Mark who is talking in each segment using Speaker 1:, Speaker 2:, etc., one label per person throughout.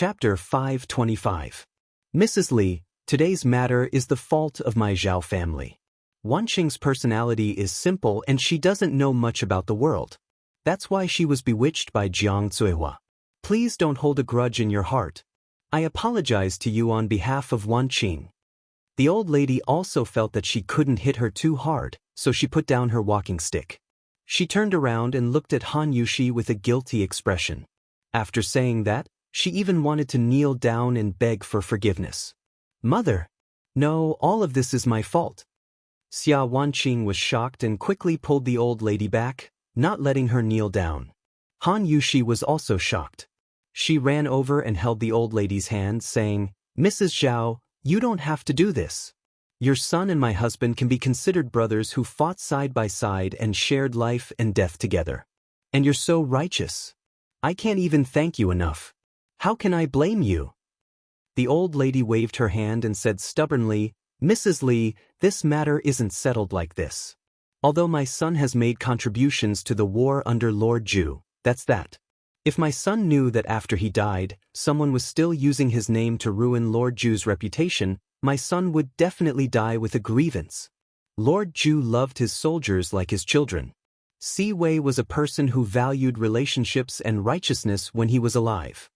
Speaker 1: Chapter 525. Mrs. Li, today's matter is the fault of my Zhao family. Wanqing's personality is simple and she doesn't know much about the world. That's why she was bewitched by Jiang Zuihua. Please don't hold a grudge in your heart. I apologize to you on behalf of Wanqing. The old lady also felt that she couldn't hit her too hard, so she put down her walking stick. She turned around and looked at Han Yushi with a guilty expression. After saying that, she even wanted to kneel down and beg for forgiveness. Mother! No, all of this is my fault. Xia Wanqing was shocked and quickly pulled the old lady back, not letting her kneel down. Han Yushi was also shocked. She ran over and held the old lady's hand, saying, Mrs. Zhao, you don't have to do this. Your son and my husband can be considered brothers who fought side by side and shared life and death together. And you're so righteous. I can't even thank you enough. How can I blame you? The old lady waved her hand and said stubbornly, Mrs. Li, this matter isn't settled like this. Although my son has made contributions to the war under Lord Zhu, that's that. If my son knew that after he died, someone was still using his name to ruin Lord Zhu's reputation, my son would definitely die with a grievance. Lord Zhu loved his soldiers like his children. Si Wei was a person who valued relationships and righteousness when he was alive.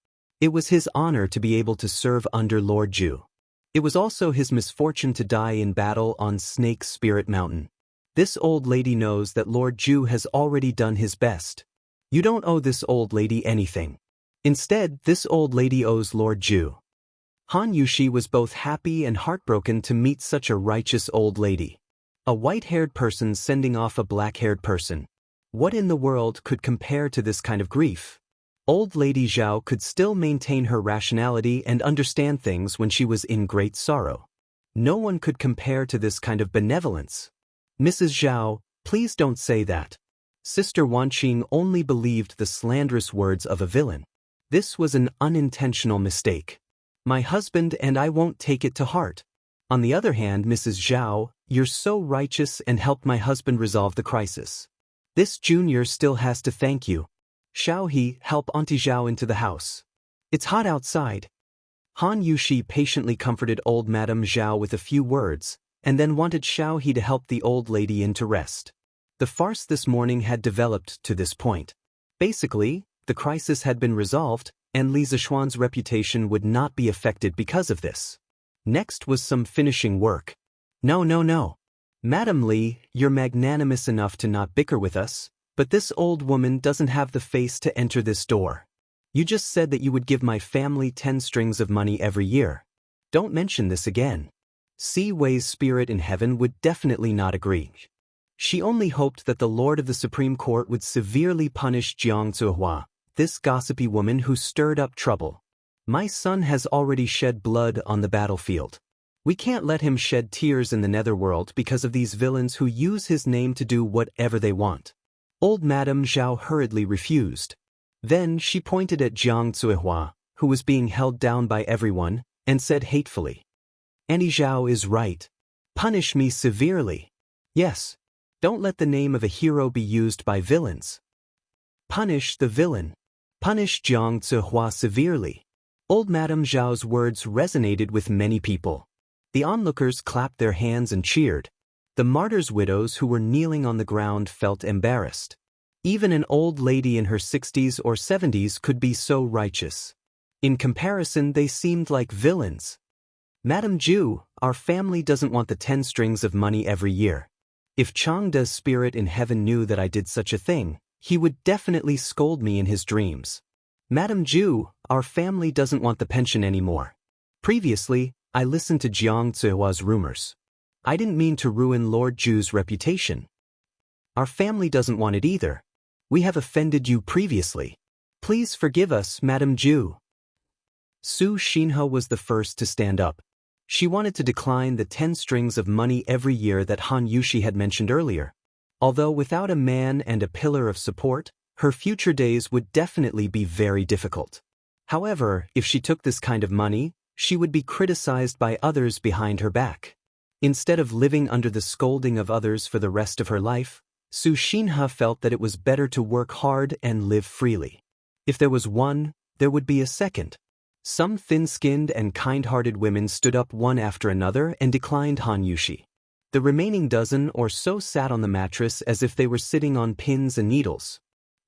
Speaker 1: It was his honor to be able to serve under Lord Zhu. It was also his misfortune to die in battle on Snake Spirit Mountain. This old lady knows that Lord Zhu has already done his best. You don't owe this old lady anything. Instead, this old lady owes Lord Zhu. Han Yushi was both happy and heartbroken to meet such a righteous old lady. A white-haired person sending off a black-haired person. What in the world could compare to this kind of grief? Old Lady Zhao could still maintain her rationality and understand things when she was in great sorrow. No one could compare to this kind of benevolence. Mrs. Zhao, please don't say that. Sister Wanqing only believed the slanderous words of a villain. This was an unintentional mistake. My husband and I won't take it to heart. On the other hand, Mrs. Zhao, you're so righteous and helped my husband resolve the crisis. This junior still has to thank you. Xiaohe, help Auntie Zhao into the house. It's hot outside. Han Yushi patiently comforted old Madame Zhao with a few words, and then wanted Xiaohe to help the old lady in to rest. The farce this morning had developed to this point. Basically, the crisis had been resolved, and Li Zishuan's reputation would not be affected because of this. Next was some finishing work. No. Madam Li, you're magnanimous enough to not bicker with us, but this old woman doesn't have the face to enter this door. You just said that you would give my family 10 strings of money every year. Don't mention this again. Si Wei's spirit in heaven would definitely not agree. She only hoped that the Lord of the Supreme Court would severely punish Jiang Zuihua, this gossipy woman who stirred up trouble. My son has already shed blood on the battlefield. We can't let him shed tears in the netherworld because of these villains who use his name to do whatever they want. Old Madame Zhao hurriedly refused. Then she pointed at Jiang Zuihua, who was being held down by everyone, and said hatefully, Auntie Zhao is right. Punish me severely. Yes. Don't let the name of a hero be used by villains. Punish the villain. Punish Jiang Zuihua severely. Old Madame Zhao's words resonated with many people. The onlookers clapped their hands and cheered. The martyrs' widows who were kneeling on the ground felt embarrassed. Even an old lady in her 60s or 70s could be so righteous. In comparison, they seemed like villains. Madam Zhu, our family doesn't want the 10 strings of money every year. If Changda's spirit in heaven knew that I did such a thing, he would definitely scold me in his dreams. Madam Zhu, our family doesn't want the pension anymore. Previously, I listened to Jiang Zuihua's rumors. I didn't mean to ruin Lord Zhu's reputation. Our family doesn't want it either. We have offended you previously. Please forgive us, Madam Zhu. Su Xinhe was the first to stand up. She wanted to decline the 10 strings of money every year that Han Yushi had mentioned earlier. Although without a man and a pillar of support, her future days would definitely be very difficult. However, if she took this kind of money, she would be criticized by others behind her back. Instead of living under the scolding of others for the rest of her life, Su Xinhe felt that it was better to work hard and live freely. If there was one, there would be a second. Some thin-skinned and kind-hearted women stood up one after another and declined Han Yushi. The remaining dozen or so sat on the mattress as if they were sitting on pins and needles.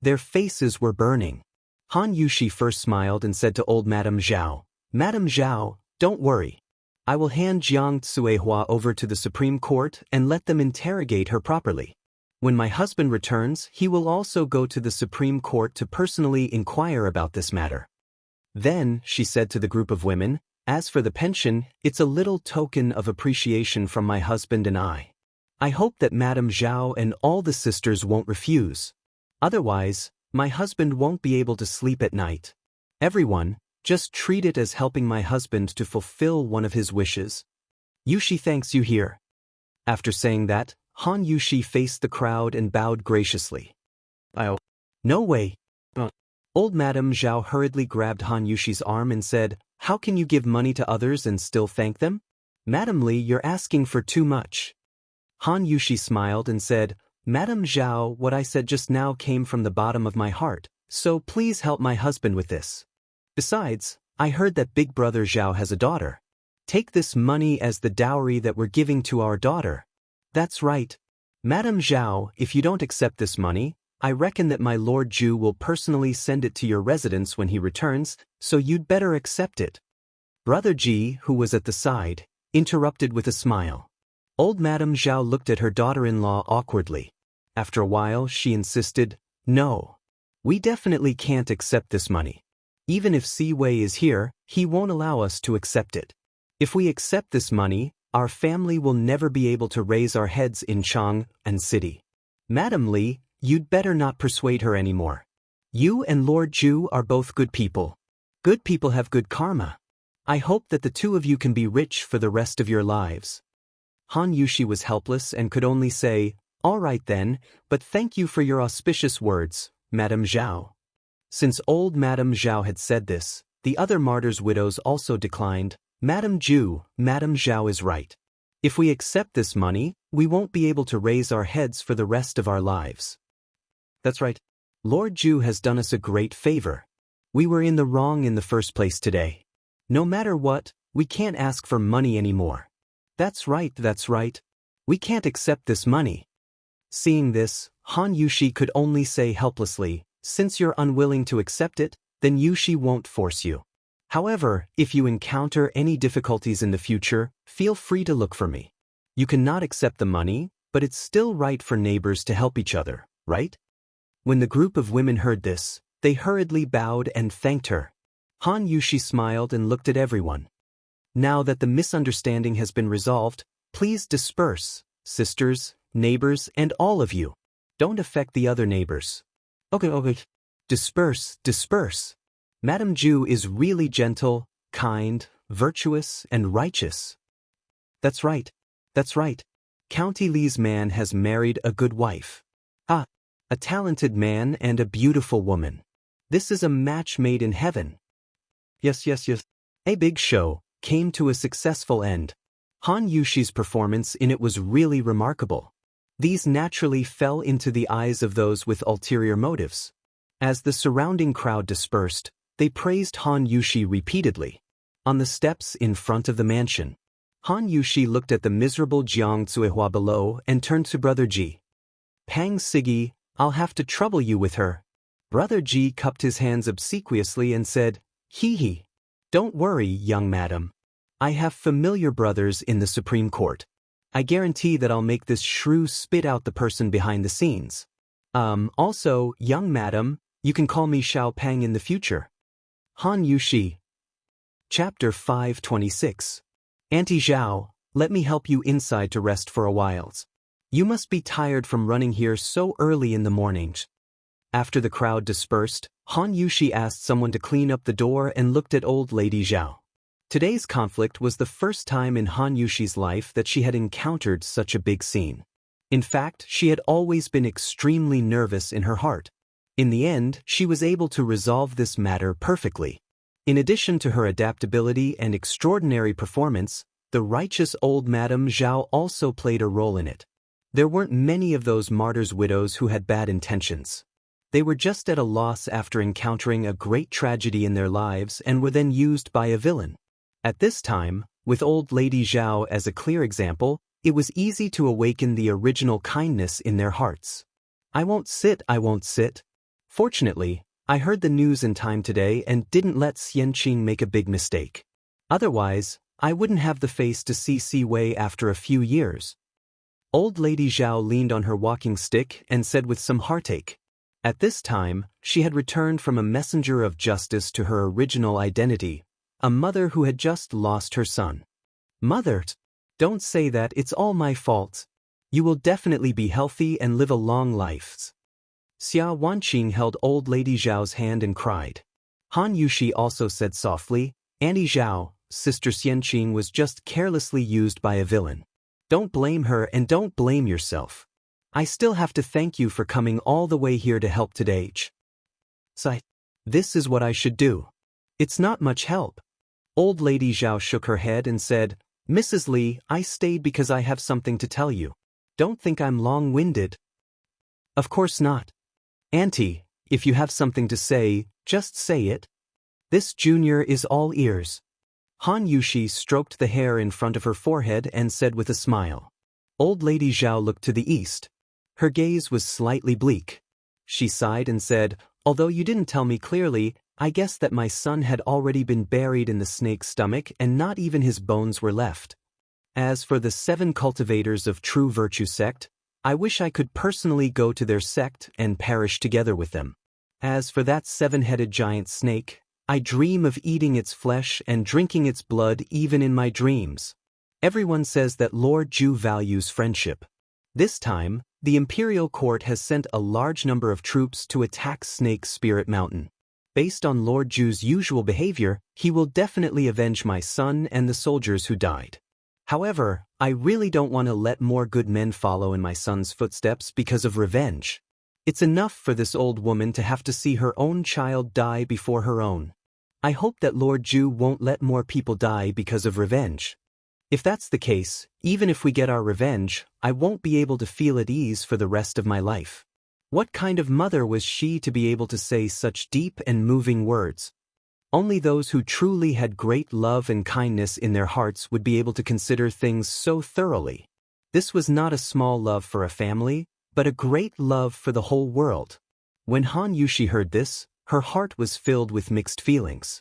Speaker 1: Their faces were burning. Han Yushi first smiled and said to old Madame Zhao, "Madame Zhao, don't worry. I will hand Jiang Tsuehua over to the Supreme Court and let them interrogate her properly. When my husband returns, he will also go to the Supreme Court to personally inquire about this matter." Then, she said to the group of women, "As for the pension, it's a little token of appreciation from my husband and I. I hope that Madame Zhao and all the sisters won't refuse. Otherwise, my husband won't be able to sleep at night. Everyone, just treat it as helping my husband to fulfill one of his wishes. Yushi thanks you here." After saying that, Han Yushi faced the crowd and bowed graciously. "No way." Old Madame Zhao hurriedly grabbed Han Yushi's arm and said, "How can you give money to others and still thank them? Madame Li, you're asking for too much." Han Yushi smiled and said, "Madame Zhao, what I said just now came from the bottom of my heart, so please help my husband with this. Besides, I heard that Big Brother Zhao has a daughter. Take this money as the dowry that we're giving to our daughter." "That's right. Madame Zhao, if you don't accept this money, I reckon that my Lord Zhu will personally send it to your residence when he returns, so you'd better accept it." Brother Ji, who was at the side, interrupted with a smile. Old Madame Zhao looked at her daughter-in-law awkwardly. After a while, she insisted, "No. We definitely can't accept this money. Even if Si Wei is here, he won't allow us to accept it. If we accept this money, our family will never be able to raise our heads in Chang'an City. Madame Li, you'd better not persuade her anymore. You and Lord Zhu are both good people. Good people have good karma. I hope that the two of you can be rich for the rest of your lives." Han Yushi was helpless and could only say, "All right then, but thank you for your auspicious words, Madame Zhao." Since old Madame Zhao had said this, the other martyrs' widows also declined. "Madame Zhao is right. If we accept this money, we won't be able to raise our heads for the rest of our lives." "That's right. Lord Zhu has done us a great favor. We were in the wrong in the first place today. No matter what, we can't ask for money anymore." That's right. We can't accept this money." Seeing this, Han Yushi could only say helplessly, "Since you're unwilling to accept it, then Yushi won't force you. However, if you encounter any difficulties in the future, feel free to look for me. You cannot accept the money, but it's still right for neighbors to help each other, right?" When the group of women heard this, they hurriedly bowed and thanked her. Han Yushi smiled and looked at everyone. "Now that the misunderstanding has been resolved, please disperse, sisters, neighbors, and all of you. Don't affect the other neighbors. Okay. Disperse. Madame Zhu is really gentle, kind, virtuous, and righteous." That's right. County Li's man has married a good wife. A talented man and a beautiful woman. This is a match made in heaven. Yes. A big show came to a successful end. Han Yushi's performance in it was really remarkable. These naturally fell into the eyes of those with ulterior motives. As the surrounding crowd dispersed, they praised Han Yushi repeatedly. On the steps in front of the mansion, Han Yushi looked at the miserable Jiang Tsuehua below and turned to Brother Ji. "Pang Sigi, I'll have to trouble you with her." Brother Ji cupped his hands obsequiously and said, "Hee. Don't worry, young madam. I have familiar brothers in the Supreme Court. I guarantee that I'll make this shrew spit out the person behind the scenes. Also, young madam, you can call me Xiao Pang in the future." Han Yushi. Chapter 526. "Auntie Zhao, let me help you inside to rest for a while. You must be tired from running here so early in the mornings." After the crowd dispersed, Han Yushi asked someone to clean up the door and looked at old Lady Zhao. Today's conflict was the first time in Han Yushi's life that she had encountered such a big scene. In fact, she had always been extremely nervous in her heart. In the end, she was able to resolve this matter perfectly. In addition to her adaptability and extraordinary performance, the righteous old Madame Zhao also played a role in it. There weren't many of those martyrs' widows who had bad intentions. They were just at a loss after encountering a great tragedy in their lives and were then used by a villain. At this time, with old Lady Zhao as a clear example, it was easy to awaken the original kindness in their hearts. I won't sit. Fortunately, I heard the news in time today and didn't let Xianqing make a big mistake. Otherwise, I wouldn't have the face to see Wei after a few years. Old Lady Zhao leaned on her walking stick and said with some heartache. At this time, she had returned from a messenger of justice to her original identity, a mother who had just lost her son. Mother, don't say that, it's all my fault. You will definitely be healthy and live a long life. Xia Wanqing held old Lady Zhao's hand and cried. Han Yushi also said softly, Auntie Zhao, Sister Xianqing was just carelessly used by a villain. Don't blame her and don't blame yourself. I still have to thank you for coming all the way here to help today. This is what I should do. It's not much help. Old Lady Zhao shook her head and said, Mrs. Li, I stayed because I have something to tell you. Don't think I'm long-winded. Of course not. Auntie, if you have something to say, just say it. This junior is all ears. Han Yushi stroked the hair in front of her forehead and said with a smile. Old Lady Zhao looked to the east. Her gaze was slightly bleak. She sighed and said, Although you didn't tell me clearly, I guess that my son had already been buried in the snake's stomach and not even his bones were left. As for the 7 cultivators of true virtue sect, I wish I could personally go to their sect and perish together with them. As for that 7-headed giant snake, I dream of eating its flesh and drinking its blood even in my dreams. Everyone says that Lord Zhu values friendship. This time, the imperial court has sent a large number of troops to attack Snake Spirit Mountain. Based on Lord Zhu's usual behavior, he will definitely avenge my son and the soldiers who died. However, I really don't want to let more good men follow in my son's footsteps because of revenge. It's enough for this old woman to have to see her own child die before her own. I hope that Lord Zhu won't let more people die because of revenge. If that's the case, even if we get our revenge, I won't be able to feel at ease for the rest of my life. What kind of mother was she to be able to say such deep and moving words? Only those who truly had great love and kindness in their hearts would be able to consider things so thoroughly. This was not a small love for a family, but a great love for the whole world. When Han Yushi heard this, her heart was filled with mixed feelings.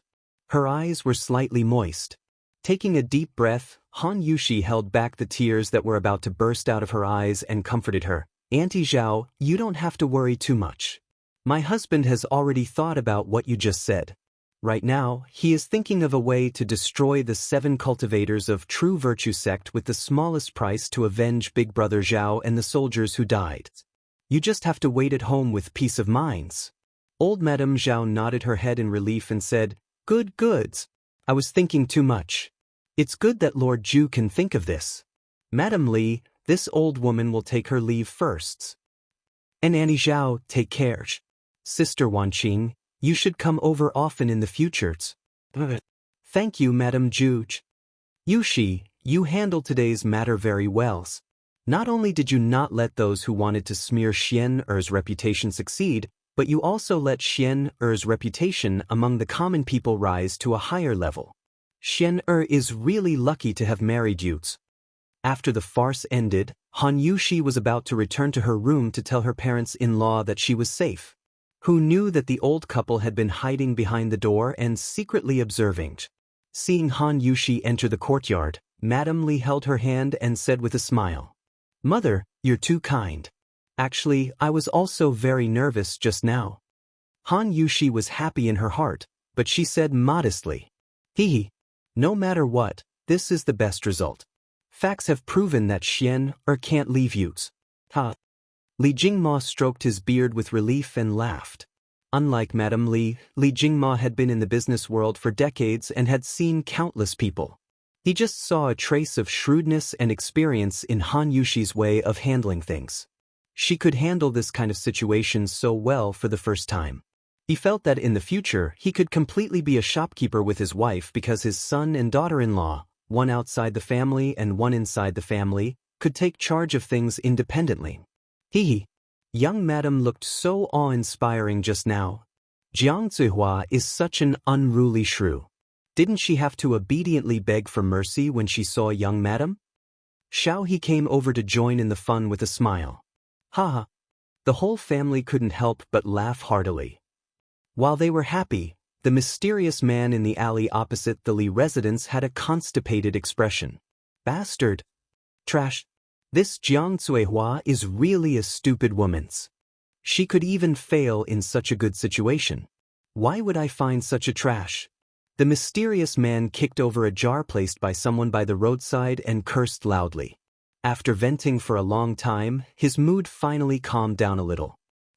Speaker 1: Her eyes were slightly moist. Taking a deep breath, Han Yushi held back the tears that were about to burst out of her eyes and comforted her. Auntie Zhao, you don't have to worry too much. My husband has already thought about what you just said. Right now, he is thinking of a way to destroy the 7 cultivators of true virtue sect with the smallest price to avenge Big Brother Zhao and the soldiers who died. You just have to wait at home with peace of minds. Old Madame Zhao nodded her head in relief and said, Good. I was thinking too much. It's good that Lord Zhu can think of this. Madame Li, this old woman will take her leave first. And Auntie Zhao, take care. Sister Wanqing, you should come over often in the future. Thank you, Madame Zhu. Yushi, you handled today's matter very well. Not only did you not let those who wanted to smear Xian Er's reputation succeed, but you also let Xian Er's reputation among the common people rise to a higher level. Xian Er is really lucky to have married you. After the farce ended, Han Yushi was about to return to her room to tell her parents-in-law that she was safe. Who knew that the old couple had been hiding behind the door and secretly observing. Seeing Han Yushi enter the courtyard, Madame Li held her hand and said with a smile, Mother, you're too kind. Actually, I was also very nervous just now. Han Yushi was happy in her heart, but she said modestly, no matter what, this is the best result. Facts have proven that Xian Er can't leave you. Li Jingma stroked his beard with relief and laughed. Unlike Madame Li, Li Jingma had been in the business world for decades and had seen countless people. He just saw a trace of shrewdness and experience in Han Yushi's way of handling things. She could handle this kind of situation so well for the first time. He felt that in the future he could completely be a shopkeeper with his wife because his son and daughter-in-law, one outside the family and one inside the family, could take charge of things independently. Young madam looked so awe-inspiring just now. Jiang Zihua is such an unruly shrew. Didn't she have to obediently beg for mercy when she saw young madam? Xiao He came over to join in the fun with a smile. Haha. The whole family couldn't help but laugh heartily. While they were happy, the mysterious man in the alley opposite the Li residence had a constipated expression. Bastard. Trash. This Jiang Zuihua is really a stupid woman's. She could even fail in such a good situation. Why would I find such a trash? The mysterious man kicked over a jar placed by someone by the roadside and cursed loudly. After venting for a long time, his mood finally calmed down a little.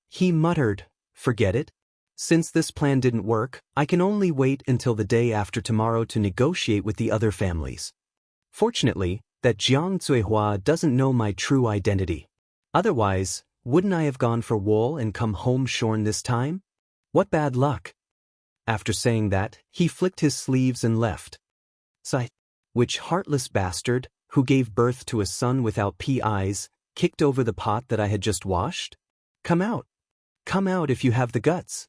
Speaker 1: He muttered, "Forget it. Since this plan didn't work, I can only wait until the day after tomorrow to negotiate with the other families. Fortunately, that Jiang Zuihua doesn't know my true identity. Otherwise, wouldn't I have gone for wool and come home shorn this time? What bad luck." After saying that, he flicked his sleeves and left. Sigh. Which heartless bastard, who gave birth to a son without eyes, kicked over the pot that I had just washed? Come out. Come out if you have the guts.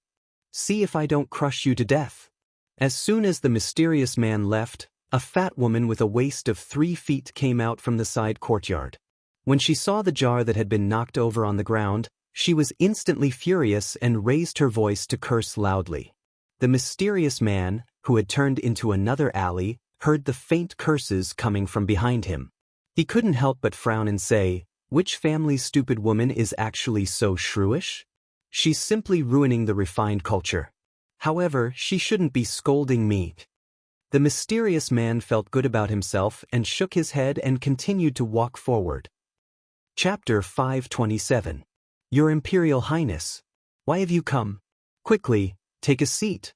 Speaker 1: See if I don't crush you to death. As soon as the mysterious man left, a fat woman with a waist of 3 feet came out from the side courtyard. When she saw the jar that had been knocked over on the ground, she was instantly furious and raised her voice to curse loudly. The mysterious man, who had turned into another alley, heard the faint curses coming from behind him. He couldn't help but frown and say, "Which family's stupid woman is actually so shrewish? She's simply ruining the refined culture. However, she shouldn't be scolding me." The mysterious man felt good about himself and shook his head and continued to walk forward. Chapter 527. Your Imperial Highness. Why have you come? Quickly, take a seat.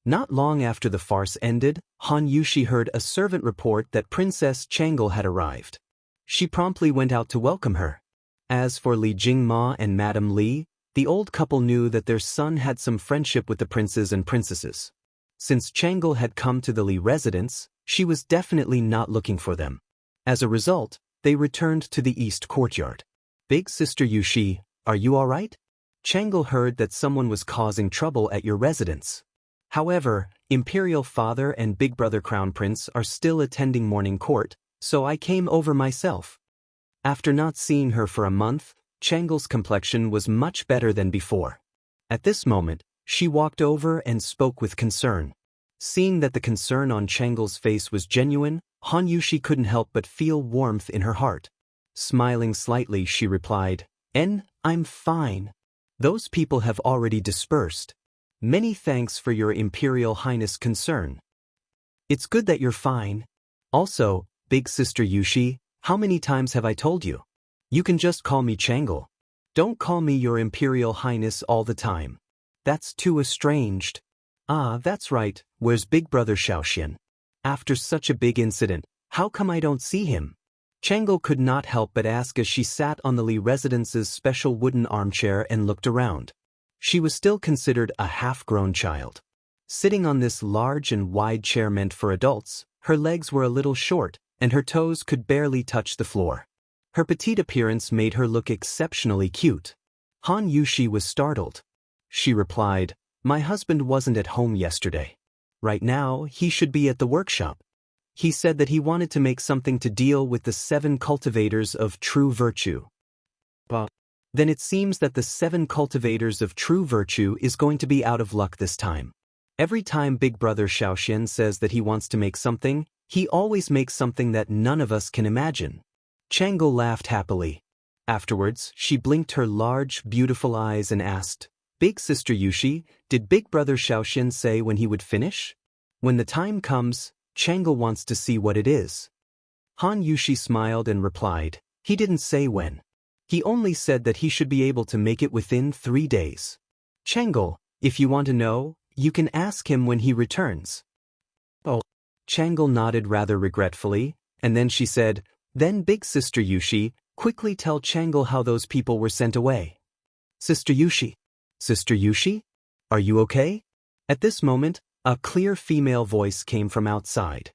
Speaker 1: Not long after the farce ended, Han Yushi heard a servant report that Princess Changel had arrived. She promptly went out to welcome her. As for Li Jingma and Madame Li, the old couple knew that their son had some friendship with the princes and princesses. Since Changel had come to the Li residence, she was definitely not looking for them. As a result, they returned to the east courtyard. Big Sister Yushi, are you all right? Changel heard that someone was causing trouble at your residence. However, Imperial Father and Big Brother Crown Prince are still attending morning court, so I came over myself. After not seeing her for a month, Changel's complexion was much better than before. At this moment, she walked over and spoke with concern. Seeing that the concern on Changel's face was genuine, Han Yushi couldn't help but feel warmth in her heart. Smiling slightly, she replied, I'm fine. Those people have already dispersed. Many thanks for your Imperial Highness concern. It's good that you're fine. Also, Big Sister Yushi, how many times have I told you? You can just call me Changel. Don't call me your Imperial Highness all the time. That's too estranged. Ah, that's right, where's Big Brother Xiaoxian? After such a big incident, how come I don't see him? Changel could not help but ask as she sat on the Li residence's special wooden armchair and looked around. She was still considered a half-grown child. Sitting on this large and wide chair meant for adults, her legs were a little short, and her toes could barely touch the floor. Her petite appearance made her look exceptionally cute. Han Yushi was startled. She replied, My husband wasn't at home yesterday. Right now, he should be at the workshop. He said that he wanted to make something to deal with the 7 cultivators of true virtue. Then it seems that the 7 cultivators of true virtue is going to be out of luck this time. Every time Big Brother Xiaoxian says that he wants to make something, he always makes something that none of us can imagine. Changel laughed happily. Afterwards, she blinked her large, beautiful eyes and asked, Big Sister Yushi, did Big Brother Xiaoxian say when he would finish? When the time comes, Changel wants to see what it is. Han Yushi smiled and replied, he didn't say when. He only said that he should be able to make it within 3 days. Changel, if you want to know, you can ask him when he returns. Oh. Changel nodded rather regretfully, and then she said, Then Big Sister Yushi, quickly tell Changel how those people were sent away. Sister Yushi? Sister Yushi? Are you okay? At this moment, a clear female voice came from outside.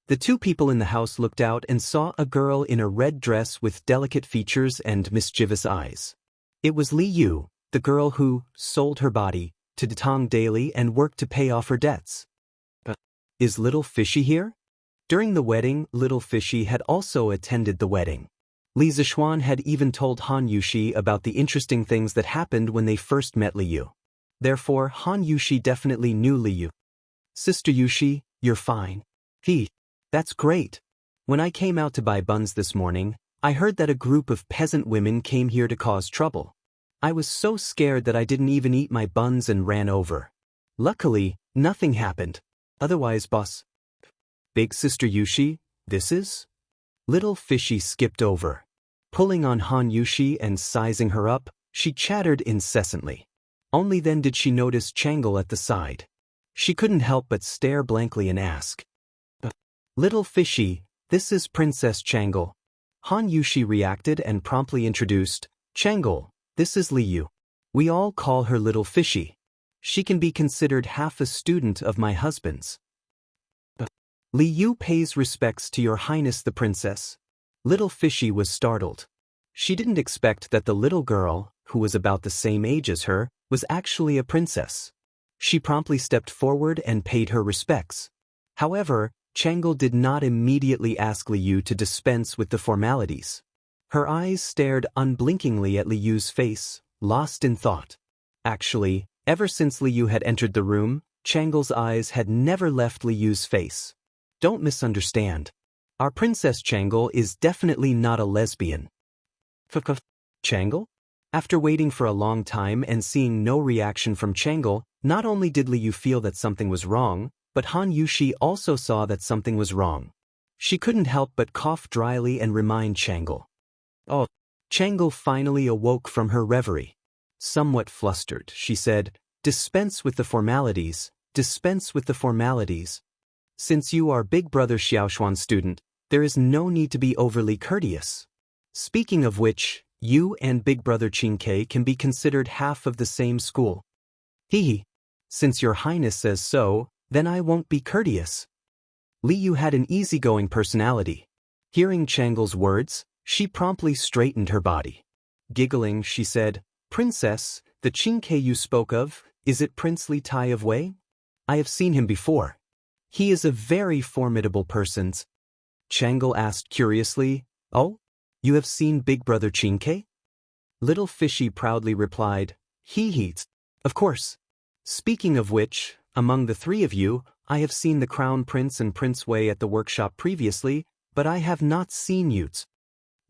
Speaker 1: The 2 people in the house looked out and saw a girl in a red dress with delicate features and mischievous eyes. It was Li Yu, the girl who sold her body to Datong daily and worked to pay off her debts. Is Little Fishy here? During the wedding, Little Fishy had also attended the wedding. Li Zixuan had even told Han Yushi about the interesting things that happened when they first met Li Yu. Therefore, Han Yushi definitely knew Li Yu. Sister Yushi, you're fine. That's great. When I came out to buy buns this morning, I heard that a group of peasant women came here to cause trouble. I was so scared that I didn't even eat my buns and ran over. Luckily, nothing happened. Otherwise, boss. Big Sister Yushi, this is? Little Fishy skipped over. Pulling on Han Yushi and sizing her up, she chattered incessantly. Only then did she notice Changle at the side. She couldn't help but stare blankly and ask. Little Fishy, this is Princess Changle. Han Yushi reacted and promptly introduced, Changle, this is Li Yu. We all call her Little Fishy. She can be considered half a student of my husband's. Li Yu pays respects to your highness the princess. Little Fishy was startled. She didn't expect that the little girl, who was about the same age as her, was actually a princess. She promptly stepped forward and paid her respects. However, Changle did not immediately ask Li Yu to dispense with the formalities. Her eyes stared unblinkingly at Li Yu's face, lost in thought. Actually, ever since Li Yu had entered the room, Changle's eyes had never left Li Yu's face. Don't misunderstand. Our Princess Changle is definitely not a lesbian. Changle? After waiting for a long time and seeing no reaction from Changle, not only did Li Yu feel that something was wrong, but Han Yushi also saw that something was wrong. She couldn't help but cough dryly and remind Changle. Oh. Changle finally awoke from her reverie. Somewhat flustered, she said, dispense with the formalities, dispense with the formalities. Since you are Big Brother Xiaoshuan's student, there is no need to be overly courteous. Speaking of which, you and Big Brother Qingke can be considered half of the same school. Since your highness says so, then I won't be courteous. Li Yu had an easygoing personality. Hearing Changle's words, she promptly straightened her body. Giggling, she said, Princess, the Qingke you spoke of, is it Prince Li Tai of Wei? I have seen him before. He is a very formidable person. Changle asked curiously, Oh? You have seen Big Brother Qingke? Little Fishy proudly replied, Of course. Speaking of which, among the three of you, I have seen the Crown Prince and Prince Wei at the workshop previously, but I have not seen you.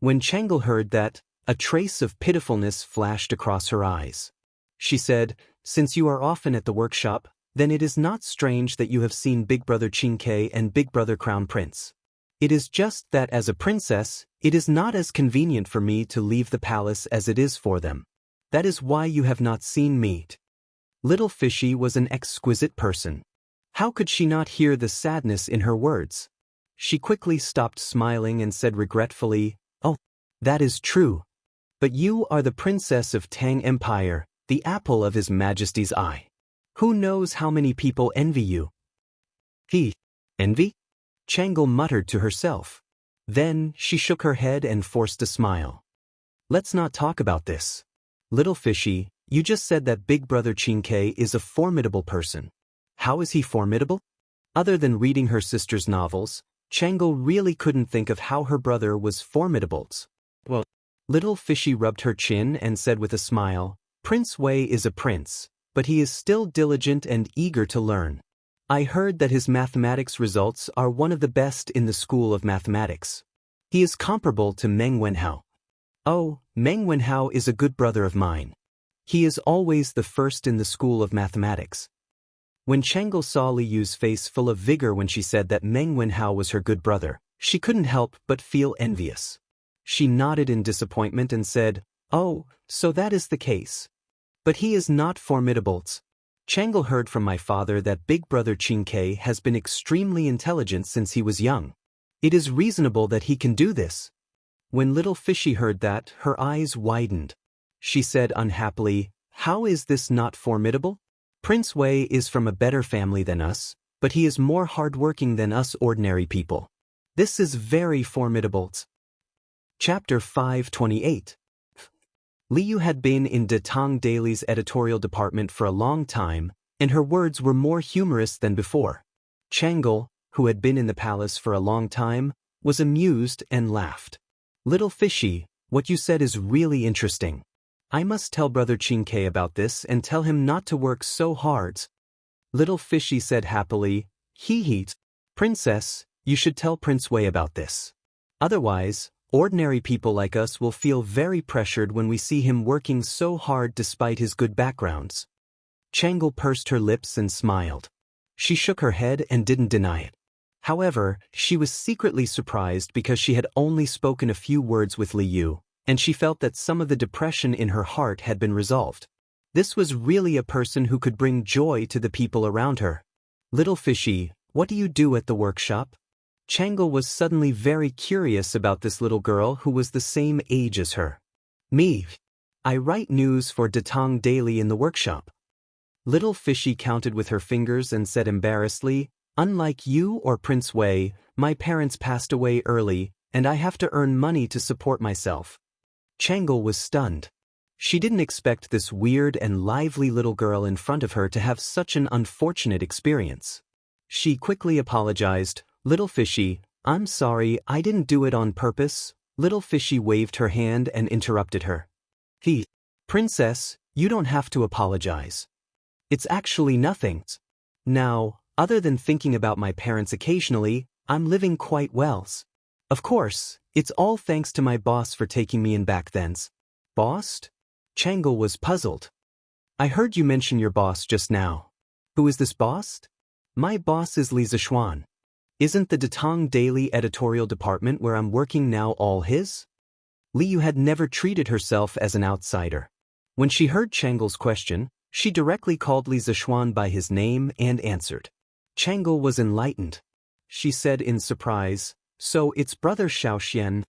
Speaker 1: When Changle heard that, a trace of pitifulness flashed across her eyes. She said, Since you are often at the workshop, then it is not strange that you have seen Big Brother Qingke and Big Brother Crown Prince. It is just that as a princess, it is not as convenient for me to leave the palace as it is for them. That is why you have not seen me. Little Fishy was an exquisite person. How could she not hear the sadness in her words? She quickly stopped smiling and said regretfully, Oh, that is true. But you are the princess of Tang Empire, the apple of His Majesty's eye. Who knows how many people envy you? Envy? Changle muttered to herself. Then she shook her head and forced a smile. Let's not talk about this. Little Fishy, you just said that Big Brother Qingke is a formidable person. How is he formidable? Other than reading her sister's novels, Changle really couldn't think of how her brother was formidable. Well, Little Fishy rubbed her chin and said with a smile, Prince Wei is a prince, but he is still diligent and eager to learn. I heard that his mathematics results are one of the best in the school of mathematics. He is comparable to Meng Wenhao. Oh, Meng Wenhao is a good brother of mine. He is always the first in the school of mathematics. When Changle saw Li Yu's face full of vigor when she said that Meng Wenhao was her good brother, she couldn't help but feel envious. She nodded in disappointment and said, Oh, so that is the case. But he is not formidable. Changle heard from my father that Big Brother Qingke has been extremely intelligent since he was young. It is reasonable that he can do this. When Little Fishy heard that, her eyes widened. She said unhappily, How is this not formidable? Prince Wei is from a better family than us, but he is more hardworking than us ordinary people. This is very formidable. Chapter 528. Li Yu had been in De Tong Daily's editorial department for a long time, and her words were more humorous than before. Changle, who had been in the palace for a long time, was amused and laughed. "Little fishy, what you said is really interesting. I must tell Brother Qingke about this and tell him not to work so hard." Little fishy said happily, "Hee. Princess, you should tell Prince Wei about this. Otherwise, ordinary people like us will feel very pressured when we see him working so hard despite his good backgrounds." Changle pursed her lips and smiled. She shook her head and didn't deny it. However, she was secretly surprised because she had only spoken a few words with Li Yu, and she felt that some of the depression in her heart had been resolved. This was really a person who could bring joy to the people around her. "Little fishy, what do you do at the workshop?" Changle was suddenly very curious about this little girl who was the same age as her. "Me. I write news for De Tong Daily in the workshop." Little fishy counted with her fingers and said embarrassedly, "Unlike you or Prince Wei, my parents passed away early, and I have to earn money to support myself." Changle was stunned. She didn't expect this weird and lively little girl in front of her to have such an unfortunate experience. She quickly apologized. "Little fishy, I'm sorry, I didn't do it on purpose." Little fishy waved her hand and interrupted her. Princess, you don't have to apologize. It's actually nothing. Now, other than thinking about my parents occasionally, I'm living quite well. Of course, it's all thanks to my boss for taking me in back then." "Boss?" Changle was puzzled. "I heard you mention your boss just now. Who is this boss?" "My boss is Li Zixuan. Isn't the De Tong Daily editorial department where I'm working now all his?" Li Yu had never treated herself as an outsider. When she heard Changle's question, she directly called Li Zixuan by his name and answered. Changle was enlightened. She said in surprise, "So it's Brother Xiaoxian."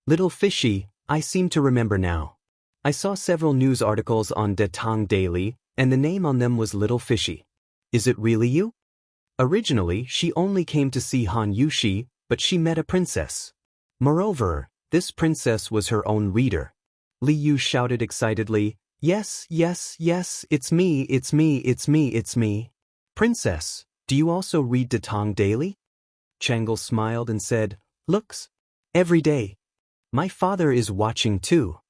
Speaker 1: "Little fishy, I seem to remember now. I saw several news articles on De Tong Daily, and the name on them was Little Fishy. Is it really you?" Originally, she only came to see Han Yushi, but she met a princess. Moreover, this princess was her own reader. Li Yu shouted excitedly, "Yes, yes, yes, it's me, it's me, it's me, it's me. Princess, do you also read De Tong Daily?" Changle smiled and said, "Looks. Every day. My father is watching too."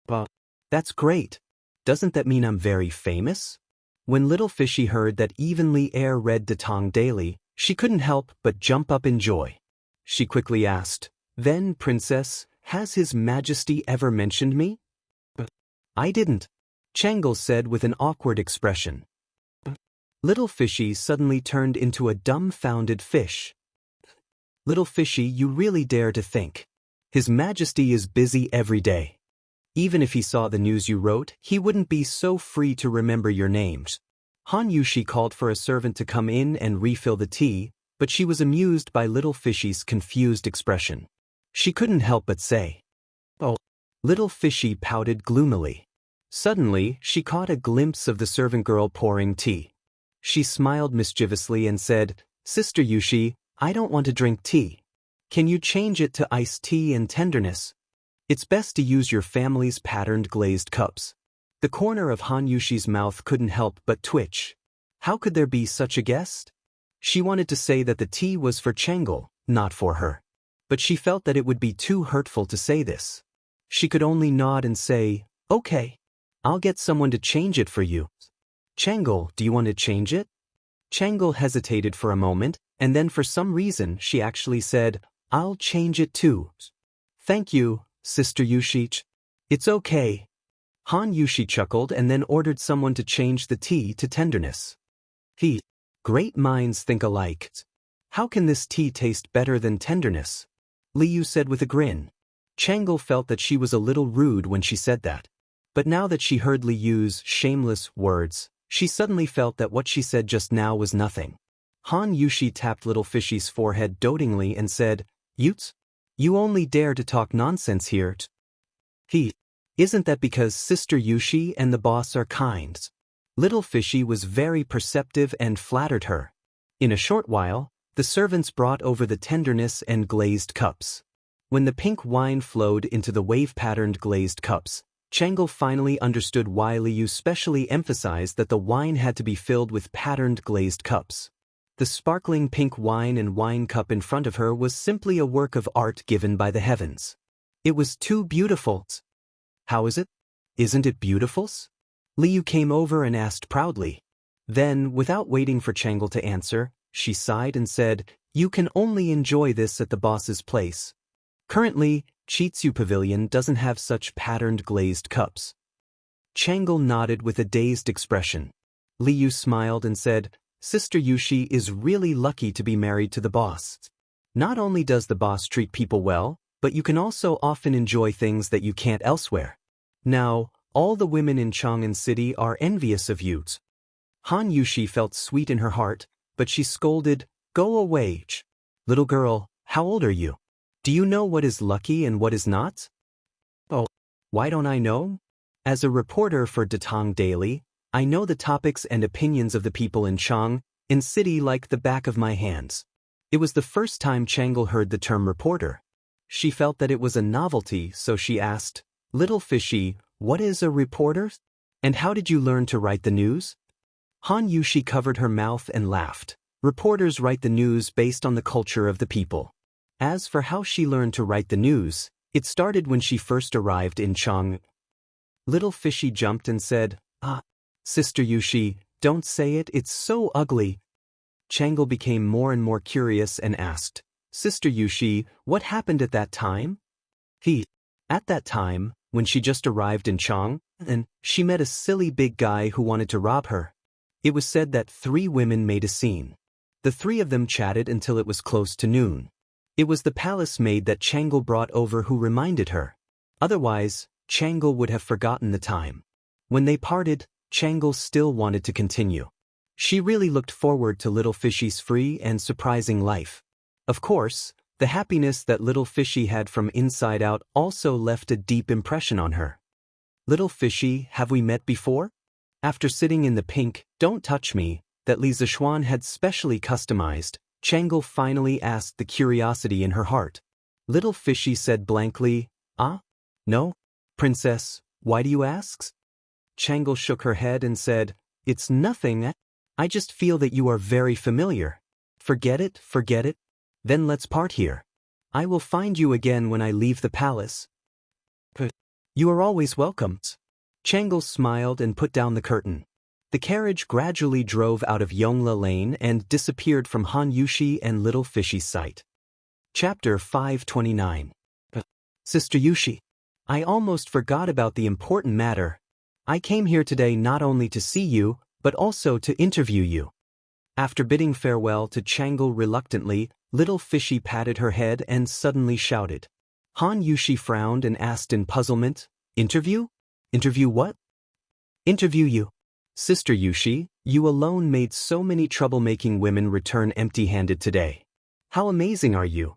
Speaker 1: "But that's great. Doesn't that mean I'm very famous?" When Little Fishy heard that even Li Er read De Tong Daily, she couldn't help but jump up in joy. She quickly asked, "Then, Princess, has His Majesty ever mentioned me?" "I didn't," Changle said with an awkward expression. Little Fishy suddenly turned into a dumbfounded fish. "Little Fishy, you really dare to think. His Majesty is busy every day. Even if he saw the news you wrote, he wouldn't be so free to remember your names." Han Yushi called for a servant to come in and refill the tea, but she was amused by Little Fishy's confused expression. She couldn't help but say, "Oh." Little Fishy pouted gloomily. Suddenly, she caught a glimpse of the servant girl pouring tea. She smiled mischievously and said, "Sister Yushi, I don't want to drink tea. Can you change it to iced tea and tenderness? It's best to use your family's patterned glazed cups." The corner of Han Yushi's mouth couldn't help but twitch. How could there be such a guest? She wanted to say that the tea was for Changle, not for her. But she felt that it would be too hurtful to say this. She could only nod and say, "Okay. I'll get someone to change it for you." "Changle, do you want to change it?" Changle hesitated for a moment, and then for some reason she actually said, "I'll change it too." "Thank you, Sister Yushi. It's okay." Han Yushi chuckled and then ordered someone to change the tea to tenderness. Great minds think alike. How can this tea taste better than tenderness?" Li Yu said with a grin. Changle felt that she was a little rude when she said that. But now that she heard Li Yu's shameless words, she suddenly felt that what she said just now was nothing. Han Yushi tapped Little Fishy's forehead dotingly and said, "Utes? You only dare to talk nonsense here." "Isn't that because Sister Yushi and the boss are kind?" Little Fishy was very perceptive and flattered her. In a short while, the servants brought over the tenderness and glazed cups. When the pink wine flowed into the wave-patterned glazed cups, Chang'e finally understood why Liu specially emphasized that the wine had to be filled with patterned glazed cups. The sparkling pink wine and wine cup in front of her was simply a work of art given by the heavens. It was too beautiful. How is it? Isn't it beautiful? Liu came over and asked proudly. Then, without waiting for Chang'e to answer, she sighed and said, "You can only enjoy this at the boss's place. Currently, Chitsu Pavilion doesn't have such patterned glazed cups." Chang'e nodded with a dazed expression. Liu smiled and said, "Sister Yushi is really lucky to be married to the boss. Not only does the boss treat people well, but you can also often enjoy things that you can't elsewhere. Now, all the women in Chang'an City are envious of you." Han Yushi felt sweet in her heart, but she scolded, "Go away. Little girl, how old are you? Do you know what is lucky and what is not?" "Oh, why don't I know? As a reporter for Datang Daily, I know the topics and opinions of the people in Chang'an City like the back of my hands." It was the first time Chang'e heard the term reporter. She felt that it was a novelty, so she asked, "Little fishy, what is a reporter? And how did you learn to write the news?" Han Yushi covered her mouth and laughed. Reporters write the news based on the culture of the people. As for how she learned to write the news, it started when she first arrived in Chang'an. Little fishy jumped and said, "Ah, Sister Yushi, don't say it, it's so ugly." Chang'e became more and more curious and asked, "Sister Yushi, what happened at that time?" At that time, when she just arrived in Chang'an, she met a silly big guy who wanted to rob her. It was said that 3 women made a scene. The 3 of them chatted until it was close to noon. It was the palace maid that Chang'e brought over who reminded her. Otherwise, Chang'e would have forgotten the time. When they parted, Chang'e still wanted to continue. She really looked forward to Little Fishy's free and surprising life. Of course, the happiness that Little Fishy had from inside out also left a deep impression on her. "Little Fishy, have we met before?" After sitting in the pink, "Don't touch me," that Li Zishuan had specially customized, Chang'e finally asked the curiosity in her heart. Little Fishy said blankly, "Ah? No? Princess, why do you ask?" Chang'e shook her head and said, "It's nothing. I just feel that you are very familiar. Forget it, forget it. Then let's part here. I will find you again when I leave the palace." "You are always welcome." Chang'e smiled and put down the curtain. The carriage gradually drove out of Yongla Lane and disappeared from Han Yushi and Little Fishy's sight. Chapter 529. Sister Yushi, I almost forgot about the important matter. I came here today not only to see you, but also to interview you. After bidding farewell to Chang'e reluctantly, Little Fishy patted her head and suddenly shouted. Han Yushi frowned and asked in puzzlement, "Interview? Interview what?" "Interview you. Sister Yushi, you alone made so many troublemaking women return empty-handed today. How amazing are you?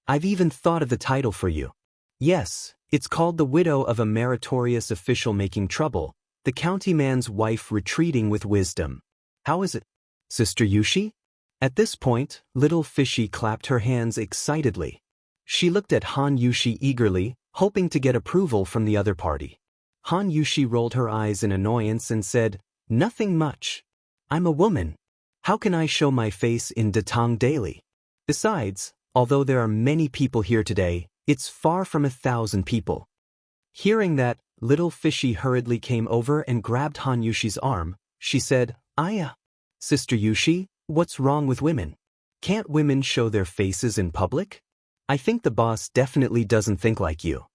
Speaker 1: I've even thought of the title for you. Yes, it's called The Widow of a Meritorious Official Making Trouble, the county man's wife retreating with wisdom. How is it, Sister Yushi?" At this point, Little Fishy clapped her hands excitedly. She looked at Han Yushi eagerly, hoping to get approval from the other party. Han Yushi rolled her eyes in annoyance and said, "Nothing much. I'm a woman. How can I show my face in Datang Daily? Besides, although there are many people here today, it's far from 1,000 people." Hearing that, Little Fishy hurriedly came over and grabbed Han Yushi's arm. She said, Sister Yushi, what's wrong with women? Can't women show their faces in public? I think the boss definitely doesn't think like you.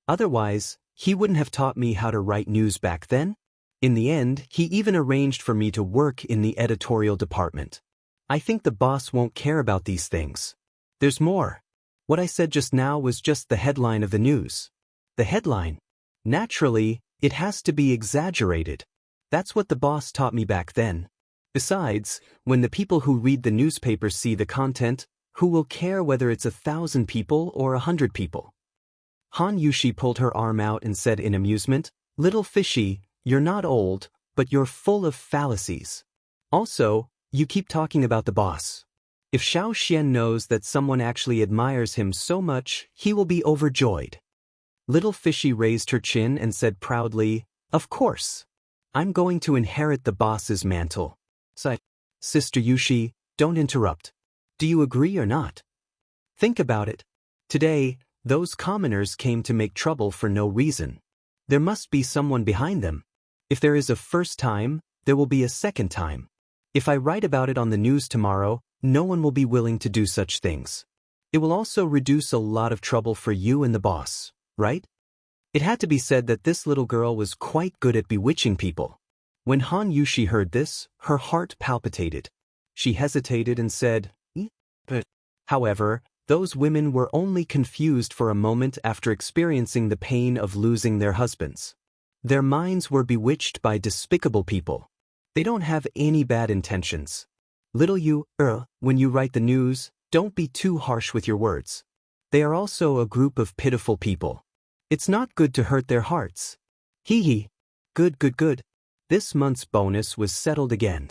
Speaker 1: Otherwise, he wouldn't have taught me how to write news back then. In the end, he even arranged for me to work in the editorial department. I think the boss won't care about these things. There's more. What I said just now was just the headline of the news. The headline. Naturally, it has to be exaggerated. That's what the boss taught me back then. Besides, when the people who read the newspaper see the content, who will care whether it's 1,000 people or 100 people? Han Yushi pulled her arm out and said in amusement, "Little Fishy, you're not old, but you're full of fallacies. Also, you keep talking about the boss. If Xiao Xian knows that someone actually admires him so much, he will be overjoyed." Little Fishy raised her chin and said proudly, "Of course. I'm going to inherit the boss's mantle." Sister Yushi, don't interrupt. Do you agree or not? Think about it. Today, those commoners came to make trouble for no reason. There must be someone behind them. If there is a first time, there will be a second time. If I write about it on the news tomorrow, no one will be willing to do such things. It will also reduce a lot of trouble for you and the boss, right? It had to be said that this little girl was quite good at bewitching people. When Han Yushi heard this, her heart palpitated. She hesitated and said, "But." However, those women were only confused for a moment after experiencing the pain of losing their husbands. Their minds were bewitched by despicable people. They don't have any bad intentions. Little you, when you write the news, don't be too harsh with your words. They are also a group of pitiful people. It's not good to hurt their hearts. Hee hee. Good. This month's bonus was settled again.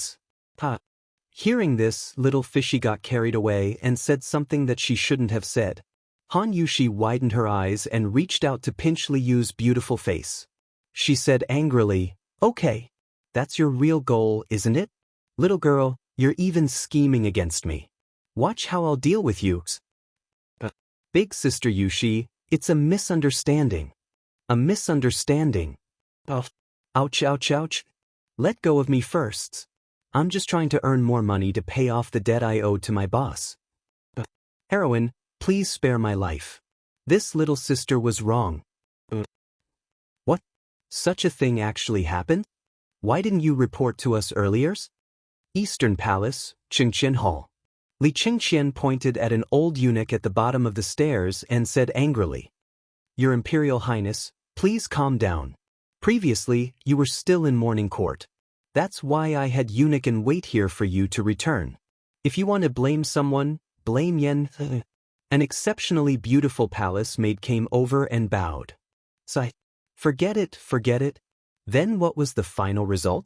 Speaker 1: Hearing this, Little Fishy got carried away and said something that she shouldn't have said. Han Yushi widened her eyes and reached out to pinch Liyu's beautiful face. She said angrily, "Okay. That's your real goal, isn't it? Little girl, you're even scheming against me. Watch how I'll deal with you." Big Sister Yushi, it's a misunderstanding. A misunderstanding. Ouch. Let go of me first. I'm just trying to earn more money to pay off the debt I owed to my boss. Heroine, please spare my life. This little sister was wrong. What? Such a thing actually happened? Why didn't you report to us earlier? Eastern Palace, Qingqian Hall. Li Qingqian pointed at an old eunuch at the bottom of the stairs and said angrily, "Your Imperial Highness, please calm down. Previously, you were still in mourning court. That's why I had eunuch and wait here for you to return. If you want to blame someone, blame Yen." An exceptionally beautiful palace maid came over and bowed. Forget it. Then what was the final result?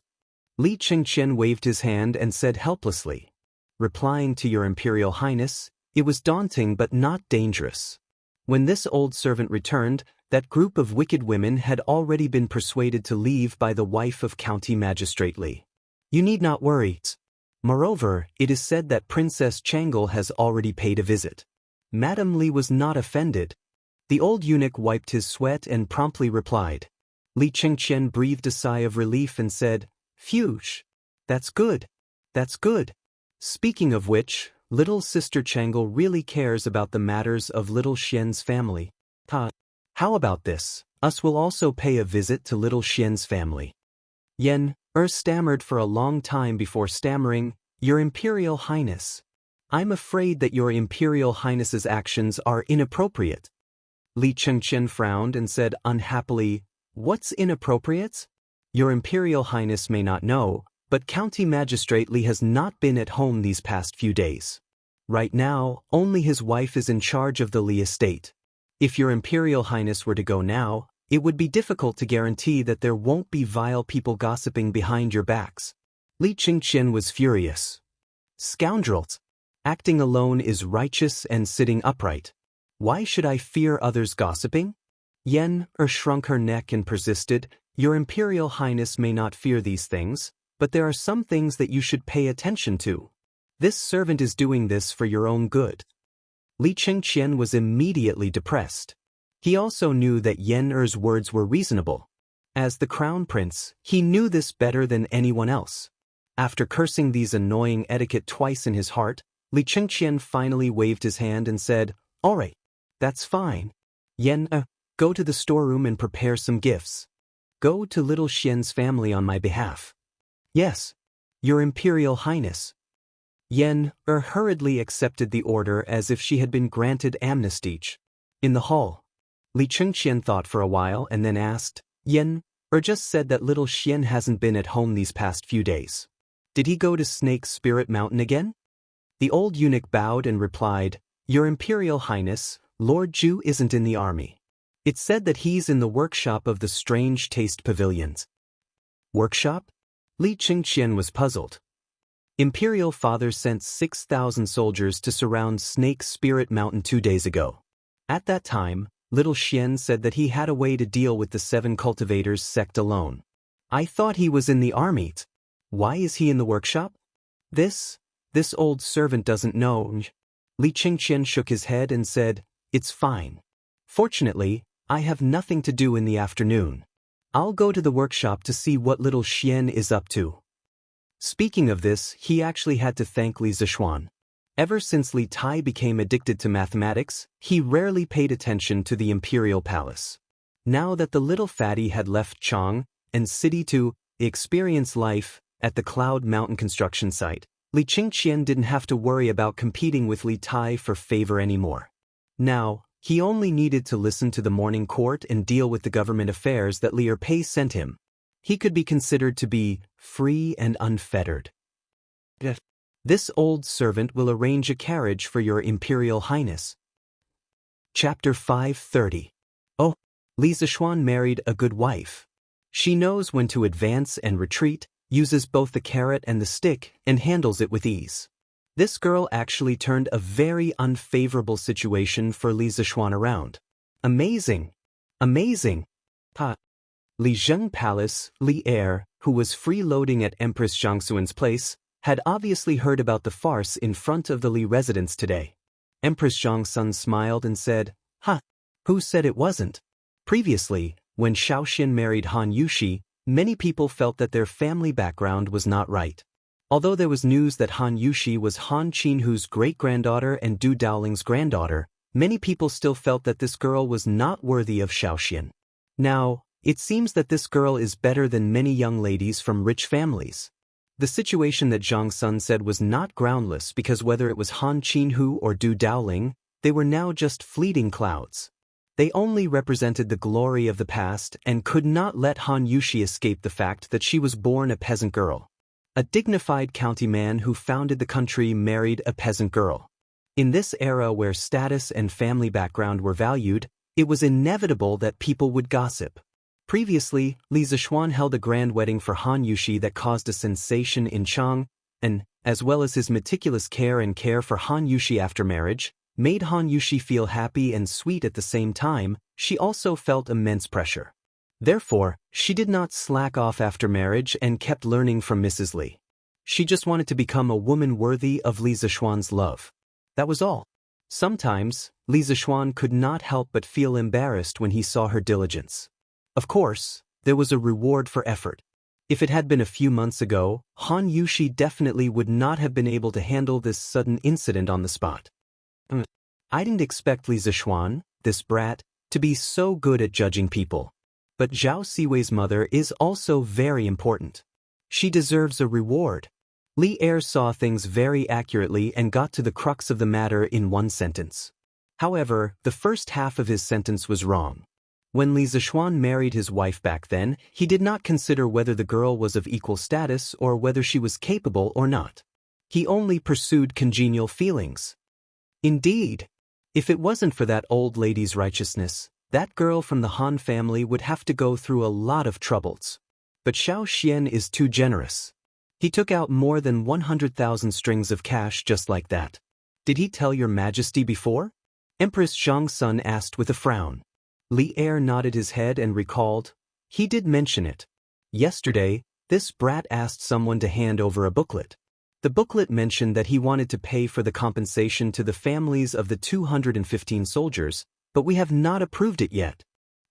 Speaker 1: Li Qingqian waved his hand and said helplessly, "Replying to your Imperial Highness, it was daunting but not dangerous." When this old servant returned, that group of wicked women had already been persuaded to leave by the wife of County Magistrate Li. You need not worry. Moreover, it is said that Princess Changle has already paid a visit. Madame Li was not offended. The old eunuch wiped his sweat and promptly replied. Li Qingqian breathed a sigh of relief and said, "Phew, that's good. Speaking of which, little sister Changle really cares about the matters of little Xian's family. How about this? Us will also pay a visit to little Xian's family." Yen stammered for a long time before stammering, "Your Imperial Highness. I'm afraid that your Imperial Highness's actions are inappropriate." Li Qingqian frowned and said unhappily, "What's inappropriate? Your Imperial Highness may not know, but County Magistrate Li has not been at home these past few days. Right now, only his wife is in charge of the Li estate. If your Imperial Highness were to go now, it would be difficult to guarantee that there won't be vile people gossiping behind your backs." Li Qingqian was furious. "Scoundrels! Acting alone is righteous and sitting upright. Why should I fear others gossiping?" Yen shrunk her neck and persisted, "Your Imperial Highness may not fear these things, but there are some things that you should pay attention to. This servant is doing this for your own good." Li Qingqian was immediately depressed. He also knew that Yen Er's words were reasonable. As the crown prince, he knew this better than anyone else. After cursing these annoying etiquette twice in his heart, Li Qingqian finally waved his hand and said, "All right, that's fine. Yen, go to the storeroom and prepare some gifts. Go to little Xian's family on my behalf." "Yes, your Imperial Highness." Yen hurriedly accepted the order as if she had been granted amnesty. In the hall, Li Qingqian thought for a while and then asked, "Yen just said that little Xian hasn't been at home these past few days. Did he go to Snake Spirit Mountain again?" The old eunuch bowed and replied, "Your Imperial Highness, Lord Zhu isn't in the army. It's said that he's in the workshop of the Strange Taste Pavilions." Workshop? Li Qingqian was puzzled. Imperial Father sent 6,000 soldiers to surround Snake Spirit Mountain 2 days ago. At that time, Little Xian said that he had a way to deal with the 7 cultivators sect alone. I thought he was in the army. Why is he in the workshop? This old servant doesn't know. Li Qingqian shook his head and said, "It's fine. Fortunately, I have nothing to do in the afternoon. I'll go to the workshop to see what little Xian is up to." Speaking of this, he actually had to thank Li Zishuan. Ever since Li Tai became addicted to mathematics, he rarely paid attention to the imperial palace. Now that the little fatty had left Chang and city to experience life at the Cloud Mountain construction site, Li Qingqian didn't have to worry about competing with Li Tai for favor anymore. Now, he only needed to listen to the morning court and deal with the government affairs that Li Erpei sent him. He could be considered to be free and unfettered. This old servant will arrange a carriage for your Imperial Highness. Chapter 530. Oh, Li Zishuan married a good wife. She knows when to advance and retreat, uses both the carrot and the stick, and handles it with ease. This girl actually turned a very unfavorable situation for Li Zishuan around. Amazing! Amazing! Li Zheng Palace, Li Er, who was freeloading at Empress Zhangxuan's place, had obviously heard about the farce in front of the Li residence today. Empress Zhangxun smiled and said, who said it wasn't? Previously, when Shaoxian married Han Yushi, many people felt that their family background was not right. Although there was news that Han Yushi was Han Qinhu's great-granddaughter and Du Daoling's granddaughter, many people still felt that this girl was not worthy of Shaoxian. Now, it seems that this girl is better than many young ladies from rich families. The situation that Zhang Sun said was not groundless because whether it was Han Qinhu or Du Daoling, they were now just fleeting clouds. They only represented the glory of the past and could not let Han Yushi escape the fact that she was born a peasant girl. A dignified county man who founded the country married a peasant girl. In this era where status and family background were valued, it was inevitable that people would gossip. Previously, Li Zishuan held a grand wedding for Han Yushi that caused a sensation in Chang, and, as well as his meticulous care for Han Yushi after marriage, made Han Yushi feel happy and sweet at the same time, she also felt immense pressure. Therefore, she did not slack off after marriage and kept learning from Mrs. Li. She just wanted to become a woman worthy of Li Zishuan's love. That was all. Sometimes, Li Zishuan could not help but feel embarrassed when he saw her diligence. Of course, there was a reward for effort. If it had been a few months ago, Han Yushi definitely would not have been able to handle this sudden incident on the spot. I didn't expect Li Zishuan, this brat, to be so good at judging people. But Zhao Siwei's mother is also very important. She deserves a reward. Li Er saw things very accurately and got to the crux of the matter in one sentence. However, the first half of his sentence was wrong. When Li Zishuan married his wife back then, he did not consider whether the girl was of equal status or whether she was capable or not. He only pursued congenial feelings. Indeed, if it wasn't for that old lady's righteousness, that girl from the Han family would have to go through a lot of troubles. But Shaoxian is too generous. He took out more than 100,000 strings of cash just like that. Did he tell your majesty before? Empress Zhangxun asked with a frown. Li Er nodded his head and recalled, he did mention it. Yesterday, this brat asked someone to hand over a booklet. The booklet mentioned that he wanted to pay for the compensation to the families of the 215 soldiers, but we have not approved it yet.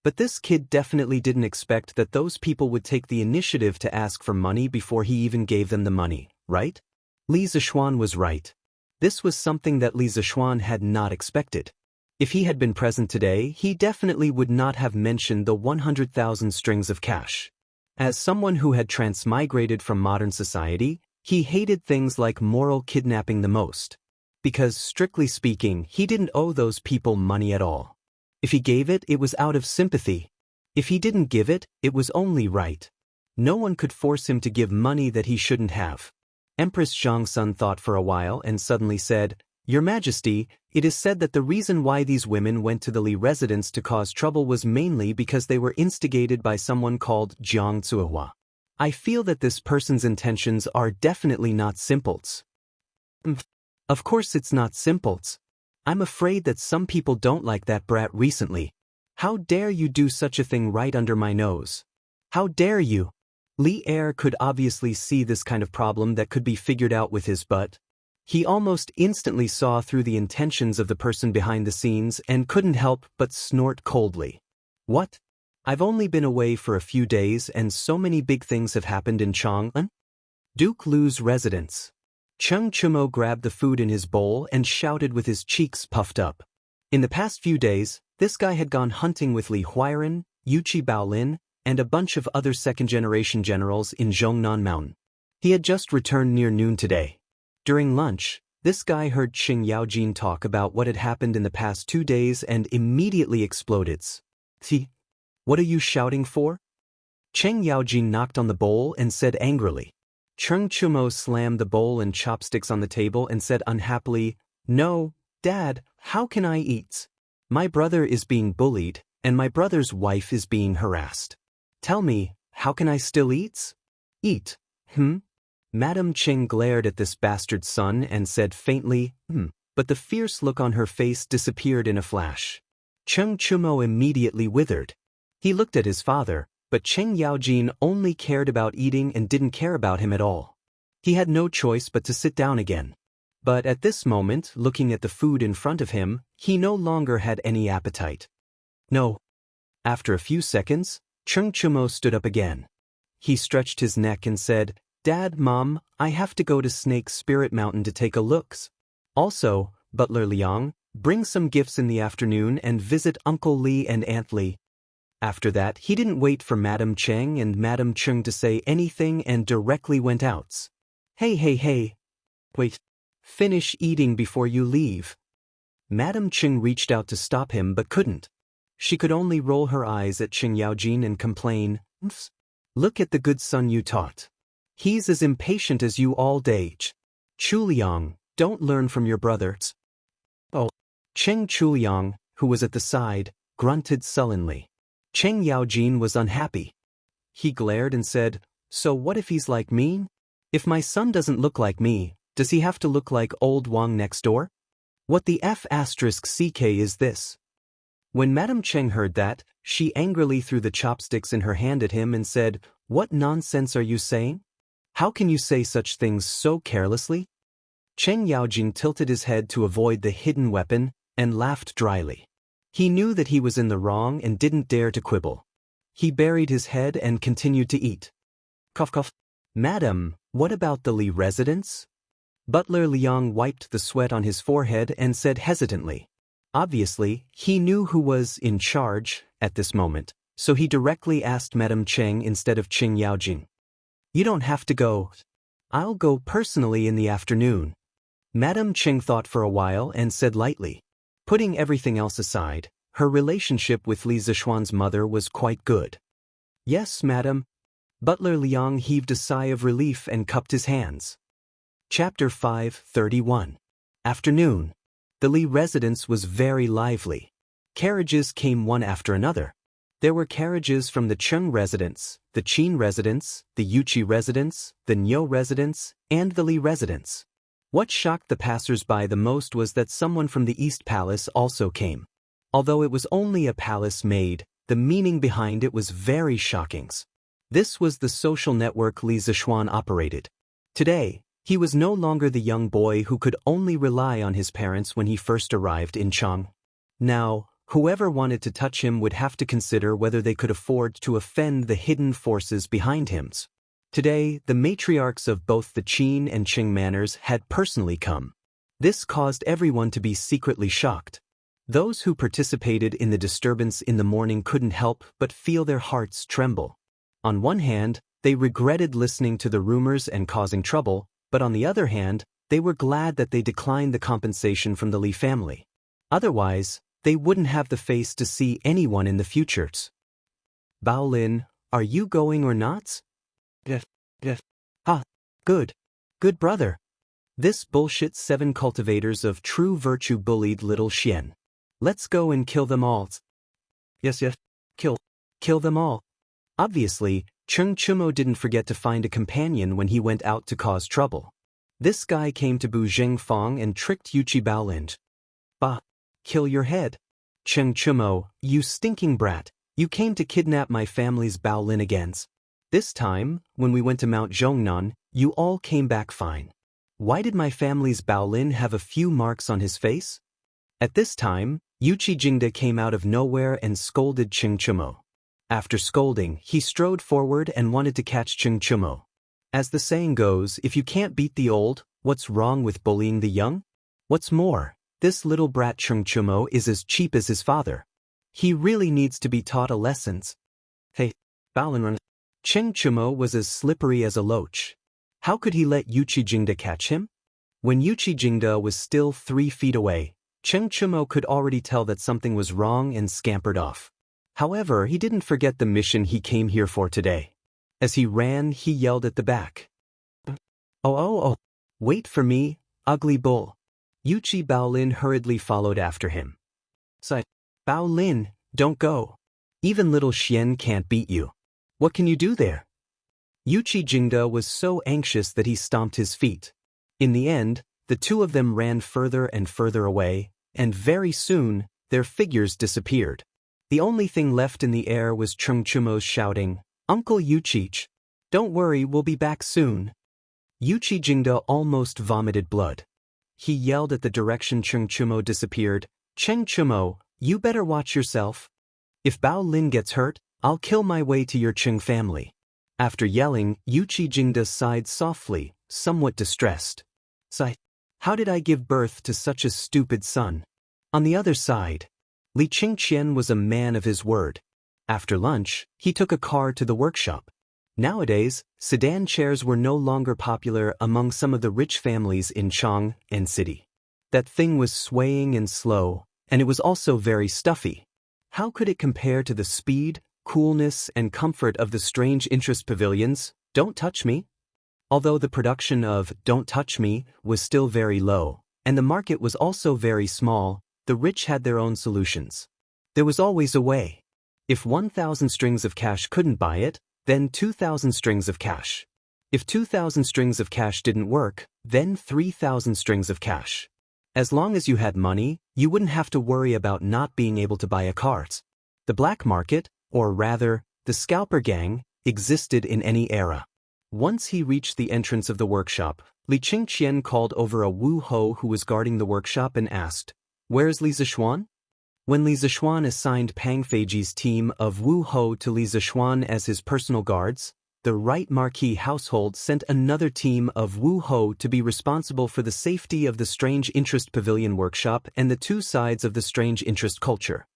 Speaker 1: But this kid definitely didn't expect that those people would take the initiative to ask for money before he even gave them the money, right? Li Zishuan was right. This was something that Li Zishuan had not expected. If he had been present today, he definitely would not have mentioned the 100,000 strings of cash. As someone who had transmigrated from modern society, he hated things like moral kidnapping the most. Because, strictly speaking, he didn't owe those people money at all. If he gave it, it was out of sympathy. If he didn't give it, it was only right. No one could force him to give money that he shouldn't have. Empress Zhangxun thought for a while and suddenly said, Your Majesty, it is said that the reason why these women went to the Li residence to cause trouble was mainly because they were instigated by someone called Jiang Zuohua. I feel that this person's intentions are definitely not simples. Of course it's not simples. I'm afraid that some people don't like that brat recently. How dare you do such a thing right under my nose? How dare you? Li Er could obviously see this kind of problem that could be figured out with his butt. He almost instantly saw through the intentions of the person behind the scenes and couldn't help but snort coldly. What? I've only been away for a few days and so many big things have happened in Chang'an? Duke Lu's residence. Cheng Chumo grabbed the food in his bowl and shouted with his cheeks puffed up. In the past few days, this guy had gone hunting with Li Huairen, Yuqi Baolin, and a bunch of other second-generation generals in Zhongnan Mountain. He had just returned near noon today. During lunch, this guy heard Qing Yaojin talk about what had happened in the past 2 days and immediately exploded. "Thi, what are you shouting for?" Qing Yaojin knocked on the bowl and said angrily. Cheng Chumo slammed the bowl and chopsticks on the table and said unhappily, "No, Dad, how can I eat? My brother is being bullied, and my brother's wife is being harassed. Tell me, how can I still eat? Eat, Madam Qing glared at this bastard son and said faintly, but the fierce look on her face disappeared in a flash. Cheng Chumo immediately withered. He looked at his father, but Qing Yaojin only cared about eating and didn't care about him at all. He had no choice but to sit down again. But at this moment, looking at the food in front of him, he no longer had any appetite. No. After a few seconds, Cheng Chumo stood up again. He stretched his neck and said, "Dad, Mom, I have to go to Snake Spirit Mountain to take a look. Also, Butler Liang, bring some gifts in the afternoon and visit Uncle Li and Aunt Li." After that, he didn't wait for Madam Cheng and Madam Chung to say anything and directly went out. Hey. Wait. Finish eating before you leave." Madam Cheng reached out to stop him but couldn't. She could only roll her eyes at Qing Yaojin and complain, "Look at the good son you taught. He's as impatient as you all day. Chuliang, don't learn from your brothers." Oh. Cheng Chuliang, who was at the side, grunted sullenly. Qing Yaojin was unhappy. He glared and said, "So what if he's like me? If my son doesn't look like me, does he have to look like old Wang next door? What the F***ck is this?" When Madam Cheng heard that, she angrily threw the chopsticks in her hand at him and said, "What nonsense are you saying? How can you say such things so carelessly?" Qing Yaojin tilted his head to avoid the hidden weapon and laughed dryly. He knew that he was in the wrong and didn't dare to quibble. He buried his head and continued to eat. Cough cough. "Madam, what about the Li residence?" Butler Liang wiped the sweat on his forehead and said hesitantly. Obviously, he knew who was in charge at this moment, so he directly asked Madam Cheng instead of Qing Yaojin. "You don't have to go. I'll go personally in the afternoon." Madam Cheng thought for a while and said lightly. Putting everything else aside, her relationship with Li Zixuan's mother was quite good. "Yes, madam." Butler Liang heaved a sigh of relief and cupped his hands. Chapter 5:31. Afternoon. The Li residence was very lively. Carriages came one after another. There were carriages from the Cheng residence, the Qin residence, the Yuqi residence, the Niu residence, and the Li residence. What shocked the passers-by the most was that someone from the East Palace also came. Although it was only a palace maid, the meaning behind it was very shocking. This was the social network Li Zixuan operated. Today, he was no longer the young boy who could only rely on his parents when he first arrived in Chang. Now, whoever wanted to touch him would have to consider whether they could afford to offend the hidden forces behind him. Today, the matriarchs of both the Qin and Qing manors had personally come. This caused everyone to be secretly shocked. Those who participated in the disturbance in the morning couldn't help but feel their hearts tremble. On one hand, they regretted listening to the rumors and causing trouble, but on the other hand, they were glad that they declined the compensation from the Li family. Otherwise, they wouldn't have the face to see anyone in the future. "Bao Lin, are you going or not?" Yes. "Ah, good. Good brother. This bullshit 7 cultivators of true virtue bullied little Xian. Let's go and kill them all." Yes. Kill them all." Obviously, Cheng Chumo didn't forget to find a companion when he went out to cause trouble. This guy came to Bu Zhengfang and tricked Yuqi Baolin. "Bah, kill your head." Cheng Chumo, you stinking brat, you came to kidnap my family's Bao Lin again. This time, when we went to Mount Zhongnan, you all came back fine. Why did my family's Bao Lin have a few marks on his face? At this time, Yuchi Jingda came out of nowhere and scolded Cheng Chumo. After scolding, he strode forward and wanted to catch Cheng Chumo. As the saying goes, if you can't beat the old, what's wrong with bullying the young? What's more, this little brat Cheng Chumo is as cheap as his father. He really needs to be taught a lesson. Hey, Bao Lin run. Cheng Chumo was as slippery as a loach. How could he let Yuchi Jingda catch him? When Yuchi Jingda was still 3 feet away, Cheng Chumo could already tell that something was wrong and scampered off. However, he didn't forget the mission he came here for today. As he ran, he yelled at the back. Oh, wait for me, ugly bull. Yuchi Bao Lin hurriedly followed after him. Sighed. Bao Lin, don't go. Even little Xian can't beat you. What can you do there? Yuchi Jingda was so anxious that he stomped his feet. In the end, the two of them ran further and further away, and very soon, their figures disappeared. The only thing left in the air was Cheng Chumo's shouting, Uncle Yuchich, don't worry, we'll be back soon. Yuchi Jingda almost vomited blood. He yelled at the direction Cheng Chumo disappeared, Cheng Chumo, you better watch yourself. If Bao Lin gets hurt, I'll kill my way to your Cheng family. After yelling, Yuchi Jingda sighed softly, somewhat distressed. Sigh. How did I give birth to such a stupid son? On the other side, Li Qingqian was a man of his word. After lunch, he took a car to the workshop. Nowadays, sedan chairs were no longer popular among some of the rich families in Chang and City. That thing was swaying and slow, and it was also very stuffy. How could it compare to the speed, coolness, and comfort of the strange interest pavilions, Don't Touch Me? Although the production of Don't Touch Me was still very low, and the market was also very small, the rich had their own solutions. There was always a way. If 1,000 strings of cash couldn't buy it, then 2,000 strings of cash. If 2,000 strings of cash didn't work, then 3,000 strings of cash. As long as you had money, you wouldn't have to worry about not being able to buy a cart. The black market, or rather, the scalper gang, existed in any era. Once he reached the entrance of the workshop, Li Qingqian called over a Wu Ho who was guarding the workshop and asked, Where's Li Zishuan? When Li Zishuan assigned Pang Feiji's team of Wu Ho to Li Zishuan as his personal guards, the Right Marquis household sent another team of Wu Ho to be responsible for the safety of the Strange Interest Pavilion workshop and the two sides of the Strange Interest culture.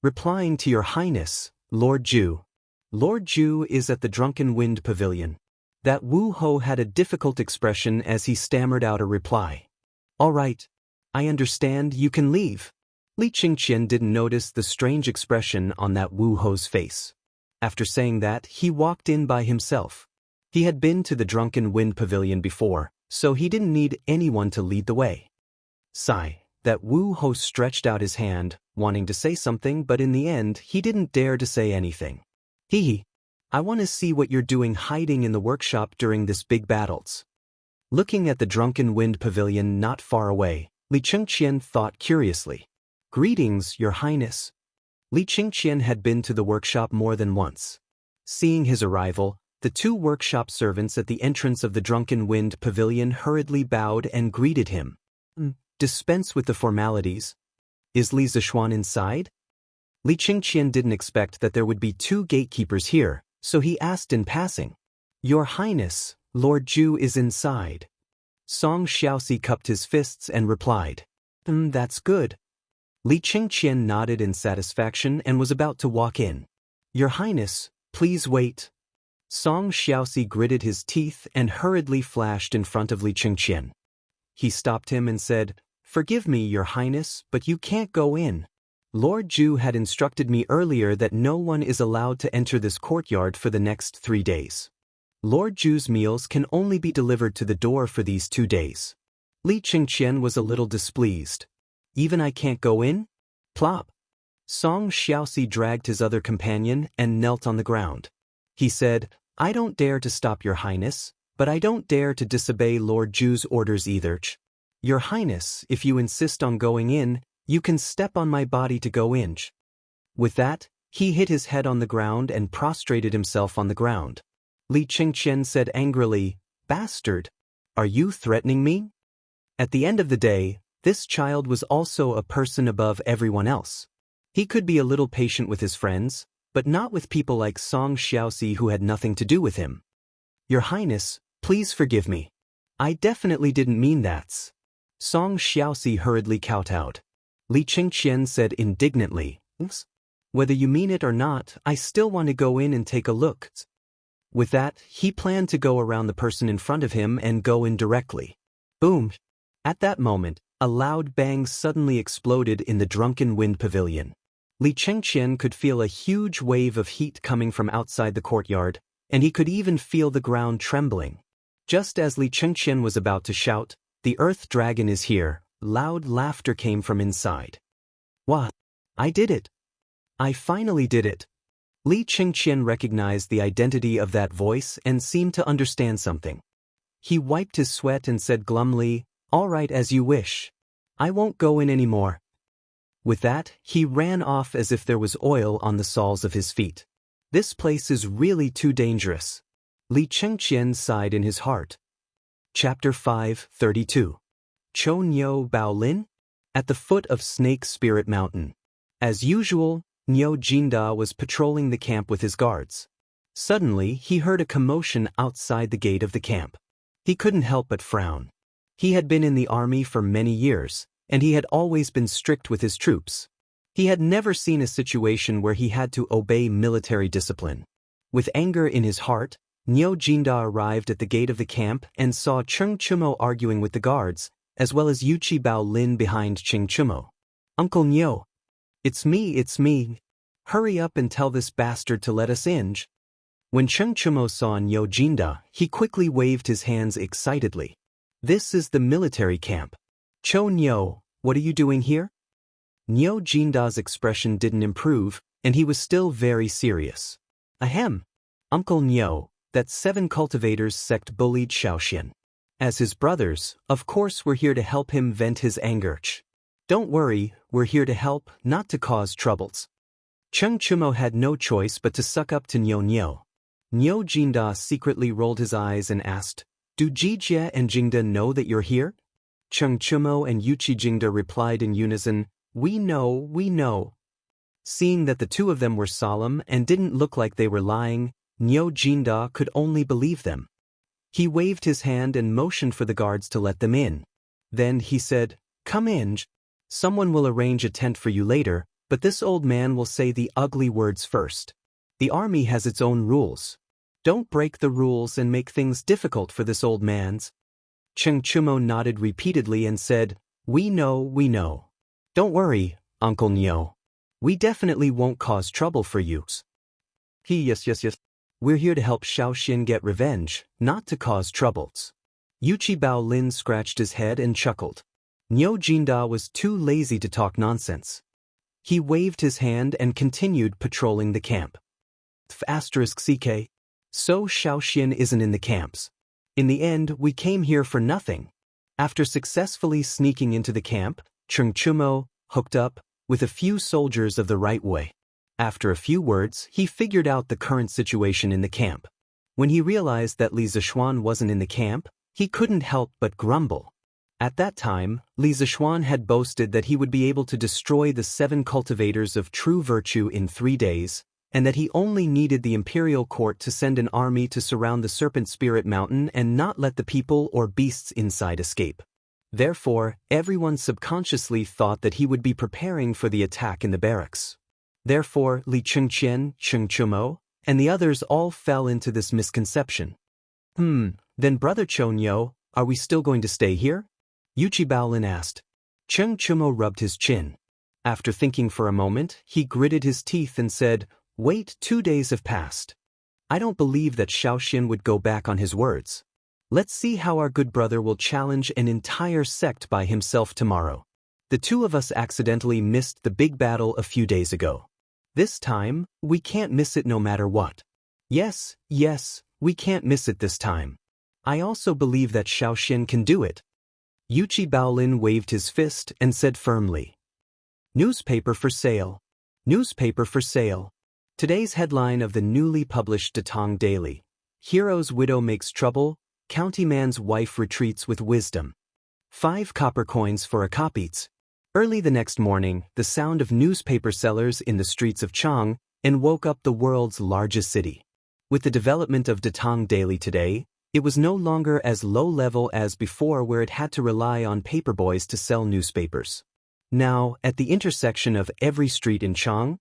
Speaker 1: Replying to Your Highness, Lord Ju. Lord Ju is at the Drunken Wind Pavilion. That Wu Ho had a difficult expression as he stammered out a reply. All right. I understand, you can leave. Li Qingqian didn't notice the strange expression on that Wu Ho's face. After saying that, he walked in by himself. He had been to the Drunken Wind Pavilion before, so he didn't need anyone to lead the way. Sigh. That Wu Ho stretched out his hand, wanting to say something, but in the end, he didn't dare to say anything. Hee. I want to see what you're doing hiding in the workshop during this big battles. Looking at the Drunken Wind Pavilion not far away, Li Qingqian thought curiously. Greetings, Your Highness. Li Qingqian had been to the workshop more than once. Seeing his arrival, the two workshop servants at the entrance of the Drunken Wind Pavilion hurriedly bowed and greeted him. Dispense with the formalities. Is Li Zishuan inside? Li Qingqian didn't expect that there would be two gatekeepers here, so he asked in passing. Your Highness, Lord Ju is inside. Song Xiaoxi cupped his fists and replied. That's good. Li Qingqian nodded in satisfaction and was about to walk in. Your Highness, please wait. Song Xiaoxi gritted his teeth and hurriedly flashed in front of Li Qingqian. He stopped him and said, Forgive me, Your Highness, but you can't go in. Lord Ju had instructed me earlier that no one is allowed to enter this courtyard for the next 3 days. Lord Ju's meals can only be delivered to the door for these 2 days. Li Qingqian was a little displeased. Even I can't go in? Plop. Song Xiaoxi dragged his other companion and knelt on the ground. He said, I don't dare to stop Your Highness, but I don't dare to disobey Lord Ju's orders either. Your Highness, if you insist on going in, You can step on my body to go in. With that, he hit his head on the ground and prostrated himself on the ground. Li Qingqian said angrily, "Bastard! Are you threatening me?" At the end of the day, this child was also a person above everyone else. He could be a little patient with his friends, but not with people like Song Xiaoxi who had nothing to do with him. "Your Highness, please forgive me. I definitely didn't mean that." Song Xiaoxi hurriedly kowtowed. Li Qingqian said indignantly, "Whether you mean it or not, I still want to go in and take a look." With that, he planned to go around the person in front of him and go in directly. Boom! At that moment, a loud bang suddenly exploded in the Drunken Wind Pavilion. Li Qingqian could feel a huge wave of heat coming from outside the courtyard, and he could even feel the ground trembling. Just as Li Qingqian was about to shout, "The Earth Dragon is here," loud laughter came from inside. "What? I did it! I finally did it!" Li Qingqian recognized the identity of that voice and seemed to understand something. He wiped his sweat and said glumly, "All right, as you wish. I won't go in anymore." With that, he ran off as if there was oil on the soles of his feet. "This place is really too dangerous." Li Qingqian sighed in his heart. Chapter 5:32. Chou Niu Bao Lin? At the foot of Snake Spirit Mountain. As usual, Niu Jinda was patrolling the camp with his guards. Suddenly, he heard a commotion outside the gate of the camp. He couldn't help but frown. He had been in the army for many years, and he had always been strict with his troops. He had never seen a situation where he had to obey military discipline. With anger in his heart, Niu Jinda arrived at the gate of the camp and saw Cheng Chumo arguing with the guards, as well as Yuchi Bao Lin behind Cheng Chumo. "Uncle Niu. It's me. Hurry up and tell this bastard to let us in." When Cheng Chumo saw Niu Jinda, he quickly waved his hands excitedly. "This is the military camp. Chou Niu, what are you doing here?" Niu Jinda's expression didn't improve, and he was still very serious. "Ahem. Uncle Niu, that 7 cultivators sect bullied Xiaoxian. As his brothers, of course we're here to help him vent his anger. Don't worry, we're here to help, not to cause troubles." Cheng Chumo had no choice but to suck up to Niu Niu. Niu Jinda secretly rolled his eyes and asked, "Do Jijie and Jingda know that you're here?" Cheng Chumo and Yuchi Jingda replied in unison, we know." Seeing that the two of them were solemn and didn't look like they were lying, Niu Jinda could only believe them. He waved his hand and motioned for the guards to let them in. Then he said, "Come in. Someone will arrange a tent for you later, but this old man will say the ugly words first. The army has its own rules. Don't break the rules and make things difficult for this old man's." Cheng Chumo nodded repeatedly and said, we know. "Don't worry, Uncle Niu. We definitely won't cause trouble for you." Yes. "We're here to help Xiaoxian get revenge, not to cause troubles." Yuchi Bao Lin scratched his head and chuckled. Niu Jinda was too lazy to talk nonsense. He waved his hand and continued patrolling the camp. *CK. So Xiaoxian isn't in the camps. In the end, we came here for nothing. After successfully sneaking into the camp, Cheng Chumo hooked up with a few soldiers of the right way. After a few words, he figured out the current situation in the camp. When he realized that Li Zishuan wasn't in the camp, he couldn't help but grumble. At that time, Li Zishuan had boasted that he would be able to destroy the 7 cultivators of true virtue in 3 days, and that he only needed the imperial court to send an army to surround the Serpent Spirit Mountain and not let the people or beasts inside escape. Therefore, everyone subconsciously thought that he would be preparing for the attack in the barracks. Therefore, Li Qingqian, Cheng Chumo, and the others all fell into this misconception. Then Brother Chou Niu, are we still going to stay here? Yuchi Bao Lin asked. Cheng Chumo rubbed his chin. After thinking for a moment, he gritted his teeth and said, "Wait, 2 days have passed. I don't believe that Xiaoxian would go back on his words. Let's see how our good brother will challenge an entire sect by himself tomorrow. The two of us accidentally missed the big battle a few days ago. This time, we can't miss it no matter what. Yes, we can't miss it this time. I also believe that Xiaoxian can do it." Yuchi Bao Lin waved his fist and said firmly, Newspaper for sale. Newspaper for sale. Today's headline of the newly published Datong Daily. Hero's widow makes trouble, county man's wife retreats with wisdom. 5 copper coins for a copies. Early the next morning, the sound of newspaper sellers in the streets of Chang woke up the world's largest city. With the development of Datong Daily today, it was no longer as low-level as before where it had to rely on paperboys to sell newspapers. Now, at the intersection of every street in Chang,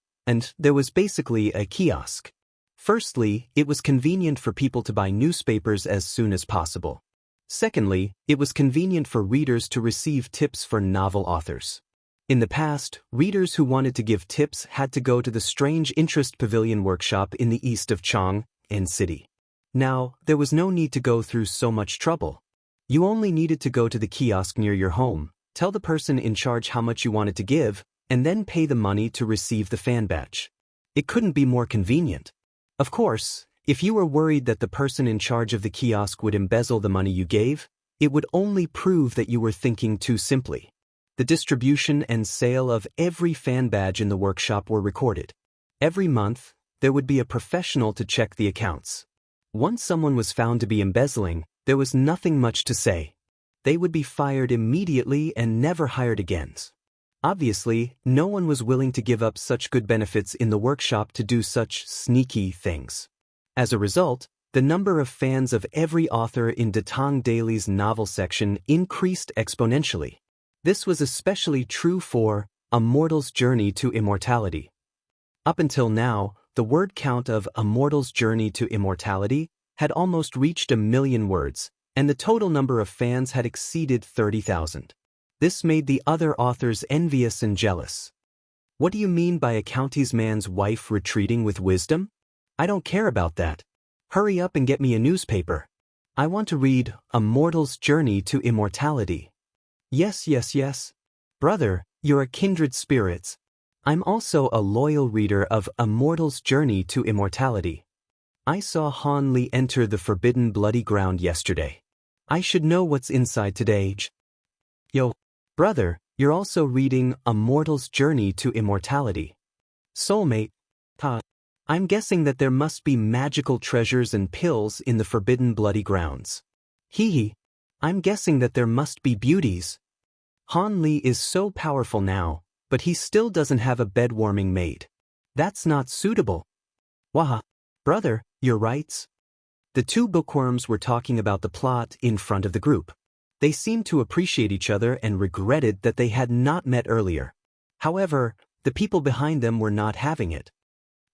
Speaker 1: there was basically a kiosk. Firstly, it was convenient for people to buy newspapers as soon as possible. Secondly, it was convenient for readers to receive tips for novel authors. In the past, readers who wanted to give tips had to go to the strange interest pavilion workshop in the east of Chang City. Now, there was no need to go through so much trouble. You only needed to go to the kiosk near your home, tell the person in charge how much you wanted to give, and then pay the money to receive the fan badge. It couldn't be more convenient. Of course, if you were worried that the person in charge of the kiosk would embezzle the money you gave, it would only prove that you were thinking too simply. The distribution and sale of every fan badge in the workshop were recorded. Every month, there would be a professional to check the accounts. Once someone was found to be embezzling, there was nothing much to say. They would be fired immediately and never hired again. Obviously, no one was willing to give up such good benefits in the workshop to do such sneaky things. As a result, the number of fans of every author in Datong Daily's novel section increased exponentially. This was especially true for Immortal's Journey to Immortality. Up until now, the word count of Immortal's Journey to Immortality had almost reached 1 million words, and the total number of fans had exceeded 30,000. This made the other authors envious and jealous. What do you mean by a county man's wife retreating with wisdom? I don't care about that. Hurry up and get me a newspaper. I want to read Immortal's Journey to Immortality. Yes. Brother, you're a kindred spirits. I'm also a loyal reader of Immortal's Journey to Immortality. I saw Han Li enter the forbidden bloody ground yesterday. I should know what's inside today. Yo, brother, you're also reading Immortal's Journey to Immortality. Soulmate, I'm guessing that there must be magical treasures and pills in the forbidden bloody grounds. Hee, I'm guessing that there must be beauties. Han Li is so powerful now, but he still doesn't have a bed-warming maid. That's not suitable. Waha, brother, you're right. The 2 bookworms were talking about the plot in front of the group. They seemed to appreciate each other and regretted that they had not met earlier. However, the people behind them were not having it.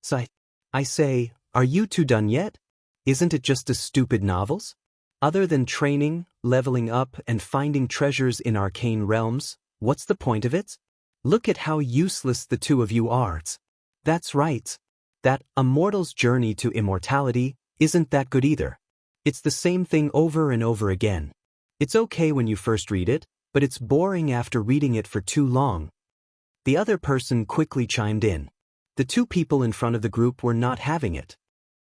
Speaker 1: So, I say, are you 2 done yet? Isn't it just a stupid novels? Other than training, leveling up, and finding treasures in arcane realms, what's the point of it? Look at how useless the 2 of you are. That's right. That Immortal's Journey to Immortality isn't that good either. It's the same thing over and over again. It's okay when you first read it, but it's boring after reading it for too long. The other person quickly chimed in. The 2 people in front of the group were not having it.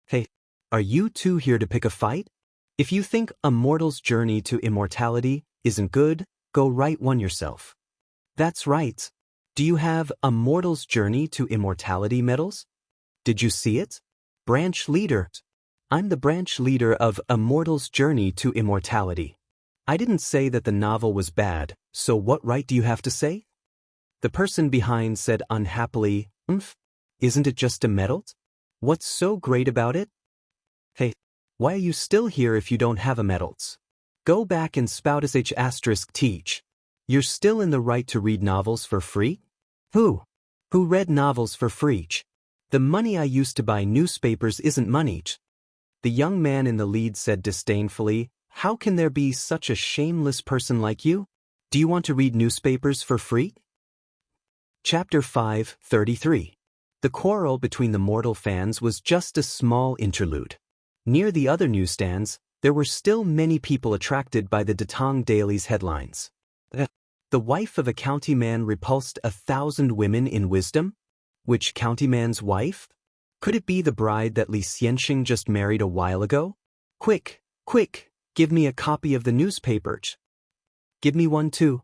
Speaker 1: Hey, are you 2 here to pick a fight? If you think Immortal's Journey to Immortality isn't good, go write one yourself. That's right. Do you have Immortal's Journey to Immortality medals? Did you see it? Branch leader. I'm the branch leader of Immortal's Journey to Immortality. I didn't say that the novel was bad, so what right do you have to say? The person behind said unhappily, isn't it just a medal? What's so great about it? Hey, why are you still here if you don't have a medals? Go back and spout sh** teach. You're still in the right to read novels for free? Who read novels for free? The money I used to buy newspapers isn't money. The young man in the lead said disdainfully, how can there be such a shameless person like you? Do you want to read newspapers for free? Chapter 5:33. The quarrel between the mortal fans was just a small interlude. Near the other newsstands, there were still many people attracted by the Datong Daily's headlines. The wife of a county man repulsed 1,000 women in wisdom? Which county man's wife? Could it be the bride that Li Xianxia just married a while ago? Quick, give me a copy of the newspaper. Give me one too.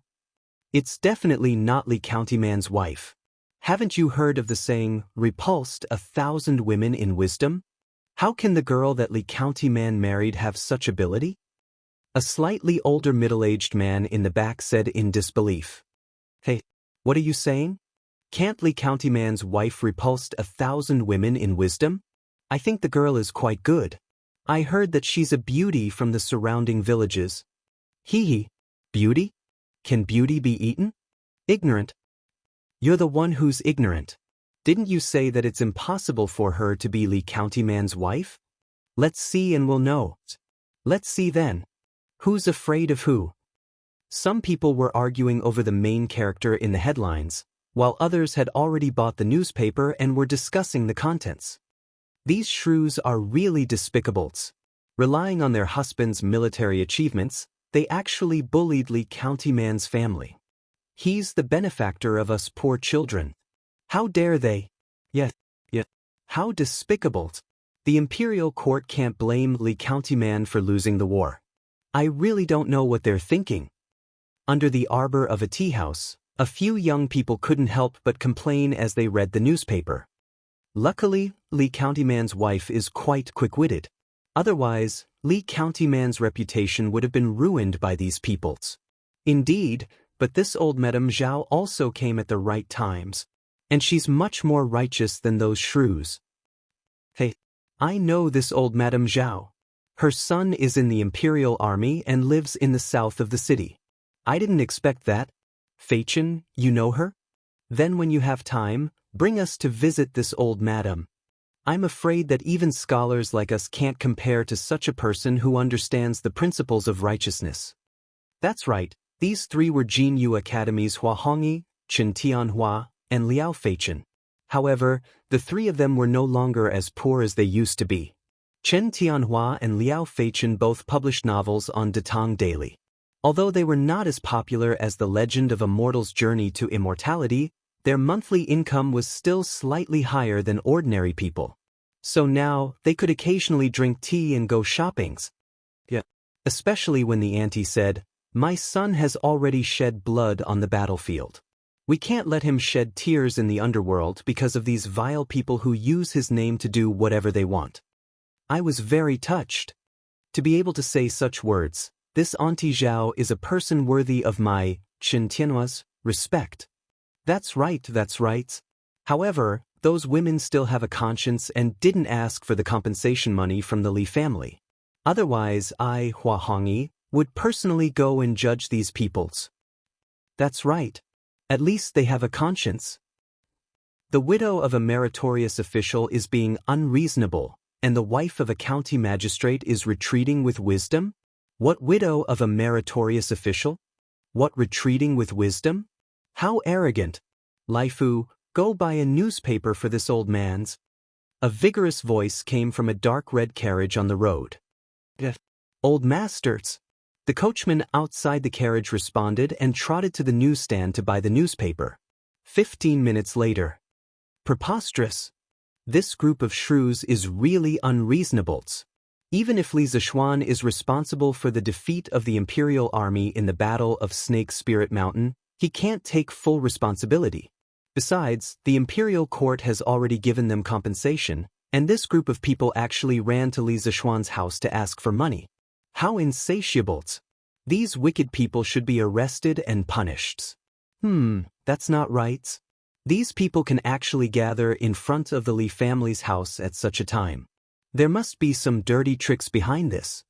Speaker 1: It's definitely not Li County Man's wife. Haven't you heard of the saying, repulsed 1,000 women in wisdom? How can the girl that Li County Man married have such ability? A slightly older middle-aged man in the back said in disbelief. Hey, what are you saying? Can't Li County Man's wife repulsed 1,000 women in wisdom? I think the girl is quite good. I heard that she's a beauty from the surrounding villages. Hee hee. Beauty? Can beauty be eaten? Ignorant. You're the one who's ignorant. Didn't you say that it's impossible for her to be Li County Man's wife? Let's see and we'll know. Let's see then. Who's afraid of who? Some people were arguing over the main character in the headlines, while others had already bought the newspaper and were discussing the contents. These shrews are really despicables. Relying on their husband's military achievements, they actually bullied Li County Man's family. He's the benefactor of us poor children. How dare they? Yes. How despicable. The imperial court can't blame Li County Man for losing the war. I really don't know what they're thinking. Under the arbor of a tea house, a few young people couldn't help but complain as they read the newspaper. Luckily, Li County Man's wife is quite quick-witted. Otherwise, Li County Man's reputation would have been ruined by these peoples. Indeed, but this old Madame Zhao also came at the right times, and she's much more righteous than those shrews. Hey, I know this old Madame Zhao. Her son is in the Imperial Army and lives in the south of the city. I didn't expect that. Feichen, you know her? Then when you have time, bring us to visit this old madam. I'm afraid that even scholars like us can't compare to such a person who understands the principles of righteousness. That's right, these three were Jinyu Academy's Hua Hongyi, Chen Tianhua, and Liao Feichen. However, the three of them were no longer as poor as they used to be. Chen Tianhua and Liao Feichen both published novels on Datang Daily. Although they were not as popular as The Legend of a Mortal's Journey to Immortality, their monthly income was still slightly higher than ordinary people. So now, they could occasionally drink tea and go shoppings. Especially when the auntie said, "My son has already shed blood on the battlefield. We can't let him shed tears in the underworld because of these vile people who use his name to do whatever they want." I was very touched. To be able to say such words, this Auntie Zhao is a person worthy of my, Chen Tianhua's, respect. That's right. However, those women still have a conscience and didn't ask for the compensation money from the Li family. Otherwise I, Hua Hongyi, would personally go and judge these peoples. That's right. At least they have a conscience. The widow of a meritorious official is being unreasonable, and the wife of a county magistrate is retreating with wisdom? What widow of a meritorious official? What retreating with wisdom? How arrogant! Laifu, go buy a newspaper for this old man's. A vigorous voice came from a dark red carriage on the road. Old masters! The coachman outside the carriage responded and trotted to the newsstand to buy the newspaper. 15 minutes later. Preposterous! This group of shrews is really unreasonable. Even if Li Zishuan is responsible for the defeat of the Imperial Army in the Battle of Snake Spirit Mountain, he can't take full responsibility. Besides, the Imperial Court has already given them compensation, and this group of people actually ran to Li Zishuan's house to ask for money. How insatiable! These wicked people should be arrested and punished. That's not right. These people can actually gather in front of the Li family's house at such a time. There must be some dirty tricks behind this.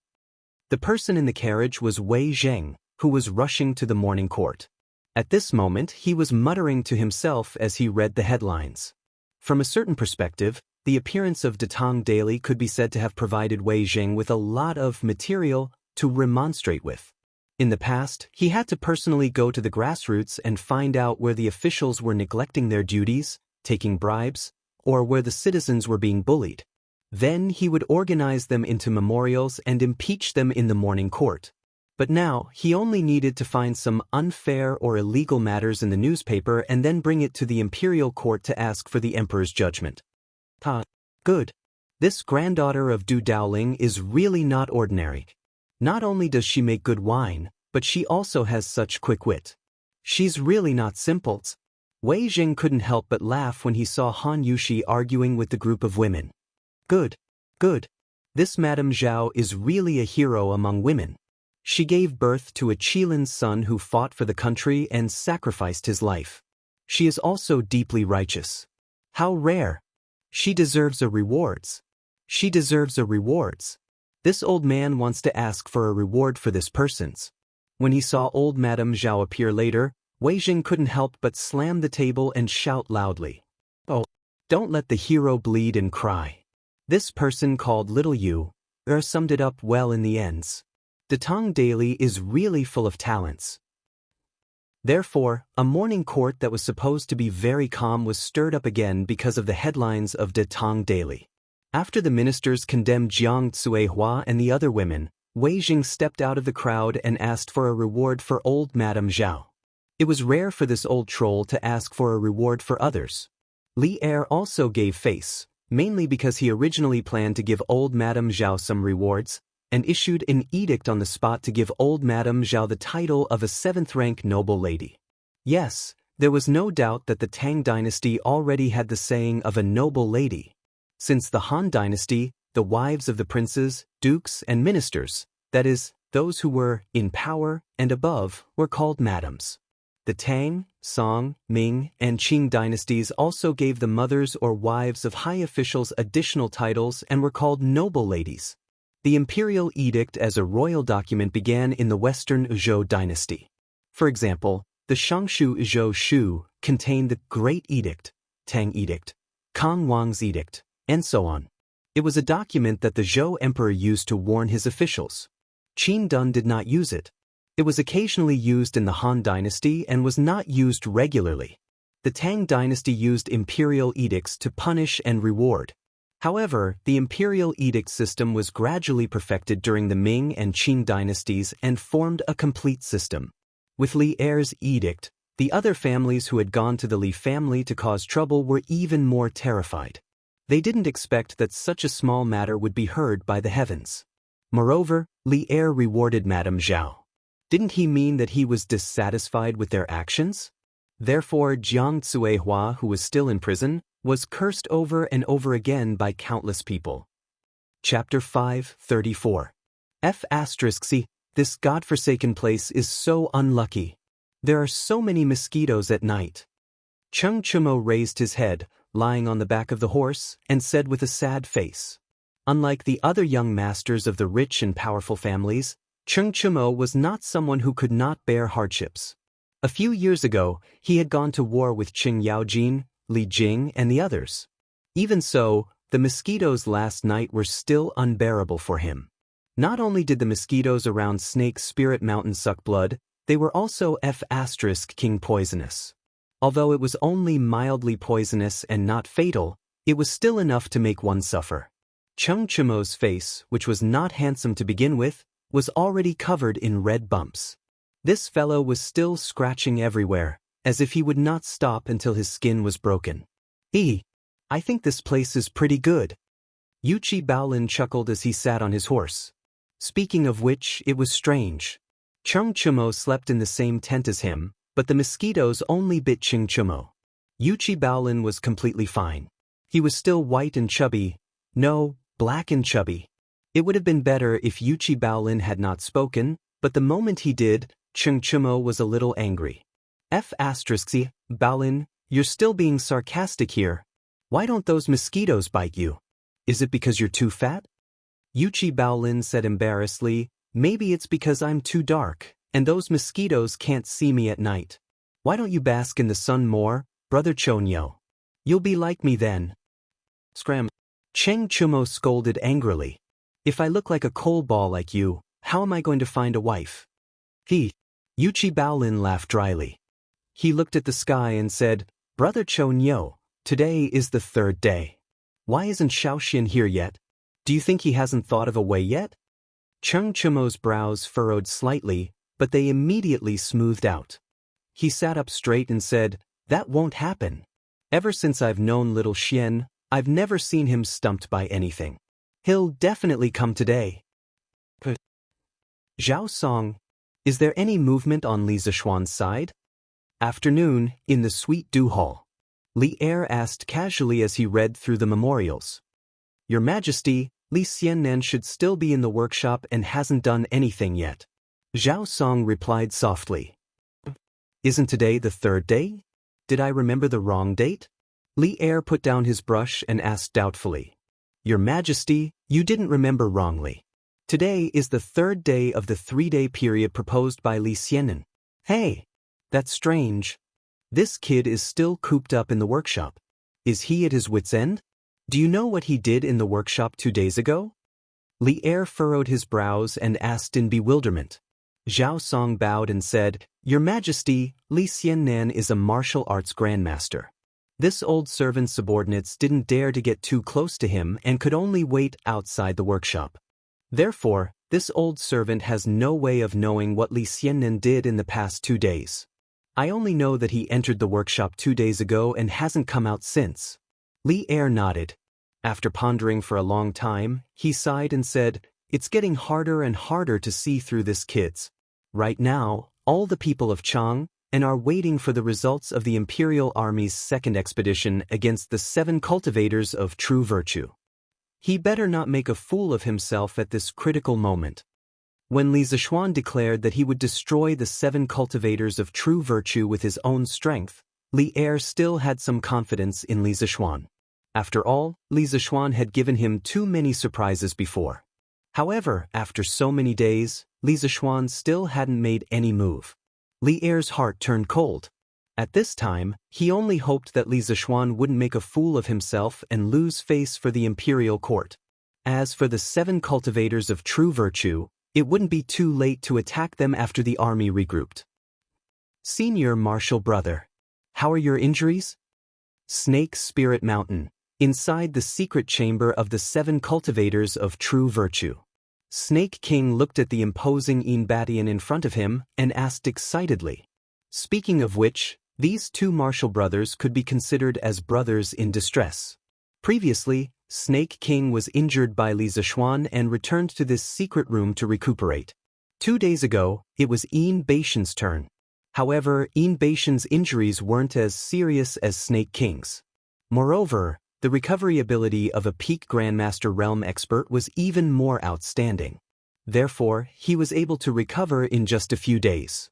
Speaker 1: The person in the carriage was Wei Zheng, who was rushing to the morning court. At this moment, he was muttering to himself as he read the headlines. From a certain perspective, the appearance of Datang Daily could be said to have provided Wei Zheng with a lot of material to remonstrate with. In the past, he had to personally go to the grassroots and find out where the officials were neglecting their duties, taking bribes, or where the citizens were being bullied. Then he would organize them into memorials and impeach them in the morning court. But now, he only needed to find some unfair or illegal matters in the newspaper and then bring it to the imperial court to ask for the emperor's judgment. Good. This granddaughter of Du Daoling is really not ordinary. Not only does she make good wine, but she also has such quick wit. She's really not simple. Wei Jing couldn't help but laugh when he saw Han Yushi arguing with the group of women. Good. Good. This Madame Zhao is really a hero among women. She gave birth to a Qilin's son who fought for the country and sacrificed his life. She is also deeply righteous. How rare. She deserves a rewards. She deserves a rewards. This old man wants to ask for a reward for this person's. When he saw old Madame Zhao appear later, Wei Jing couldn't help but slam the table and shout loudly. Oh, don't let the hero bleed and cry. This person called Little Yu summed it up well in the ends. The Tang Daily is really full of talents. Therefore, a morning court that was supposed to be very calm was stirred up again because of the headlines of the Tang Daily. After the ministers condemned Jiang Tsuehua and the other women, Wei Jing stepped out of the crowd and asked for a reward for old Madame Zhao. It was rare for this old troll to ask for a reward for others. Li Er also gave face, mainly because he originally planned to give old Madame Zhao some rewards, and issued an edict on the spot to give old Madame Zhao the title of a 7th-rank noble lady. Yes, there was no doubt that the Tang dynasty already had the saying of a noble lady. Since the Han dynasty, the wives of the princes, dukes, and ministers, that is, those who were in power and above, were called madams. The Tang, Song, Ming, and Qing dynasties also gave the mothers or wives of high officials additional titles and were called noble ladies. The imperial edict as a royal document began in the Western Zhou dynasty. For example, the Shangshu Zhou Shu contained the Great Edict, Tang Edict, Kang Wang's Edict, and so on. It was a document that the Zhou emperor used to warn his officials. Qin Dun did not use it. It was occasionally used in the Han dynasty and was not used regularly. The Tang dynasty used imperial edicts to punish and reward. However, the imperial edict system was gradually perfected during the Ming and Qing dynasties and formed a complete system. With Li Er's edict, the other families who had gone to the Li family to cause trouble were even more terrified. They didn't expect that such a small matter would be heard by the heavens. Moreover, Li Er rewarded Madame Zhao. Didn't he mean that he was dissatisfied with their actions? Therefore, Jiang Tsuehua, who was still in prison, was cursed over and over again by countless people. Chapter 5:34. F***C. This godforsaken place is so unlucky. There are so many mosquitoes at night. Cheng Chumo raised his head, lying on the back of the horse, and said with a sad face. Unlike the other young masters of the rich and powerful families, Cheng Chumo was not someone who could not bear hardships. A few years ago, he had gone to war with Qing Yaojin, Li Jing, and the others. Even so, the mosquitoes last night were still unbearable for him. Not only did the mosquitoes around Snake Spirit Mountain suck blood, they were also F***king poisonous. Although it was only mildly poisonous and not fatal, it was still enough to make one suffer. Cheng Chumo's face, which was not handsome to begin with, was already covered in red bumps. This fellow was still scratching everywhere, as if he would not stop until his skin was broken. I think this place is pretty good. Yuchi Baolin chuckled as he sat on his horse. Speaking of which, it was strange. Cheng Chumo slept in the same tent as him, but the mosquitoes only bit Cheng Chumo. Yuchi Baolin was completely fine. He was still white and chubby. No, black and chubby. It would have been better if Yuchi Baolin had not spoken, but the moment he did, Cheng Chumo was a little angry. F***C, Baolin, you're still being sarcastic here. Why don't those mosquitoes bite you? Is it because you're too fat? Yuchi Baolin said embarrassedly, maybe it's because I'm too dark, and those mosquitoes can't see me at night. Why don't you bask in the sun more, brother Chonyo? You'll be like me then. Scram. Cheng Chumo scolded angrily. If I look like a coal ball like you, how am I going to find a wife? Yuchi Baolin laughed dryly. He looked at the sky and said, Brother Chonyo, today is the 3rd day. Why isn't Xiaoxian here yet? Do you think he hasn't thought of a way yet? Cheng Chumo's brows furrowed slightly, but they immediately smoothed out. He sat up straight and said, That won't happen. Ever since I've known little Xian, I've never seen him stumped by anything. He'll definitely come today. Zhao Song, is there any movement on Li Zishuan's side? Afternoon, in the sweet dew hall. Li Er asked casually as he read through the memorials. Your Majesty, Li Xiannan should still be in the workshop and hasn't done anything yet. Zhao Song replied softly. Isn't today the third day? Did I remember the wrong date? Li Er put down his brush and asked doubtfully. Your Majesty, you didn't remember wrongly. Today is the third day of the 3-day period proposed by Li Xiannan. Hey, that's strange. This kid is still cooped up in the workshop. Is he at his wit's end? Do you know what he did in the workshop 2 days ago? Li Er furrowed his brows and asked in bewilderment. Zhao Song bowed and said, Your Majesty, Li Xiannan is a martial arts grandmaster. This old servant's subordinates didn't dare to get too close to him and could only wait outside the workshop. Therefore, this old servant has no way of knowing what Li Xiannan did in the past 2 days. I only know that he entered the workshop 2 days ago and hasn't come out since. Li Er nodded. After pondering for a long time, he sighed and said, It's getting harder and harder to see through this kids. Right now, all the people of Chang and are waiting for the results of the Imperial Army's second expedition against the 7 cultivators of true virtue. He better not make a fool of himself at this critical moment. When Li Zishuan declared that he would destroy the 7 cultivators of true virtue with his own strength, Li Er still had some confidence in Li Zishuan. After all, Li Zishuan had given him too many surprises before. However, after so many days, Li Zishuan still hadn't made any move. Li Er's heart turned cold. At this time, he only hoped that Li Zishuan wouldn't make a fool of himself and lose face for the imperial court. As for the 7 cultivators of true virtue, it wouldn't be too late to attack them after the army regrouped. Senior Marshal Brother. How are your injuries? Snake Spirit Mountain. Inside the secret chamber of the 7 cultivators of true virtue. Snake King looked at the imposing Inbatian in front of him and asked excitedly. Speaking of which, these 2 martial brothers could be considered as brothers in distress. Previously, Snake King was injured by Li Zishuan and returned to this secret room to recuperate. 2 days ago, it was Yin Baishan's turn. However, Yin Baishan's injuries weren't as serious as Snake King's. Moreover, the recovery ability of a peak Grandmaster Realm expert was even more outstanding. Therefore, he was able to recover in just a few days.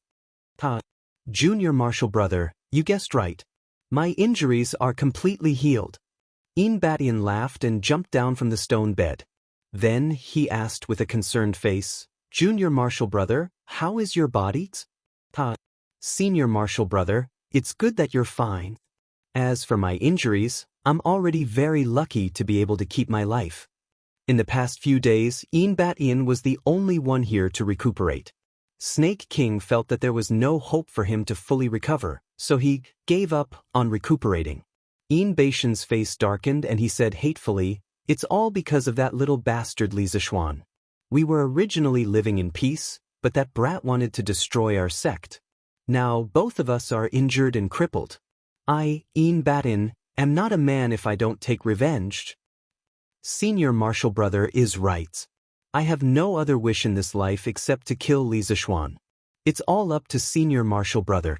Speaker 1: Junior Marshal Brother, you guessed right. My injuries are completely healed. Inbatian laughed and jumped down from the stone bed. Then, he asked with a concerned face, Junior Marshal Brother, how is your body? Senior Marshal Brother, it's good that you're fine. As for my injuries, I'm already very lucky to be able to keep my life. In the past few days, Inbatian was the only one here to recuperate. Snake King felt that there was no hope for him to fully recover, so he gave up on recuperating. Yin Baishan's face darkened and he said hatefully, It's all because of that little bastard Li Zishuan. We were originally living in peace, but that brat wanted to destroy our sect. Now both of us are injured and crippled. I, Inbatian, am not a man if I don't take revenge. Senior Marshal Brother is right. I have no other wish in this life except to kill Li Zishuan. It's all up to Senior Marshal Brother.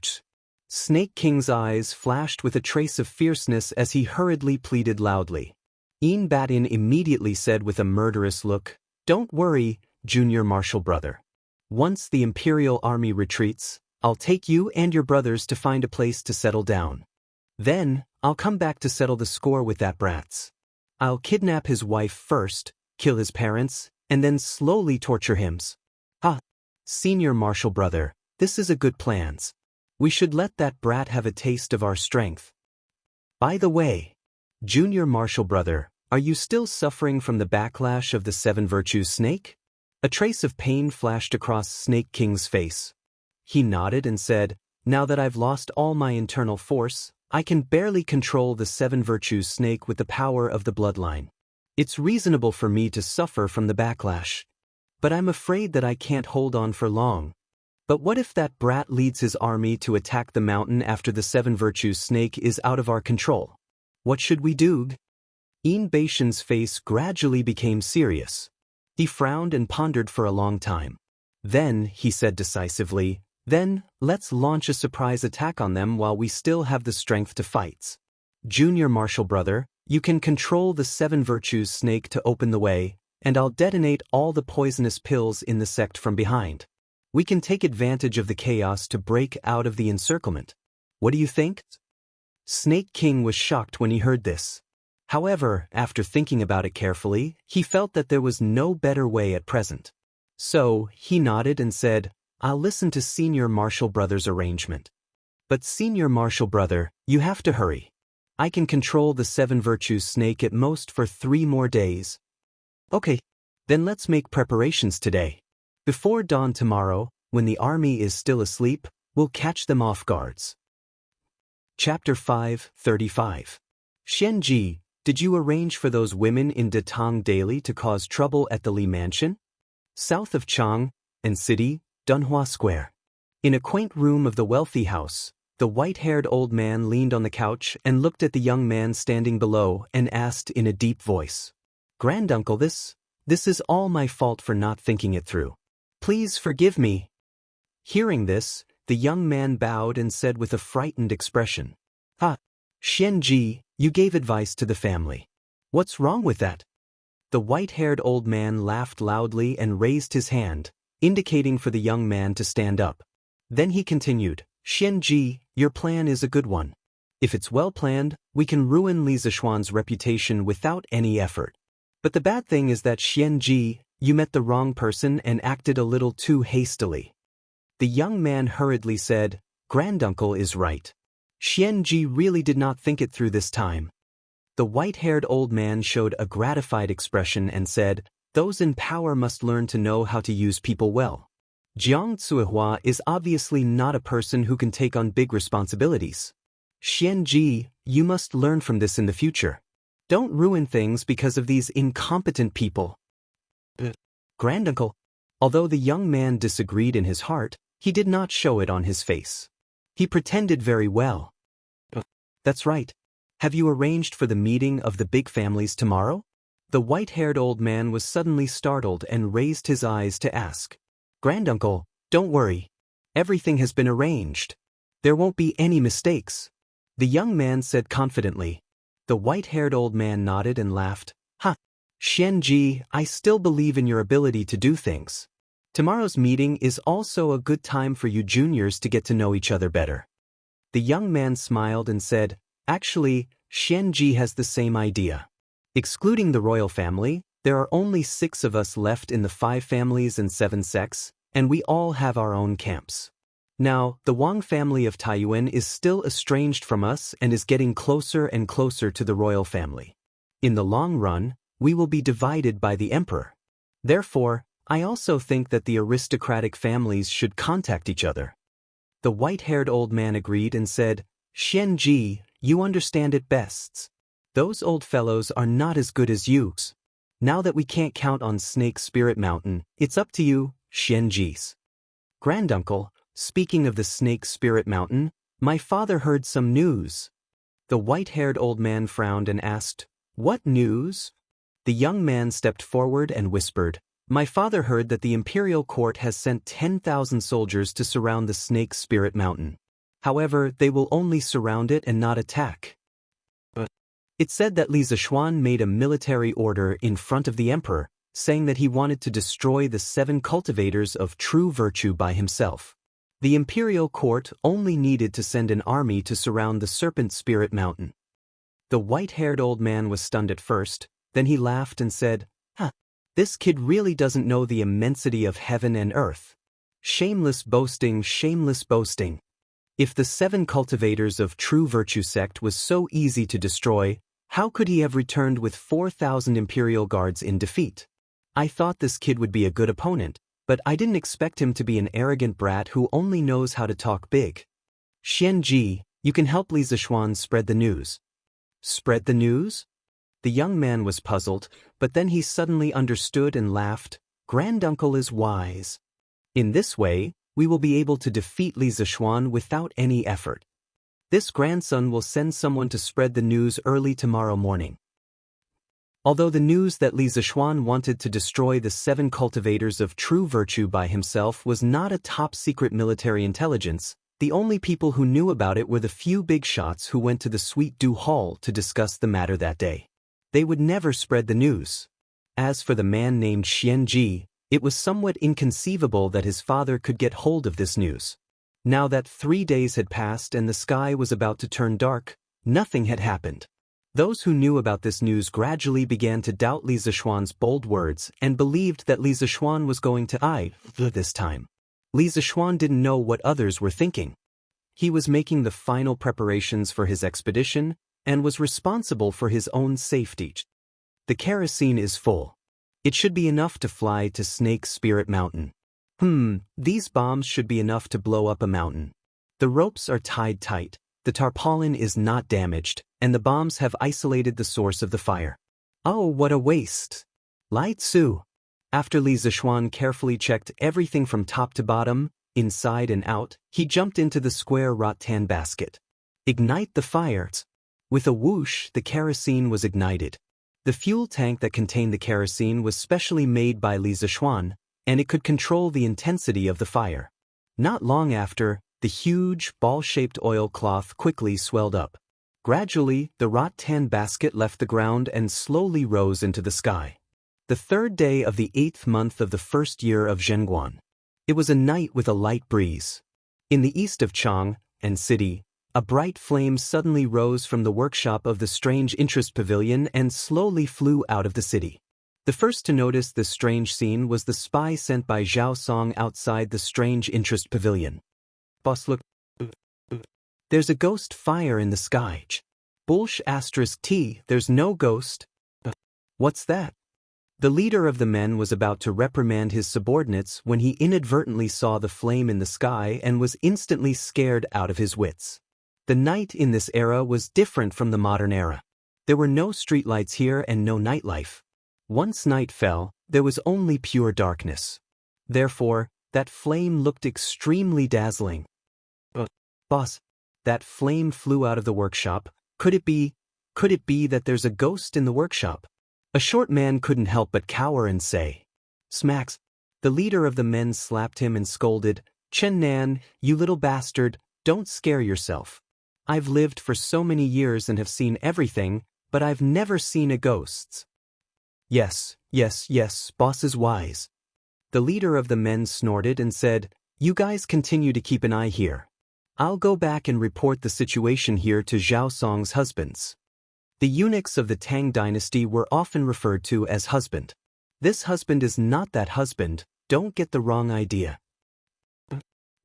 Speaker 1: Snake King's eyes flashed with a trace of fierceness as he hurriedly pleaded loudly. Inbatian immediately said with a murderous look, Don't worry, Junior Marshal Brother. Once the Imperial Army retreats, I'll take you and your brothers to find a place to settle down. Then, I'll come back to settle the score with that brat. I'll kidnap his wife first, kill his parents, and then slowly torture him. Senior Marshal Brother, this is a good plan. We should let that brat have a taste of our strength. By the way, Junior Marshal Brother, are you still suffering from the backlash of the 7 virtues snake? A trace of pain flashed across Snake King's face. He nodded and said, Now that I've lost all my internal force, I can barely control the 7 virtues snake with the power of the bloodline. It's reasonable for me to suffer from the backlash. But I'm afraid that I can't hold on for long. But what if that brat leads his army to attack the mountain after the 7 virtues snake is out of our control? What should we do? Yin Baishan's face gradually became serious. He frowned and pondered for a long time. Then, he said decisively, Then, let's launch a surprise attack on them while we still have the strength to fight. Junior Martial Brother, you can control the 7 virtues snake to open the way, and I'll detonate all the poisonous pills in the sect from behind. We can take advantage of the chaos to break out of the encirclement. What do you think? Snake King was shocked when he heard this. However, after thinking about it carefully, he felt that there was no better way at present. So, he nodded and said, I'll listen to Senior Martial Brother's arrangement. But Senior Martial Brother, you have to hurry. I can control the 7 virtues snake at most for 3 more days. Okay, then let's make preparations today. Before dawn tomorrow, when the army is still asleep, we'll catch them off guards. Chapter 5:35. Xianji, did you arrange for those women in Datang daily to cause trouble at the Li Mansion? South of Chang, and City, Dunhua Square. In a quaint room of the wealthy house, the white-haired old man leaned on the couch and looked at the young man standing below and asked in a deep voice, Granduncle, this is all my fault for not thinking it through. Please forgive me. Hearing this, the young man bowed and said with a frightened expression, Xianji, you gave advice to the family. What's wrong with that? The white-haired old man laughed loudly and raised his hand, indicating for the young man to stand up. Then he continued, Xianji, your plan is a good one. If it's well planned, we can ruin Li Zishuan's reputation without any effort. But the bad thing is that Xianji, you met the wrong person and acted a little too hastily. The young man hurriedly said, Granduncle is right. Xianji really did not think it through this time. The white-haired old man showed a gratified expression and said, Those in power must learn to know how to use people well. Jiang Cuihua is obviously not a person who can take on big responsibilities. Xianji, you must learn from this in the future. Don't ruin things because of these incompetent people. Granduncle. Although the young man disagreed in his heart, he did not show it on his face. He pretended very well. That's right. Have you arranged for the meeting of the big families tomorrow? The white-haired old man was suddenly startled and raised his eyes to ask. Granduncle, don't worry. Everything has been arranged. There won't be any mistakes. The young man said confidently. The white-haired old man nodded and laughed. Xianji, I still believe in your ability to do things. Tomorrow's meeting is also a good time for you juniors to get to know each other better. The young man smiled and said, Actually, Xianji has the same idea. Excluding the royal family, there are only 6 of us left in the 5 families and 7 sects, and we all have our own camps. Now, the Wang family of Taiyuan is still estranged from us and is getting closer and closer to the royal family. In the long run, we will be divided by the emperor. Therefore, I also think that the aristocratic families should contact each other. The white-haired old man agreed and said, Xianji, you understand it best. Those old fellows are not as good as you. Now that we can't count on Snake Spirit Mountain, it's up to you, Xianji's. Granduncle, speaking of the Snake Spirit Mountain, my father heard some news. The white-haired old man frowned and asked, What news? The young man stepped forward and whispered, My father heard that the imperial court has sent 10,000 soldiers to surround the Snake Spirit Mountain. However, they will only surround it and not attack. It said that Li Zishuan made a military order in front of the emperor, saying that he wanted to destroy the 7 cultivators of true virtue by himself. The imperial court only needed to send an army to surround the Serpent Spirit Mountain. The white-haired old man was stunned at first, then he laughed and said, This kid really doesn't know the immensity of heaven and earth. Shameless boasting, shameless boasting. If the 7 cultivators of true virtue sect was so easy to destroy, how could he have returned with 4,000 imperial guards in defeat? I thought this kid would be a good opponent, but I didn't expect him to be an arrogant brat who only knows how to talk big. Xianji, you can help Li Zishuan spread the news. Spread the news? The young man was puzzled, but then he suddenly understood and laughed. Granduncle is wise. In this way, we will be able to defeat Li Zishuan without any effort. This grandson will send someone to spread the news early tomorrow morning. Although the news that Li Zishuan wanted to destroy the 7 cultivators of true virtue by himself was not a top-secret military intelligence, the only people who knew about it were the few big shots who went to the Sweet Dew Hall to discuss the matter that day. They would never spread the news. As for the man named Xianji, it was somewhat inconceivable that his father could get hold of this news. Now that 3 days had passed and the sky was about to turn dark, nothing had happened. Those who knew about this news gradually began to doubt Li Zishuan's bold words and believed that Li Zishuan was going to die this time. Li Zishuan didn't know what others were thinking. He was making the final preparations for his expedition and was responsible for his own safety. The kerosene is full. It should be enough to fly to Snake Spirit Mountain. These bombs should be enough to blow up a mountain. The ropes are tied tight, the tarpaulin is not damaged, and the bombs have isolated the source of the fire. Oh, what a waste! Lai Tzu. After Li Zishuan carefully checked everything from top to bottom, inside and out, he jumped into the square rattan basket. Ignite the fires. With a whoosh, the kerosene was ignited. The fuel tank that contained the kerosene was specially made by Li Zishuan, and it could control the intensity of the fire. Not long after, the huge, ball-shaped oilcloth quickly swelled up. Gradually, the rattan basket left the ground and slowly rose into the sky. The 3rd day of the 8th month of the 1st year of Zhenguan. It was a night with a light breeze. In the east of Chang and city, a bright flame suddenly rose from the workshop of the Strange Interest Pavilion and slowly flew out of the city. The first to notice this strange scene was the spy sent by Zhao Song outside the Strange Interest Pavilion. Boss, look. There's a ghost fire in the sky. Bullsh *T, there's no ghost. What's that? The leader of the men was about to reprimand his subordinates when he inadvertently saw the flame in the sky and was instantly scared out of his wits. The night in this era was different from the modern era. There were no streetlights here and no nightlife. Once night fell, there was only pure darkness. Therefore, that flame looked extremely dazzling. Boss, that flame flew out of the workshop. Could it be that there's a ghost in the workshop? A short man couldn't help but cower and say, "Smacks." The leader of the men slapped him and scolded, "Chen Nan, you little bastard, don't scare yourself. I've lived for so many years and have seen everything, but I've never seen a ghost." Yes, boss is wise. The leader of the men snorted and said, "You guys continue to keep an eye here. I'll go back and report the situation here to Zhao Song's husbands." The eunuchs of the Tang dynasty were often referred to as husband. This husband is not that husband, don't get the wrong idea.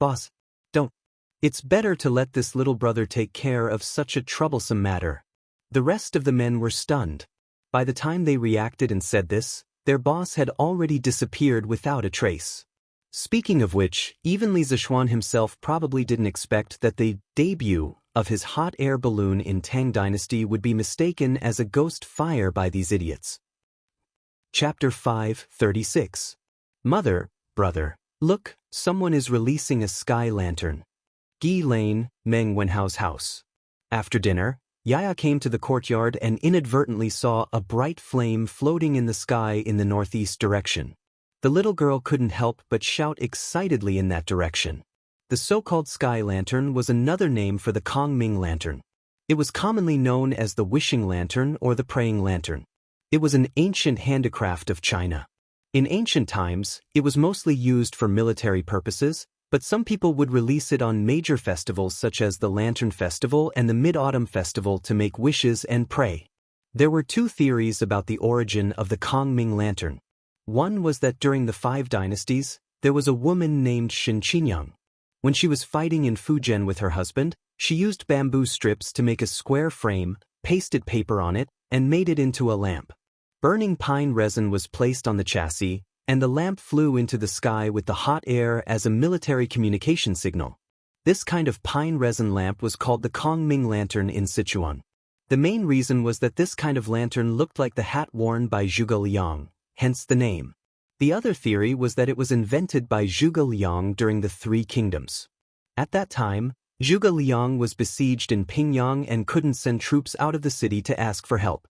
Speaker 1: Boss, don't. It's better to let this little brother take care of such a troublesome matter. The rest of the men were stunned. By the time they reacted and said this, their boss had already disappeared without a trace. Speaking of which, even Li Zishuan himself probably didn't expect that the debut of his hot air balloon in Tang Dynasty would be mistaken as a ghost fire by these idiots. Chapter 5:36. Mother, brother, look, someone is releasing a sky lantern. Gi Lane, Meng Wenhao's house. After dinner, Yaya came to the courtyard and inadvertently saw a bright flame floating in the sky in the northeast direction. The little girl couldn't help but shout excitedly in that direction. The so-called sky lantern was another name for the Kongming lantern. It was commonly known as the wishing lantern or the praying lantern. It was an ancient handicraft of China. In ancient times, it was mostly used for military purposes, but some people would release it on major festivals such as the Lantern Festival and the Mid-Autumn Festival to make wishes and pray. There were 2 theories about the origin of the Kongming lantern. One was that during the 5 dynasties, there was a woman named Xinqinyang. When she was fighting in Fujian with her husband, she used bamboo strips to make a square frame, pasted paper on it, and made it into a lamp. Burning pine resin was placed on the chassis, and the lamp flew into the sky with the hot air as a military communication signal. This kind of pine resin lamp was called the Kongming lantern in Sichuan. The main reason was that this kind of lantern looked like the hat worn by Zhuge Liang, hence the name. The other theory was that it was invented by Zhuge Liang during the 3 Kingdoms. At that time, Zhuge Liang was besieged in Pingyang and couldn't send troops out of the city to ask for help.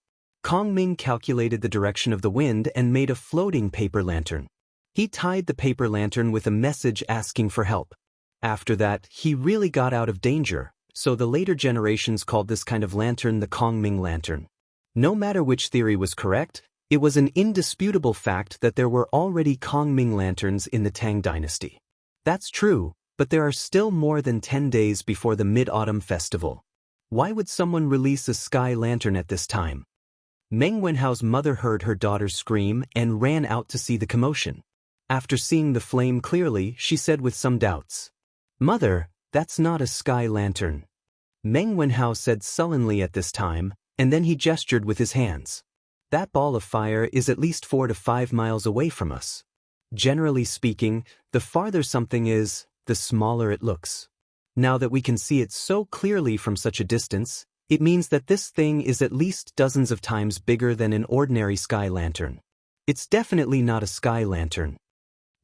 Speaker 1: Ming calculated the direction of the wind and made a floating paper lantern. He tied the paper lantern with a message asking for help. After that, he really got out of danger, so the later generations called this kind of lantern the Ming lantern. No matter which theory was correct, it was an indisputable fact that there were already Ming lanterns in the Tang dynasty. That's true, but there are still more than 10 days before the Mid-Autumn Festival. Why would someone release a sky lantern at this time? Meng Wenhao's mother heard her daughter scream and ran out to see the commotion. After seeing the flame clearly, she said with some doubts, "Mother, that's not a sky lantern." Meng Wenhao said sullenly at this time, and then he gestured with his hands. "That ball of fire is at least 4 to 5 miles away from us. Generally speaking, the farther something is, the smaller it looks. Now that we can see it so clearly from such a distance, it means that this thing is at least dozens of times bigger than an ordinary sky lantern. It's definitely not a sky lantern."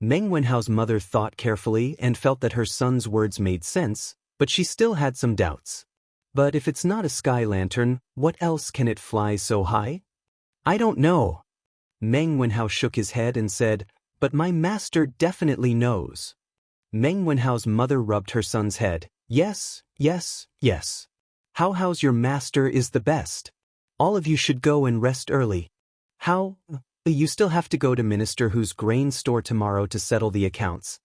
Speaker 1: Meng Wenhao's mother thought carefully and felt that her son's words made sense, but she still had some doubts. "But if it's not a sky lantern, what else can it fly so high?" "I don't know." Meng Wenhao shook his head and said, "But my master definitely knows." Meng Wenhao's mother rubbed her son's head. "Yes, yes, yes. How's your master is the best. All of you should go and rest early." "How? You still have to go to Minister Hu's grain store tomorrow to settle the accounts."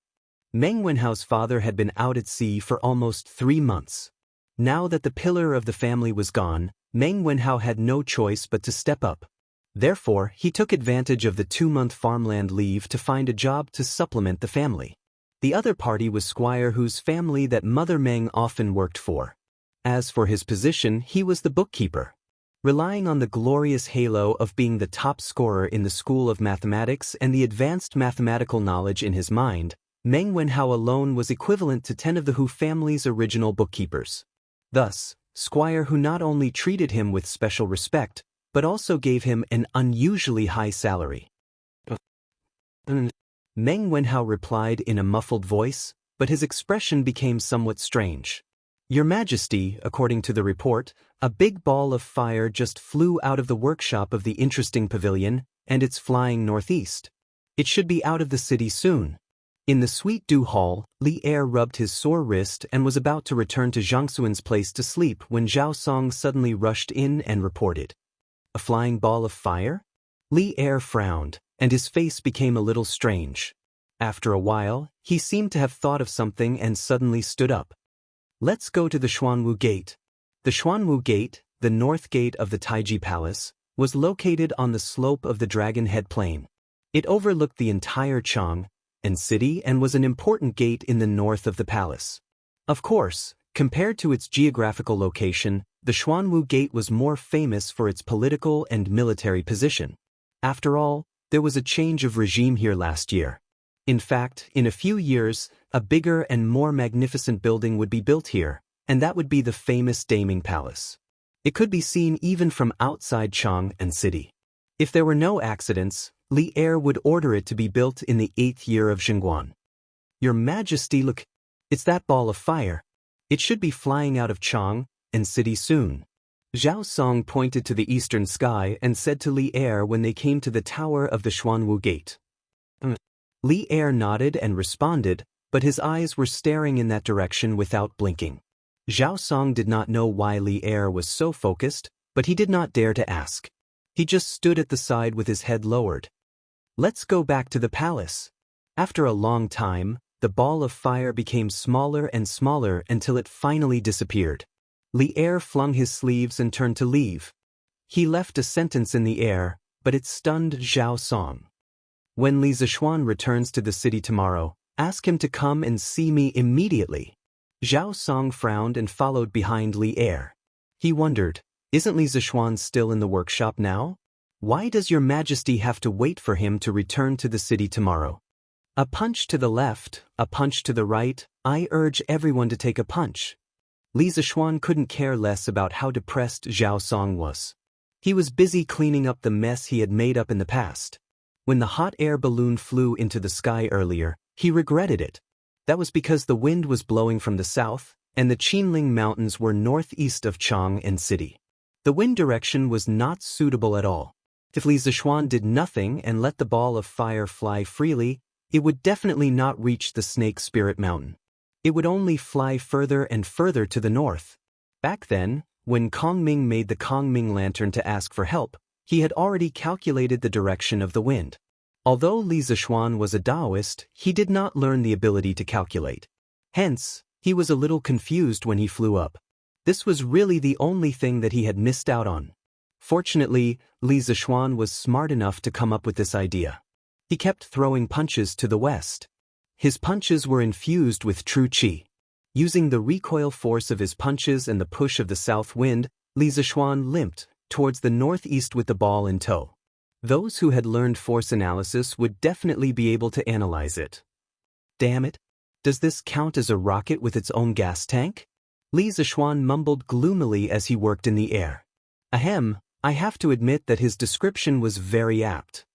Speaker 1: Meng Wenhao's father had been out at sea for almost 3 months. Now that the pillar of the family was gone, Meng Wenhao had no choice but to step up. Therefore, he took advantage of the 2-month farmland leave to find a job to supplement the family. The other party was Squire Hu's family that Mother Meng often worked for. As for his position, he was the bookkeeper. Relying on the glorious halo of being the top scorer in the School of Mathematics and the advanced mathematical knowledge in his mind, Meng Wenhao alone was equivalent to 10 of the Hu family's original bookkeepers. Thus, Squire Hu not only treated him with special respect, but also gave him an unusually high salary. Meng Wenhao replied in a muffled voice, but his expression became somewhat strange. "Your Majesty, according to the report, a big ball of fire just flew out of the workshop of the interesting pavilion, and it's flying northeast. It should be out of the city soon." In the Sweet Dew Hall, Li Er rubbed his sore wrist and was about to return to Zhang Xuan's place to sleep when Zhao Song suddenly rushed in and reported. "A flying ball of fire?" Li Er frowned, and his face became a little strange. After a while, he seemed to have thought of something and suddenly stood up. "Let's go to the Xuanwu Gate." The Xuanwu Gate, the north gate of the Taiji Palace, was located on the slope of the Dragon Head Plain. It overlooked the entire Chang and city and was an important gate in the north of the palace. Of course, compared to its geographical location, the Xuanwu Gate was more famous for its political and military position. After all, there was a change of regime here last year. In fact, in a few years, a bigger and more magnificent building would be built here, and that would be the famous Daming Palace. It could be seen even from outside Chang and city. If there were no accidents, Li Er would order it to be built in the 8th year of Xingguan. "Your Majesty, look, it's that ball of fire. It should be flying out of Chang and city soon." Zhao Song pointed to the eastern sky and said to Li Er when they came to the tower of the Xuanwu Gate. Li Er nodded and responded, but his eyes were staring in that direction without blinking. Zhao Song did not know why Li Er was so focused, but he did not dare to ask. He just stood at the side with his head lowered. "Let's go back to the palace." After a long time, the ball of fire became smaller and smaller until it finally disappeared. Li Er flung his sleeves and turned to leave. He left a sentence in the air, but it stunned Zhao Song. "When Li Zishuan returns to the city tomorrow, ask him to come and see me immediately." Zhao Song frowned and followed behind Li Er. He wondered, isn't Li Zishuan still in the workshop now? Why does Your Majesty have to wait for him to return to the city tomorrow? A punch to the left, a punch to the right, I urge everyone to take a punch. Li Zishuan couldn't care less about how depressed Zhao Song was. He was busy cleaning up the mess he had made up in the past. When the hot air balloon flew into the sky earlier, he regretted it. That was because the wind was blowing from the south, and the Qinling Mountains were northeast of Chang and city. The wind direction was not suitable at all. If Li Zishuan did nothing and let the ball of fire fly freely, it would definitely not reach the Snake Spirit Mountain. It would only fly further and further to the north. Back then, when Kongming made the Kongming lantern to ask for help, he had already calculated the direction of the wind. Although Li Zishuan was a Daoist, he did not learn the ability to calculate. Hence, he was a little confused when he flew up. This was really the only thing that he had missed out on. Fortunately, Li Zishuan was smart enough to come up with this idea. He kept throwing punches to the west. His punches were infused with true qi. Using the recoil force of his punches and the push of the south wind, Li Zishuan limped towards the northeast with the ball in tow. Those who had learned force analysis would definitely be able to analyze it. Damn it! Does this count as a rocket with its own gas tank? Li Zishuan mumbled gloomily as he worked in the air. Ahem, I have to admit that his description was very apt.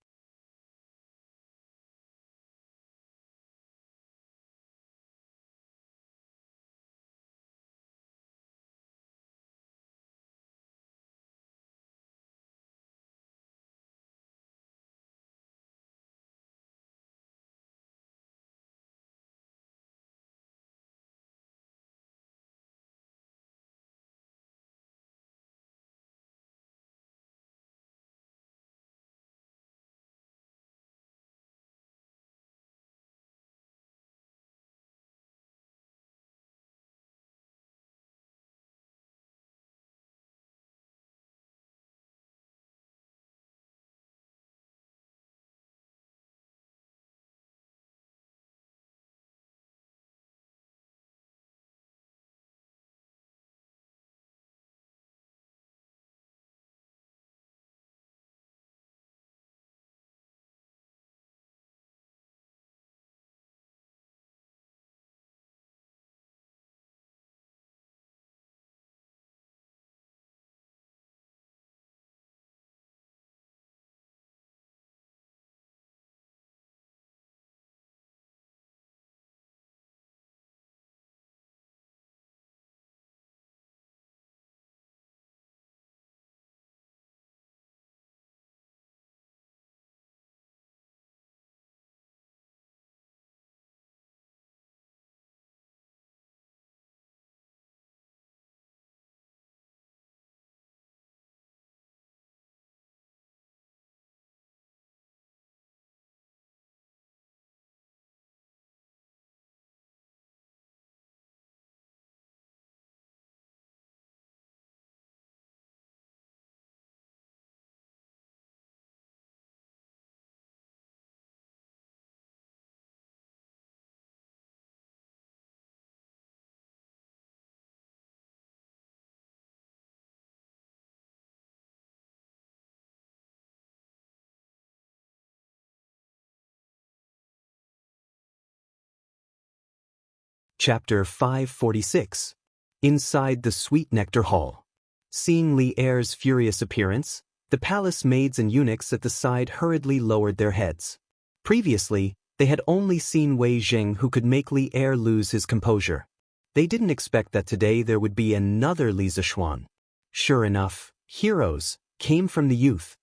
Speaker 1: Chapter 546. Inside the Sweet Nectar Hall. Seeing Li Er's furious appearance, the palace maids and eunuchs at the side hurriedly lowered their heads. Previously, they had only seen Wei Jing, who could make Li Er lose his composure. They didn't expect that today there would be another Li Zishuan. Sure enough, heroes came from the youth.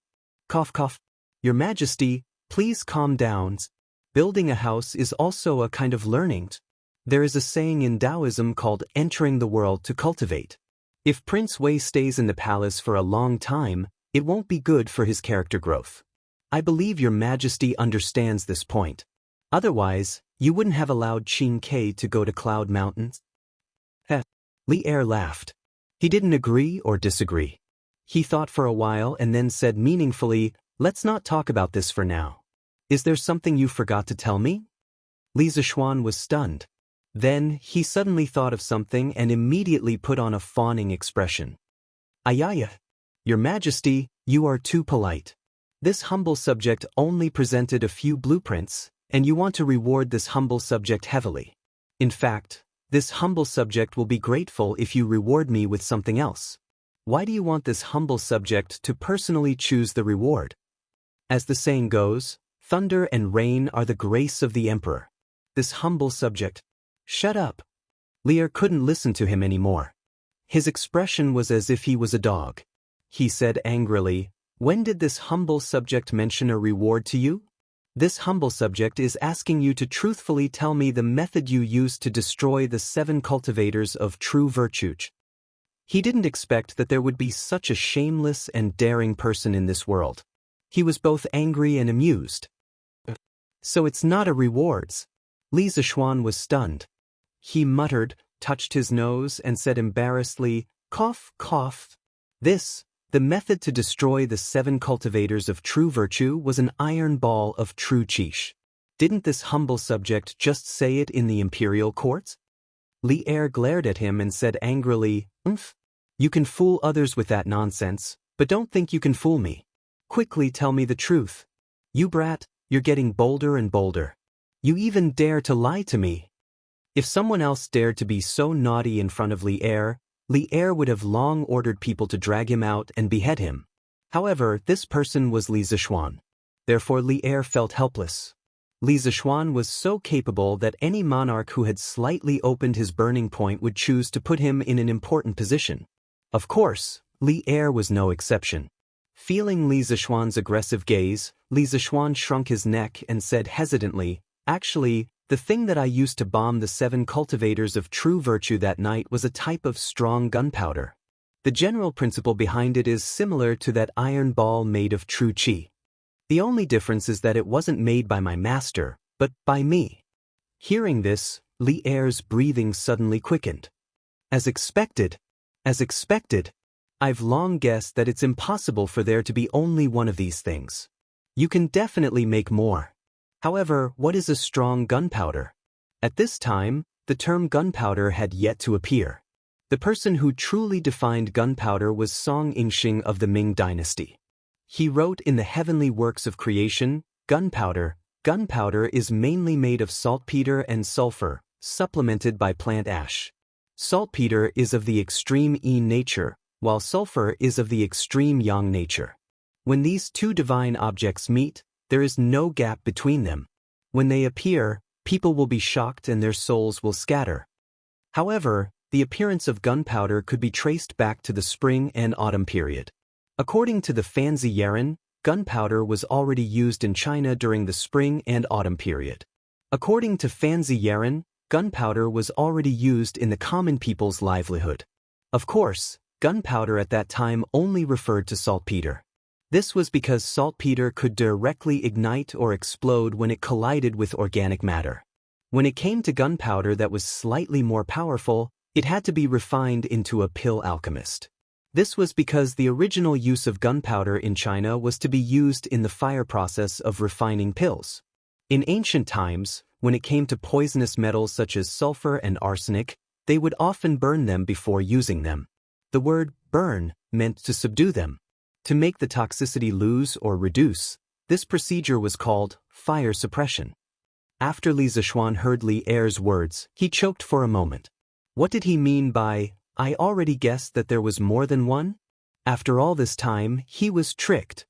Speaker 1: Cough cough. Your Majesty, please calm down. Building a house is also a kind of learning. There is a saying in Taoism called entering the world to cultivate. If Prince Wei stays in the palace for a long time, it won't be good for his character growth. I believe your Majesty understands this point. Otherwise, you wouldn't have allowed Qin Ke to go to Cloud Mountains. Heh. Li Er laughed. He didn't agree or disagree. He thought for a while and then said meaningfully, "Let's not talk about this for now. Is there something you forgot to tell me?" Li Zishuan was stunned. Then, he suddenly thought of something and immediately put on a fawning expression. Ayaya! Your Majesty, you are too polite. This humble subject only presented a few blueprints, and you want to reward this humble subject heavily. In fact, this humble subject will be grateful if you reward me with something else. Why do you want this humble subject to personally choose the reward? As the saying goes, thunder and rain are the grace of the emperor. This humble subject. Shut up. Li Er couldn't listen to him anymore. His expression was as if he was a dog. he said angrily. When did this humble subject mention a reward to you? This humble subject is asking you to truthfully tell me the method you used to destroy the 7 cultivators of true virtue. He didn't expect that there would be such a shameless and daring person in this world. He was both angry and amused. So it's not a rewards. Li Zishuan was stunned. He muttered, touched his nose, and said embarrassedly, cough, cough. The method to destroy the 7 cultivators of true virtue was an iron ball of true qi. Didn't this humble subject just say it in the imperial courts? Li Er glared at him and said angrily, You can fool others with that nonsense, but don't think you can fool me. Quickly tell me the truth. You brat, you're getting bolder and bolder. You even dare to lie to me. If someone else dared to be so naughty in front of Li Er would have long ordered people to drag him out and behead him. However, this person was Li Zishuan. Therefore Li Er felt helpless. Li Zishuan was so capable that any monarch who had slightly opened his burning point would choose to put him in an important position. Of course, Li Er was no exception. Feeling Li Zishuan's aggressive gaze, Li Zishuan shrunk his neck and said hesitantly, Actually, the thing that I used to bomb the 7 cultivators of true virtue that night was a type of strong gunpowder. The general principle behind it is similar to that iron ball made of true qi. The only difference is that it wasn't made by my master, but by me. Hearing this, Li Er's breathing suddenly quickened. As expected. I've long guessed that it's impossible for there to be only one of these things. You can definitely make more. However, what is a strong gunpowder? At this time, the term gunpowder had yet to appear. The person who truly defined gunpowder was Song Yingxing of the Ming dynasty. He wrote in the Heavenly Works of Creation, Gunpowder is mainly made of saltpeter and sulfur, supplemented by plant ash. Saltpeter is of the extreme yin nature, while sulfur is of the extreme yang nature. When these 2 divine objects meet, there is no gap between them. When they appear, people will be shocked and their souls will scatter. However, the appearance of gunpowder could be traced back to the spring and autumn period. According to the Fanzi Yeren, gunpowder was already used in China during the spring and autumn period. According to Fanzi Yeren, gunpowder was already used in the common people's livelihood. Of course, gunpowder at that time only referred to saltpeter. This was because saltpeter could directly ignite or explode when it collided with organic matter. When it came to gunpowder that was slightly more powerful, it had to be refined into a pill alchemist. This was because the original use of gunpowder in China was to be used in the fire process of refining pills. In ancient times, when it came to poisonous metals such as sulfur and arsenic, they would often burn them before using them. The word burn meant to subdue them. To make the toxicity lose or reduce, this procedure was called fire suppression. After Li Zishuan heard Li Er's words, he choked for a moment. What did he mean by, I already guessed that there was more than one? After all this time, he was tricked.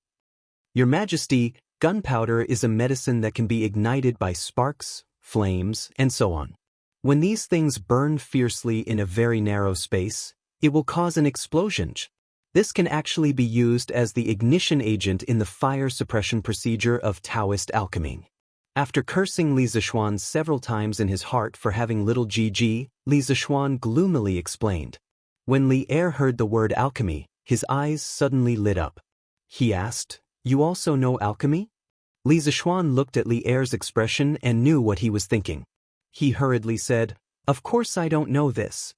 Speaker 1: Your Majesty, gunpowder is a medicine that can be ignited by sparks, flames, and so on. When these things burn fiercely in a very narrow space, it will cause an explosion. This can actually be used as the ignition agent in the fire suppression procedure of Daoist alchemy. After cursing Li Zishuan several times in his heart for having little gg, Li Zishuan gloomily explained. When Li Er heard the word alchemy, his eyes suddenly lit up. He asked, You also know alchemy? Li Zishuan looked at Li Er's expression and knew what he was thinking. He hurriedly said, Of course I don't know this.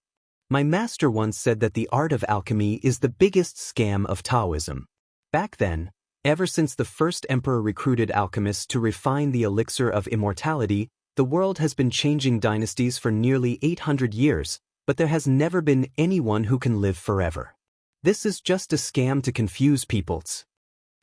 Speaker 1: My master once said that the art of alchemy is the biggest scam of Taoism. Back then, ever since the first emperor recruited alchemists to refine the elixir of immortality, the world has been changing dynasties for nearly 800 years, but there has never been anyone who can live forever. This is just a scam to confuse peoples.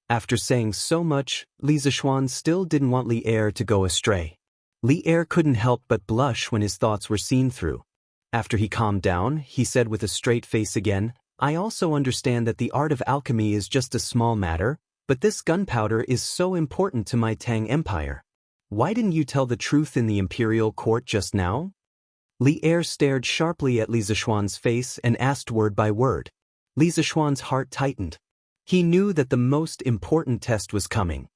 Speaker 1: After saying so much, Li Zishuan still didn't want Li Er to go astray. Li Er couldn't help but blush when his thoughts were seen through. After he calmed down, he said with a straight face again, I also understand that the art of alchemy is just a small matter, but this gunpowder is so important to my Tang Empire. Why didn't you tell the truth in the imperial court just now? Li Er stared sharply at Li Zishuan's face and asked word by word. Li Zishuan's heart tightened. He knew that the most important test was coming.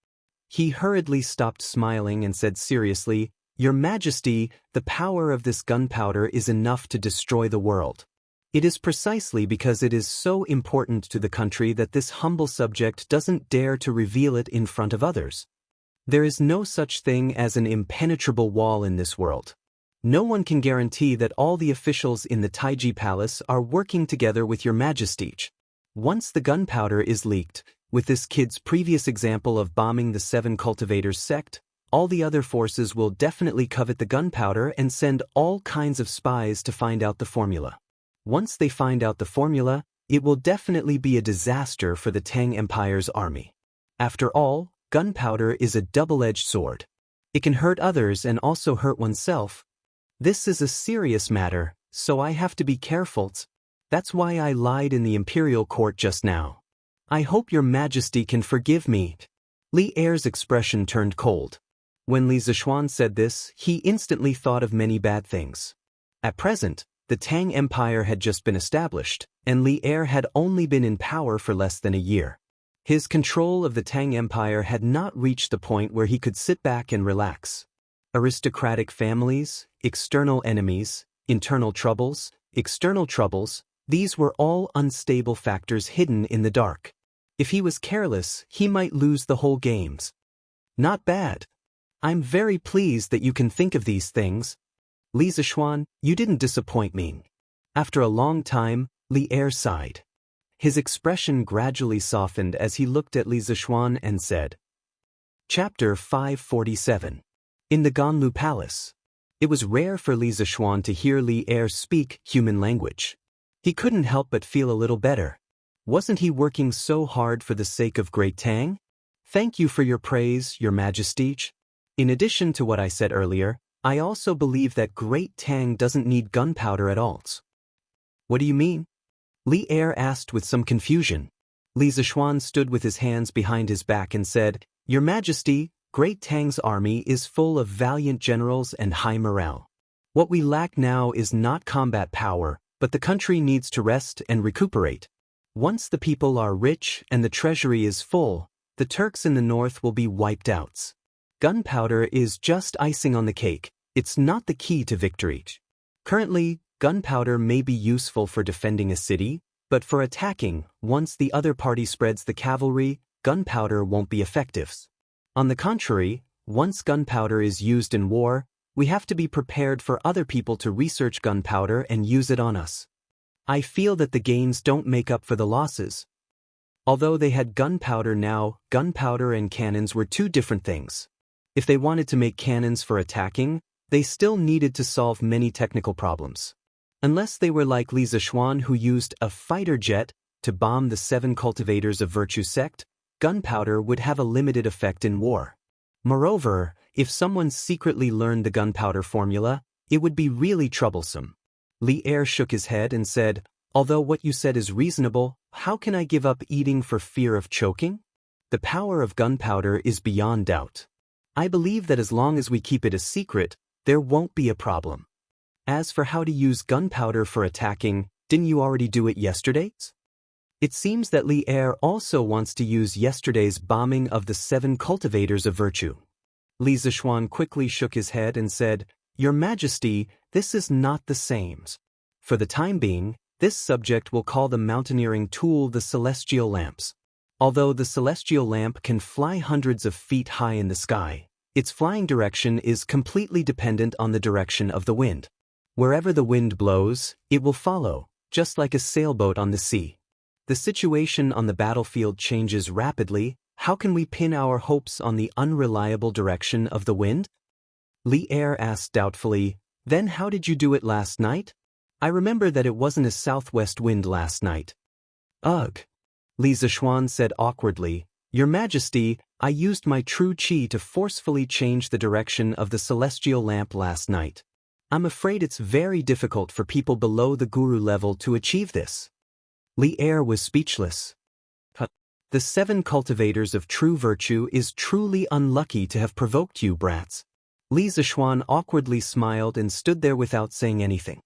Speaker 1: He hurriedly stopped smiling and said seriously, "Your Majesty, the power of this gunpowder is enough to destroy the world. It is precisely because it is so important to the country that this humble subject doesn't dare to reveal it in front of others. There is no such thing as an impenetrable wall in this world. No one can guarantee that all the officials in the Taiji Palace are working together with your Majesty. Once the gunpowder is leaked, with this kid's previous example of bombing the 7 cultivators sect, all the other forces will definitely covet the gunpowder and send all kinds of spies to find out the formula. Once they find out the formula, it will definitely be a disaster for the Tang Empire's army. After all, gunpowder is a double-edged sword. It can hurt others and also hurt oneself. This is a serious matter, so I have to be careful. That's why I lied in the imperial court just now. I hope your Majesty can forgive me." Li Er's expression turned cold. When Li Zishuan said this, he instantly thought of many bad things. At present, the Tang Empire had just been established, and Li Er had only been in power for less than a year. His control of the Tang Empire had not reached the point where he could sit back and relax. Aristocratic families, external enemies, internal troubles, external troubles, these were all unstable factors hidden in the dark. If he was careless, he might lose the whole games. Not bad. I'm very pleased that you can think of these things. Li Zishuan, you didn't disappoint me. After a long time, Li Er sighed. His expression gradually softened as he looked at Li Zishuan and said, Chapter 547. In the Ganlu Palace. It was rare for Li Zishuan to hear Li Er speak human language. He couldn't help but feel a little better. Wasn't he working so hard for the sake of Great Tang? Thank you for your praise, your Majesty. In addition to what I said earlier, I also believe that Great Tang doesn't need gunpowder at all. What do you mean? Li Er asked with some confusion. Li Zishuan stood with his hands behind his back and said, Your Majesty, Great Tang's army is full of valiant generals and high morale. What we lack now is not combat power, but the country needs to rest and recuperate. Once the people are rich and the treasury is full, the Turks in the north will be wiped out. Gunpowder is just icing on the cake, it's not the key to victory. Currently, gunpowder may be useful for defending a city, but for attacking, once the other party spreads the cavalry, gunpowder won't be effective. On the contrary, once gunpowder is used in war, we have to be prepared for other people to research gunpowder and use it on us. I feel that the gains don't make up for the losses. Although they had gunpowder now, gunpowder and cannons were two different things. If they wanted to make cannons for attacking, they still needed to solve many technical problems. Unless they were like Li Zishuan who used a fighter jet to bomb the 7 cultivators of virtue sect, gunpowder would have a limited effect in war. Moreover, if someone secretly learned the gunpowder formula, it would be really troublesome. Li Er shook his head and said, Although what you said is reasonable, how can I give up eating for fear of choking? The power of gunpowder is beyond doubt. I believe that as long as we keep it a secret, there won't be a problem. As for how to use gunpowder for attacking, didn't you already do it yesterday? It seems that Li Er also wants to use yesterday's bombing of the 7 cultivators of virtue. Li Zishuan quickly shook his head and said, Your Majesty, this is not the same. For the time being, this subject will call the mountaineering tool the celestial lamps. Although the celestial lamp can fly hundreds of feet high in the sky, its flying direction is completely dependent on the direction of the wind. Wherever the wind blows, it will follow, just like a sailboat on the sea. The situation on the battlefield changes rapidly. How can we pin our hopes on the unreliable direction of the wind? Li Er asked doubtfully, Then how did you do it last night? I remember that it wasn't a southwest wind last night. Ugh. Li Zishuan said awkwardly, Your Majesty, I used my true qi to forcefully change the direction of the celestial lamp last night. I'm afraid it's very difficult for people below the guru level to achieve this. Li Er was speechless. The 7 cultivators of true virtue is truly unlucky to have provoked you, brats. Li Zishuan awkwardly smiled and stood there without saying anything.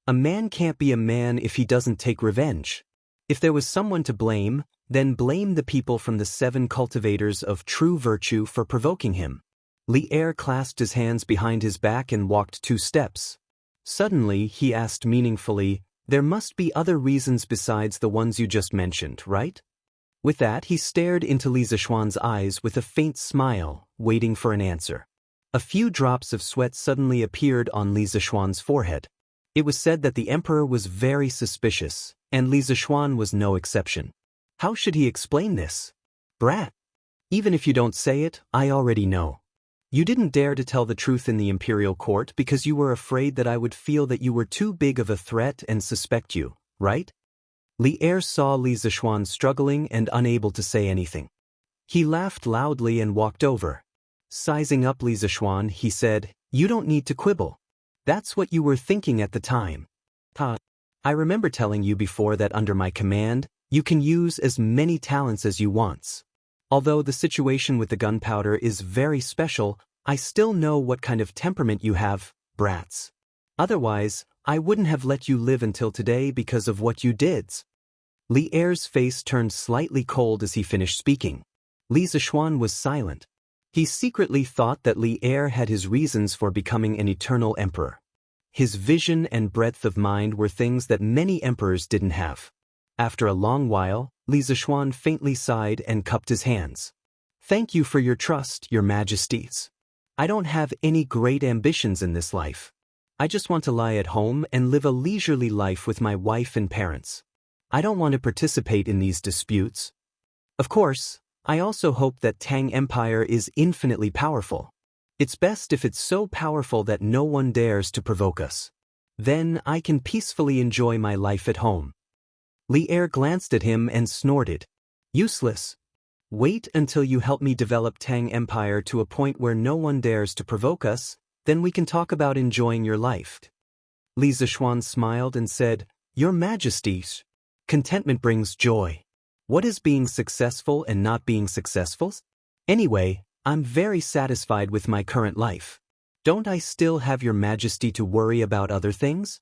Speaker 1: A man can't be a man if he doesn't take revenge. If there was someone to blame, then blame the people from the 7 cultivators of true virtue for provoking him. Li Er clasped his hands behind his back and walked 2 steps. Suddenly, he asked meaningfully, "There must be other reasons besides the ones you just mentioned, right?" With that, he stared into Li Zishuan's eyes with a faint smile, waiting for an answer. A few drops of sweat suddenly appeared on Li Zishuan's forehead. It was said that the emperor was very suspicious, and Li Zishuan was no exception. How should he explain this? "Brat. Even if you don't say it, I already know. You didn't dare to tell the truth in the imperial court because you were afraid that I would feel that you were too big of a threat and suspect you, right?" Li Er saw Li Zishuan struggling and unable to say anything. He laughed loudly and walked over. Sizing up Li Zishuan, he said, "You don't need to quibble. That's what you were thinking at the time. I remember telling you before that under my command, you can use as many talents as you want. Although the situation with the gunpowder is very special, I still know what kind of temperament you have, brats. Otherwise, I wouldn't have let you live until today because of what you did." Li Er's face turned slightly cold as he finished speaking. Li Zishuan was silent. He secretly thought that Li Er had his reasons for becoming an eternal emperor. His vision and breadth of mind were things that many emperors didn't have. After a long while, Li Zishuan faintly sighed and cupped his hands. "Thank you for your trust, your majesties. I don't have any great ambitions in this life. I just want to lie at home and live a leisurely life with my wife and parents. I don't want to participate in these disputes. Of course, I also hope that Tang Empire is infinitely powerful. It's best if it's so powerful that no one dares to provoke us. Then I can peacefully enjoy my life at home." Li Er glanced at him and snorted. "Useless. Wait until you help me develop Tang Empire to a point where no one dares to provoke us, then we can talk about enjoying your life." Li Zishuan smiled and said, "Your Majesties, contentment brings joy. What is being successful and not being successful? Anyway, I'm very satisfied with my current life. Don't I still have your Majesty to worry about other things?"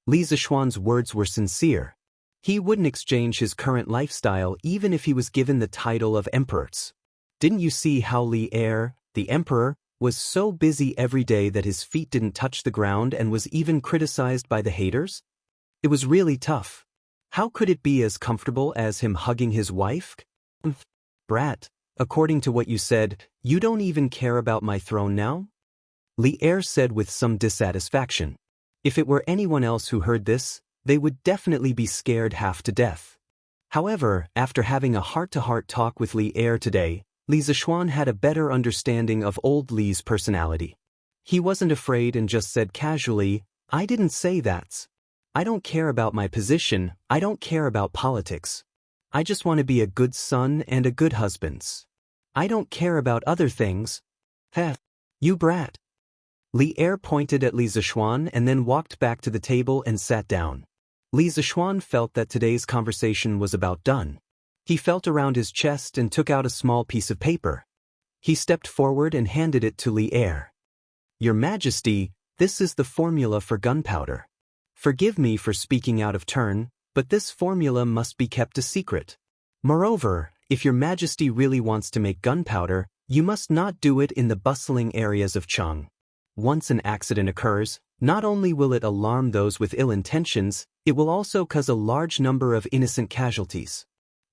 Speaker 1: Li Zishuan's words were sincere. He wouldn't exchange his current lifestyle even if he was given the title of emperors. Didn't you see how Li Er, the emperor, was so busy every day that his feet didn't touch the ground and was even criticized by the haters? It was really tough. How could it be as comfortable as him hugging his wife? "Brat, according to what you said, you don't even care about my throne now?" Li Er said with some dissatisfaction. If it were anyone else who heard this, they would definitely be scared half to death. However, after having a heart-to-heart talk with Li Er today, Li Zishuan had a better understanding of old Li's personality. He wasn't afraid and just said casually, "I didn't say that. I don't care about my position, I don't care about politics. I just want to be a good son and a good husband. I don't care about other things." "Heh, you brat." Li Er pointed at Li Zishuan and then walked back to the table and sat down. Li Zishuan felt that today's conversation was about done. He felt around his chest and took out a small piece of paper. He stepped forward and handed it to Li Er. "Your Majesty, this is the formula for gunpowder. Forgive me for speaking out of turn, but this formula must be kept a secret. Moreover, if your Majesty really wants to make gunpowder, you must not do it in the bustling areas of Cheng. Once an accident occurs, not only will it alarm those with ill intentions, it will also cause a large number of innocent casualties."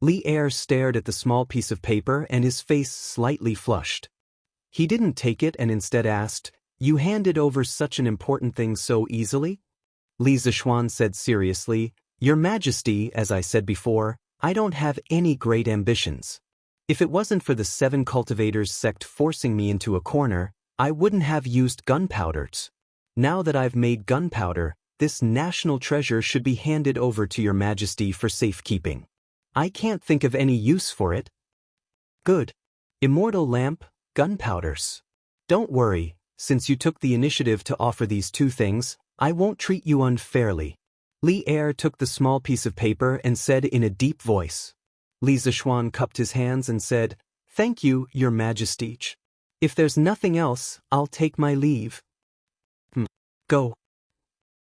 Speaker 1: Li Er stared at the small piece of paper and his face slightly flushed. He didn't take it and instead asked, "You handed over such an important thing so easily?" Li Zishuan said seriously, "Your Majesty, as I said before, I don't have any great ambitions. If it wasn't for the 7 cultivators sect forcing me into a corner, I wouldn't have used gunpowders. Now that I've made gunpowder, this national treasure should be handed over to your Majesty for safekeeping. I can't think of any use for it." "Good. Immortal lamp, gunpowders. Don't worry, since you took the initiative to offer these 2 things, I won't treat you unfairly." Li Er took the small piece of paper and said in a deep voice. Li Zishuan cupped his hands and said, "Thank you, your Majesty. If there's nothing else, I'll take my leave." Go.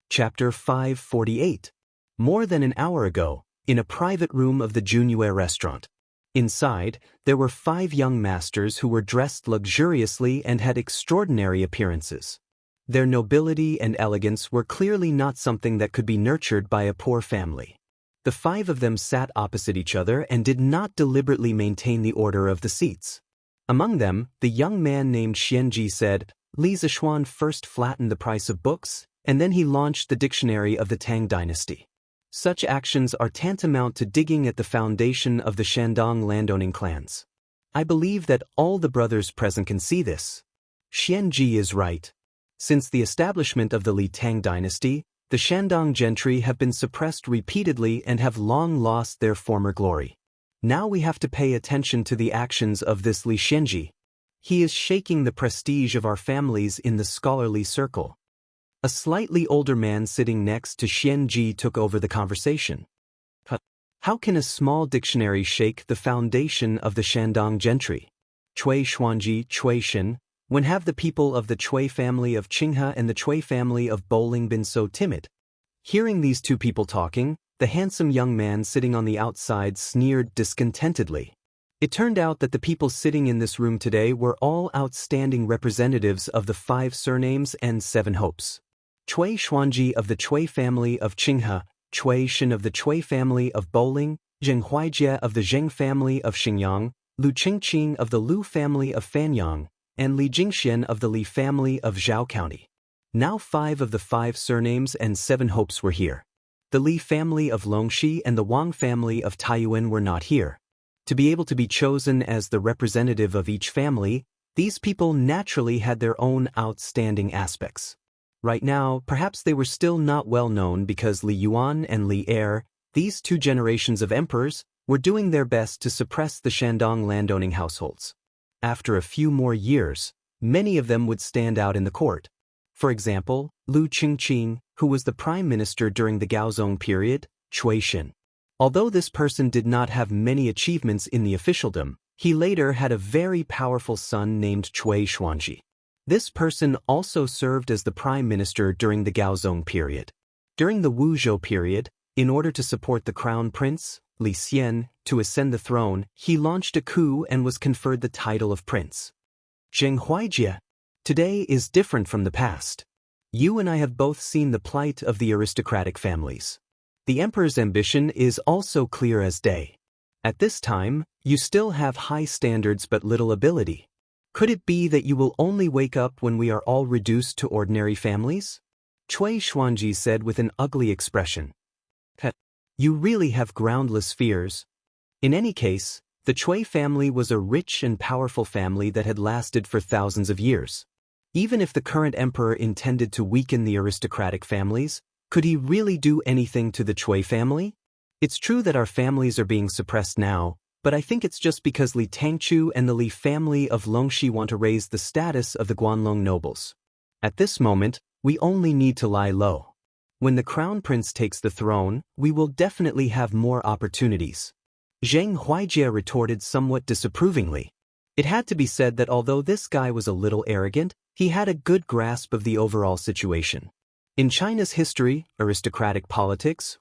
Speaker 1: Chapter 548. More than an hour ago, in a private room of the Junyue restaurant. Inside, there were 5 young masters who were dressed luxuriously and had extraordinary appearances. Their nobility and elegance were clearly not something that could be nurtured by a poor family. The 5 of them sat opposite each other and did not deliberately maintain the order of the seats. Among them, the young man named Xianji said, Li Zishuan first flattened the price of books, and then he launched the dictionary of the Tang dynasty. Such actions are tantamount to digging at the foundation of the Shandong landowning clans. I believe that all the brothers present can see this. Xianji is right. Since the establishment of the Li Tang dynasty, the Shandong gentry have been suppressed repeatedly and have long lost their former glory. Now we have to pay attention to the actions of this Li Xianji. He is shaking the prestige of our families in the scholarly circle. A slightly older man sitting next to Xianji took over the conversation. How can a small dictionary shake the foundation of the Shandong gentry? Cui Xuanji Cui Shin, when have the people of the Cui family of Qinghe and the Cui family of Bowling been so timid? Hearing these 2 people talking, the handsome young man sitting on the outside sneered discontentedly. It turned out that the people sitting in this room today were all outstanding representatives of the 5 surnames and 7 hopes. Cui Xuanji of the Cui family of Qinghe, Cui Shin of the Cui family of Bowling, Zheng Huijie of the Zheng family of Xingyang, Lu Qingqing of the Lu family of Fanyang, and Li Jingxian of the Li family of Zhao County. Now 5 of the 5 surnames and 7 hopes were here. The Li family of Longxi and the Wang family of Taiyuan were not here. To be able to be chosen as the representative of each family, these people naturally had their own outstanding aspects. Right now, perhaps they were still not well known because Li Yuan and Li Er, these 2 generations of emperors, were doing their best to suppress the Shandong landowning households. After a few more years, many of them would stand out in the court. For example, Lu Qingqing, who was the prime minister during the Gaozong period, Cui Shin. Although this person did not have many achievements in the officialdom, he later had a very powerful son named Cui Xuanji. This person also served as the prime minister during the Gaozong period. During the Wuzhou period, in order to support the crown prince, Li Xian, to ascend the throne, he launched a coup and was conferred the title of prince. Zheng Huijie. Today is different from the past. You and I have both seen the plight of the aristocratic families. The emperor's ambition is also clear as day. At this time, you still have high standards but little ability. Could it be that you will only wake up when we are all reduced to ordinary families? Cui Xuanji said with an ugly expression. You really have groundless fears. In any case, the Cui family was a rich and powerful family that had lasted for thousands of years. Even if the current emperor intended to weaken the aristocratic families, could he really do anything to the Cui family? It's true that our families are being suppressed now, but I think it's just because Li Tangchu and the Li family of Longxi want to raise the status of the Guanlong nobles. At this moment, we only need to lie low. When the crown prince takes the throne, we will definitely have more opportunities. Zheng Huijie retorted somewhat disapprovingly. It had to be said that although this guy was a little arrogant, he had a good grasp of the overall situation. In China's history, aristocratic politics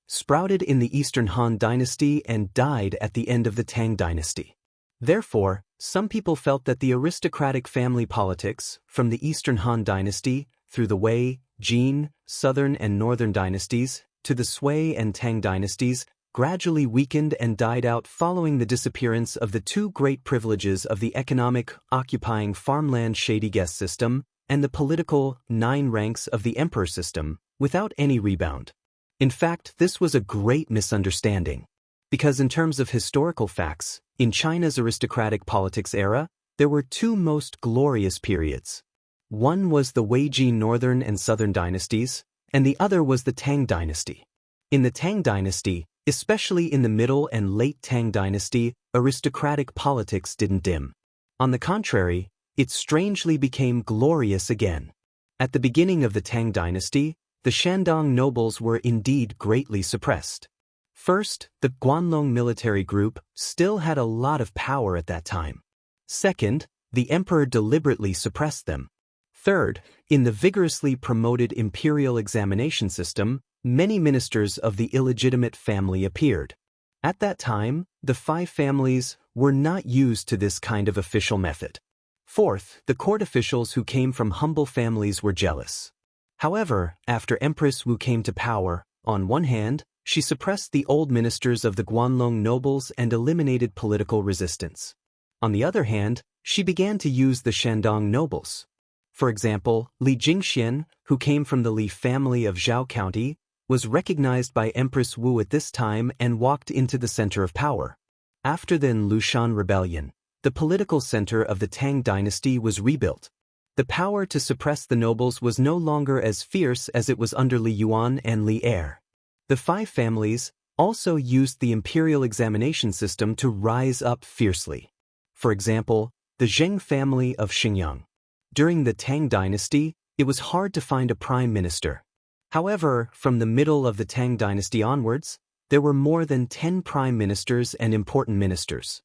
Speaker 1: sprouted in the Eastern Han dynasty and died at the end of the Tang dynasty. Therefore, some people felt that the aristocratic family politics, from the Eastern Han dynasty, through the Wei, Jin, Southern and Northern dynasties, to the Sui and Tang dynasties, gradually weakened and died out following the disappearance of the 2 great privileges of the economic, occupying farmland shady guest system, and the political 9 ranks of the emperor system, without any rebound. In fact, this was a great misunderstanding. Because in terms of historical facts, in China's aristocratic politics era, there were 2 most glorious periods. One was the Weiji Northern and Southern dynasties, and the other was the Tang dynasty. In the Tang dynasty, especially in the middle and late Tang dynasty, aristocratic politics didn't dim. On the contrary, it strangely became glorious again. At the beginning of the Tang dynasty, the Shandong nobles were indeed greatly suppressed. First, the Guanlong military group still had a lot of power at that time. Second, the emperor deliberately suppressed them. Third, in the vigorously promoted imperial examination system, many ministers of the illegitimate family appeared. At that time, the 5 families were not used to this kind of official method. Fourth, the court officials who came from humble families were jealous. However, after Empress Wu came to power, on one hand, she suppressed the old ministers of the Guanlong nobles and eliminated political resistance. On the other hand, she began to use the Shandong nobles. For example, Li Jingxian, who came from the Li family of Zhao County, was recognized by Empress Wu at this time and walked into the center of power. After the Lushan rebellion, the political center of the Tang dynasty was rebuilt. The power to suppress the nobles was no longer as fierce as it was under Li Yuan and Li Er. The 5 families also used the imperial examination system to rise up fiercely. For example, the Zheng family of Xingyang. During the Tang dynasty, it was hard to find a prime minister. However, from the middle of the Tang dynasty onwards, there were more than 10 prime ministers and important ministers.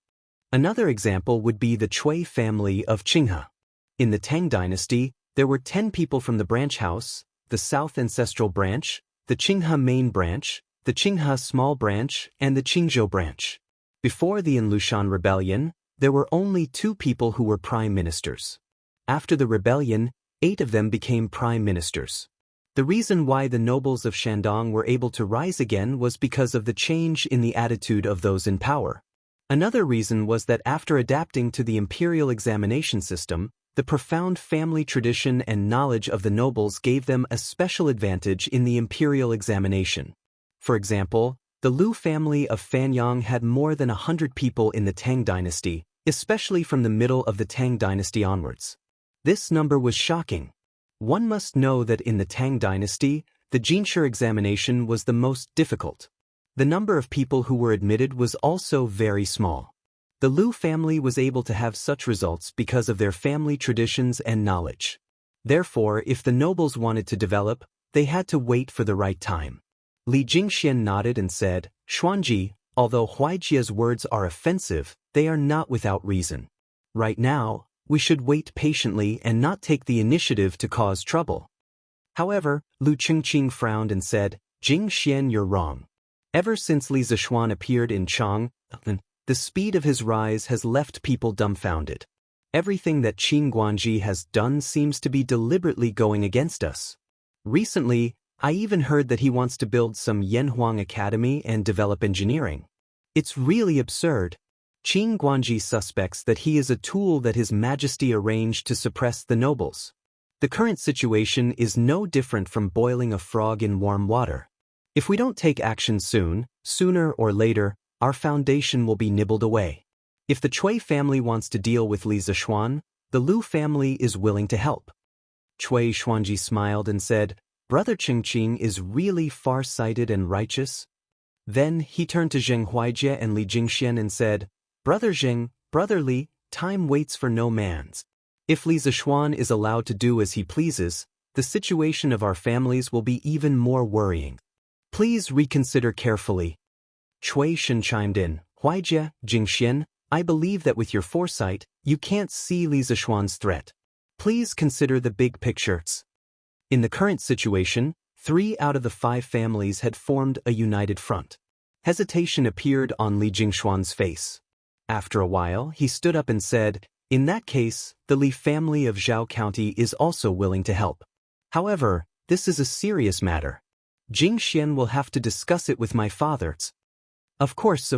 Speaker 1: Another example would be the Cui family of Qinghe. In the Tang dynasty, there were 10 people from the branch house, the South Ancestral branch, the Qinghe main branch, the Qinghe small branch, and the Qingzhou branch. Before the Lushan rebellion, there were only 2 people who were prime ministers. After the rebellion, 8 of them became prime ministers. The reason why the nobles of Shandong were able to rise again was because of the change in the attitude of those in power. Another reason was that after adapting to the imperial examination system, the profound family tradition and knowledge of the nobles gave them a special advantage in the imperial examination. For example, the Lu family of Fanyang had more than 100 people in the Tang dynasty, especially from the middle of the Tang dynasty onwards. This number was shocking. One must know that in the Tang dynasty, the Jinshi examination was the most difficult. The number of people who were admitted was also very small. The Lu family was able to have such results because of their family traditions and knowledge. Therefore, if the nobles wanted to develop, they had to wait for the right time. Li Jingxian nodded and said, "Xuanji, although Huaijia's words are offensive, they are not without reason. Right now, we should wait patiently and not take the initiative to cause trouble." However, Lu Qingqing frowned and said, "Jingxian, you're wrong. Ever since Li Zishuan appeared in Chang, the speed of his rise has left people dumbfounded. Everything that Qin Guanji has done seems to be deliberately going against us. Recently, I even heard that he wants to build some Yanhuang Academy and develop engineering. It's really absurd. Qin Guanji suspects that he is a tool that His Majesty arranged to suppress the nobles. The current situation is no different from boiling a frog in warm water. If we don't take action soon, sooner or later, our foundation will be nibbled away. If the Cui family wants to deal with Li Zishuan, the Lu family is willing to help." Cui Xuanji smiled and said, "Brother Qingqing is really far-sighted and righteous." Then he turned to Zheng Huaijie and Li Jingxian and said, "Brother Zheng, Brother Li, time waits for no man's. If Li Zishuan is allowed to do as he pleases, the situation of our families will be even more worrying. Please reconsider carefully." Cui Shen chimed in, "Huaijie, Jingxian, I believe that with your foresight, you can't see Li Zishuan's threat. Please consider the big picture." In the current situation, 3 out of the 5 families had formed a united front. Hesitation appeared on Li Jingshuan's face. After a while, he stood up and said, "In that case, the Li family of Zhao County is also willing to help. However, this is a serious matter. Jingxian will have to discuss it with my father." Of course.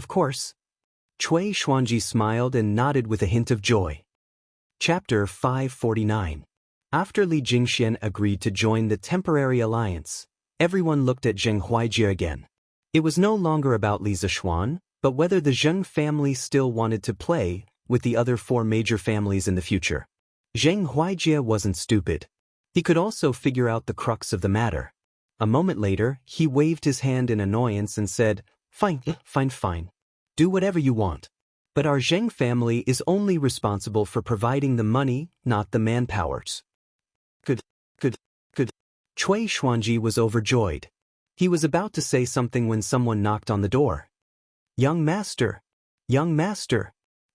Speaker 1: Cui Xuanji smiled and nodded with a hint of joy. Chapter 549. After Li Jingxian agreed to join the temporary alliance, everyone looked at Zheng Huaijie again. It was no longer about Li Zishuan, but whether the Zheng family still wanted to play with the other 4 major families in the future. Zheng Huaijie wasn't stupid. He could also figure out the crux of the matter. A moment later, he waved his hand in annoyance and said, Fine. Do whatever you want. But our Zheng family is only responsible for providing the money, not the manpowers." Good. Cui Xuanji was overjoyed. He was about to say something when someone knocked on the door. Young master,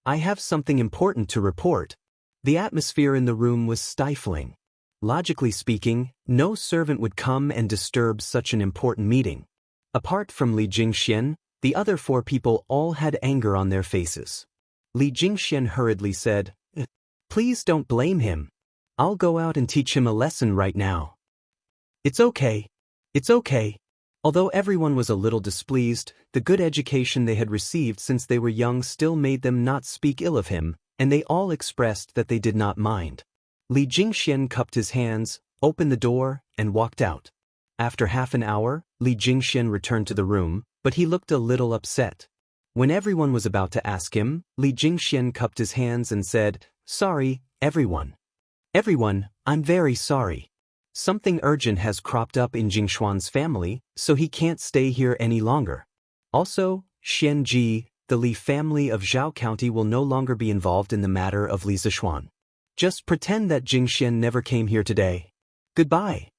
Speaker 1: I have something important to report." The atmosphere in the room was stifling. Logically speaking, no servant would come and disturb such an important meeting. Apart from Li Jingxian, the other 4 people all had anger on their faces. Li Jingxian hurriedly said, "Please don't blame him. I'll go out and teach him a lesson right now." "It's okay. It's okay." Although everyone was a little displeased, the good education they had received since they were young still made them not speak ill of him, and they all expressed that they did not mind. Li Jingxian cupped his hands, opened the door, and walked out. After half an hour, Li Jingxian returned to the room, but he looked a little upset. When everyone was about to ask him, Li Jingxian cupped his hands and said, "Sorry, everyone. Everyone, I'm very sorry. Something urgent has cropped up in Jingshuan's family, so he can't stay here any longer. Also, Xianji, the Li family of Zhao County will no longer be involved in the matter of Li Zishuan. Just pretend that Jingxian never came here today. Goodbye."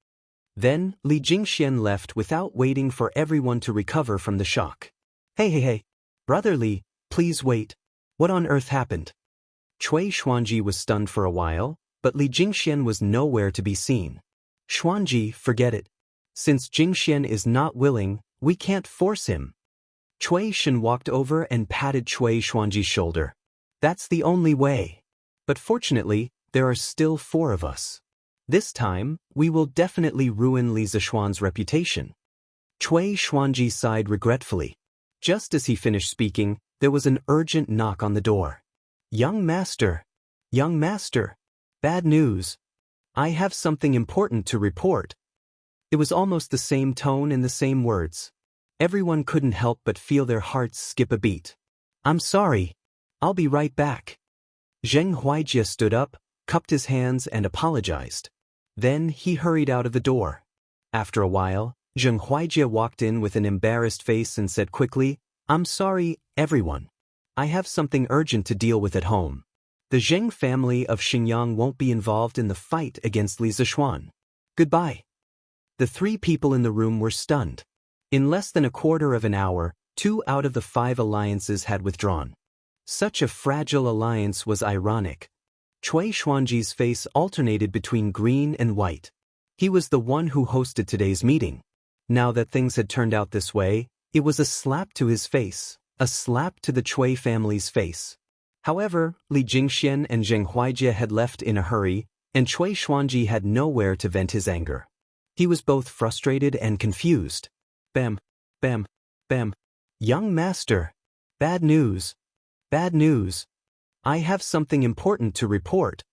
Speaker 1: Then, Li Jingxian left without waiting for everyone to recover from the shock. Hey, Brother Li, please wait. What on earth happened?" Cui Xuanji was stunned for a while, but Li Jingxian was nowhere to be seen. "Xuanji, forget it. Since Jingxian is not willing, we can't force him." Cui Shen walked over and patted Cui Xuanji's shoulder. "That's the only way. But fortunately, there are still 4 of us. This time, we will definitely ruin Li Zishuan's reputation." Cui Xuanji sighed regretfully. Just as he finished speaking, there was an urgent knock on the door. Young master, bad news. I have something important to report." It was almost the same tone and the same words. Everyone couldn't help but feel their hearts skip a beat. "I'm sorry. I'll be right back." Zheng Huijie stood up, cupped his hands and apologized. Then he hurried out of the door. After a while, Zheng Huijie walked in with an embarrassed face and said quickly, "I'm sorry, everyone. I have something urgent to deal with at home. The Zheng family of Xingyang won't be involved in the fight against Li Zishuan. Goodbye." The 3 people in the room were stunned. In less than a quarter of an hour, 2 out of the 5 alliances had withdrawn. Such a fragile alliance was ironic. Cui Xuanji's face alternated between green and white. He was the one who hosted today's meeting. Now that things had turned out this way, it was a slap to his face, a slap to the Cui family's face. However, Li Jingxian and Zheng Huijie had left in a hurry, and Cui Xuanji had nowhere to vent his anger. He was both frustrated and confused. Bam, bam, bam. "Young master. Bad news. Bad news. I have something important to report."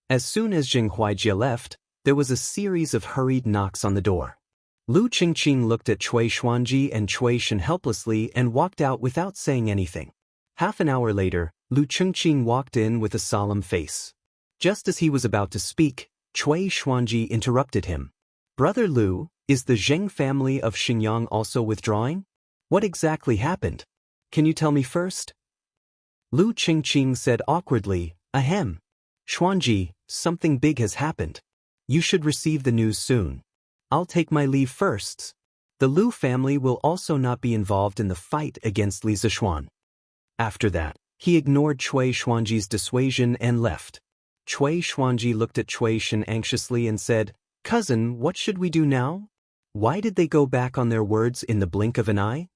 Speaker 1: As soon as Zheng Huijie left, there was a series of hurried knocks on the door. Lu Qingqing looked at Cui Xuanji and Cui Shen helplessly and walked out without saying anything. Half an hour later, Lu Qingqing walked in with a solemn face. Just as he was about to speak, Cui Xuanji interrupted him. "Brother Lu, is the Zheng family of Xingyang also withdrawing? What exactly happened? Can you tell me first?" Lu Qingqing said awkwardly, "Ahem. Xuanji, something big has happened. You should receive the news soon. I'll take my leave first. The Lu family will also not be involved in the fight against Li Zishuan." After that, he ignored Cui Xuanji's dissuasion and left. Cui Xuanji looked at Cui Shen anxiously and said, "Cousin, what should we do now? Why did they go back on their words in the blink of an eye?"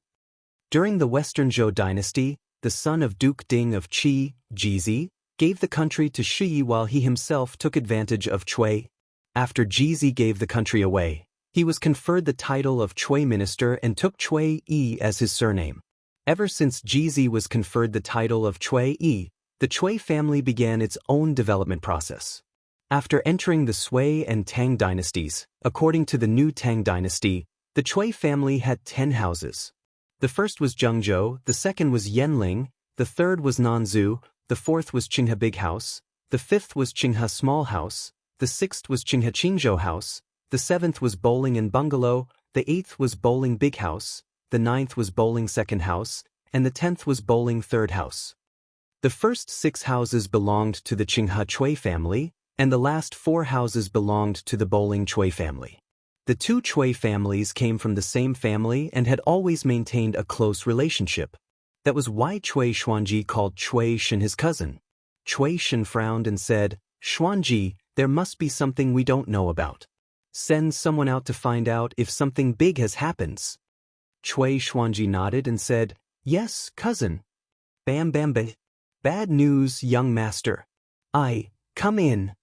Speaker 1: During the Western Zhou dynasty, the son of Duke Ding of Qi, Jizi, gave the country to Shi while he himself took advantage of Cui. After Jizi gave the country away, he was conferred the title of Cui minister and took Cui Yi as his surname. Ever since Jizi was conferred the title of Cui Yi, the Cui family began its own development process. After entering the Sui and Tang dynasties, according to the new Tang dynasty, the Cui family had 10 houses. The first was Zhengzhou, the second was Yanling, the third was Nanzhou, the fourth was Qinghe Big House, the fifth was Qinghe Small House, the sixth was Qinghe Qingzhou House, the seventh was Bowling and Bungalow, the eighth was Bowling Big House, the ninth was Bowling Second House, and the 10th was Bowling Third House. The first 6 houses belonged to the Qinghe Cui family, and the last 4 houses belonged to the Bowling Cui family. The 2 Cui families came from the same family and had always maintained a close relationship. That was why Cui Xuanji called Cui Shen his cousin. Cui Shen frowned and said, "Xuanji, There must be something we don't know about. Send someone out to find out if something big has happened. Cui Xuanji nodded and said, "Yes, cousin." Bam bam ba. "Bad news, young master. Come in."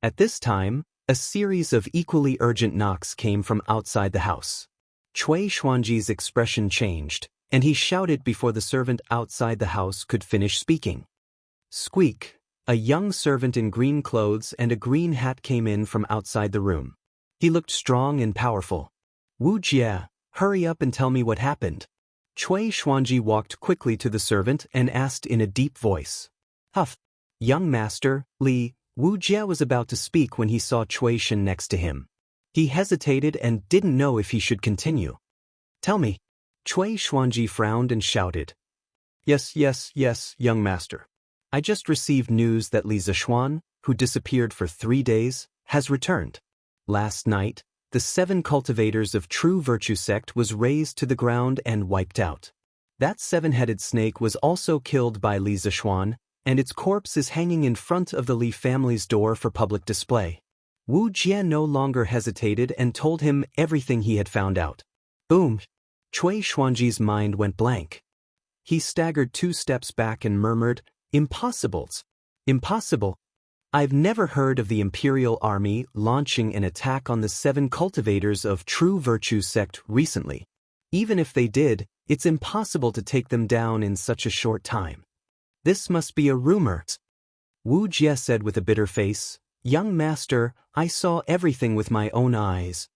Speaker 1: At this time, a series of equally urgent knocks came from outside the house. Cui Xuanji's expression changed, and he shouted before the servant outside the house could finish speaking. Squeak! A young servant in green clothes and a green hat came in from outside the room. He looked strong and powerful. "Wuxia, hurry up and tell me what happened." Cui Xuanji walked quickly to the servant and asked in a deep voice. "Huff." "Young master, Li." Wuxia was about to speak when he saw Cui Shen next to him. He hesitated and didn't know if he should continue. "Tell me." Cui Xuanji frowned and shouted. Yes, young master. I just received news that Li Zishuan, who disappeared for 3 days, has returned. Last night, the 7 cultivators of True Virtue sect was razed to the ground and wiped out. That 7-headed snake was also killed by Li Zishuan, and its corpse is hanging in front of the Li family's door for public display. Wu Jie no longer hesitated and told him everything he had found out. Boom! Cui Xuanji's mind went blank. He staggered 2 steps back and murmured, "Impossibles! Impossible! I've never heard of the Imperial Army launching an attack on the 7 cultivators of True Virtue sect recently. Even if they did, it's impossible to take them down in such a short time. This must be a rumor." Wu Jie said with a bitter face, "Young master, I saw everything with my own eyes."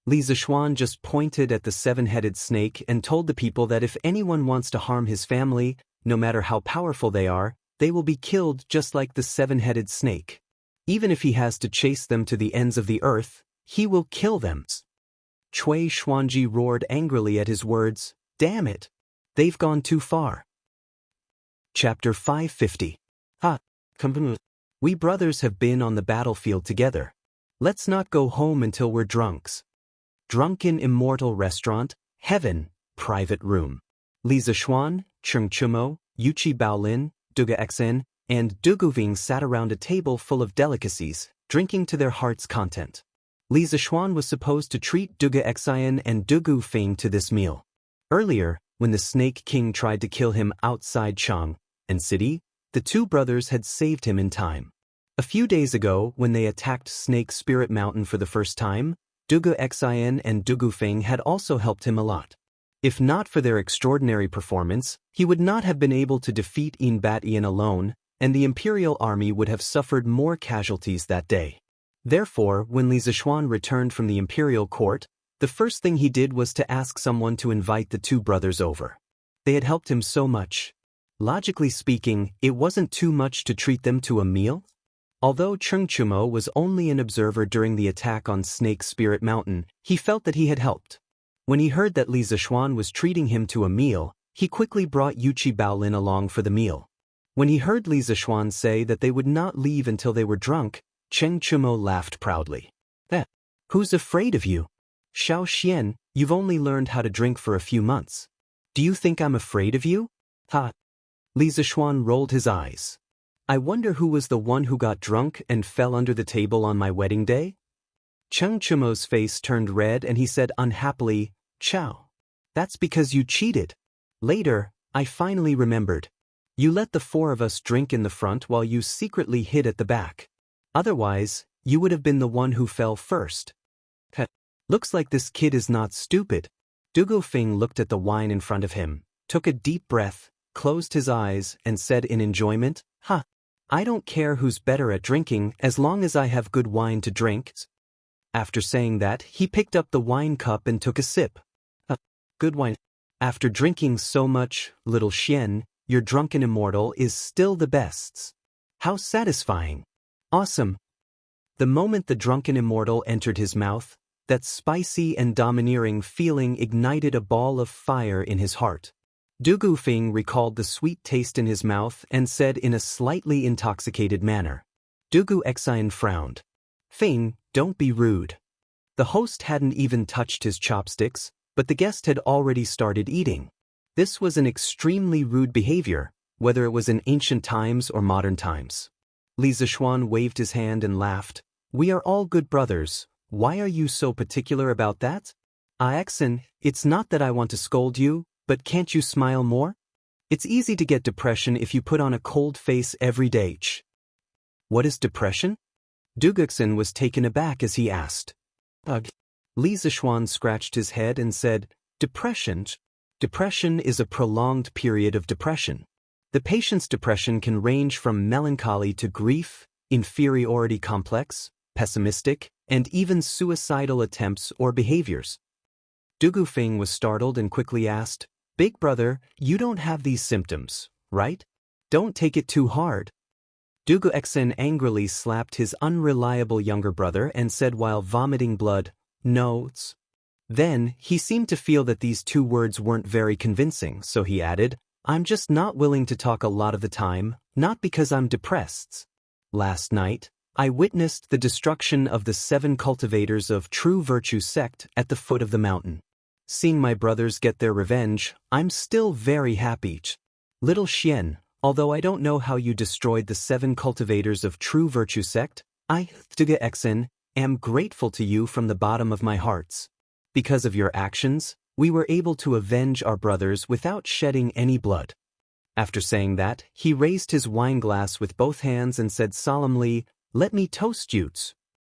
Speaker 1: Li Zishuan just pointed at the 7-headed snake and told the people that if anyone wants to harm his family, no matter how powerful they are, they will be killed just like the 7-headed snake. Even if he has to chase them to the ends of the earth, he will kill them. Cui Xuanji roared angrily at his words, "Damn it! They've gone too far." Chapter 550. We brothers have been on the battlefield together. Let's not go home until we're drunks. Drunken Immortal Restaurant, Heaven, Private Room. Li Zishuan, Cheng Chumo, Yuchi Baolin, Duga Xen, and Duguving sat around a table full of delicacies, drinking to their heart's content. Li Zishuan was supposed to treat Duga Xen and Dugu Fing to this meal. Earlier, when the Snake King tried to kill him outside Chang and City, the 2 brothers had saved him in time. A few days ago, when they attacked Snake Spirit Mountain for the first time, Dugu Xen and Dugu Fing had also helped him a lot. If not for their extraordinary performance, he would not have been able to defeat Yin Bat Ian alone, and the Imperial Army would have suffered more casualties that day. Therefore, when Li Zishuan returned from the Imperial Court, the first thing he did was to ask someone to invite the 2 brothers over. They had helped him so much. Logically speaking, it wasn't too much to treat them to a meal? Although Cheng Chumo was only an observer during the attack on Snake Spirit Mountain, he felt that he had helped. When he heard that Li Zishuan was treating him to a meal, he quickly brought Yuchi Baolin along for the meal. When he heard Li Zishuan say that they would not leave until they were drunk, Cheng Chumo laughed proudly. Who's afraid of you? Xiao Xian, you've only learned how to drink for a few months. Do you think I'm afraid of you? Li Zishuan rolled his eyes. I wonder who was the one who got drunk and fell under the table on my wedding day? Cheng Chumo's face turned red and he said unhappily, "Chow. That's because you cheated." Later, I finally remembered. You let the 4 of us drink in the front while you secretly hid at the back. Otherwise, you would have been the one who fell first. Looks like this kid is not stupid. Dugu Fing looked at the wine in front of him, took a deep breath, closed his eyes, and said in enjoyment, I don't care who's better at drinking as long as I have good wine to drink. After saying that, he picked up the wine cup and took a sip. Good wine. After drinking so much, little Xian, your drunken immortal is still the best. How satisfying. Awesome. The moment the drunken immortal entered his mouth, that spicy and domineering feeling ignited a ball of fire in his heart. Dugu Fing recalled the sweet taste in his mouth and said in a slightly intoxicated manner. Dugu Xien frowned. Fing, don't be rude. The host hadn't even touched his chopsticks, but the guest had already started eating. This was an extremely rude behavior, whether it was in ancient times or modern times. Li Zishuan waved his hand and laughed. We are all good brothers. Why are you so particular about that? Axin, it's not that I want to scold you, but can't you smile more? It's easy to get depression if you put on a cold face every day. What is depression? Duguxin was taken aback as he asked. Ugh. Li Zishuan scratched his head and said, Depression? Depression is a prolonged period of depression. The patient's depression can range from melancholy to grief, inferiority complex, pessimistic, and even suicidal attempts or behaviors. Dugu Feng was startled and quickly asked, Big brother, you don't have these symptoms, right? Don't take it too hard. Dugu Exen angrily slapped his unreliable younger brother and said while vomiting blood, No. Then, he seemed to feel that these two words weren't very convincing, so he added, I'm just not willing to talk a lot of the time, not because I'm depressed. Last night, I witnessed the destruction of the 7 cultivators of True Virtue sect at the foot of the mountain. Seeing my brothers get their revenge, I'm still very happy. Little Xian, although I don't know how you destroyed the 7 cultivators of True Virtue sect, I, Duga Exen, am grateful to you from the bottom of my heart. Because of your actions, we were able to avenge our brothers without shedding any blood. After saying that, he raised his wine glass with both hands and said solemnly, Let me toast you.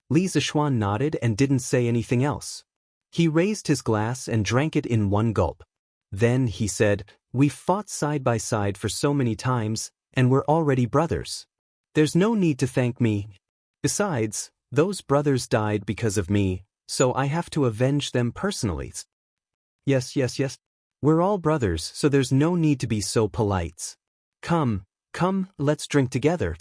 Speaker 1: Li Zishuan nodded and didn't say anything else. He raised his glass and drank it in one gulp. Then he said, We've fought side by side for so many times, and we're already brothers. There's no need to thank me. Besides, those brothers died because of me, so I have to avenge them personally. Yes. We're all brothers, so there's no need to be so polite. Come, let's drink together.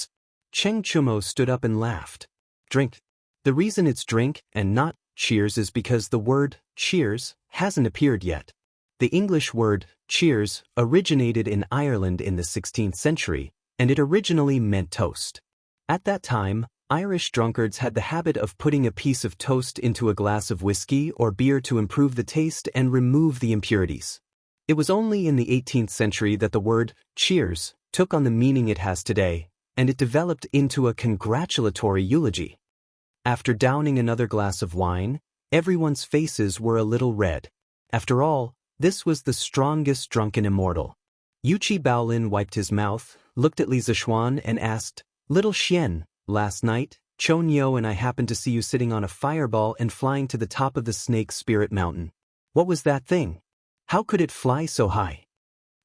Speaker 1: Cheng Chumo stood up and laughed. Drink. The reason it's drink and not cheers is because the word cheers hasn't appeared yet. The English word cheers originated in Ireland in the 16th century, and it originally meant toast. At that time, Irish drunkards had the habit of putting a piece of toast into a glass of whiskey or beer to improve the taste and remove the impurities. It was only in the 18th century that the word cheers took on the meaning it has today, and it developed into a congratulatory eulogy. After downing another glass of wine, everyone's faces were a little red. After all, this was the strongest drunken immortal. Yuchi Baolin wiped his mouth, looked at Li Zishuan and asked, Little Xian, last night, Chonyo and I happened to see you sitting on a fireball and flying to the top of the Snake Spirit Mountain. What was that thing? How could it fly so high?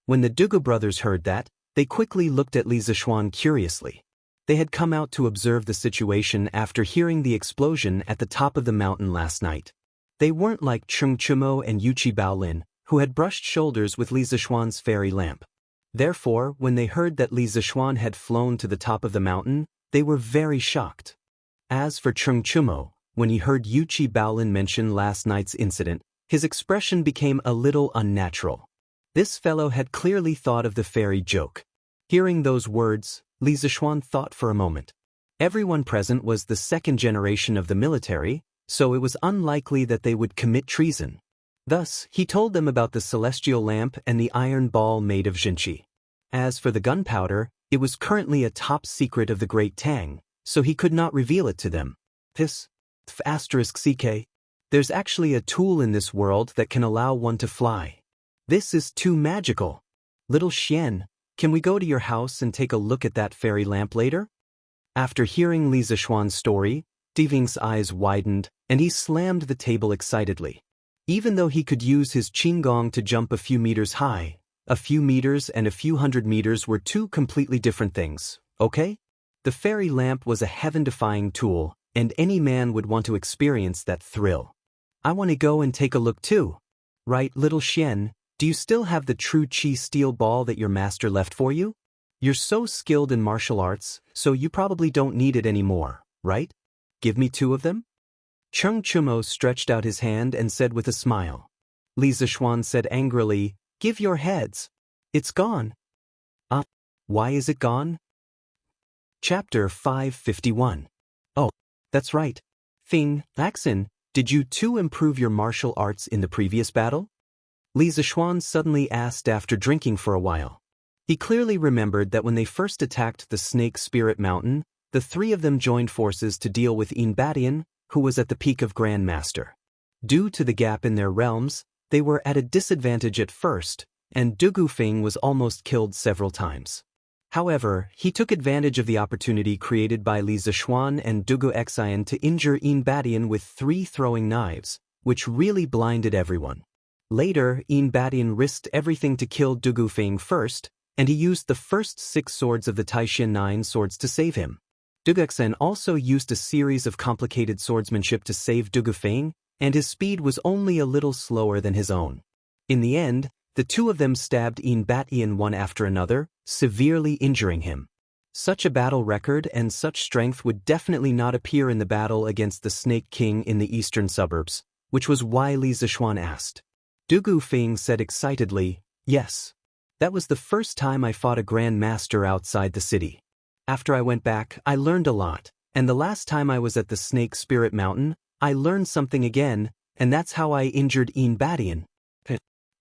Speaker 1: When the Dugu brothers heard that, they quickly looked at Li Zishuan curiously. They had come out to observe the situation after hearing the explosion at the top of the mountain last night. They weren't like Chung Chumo and Yuchi Baolin, who had brushed shoulders with Li Zishuan's fairy lamp. Therefore, when they heard that Li Zishuan had flown to the top of the mountain, they were very shocked. As for Chung Chumo, when he heard Yuchi Baolin mention last night's incident, his expression became a little unnatural. This fellow had clearly thought of the fairy joke. Hearing those words, Li Zishuan thought for a moment. Everyone present was the second generation of the military, so it was unlikely that they would commit treason. Thus, he told them about the celestial lamp and the iron ball made of Jinchi. As for the gunpowder, it was currently a top secret of the Great Tang, so he could not reveal it to them. *CK. There's actually a tool in this world that can allow one to fly. This is too magical. Little Xian, can we go to your house and take a look at that fairy lamp later? After hearing Li Zishuan's story, Diving's eyes widened, and he slammed the table excitedly. Even though he could use his qinggong to jump a few meters high, a few meters and a few hundred meters were two completely different things, okay? The fairy lamp was a heaven-defying tool, and any man would want to experience that thrill. I want to go and take a look too. Right, little Xian, do you still have the true chi steel ball that your master left for you? You're so skilled in martial arts, so you probably don't need it anymore, right? Give me 2 of them? Chung Chumo stretched out his hand and said with a smile. Li Zishuan said angrily, Give your heads. It's gone. Why is it gone? Chapter 551. Oh, that's right. Fing, Axin, did you too improve your martial arts in the previous battle? Li Zishuan suddenly asked after drinking for a while. He clearly remembered that when they first attacked the Snake Spirit Mountain, the three of them joined forces to deal with Inbadian, who was at the peak of Grandmaster. Due to the gap in their realms, they were at a disadvantage at first, and Dugu Feng was almost killed several times. However, he took advantage of the opportunity created by Li Zishuan and Dugu Xian to injure Inbadian with 3 throwing knives, which really blinded everyone. Later, Inbadian risked everything to kill Dugu Feng first, and he used the first 6 swords of the Taishan 9 swords to save him. Dugu Xian also used a series of complicated swordsmanship to save Dugu Feng, and his speed was only a little slower than his own. In the end, the two of them stabbed Inbadian one after another, severely injuring him. Such a battle record and such strength would definitely not appear in the battle against the Snake King in the eastern suburbs, which was why Li Zishuan asked. Dugu Feng said excitedly, "Yes. That was the first time I fought a Grand Master outside the city. After I went back, I learned a lot, and the last time I was at the Snake Spirit Mountain, I learned something again, and that's how I injured Inbadian.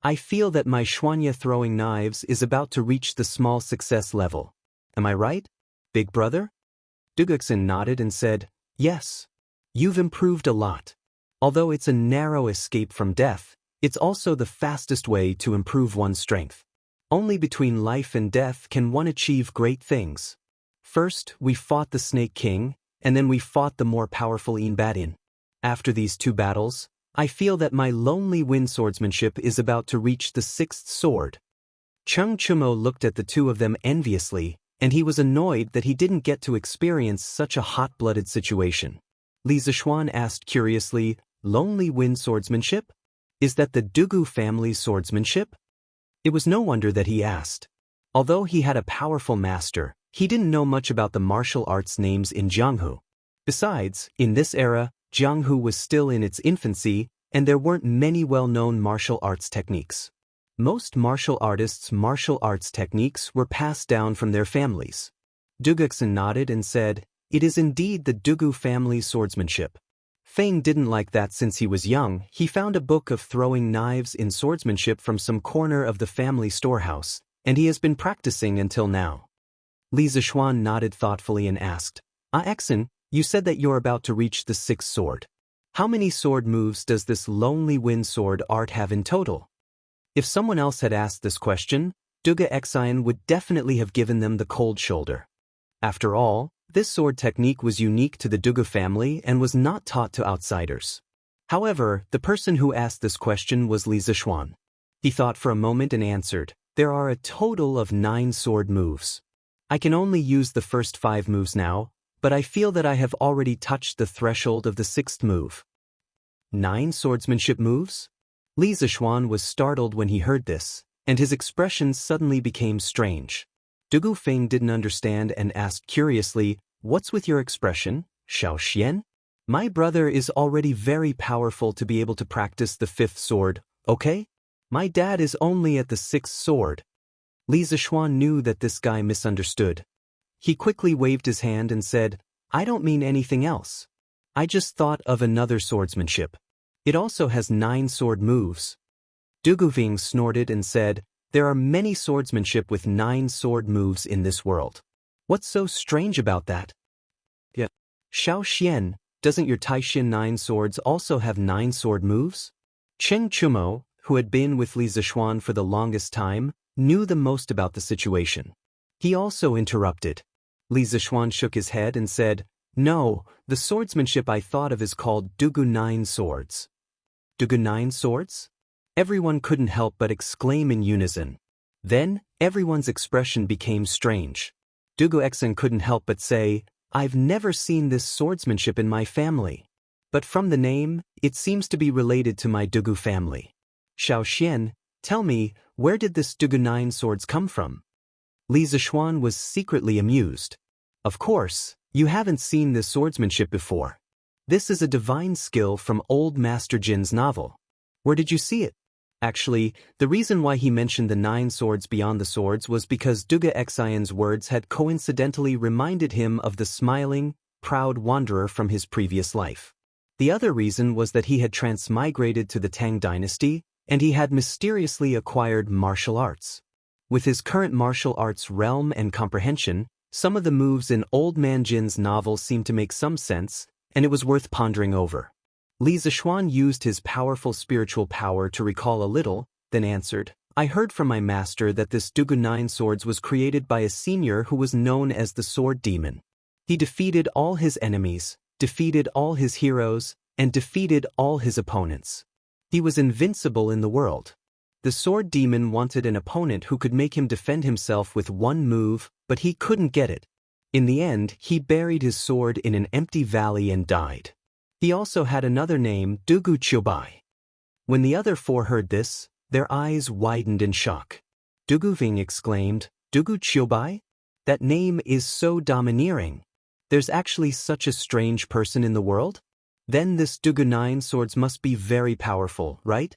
Speaker 1: I feel that my Xianxia throwing knives is about to reach the small success level. Am I right, big brother?" Dugu Xian nodded and said, "Yes. You've improved a lot. Although it's a narrow escape from death, it's also the fastest way to improve one's strength. Only between life and death can one achieve great things. First, we fought the Snake King, and then we fought the more powerful Inbadian. After these 2 battles, I feel that my lonely wind swordsmanship is about to reach the 6th sword." Cheng Chumo looked at the two of them enviously, and he was annoyed that he didn't get to experience such a hot-blooded situation. Li Zishuan asked curiously, "Lonely wind swordsmanship? Is that the Dugu family's swordsmanship?" It was no wonder that he asked. Although he had a powerful master, he didn't know much about the martial arts names in Jianghu. Besides, in this era, Jianghu was still in its infancy, and there weren't many well-known martial arts techniques. Most martial artists' martial arts techniques were passed down from their families. Dugu Xian nodded and said, "It is indeed the Dugu family's swordsmanship." Feng didn't like that since he was young. He found a book of throwing knives in swordsmanship from some corner of the family storehouse, and he has been practicing until now. Li Zishuan nodded thoughtfully and asked, Xian, you said that you're about to reach the 6th sword. How many sword moves does this lonely wind sword art have in total?" If someone else had asked this question, Dugu Xian would definitely have given them the cold shoulder. After all, this sword technique was unique to the Dugu family and was not taught to outsiders. However, the person who asked this question was Li Zishuan. He thought for a moment and answered, "There are a total of 9 sword moves. I can only use the first 5 moves now, but I feel that I have already touched the threshold of the 6th move." 9 swordsmanship moves? Li Zishuan was startled when he heard this, and his expression suddenly became strange. Dugu Feng didn't understand and asked curiously, "What's with your expression, Xiaoxian? My brother is already very powerful to be able to practice the 5th sword, okay? My dad is only at the 6th sword." Li Zishuan knew that this guy misunderstood. He quickly waved his hand and said, "I don't mean anything else. I just thought of another swordsmanship. It also has 9 sword moves." Dugu Feng snorted and said, "There are many swordsmanship with 9 sword moves in this world. What's so strange about that?" "Yeah. Xiaoxian, doesn't your Taishan 9 swords also have 9 sword moves?" Cheng Chumo, who had been with Li Zishuan for the longest time, knew the most about the situation. He also interrupted. Li Zishuan shook his head and said, "No, the swordsmanship I thought of is called Dugu 9 swords." "Dugu 9 swords?" Everyone couldn't help but exclaim in unison. Then, everyone's expression became strange. Dugu Xian couldn't help but say, "I've never seen this swordsmanship in my family. But from the name, it seems to be related to my Dugu family. Xiaoxian, tell me, where did this Dugu 9 swords come from?" Li Zishuan was secretly amused. "Of course, you haven't seen this swordsmanship before. This is a divine skill from old Master Jin's novel. Where did you see it?" Actually, the reason why he mentioned the 9 swords beyond the swords was because Dugu Xian's words had coincidentally reminded him of the smiling, proud wanderer from his previous life. The other reason was that he had transmigrated to the Tang dynasty, and he had mysteriously acquired martial arts. With his current martial arts realm and comprehension, Some of the moves in Old Man Jin's novel seemed to make some sense, and it was worth pondering over. Li Zishuan used his powerful spiritual power to recall a little, then answered, I heard from my master that this Dugu Nine Swords was created by a senior who was known as the Sword Demon. He defeated all his enemies, defeated all his heroes, and defeated all his opponents. He was invincible in the world. The Sword Demon wanted an opponent who could make him defend himself with one move, but he couldn't get it. In the end, he buried his sword in an empty valley and died. He also had another name, Dugu Qiubai. When the other four heard this, their eyes widened in shock. Dugu Ving exclaimed, Dugu Qiubai? That name is so domineering. There's actually such a strange person in the world? Then this Dugu Nine Swords must be very powerful, right?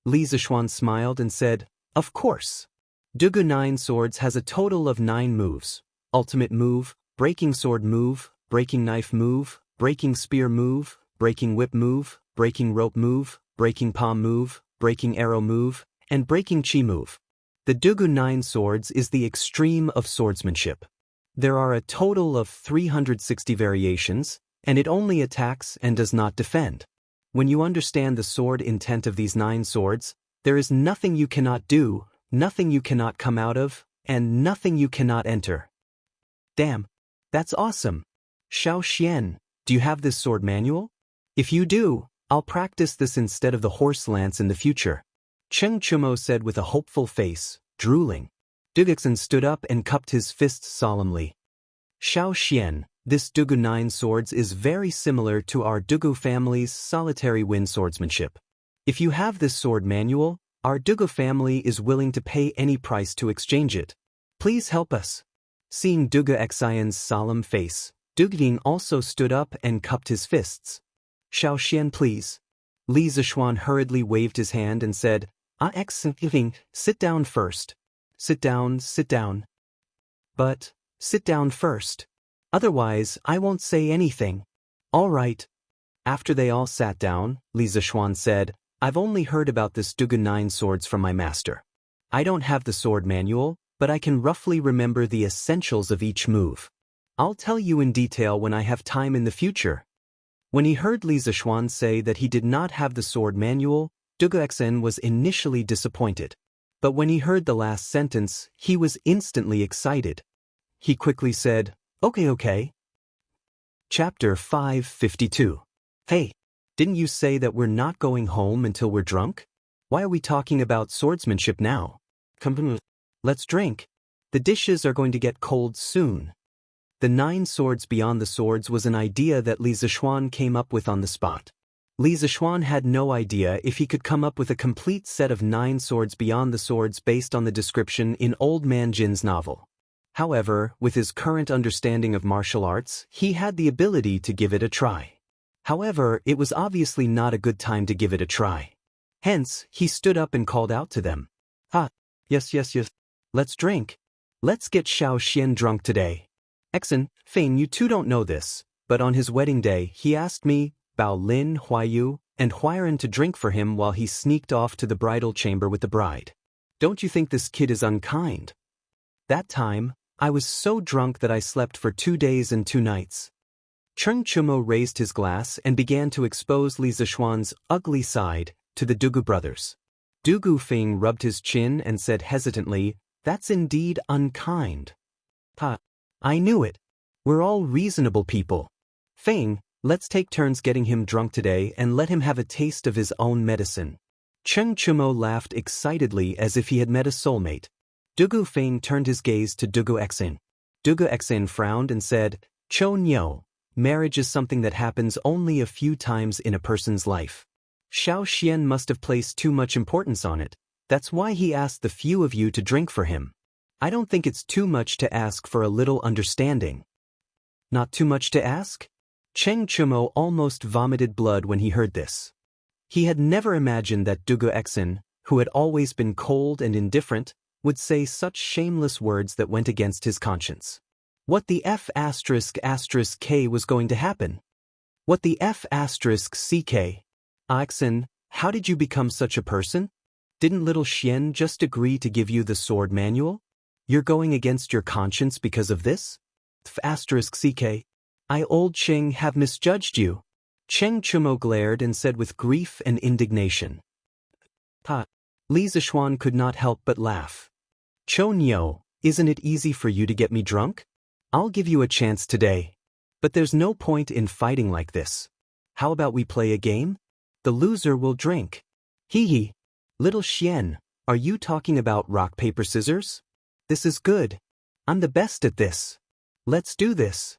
Speaker 1: Li Zishuan smiled and said, Of course. Dugu Nine Swords has a total of 9 moves. Ultimate move, breaking sword move, breaking knife move, breaking spear move, breaking whip move, breaking rope move, breaking palm move, breaking arrow move, and breaking chi move. The Dugu Nine Swords is the extreme of swordsmanship. There are a total of 360 variations, and it only attacks and does not defend. When you understand the sword intent of these 9 swords, there is nothing you cannot do, nothing you cannot come out of, and nothing you cannot enter. Damn, that's awesome. Xiao Xian, do you have this sword manual? If you do, I'll practice this instead of the horse lance in the future. Cheng Chumo said with a hopeful face, drooling. Duguxin stood up and cupped his fists solemnly. Xiao Xian, this Dugu Nine Swords is very similar to our Dugu family's solitary wind swordsmanship. If you have this sword manual, our Dugu family is willing to pay any price to exchange it. Please help us. Seeing Dugu Xian's solemn face, Dugding also stood up and cupped his fists. Xiao Xian, please. Li Zishuan hurriedly waved his hand and said, sit down first. Sit down, sit down. But, sit down first. Otherwise, I won't say anything. All right. After they all sat down, Li Zishuan said, I've only heard about this Dugu Nine Swords from my master. I don't have the sword manual, but I can roughly remember the essentials of each move. I'll tell you in detail when I have time in the future. When he heard Li Zishuan say that he did not have the sword manual, Dugu Xen was initially disappointed. But when he heard the last sentence, he was instantly excited. He quickly said, Okay. Chapter 552. Hey, didn't you say that we're not going home until we're drunk? Why are we talking about swordsmanship now? Come, let's drink. The dishes are going to get cold soon. The 9 swords beyond the swords was an idea that Li Zishuan came up with on the spot. Li Zishuan had no idea if he could come up with a complete set of 9 swords beyond the swords based on the description in Old Man Jin's novel. However, with his current understanding of martial arts, he had the ability to give it a try. However, it was obviously not a good time to give it a try. Hence, he stood up and called out to them. Yes. Let's drink. Let's get Xiao Xian drunk today. Exen, Feng, you two don't know this, but on his wedding day, he asked me, Bao Lin, Huayu, and Huiren to drink for him while he sneaked off to the bridal chamber with the bride. Don't you think this kid is unkind? That time, I was so drunk that I slept for 2 days and 2 nights. Cheng Chumo raised his glass and began to expose Li Zishuan's ugly side to the Dugu brothers. Dugu Feng rubbed his chin and said hesitantly, That's indeed unkind. I knew it. We're all reasonable people. Feng, let's take turns getting him drunk today and let him have a taste of his own medicine. Cheng Chumo laughed excitedly as if he had met a soulmate. Dugu Feng turned his gaze to Dugu Xen. Dugu Xen frowned and said, Cho Nyo, marriage is something that happens only a few times in a person's life. Xiao Xian must have placed too much importance on it. That's why he asked the few of you to drink for him. I don't think it's too much to ask for a little understanding. Not too much to ask? Cheng Chumo almost vomited blood when he heard this. He had never imagined that Dugu Xen, who had always been cold and indifferent, would say such shameless words that went against his conscience. What the F***K was going to happen? What the F***CK? Xen, how did you become such a person? Didn't little Xian just agree to give you the sword manual? You're going against your conscience because of this? *CK. I old Cheng have misjudged you. Cheng Chumo glared and said with grief and indignation. Ha. Li Zishuan could not help but laugh. Cho Nyo, isn't it easy for you to get me drunk? I'll give you a chance today. But there's no point in fighting like this. How about we play a game? The loser will drink. Hee hee. Little Xian, are you talking about rock, paper, scissors? This is good. I'm the best at this. Let's do this.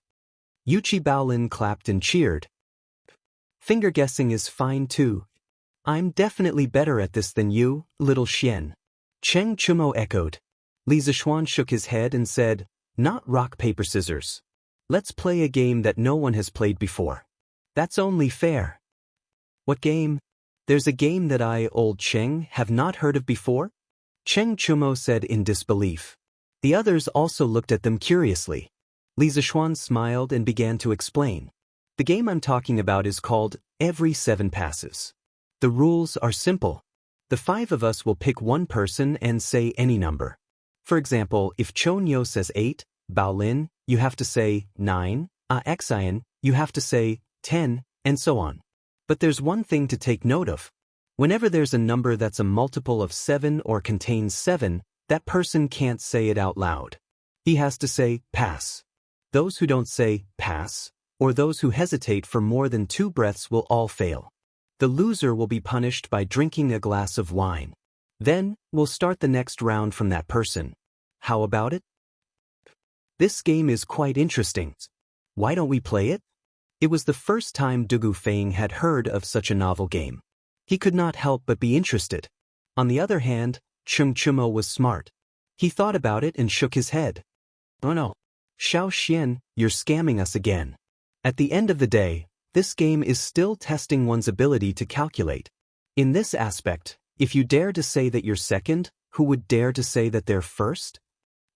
Speaker 1: Yuchi Baolin clapped and cheered. Finger guessing is fine too. I'm definitely better at this than you, little Xian. Cheng Chumo echoed. Li Zishuan shook his head and said, not rock, paper, scissors. Let's play a game that no one has played before. That's only fair. What game? There's a game that I, old Cheng, have not heard of before? Cheng Chumo said in disbelief. The others also looked at them curiously. Li Zishuan smiled and began to explain. The game I'm talking about is called Every 7 Passes. The rules are simple. The 5 of us will pick one person and say any number. For example, if Cho Nyo says 8, Baolin, you have to say 9, Xian, you have to say 10, and so on. But there's one thing to take note of. Whenever there's a number that's a multiple of 7 or contains 7, that person can't say it out loud. He has to say pass. Those who don't say pass, or those who hesitate for more than 2 breaths will all fail. The loser will be punished by drinking a glass of wine. Then, we'll start the next round from that person. How about it? This game is quite interesting. Why don't we play it? It was the first time Dugu Feng had heard of such a novel game. He could not help but be interested. On the other hand, Cheng Chumo was smart. He thought about it and shook his head. Oh no. Xiao Xian, you're scamming us again. At the end of the day, this game is still testing one's ability to calculate. In this aspect, if you dare to say that you're second, who would dare to say that they're first?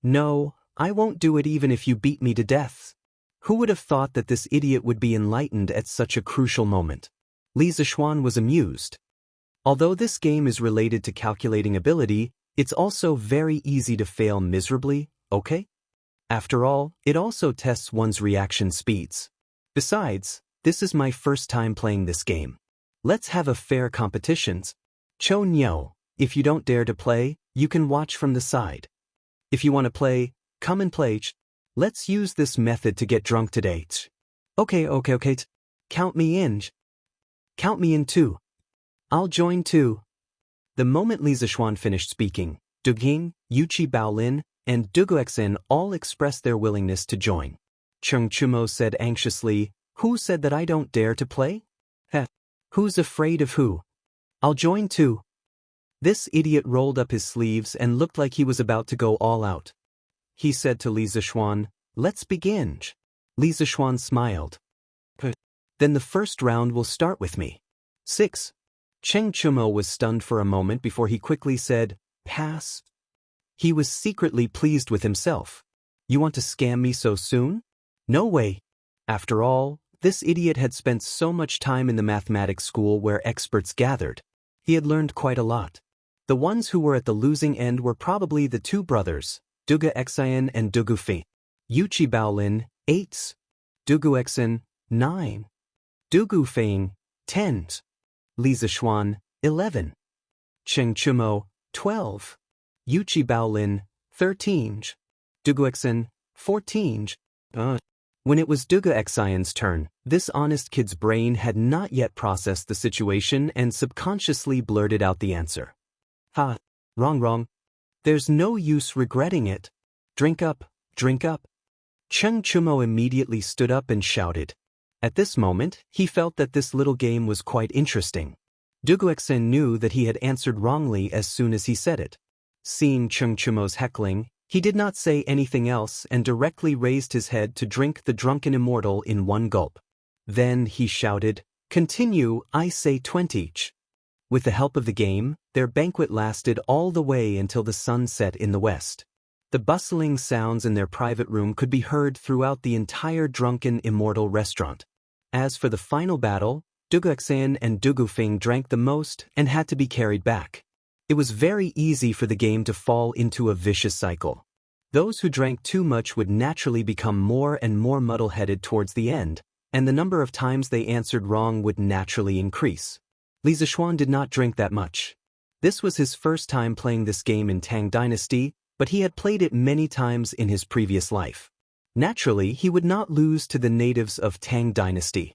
Speaker 1: No, I won't do it even if you beat me to death. Who would have thought that this idiot would be enlightened at such a crucial moment? Li Zishuan was amused. Although this game is related to calculating ability, it's also very easy to fail miserably, okay? After all, it also tests one's reaction speeds. Besides, this is my first time playing this game. Let's have a fair competition. Cho Nyo, if you don't dare to play, you can watch from the side. If you want to play, come and play. Let's use this method to get drunk today. Okay. Count me in. Count me in too. I'll join too. The moment Li Zishuan finished speaking, Duging, Yuchi Baolin, and Duguexin all expressed their willingness to join. Cheng Chumo said anxiously, who said that I don't dare to play? Heh. Who's afraid of who? I'll join too. This idiot rolled up his sleeves and looked like he was about to go all out. He said to Li Zishuan, let's begin. Li Zishuan smiled. Then the first round will start with me. 6. Cheng Chumo was stunned for a moment before he quickly said, pass. He was secretly pleased with himself. You want to scam me so soon? No way. After all, this idiot had spent so much time in the mathematics school where experts gathered. He had learned quite a lot. The ones who were at the losing end were probably the 2 brothers, Dugu Xian and Dugu Feng. Yuchi Baolin, 8. Dugu Exin, 9. Dugu Feng, 10. Li Zishuan, 11. Cheng Chumo, 12. Yuchi Baolin, 13. Dugu Exin, 14. When it was Dugu Xian's turn, this honest kid's brain had not yet processed the situation and subconsciously blurted out the answer. Ha, wrong. There's no use regretting it. Drink up, drink up. Cheng Chumo immediately stood up and shouted. At this moment, he felt that this little game was quite interesting. Duguexin knew that he had answered wrongly as soon as he said it. Seeing Cheng Chumo's heckling, he did not say anything else and directly raised his head to drink the drunken immortal in one gulp. Then he shouted, continue, I say 20. With the help of the game, their banquet lasted all the way until the sun set in the west. The bustling sounds in their private room could be heard throughout the entire drunken Immortal restaurant. As for the final battle, Duguexin and Dugu Feng drank the most and had to be carried back. It was very easy for the game to fall into a vicious cycle. Those who drank too much would naturally become more and more muddle-headed towards the end, and the number of times they answered wrong would naturally increase. Li Zishuan did not drink that much. This was his first time playing this game in Tang Dynasty, but he had played it many times in his previous life. Naturally, he would not lose to the natives of Tang Dynasty.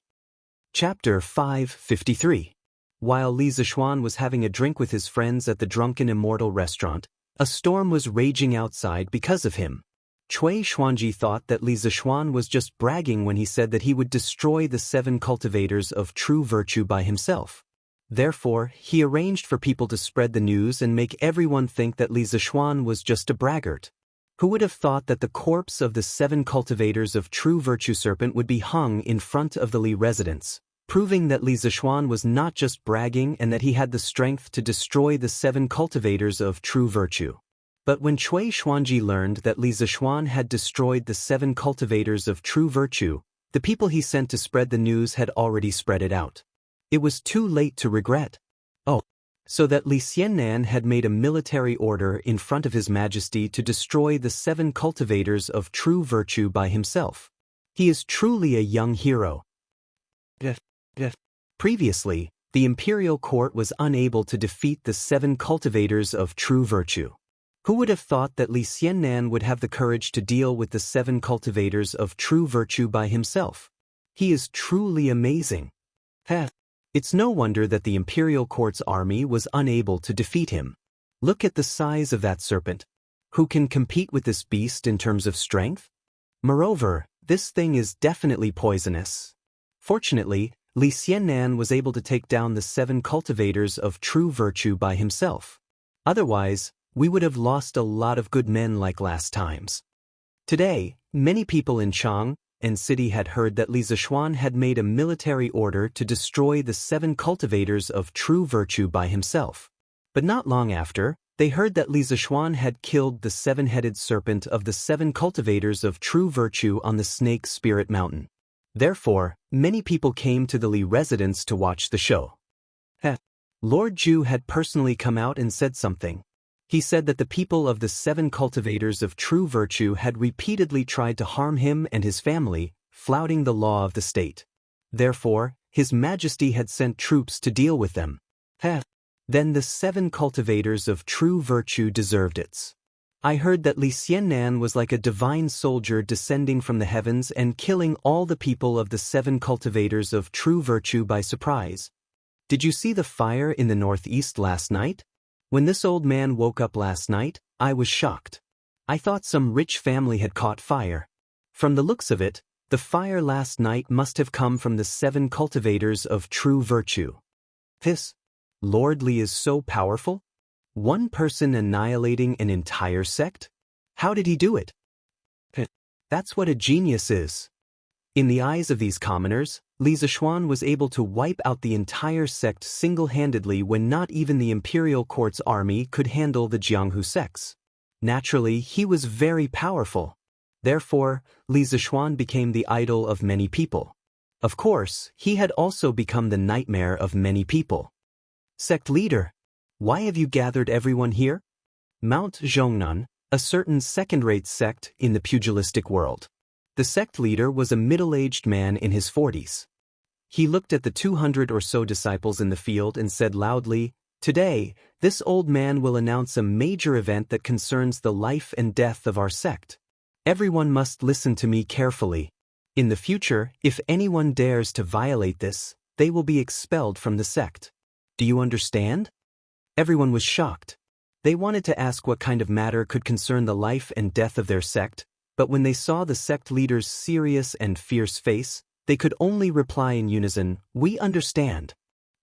Speaker 1: Chapter 553. While Li Zishuan was having a drink with his friends at the Drunken Immortal restaurant, a storm was raging outside because of him. Cui Xuanji thought that Li Zishuan was just bragging when he said that he would destroy the 7 cultivators of true virtue by himself. Therefore, he arranged for people to spread the news and make everyone think that Li Zishuan was just a braggart. Who would have thought that the corpse of the 7 cultivators of true virtue serpent would be hung in front of the Li residence, proving that Li Zishuan was not just bragging and that he had the strength to destroy the 7 cultivators of true virtue. But when Cui Xuanji learned that Li Zishuan had destroyed the 7 cultivators of true virtue, the people he sent to spread the news had already spread it out. It was too late to regret. Oh, so that Li Xiannan had made a military order in front of His Majesty to destroy the 7 cultivators of true virtue by himself. He is truly a young hero. Previously, the imperial court was unable to defeat the 7 cultivators of true virtue. Who would have thought that Li Xiannan would have the courage to deal with the 7 cultivators of true virtue by himself? He is truly amazing. It's no wonder that the imperial court's army was unable to defeat him. Look at the size of that serpent. Who can compete with this beast in terms of strength? Moreover, this thing is definitely poisonous. Fortunately, Li Xiannan was able to take down the 7 cultivators of true virtue by himself. Otherwise, we would have lost a lot of good men like last times. Today, many people in Chang and city had heard that Li Zishuan had made a military order to destroy the 7 cultivators of true virtue by himself. But not long after, they heard that Li Zishuan had killed the 7-headed serpent of the 7 cultivators of true virtue on the Snake Spirit Mountain. Therefore, many people came to the Li residence to watch the show. Lord Zhu had personally come out and said something. He said that the people of the 7 cultivators of true virtue had repeatedly tried to harm him and his family, flouting the law of the state. Therefore, His Majesty had sent troops to deal with them. Then the 7 cultivators of true virtue deserved it. I heard that Li Xiannan was like a divine soldier descending from the heavens and killing all the people of the 7 cultivators of true virtue by surprise. Did you see the fire in the northeast last night? When this old man woke up last night, I was shocked. I thought some rich family had caught fire. From the looks of it, the fire last night must have come from the 7 cultivators of true virtue. This Lord Li is so powerful? One person annihilating an entire sect? How did he do it? That's what a genius is. In the eyes of these commoners, Li Zishuan was able to wipe out the entire sect single-handedly when not even the imperial court's army could handle the Jianghu sects. Naturally, he was very powerful. Therefore, Li Zishuan became the idol of many people. Of course, he had also become the nightmare of many people. Sect leader, why have you gathered everyone here? Mount Zhongnan, a certain second-rate sect in the pugilistic world. The sect leader was a middle-aged man in his 40s. He looked at the 200 or so disciples in the field and said loudly, "Today, this old man will announce a major event that concerns the life and death of our sect. Everyone must listen to me carefully. In the future, if anyone dares to violate this, they will be expelled from the sect. Do you understand?" Everyone was shocked. They wanted to ask what kind of matter could concern the life and death of their sect, but when they saw the sect leader's serious and fierce face, they could only reply in unison, "We understand."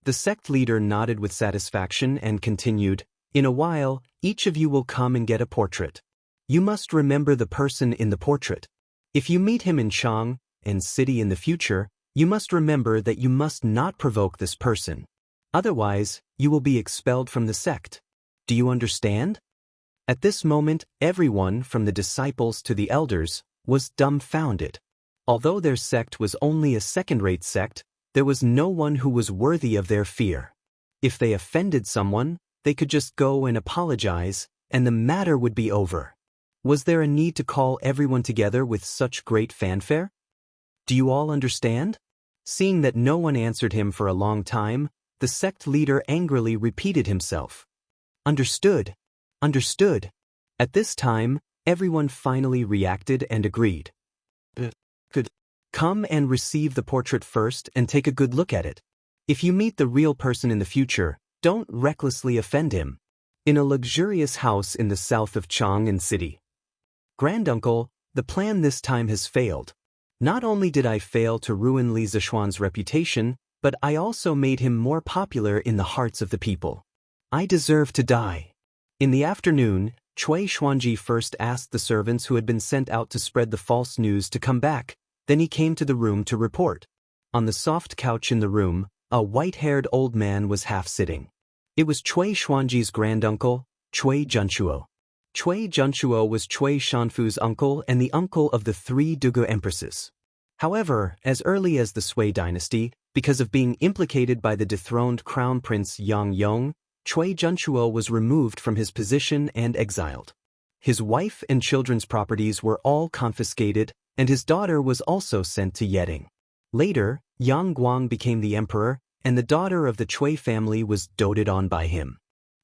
Speaker 1: The sect leader nodded with satisfaction and continued, "In a while, each of you will come and get a portrait. You must remember the person in the portrait. If you meet him in Chang and city in the future, you must remember that you must not provoke this person. Otherwise, you will be expelled from the sect. Do you understand?" At this moment, everyone, from the disciples to the elders, was dumbfounded. Although their sect was only a second-rate sect, there was no one who was worthy of their fear. If they offended someone, they could just go and apologize, and the matter would be over. Was there a need to call everyone together with such great fanfare? Do you all understand? Seeing that no one answered him for a long time, the sect leader angrily repeated himself. Understood. Understood. At this time, everyone finally reacted and agreed. Good. Come and receive the portrait first and take a good look at it. If you meet the real person in the future, don't recklessly offend him. In a luxurious house in the south of Chang'an City. Granduncle, the plan this time has failed. Not only did I fail to ruin Li Zishuan's reputation, but I also made him more popular in the hearts of the people. I deserve to die. In the afternoon, Cui Xuanji first asked the servants who had been sent out to spread the false news to come back, then he came to the room to report. On the soft couch in the room, a white-haired old man was half-sitting. It was Cui Xuanji's granduncle, Cui Junchuo. Cui Junchuo was Cui Shanfu's uncle and the uncle of the three Dugu empresses. However, as early as the Sui dynasty, because of being implicated by the dethroned crown prince Yang Yong, Cui Junchuo was removed from his position and exiled. His wife and children's properties were all confiscated, and his daughter was also sent to Yeding. Later, Yang Guang became the emperor, and the daughter of the Cui family was doted on by him.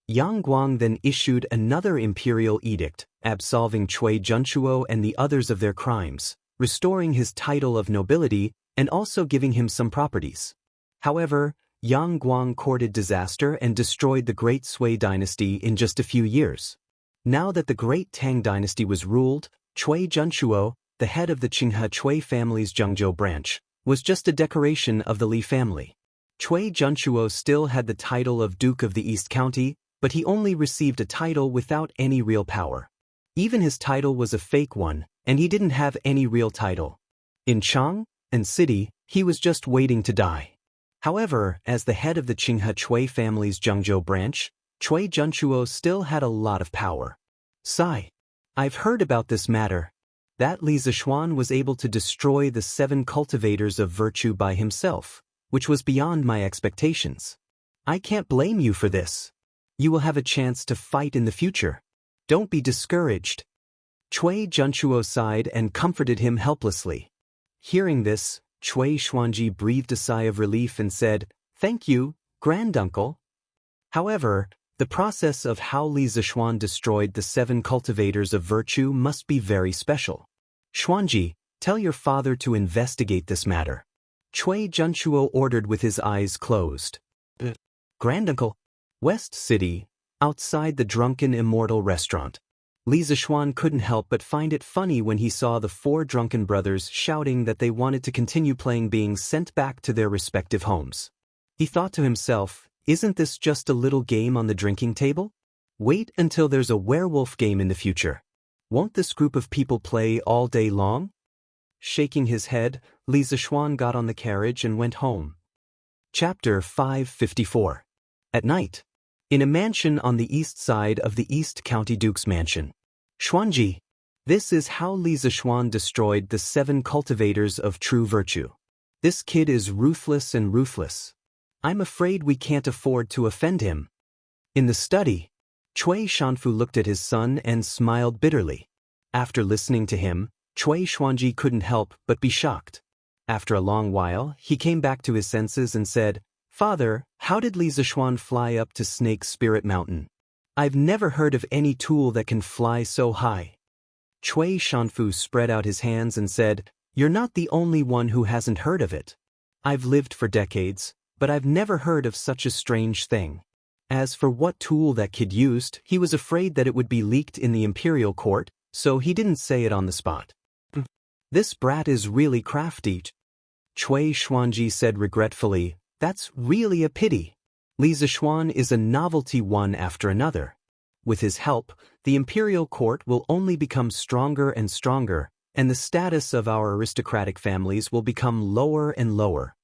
Speaker 1: Yang Guang then issued another imperial edict, absolving Cui Junchuo and the others of their crimes, restoring his title of nobility and also giving him some properties. However, Yang Guang courted disaster and destroyed the Great Sui dynasty in just a few years. Now that the Great Tang dynasty was ruled, Cui Junchuo, the head of the Qinghe Cui family's Zhengzhou branch, was just a decoration of the Li family. Cui Junchuo still had the title of Duke of the East County, but he only received a title without any real power. Even his title was a fake one, and he didn't have any real title. In Chang'an City, he was just waiting to die. However, as the head of the Qinghe Cui family's Zhengzhou branch, Cui Junchuo still had a lot of power. Sigh. I've heard about this matter. That Li Zishuan was able to destroy the 7 cultivators of virtue by himself, which was beyond my expectations. I can't blame you for this. You will have a chance to fight in the future. Don't be discouraged. Cui Junchuo sighed and comforted him helplessly. Hearing this, Cui Xuanji breathed a sigh of relief and said, "Thank you, granduncle." However, the process of how Li Zishuan destroyed the 7 cultivators of virtue must be very special. Xuanji, tell your father to investigate this matter. Cui Junchuo ordered with his eyes closed. Granduncle. West City, outside the drunken Immortal restaurant. Li Zishuan couldn't help but find it funny when he saw the 4 drunken brothers shouting that they wanted to continue playing being sent back to their respective homes. He thought to himself, isn't this just a little game on the drinking table? Wait until there's a werewolf game in the future. Won't this group of people play all day long? Shaking his head, Li Zishuan got on the carriage and went home. Chapter 554. At night. In a mansion on the east side of the East County Duke's mansion. Xuanji. This is how Li Zishuan destroyed the 7 cultivators of true virtue. This kid is ruthless and ruthless. I'm afraid we can't afford to offend him. In the study, Cui Shanfu looked at his son and smiled bitterly. After listening to him, Cui Xuanji couldn't help but be shocked. After a long while, he came back to his senses and said, "Father, how did Li Zishuan fly up to Snake Spirit Mountain? I've never heard of any tool that can fly so high." Cui Shanfu spread out his hands and said, "You're not the only one who hasn't heard of it. I've lived for decades, but I've never heard of such a strange thing. As for what tool that kid used, he was afraid that it would be leaked in the imperial court, so he didn't say it on the spot. This brat is really crafty." Cui Xuanji said regretfully, "That's really a pity. Li Zishuan is a novelty one after another. With his help, the imperial court will only become stronger and stronger, and the status of our aristocratic families will become lower and lower."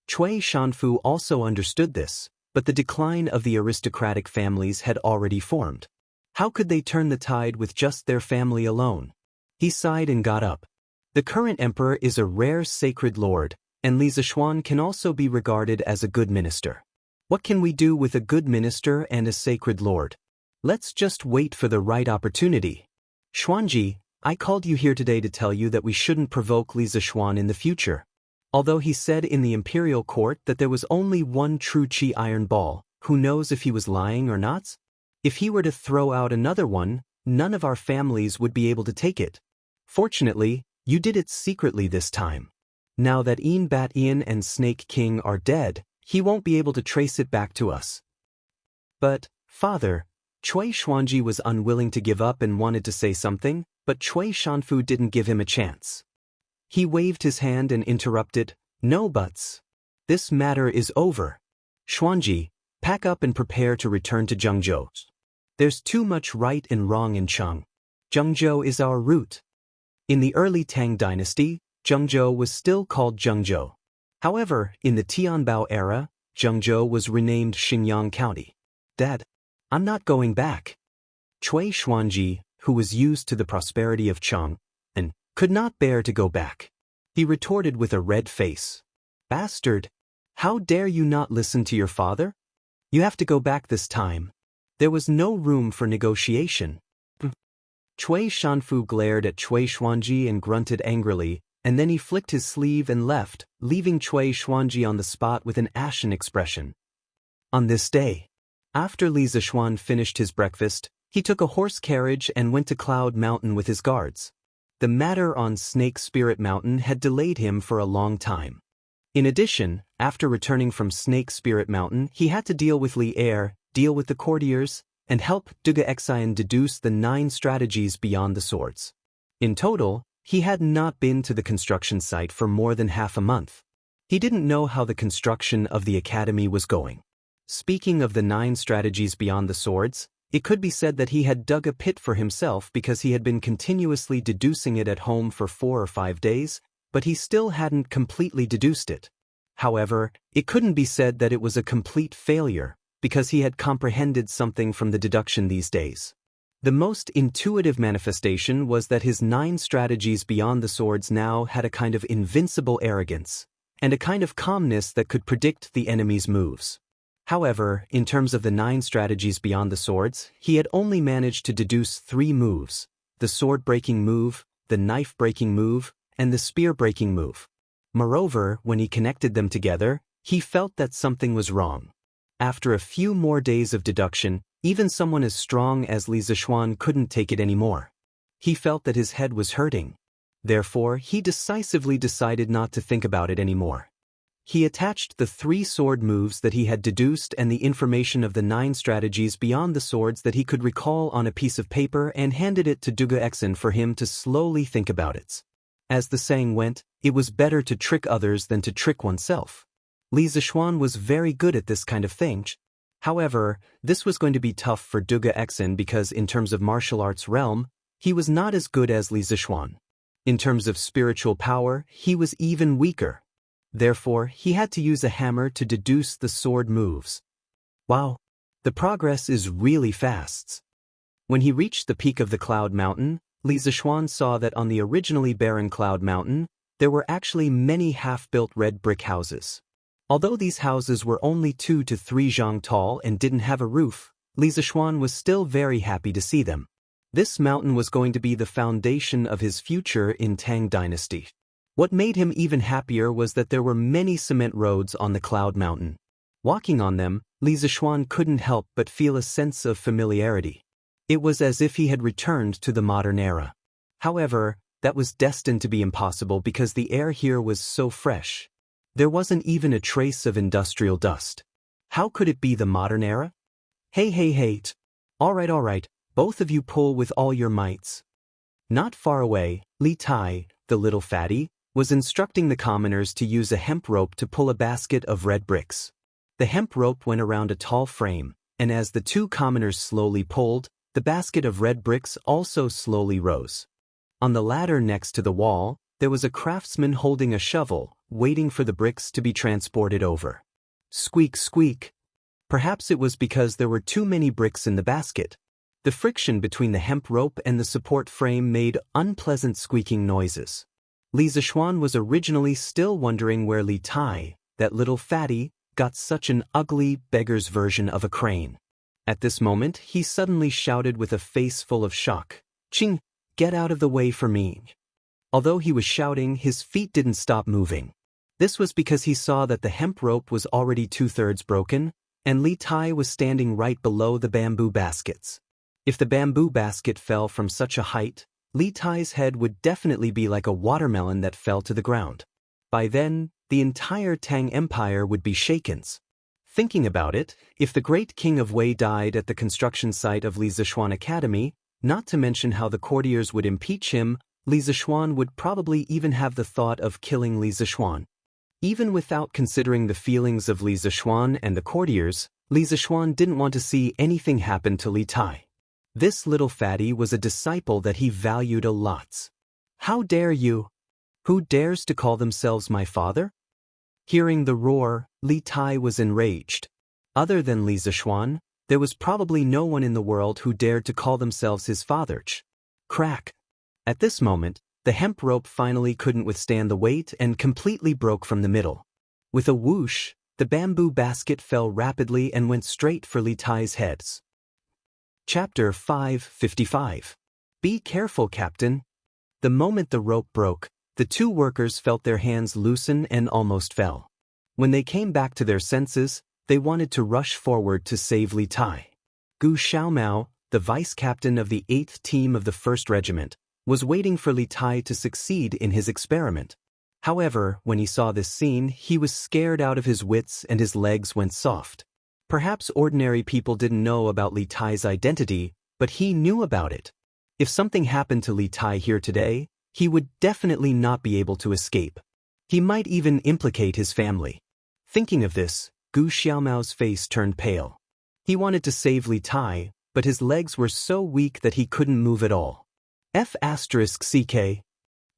Speaker 1: Cui Shanfu also understood this, but the decline of the aristocratic families had already formed. How could they turn the tide with just their family alone? He sighed and got up. The current emperor is a rare sacred lord, and Li Zishuan can also be regarded as a good minister. What can we do with a good minister and a sacred lord? Let's just wait for the right opportunity. Xuanji, I called you here today to tell you that we shouldn't provoke Li Zishuan in the future. Although he said in the imperial court that there was only one true Qi iron ball, who knows if he was lying or not? If he were to throw out another one, none of our families would be able to take it. Fortunately, you did it secretly this time. Now that Ian Bat Ian and Snake King are dead, he won't be able to trace it back to us. But, Father, Cui Xuanji was unwilling to give up and wanted to say something, but Cui Shanfu didn't give him a chance. He waved his hand and interrupted, No buts. This matter is over. Xuanji, pack up and prepare to return to Zhengzhou. There's too much right and wrong in Cheng. Zhengzhou is our root. In the early Tang dynasty, Zhengzhou was still called Zhengzhou. However, in the Tianbao era, Zhengzhou was renamed Xinyang County. Dad, I'm not going back. Cui Xuanji, who was used to the prosperity of Cheng, and could not bear to go back. He retorted with a red face. Bastard! How dare you not listen to your father? You have to go back this time. There was no room for negotiation. Cui Shanfu glared at Cui Xuanji and grunted angrily, and then he flicked his sleeve and left, leaving Cui Xuanji on the spot with an ashen expression. On this day, after Li Zishuan finished his breakfast, he took a horse carriage and went to Cloud Mountain with his guards. The matter on Snake Spirit Mountain had delayed him for a long time. In addition, after returning from Snake Spirit Mountain, he had to deal with Li Er, deal with the courtiers, and help Duga Xian deduce the 9 strategies beyond the swords. In total, he had not been to the construction site for more than half a month. He didn't know how the construction of the academy was going. Speaking of the 9 strategies beyond the swords, it could be said that he had dug a pit for himself because he had been continuously deducing it at home for 4 or 5 days, but he still hadn't completely deduced it. However, it couldn't be said that it was a complete failure, because he had comprehended something from the deduction these days. The most intuitive manifestation was that his 9 strategies beyond the swords now had a kind of invincible arrogance, and a kind of calmness that could predict the enemy's moves. However, in terms of the 9 strategies beyond the swords, he had only managed to deduce 3 moves: the sword-breaking move, the knife-breaking move, and the spear-breaking move. Moreover, when he connected them together, he felt that something was wrong. After a few more days of deduction, even someone as strong as Li Zishuan couldn't take it anymore. He felt that his head was hurting. Therefore, he decisively decided not to think about it anymore. He attached the 3 sword moves that he had deduced and the information of the 9 strategies beyond the swords that he could recall on a piece of paper and handed it to Duga Xian for him to slowly think about it. As the saying went, it was better to trick others than to trick oneself. Li Zishuan was very good at this kind of thing. However, this was going to be tough for Duga Xian because in terms of martial arts realm, he was not as good as Li Zishuan. In terms of spiritual power, he was even weaker. Therefore, he had to use a hammer to deduce the sword moves. Wow! The progress is really fast. When he reached the peak of the Cloud Mountain, Li Zishuan saw that on the originally barren Cloud Mountain, there were actually many half-built red brick houses. Although these houses were only 2 to 3 zhang tall and didn't have a roof, Li Zishuan was still very happy to see them. This mountain was going to be the foundation of his future in Tang Dynasty. What made him even happier was that there were many cement roads on the Cloud Mountain. Walking on them, Li Zishuan couldn't help but feel a sense of familiarity. It was as if he had returned to the modern era. However, that was destined to be impossible because the air here was so fresh. There wasn't even a trace of industrial dust. How could it be the modern era? Hey. All right, both of you pull with all your mights. Not far away, Li Tai, the little fatty, was instructing the commoners to use a hemp rope to pull a basket of red bricks. The hemp rope went around a tall frame, and as the 2 commoners slowly pulled, the basket of red bricks also slowly rose. On the ladder next to the wall, there was a craftsman holding a shovel, waiting for the bricks to be transported over. Squeak, squeak. Perhaps it was because there were too many bricks in the basket. The friction between the hemp rope and the support frame made unpleasant squeaking noises. Li Zishuan was originally still wondering where Li Tai, that little fatty, got such an ugly beggar's version of a crane. At this moment, he suddenly shouted with a face full of shock. Ching! get out of the way for me. Although he was shouting, his feet didn't stop moving. This was because he saw that the hemp rope was already 2/3 broken, and Li Tai was standing right below the bamboo baskets. If the bamboo basket fell from such a height, Li Tai's head would definitely be like a watermelon that fell to the ground. By then, the entire Tang Empire would be shaken. Thinking about it, if the great king of Wei died at the construction site of Li Zishuan Academy, not to mention how the courtiers would impeach him, Li Zishuan would probably even have the thought of killing Li Zishuan. Even without considering the feelings of Li Zishuan and the courtiers, Li Zishuan didn't want to see anything happen to Li Tai. This little fatty was a disciple that he valued a lot. How dare you? Who dares to call themselves my father? Hearing the roar, Li Tai was enraged. Other than Li Zishuan, there was probably no one in the world who dared to call themselves his father. Crack! At this moment, the hemp rope finally couldn't withstand the weight and completely broke from the middle. With a whoosh, the bamboo basket fell rapidly and went straight for Li Tai's head. Chapter 555. Be careful, Captain. The moment the rope broke, the two workers felt their hands loosen and almost fell. When they came back to their senses, they wanted to rush forward to save Li Tai. Gu Xiaomao, the vice-captain of the 8th team of the 1st Regiment, was waiting for Li Tai to succeed in his experiment. However, when he saw this scene, he was scared out of his wits and his legs went soft. Perhaps ordinary people didn't know about Li Tai's identity, but he knew about it. If something happened to Li Tai here today, he would definitely not be able to escape. He might even implicate his family. Thinking of this, Gu Xiaomao's face turned pale. He wanted to save Li Tai, but his legs were so weak that he couldn't move at all. F***ck.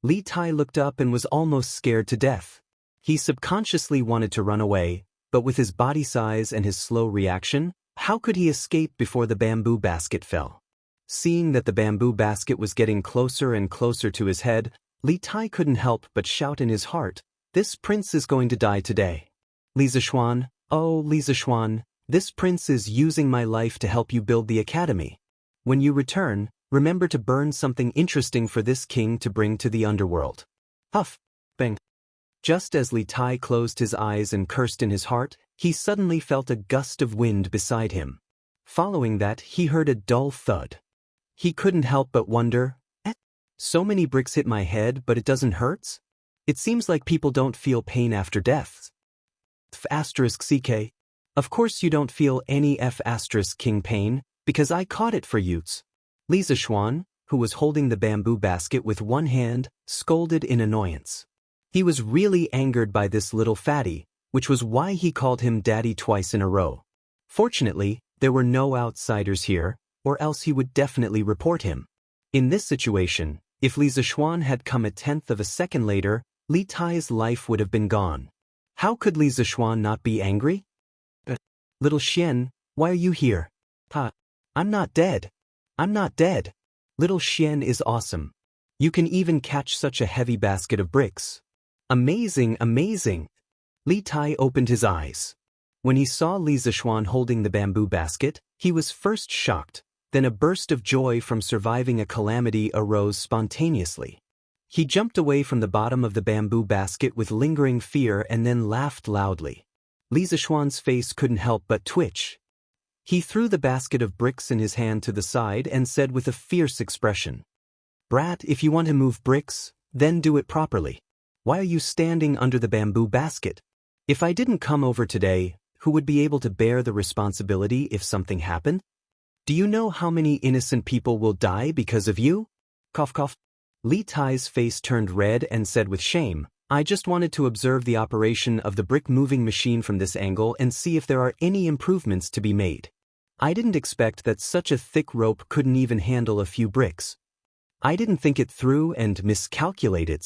Speaker 1: Li Tai looked up and was almost scared to death. He subconsciously wanted to run away, but with his body size and his slow reaction, how could he escape before the bamboo basket fell? Seeing that the bamboo basket was getting closer and closer to his head, Li Tai couldn't help but shout in his heart, "This prince is going to die today. Li Zishuan, oh Li Zishuan, this prince is using my life to help you build the academy. When you return, remember to burn something interesting for this king to bring to the underworld." Huff! Bang! Just as Li Tai closed his eyes and cursed in his heart, he suddenly felt a gust of wind beside him. Following that, he heard a dull thud. He couldn't help but wonder, so many bricks hit my head but it doesn't hurt? It seems like people don't feel pain after death. F***ck. Of course you don't feel any F***king pain, because I caught it for you. Li Zishuan, who was holding the bamboo basket with one hand, scolded in annoyance. He was really angered by this little fatty, which was why he called him daddy twice in a row. Fortunately, there were no outsiders here, or else he would definitely report him. In this situation, if Li Zishuan had come a 10th of a second later, Li Tai's life would have been gone. How could Li Zishuan not be angry? Little Xian, why are you here? I'm not dead. I'm not dead. Little Xian is awesome. You can even catch such a heavy basket of bricks. Amazing, amazing. Li Tai opened his eyes. When he saw Li Zishuan holding the bamboo basket, he was first shocked, then a burst of joy from surviving a calamity arose spontaneously. He jumped away from the bottom of the bamboo basket with lingering fear and then laughed loudly. Li Zishuan's face couldn't help but twitch. He threw the basket of bricks in his hand to the side and said with a fierce expression, "Brat, if you want to move bricks, then do it properly. Why are you standing under the bamboo basket? If I didn't come over today, who would be able to bear the responsibility if something happened? Do you know how many innocent people will die because of you?" Cough cough. Li Tai's face turned red and said with shame, "I just wanted to observe the operation of the brick-moving machine from this angle and see if there are any improvements to be made. I didn't expect that such a thick rope couldn't even handle a few bricks. I didn't think it through and miscalculated."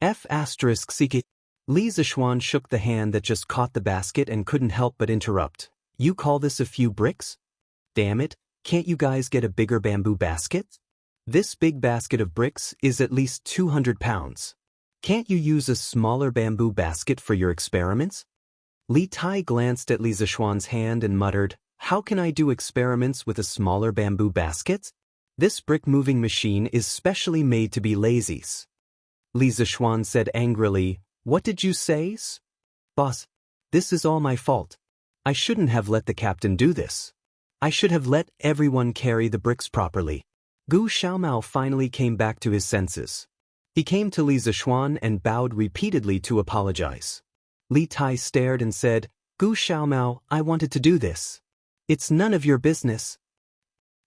Speaker 1: F***ck. Li Zishuan shook the hand that just caught the basket and couldn't help but interrupt. "You call this a few bricks? Damn it, can't you guys get a bigger bamboo basket? This big basket of bricks is at least 200 pounds. Can't you use a smaller bamboo basket for your experiments?" Li Tai glanced at Li Zishuan's hand and muttered, "How can I do experiments with a smaller bamboo basket? This brick-moving machine is specially made to be lazy. Li Zishuan said angrily, "What did you say? Boss, this is all my fault. I shouldn't have let the captain do this. I should have let everyone carry the bricks properly." Gu Xiaomao finally came back to his senses. He came to Li Zishuan and bowed repeatedly to apologize. Li Tai stared and said, "Gu Xiaomao, I wanted to do this. It's none of your business."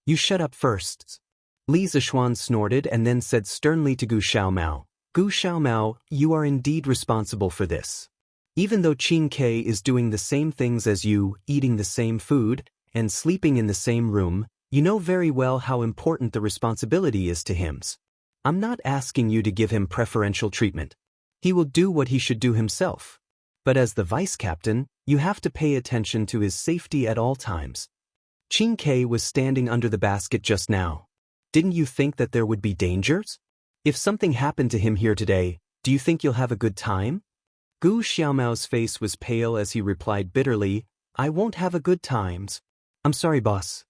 Speaker 1: "You shut up first." Li Zishuan snorted and then said sternly to Gu Xiaomao, "Gu Xiaomao, you are indeed responsible for this. Even though Qin Ke is doing the same things as you, eating the same food, and sleeping in the same room, you know very well how important the responsibility is to him. I'm not asking you to give him preferential treatment. He will do what he should do himself. But as the vice captain, you have to pay attention to his safety at all times. Qin Ke was standing under the basket just now. Didn't you think that there would be dangers? If something happened to him here today, do you think you'll have a good time?" Gu Xiaomao's face was pale as he replied bitterly, "I won't have a good time. I'm sorry, boss.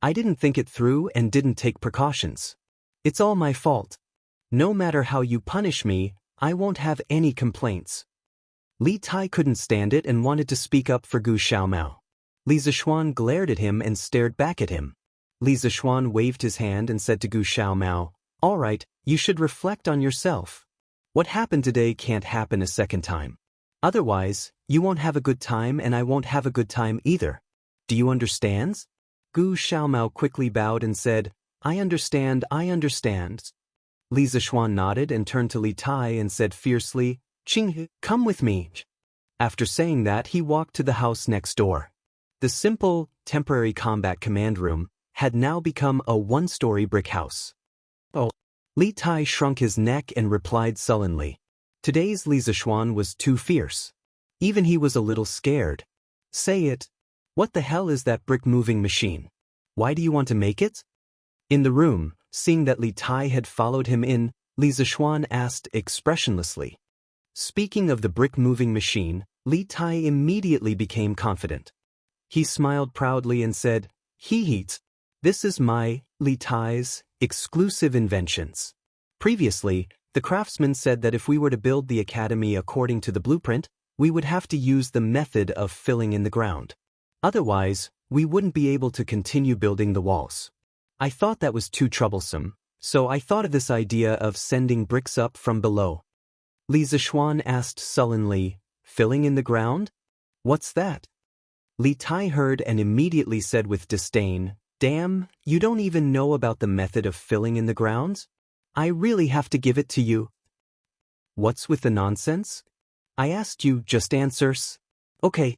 Speaker 1: I didn't think it through and didn't take precautions. It's all my fault. No matter how you punish me, I won't have any complaints." Li Tai couldn't stand it and wanted to speak up for Gu Xiaomao. Li Zishuan glared at him and stared back at him. Li Zishuan waved his hand and said to Gu Xiaomao, "All right, you should reflect on yourself. What happened today can't happen a second time. Otherwise, you won't have a good time and I won't have a good time either. Do you understand?" Gu Xiaomao quickly bowed and said, I understand. Li Zishuan nodded and turned to Li Tai and said fiercely, "Qing, come with me." After saying that, he walked to the house next door. The simple, temporary combat command room had now become a one-story brick house. "Oh." Li Tai shrunk his neck and replied sullenly. Today's Li Zishuan was too fierce. Even he was a little scared. "Say it. What the hell is that brick-moving machine? Why do you want to make it?" In the room, seeing that Li Tai had followed him in, Li Zishuan asked expressionlessly. Speaking of the brick-moving machine, Li Tai immediately became confident. He smiled proudly and said, "Heat. This is my, Li Tai's, exclusive inventions." Previously, the craftsman said that if we were to build the academy according to the blueprint, we would have to use the method of filling in the ground. Otherwise, we wouldn't be able to continue building the walls. I thought that was too troublesome, so I thought of this idea of sending bricks up from below. Li Zishuan asked sullenly, "Filling in the ground? What's that?" Li Tai heard and immediately said with disdain, "Damn, you don't even know about the method of filling in the ground? I really have to give it to you." "What's with the nonsense? I asked you, just answers." "Okay."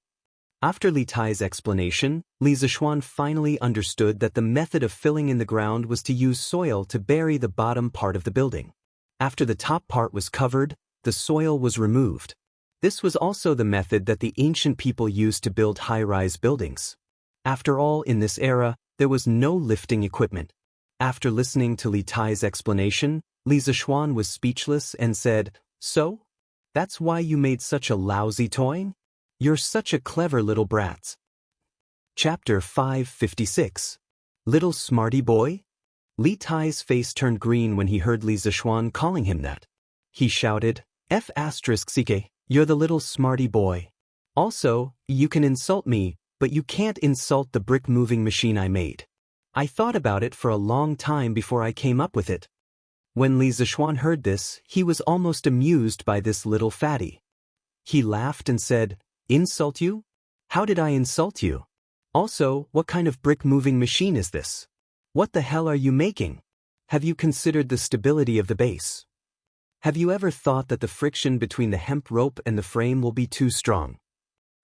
Speaker 1: After Li Tai's explanation, Li Zishuan finally understood that the method of filling in the ground was to use soil to bury the bottom part of the building. After the top part was covered, the soil was removed. This was also the method that the ancient people used to build high-rise buildings. After all, in this era, there was no lifting equipment. After listening to Li Tai's explanation, Li Zishuan was speechless and said, "So? That's why you made such a lousy toy? You're such a clever little brat." Chapter 556. Little Smarty Boy? Li Tai's face turned green when he heard Li Zishuan calling him that. He shouted, "F***ck, you're the little smarty boy. Also, you can insult me, but you can't insult the brick-moving machine I made. I thought about it for a long time before I came up with it." When Li Zishuan heard this, he was almost amused by this little fatty. He laughed and said, "Insult you? How did I insult you? Also, what kind of brick-moving machine is this? What the hell are you making? Have you considered the stability of the base? Have you ever thought that the friction between the hemp rope and the frame will be too strong?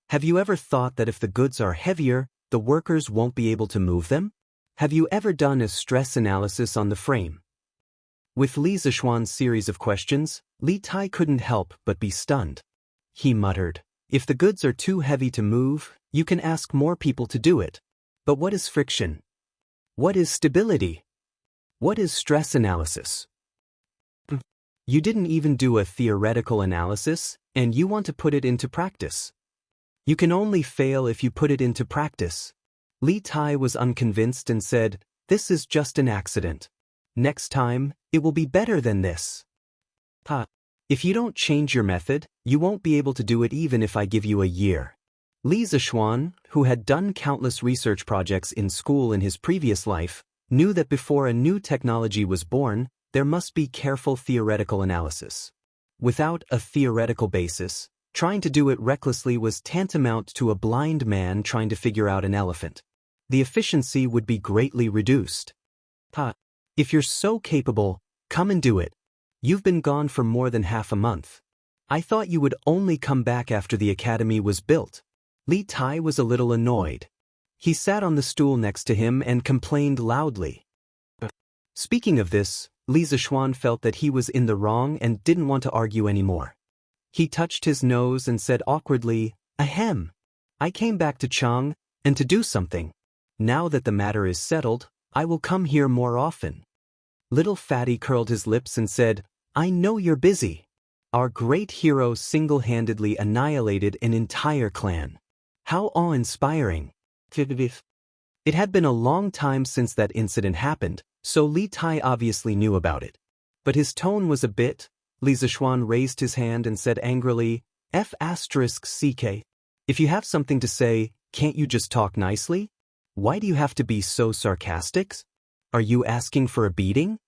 Speaker 1: Have you ever thought that if the goods are heavier, the workers won't be able to move them? Have you ever done a stress analysis on the frame?" With Li Zishuan's series of questions, Li Tai couldn't help but be stunned. He muttered, "If the goods are too heavy to move, you can ask more people to do it. But what is friction? What is stability? What is stress analysis? You didn't even do a theoretical analysis, and you want to put it into practice. You can only fail if you put it into practice." Li Tai was unconvinced and said, This is just an accident. Next time, it will be better than this. If you don't change your method, you won't be able to do it even if I give you a year. Li Zishuan, who had done countless research projects in school in his previous life, knew that before a new technology was born, there must be careful theoretical analysis. Without a theoretical basis, trying to do it recklessly was tantamount to a blind man trying to figure out an elephant. The efficiency would be greatly reduced. If you're so capable, come and do it. You've been gone for more than half a month. I thought you would only come back after the academy was built. Li Tai was a little annoyed. He sat on the stool next to him and complained loudly. Speaking of this, Li Zishuan felt that he was in the wrong and didn't want to argue anymore. He touched his nose and said awkwardly, "Ahem. I came back to Chang, and to do something. Now that the matter is settled, I will come here more often." Little Fatty curled his lips and said, "I know you're busy. Our great hero single-handedly annihilated an entire clan. How awe-inspiring." It had been a long time since that incident happened, so Li Tai obviously knew about it. But his tone was a bit. Li Zishuan raised his hand and said angrily, "F***ck. If you have something to say, can't you just talk nicely? Why do you have to be so sarcastic? Are you asking for a beating?"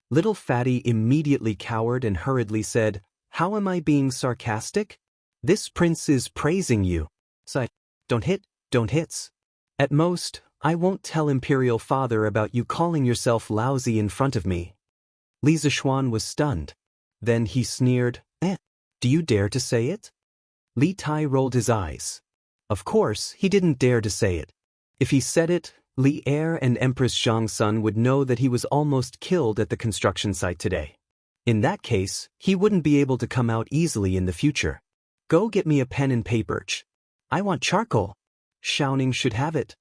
Speaker 1: Little Fatty immediately cowered and hurriedly said, "How am I being sarcastic? This prince is praising you. So, don't hits. At most, I won't tell Imperial Father about you calling yourself lousy in front of me." Li Zishuan was stunned. Then he sneered, "Do you dare to say it?" Li Tai rolled his eyes. Of course, he didn't dare to say it. If he said it, Li Er and Empress Zhangsun would know that he was almost killed at the construction site today. In that case, he wouldn't be able to come out easily in the future. "Go get me a pen and paper. I want charcoal. Xiaoning should have it."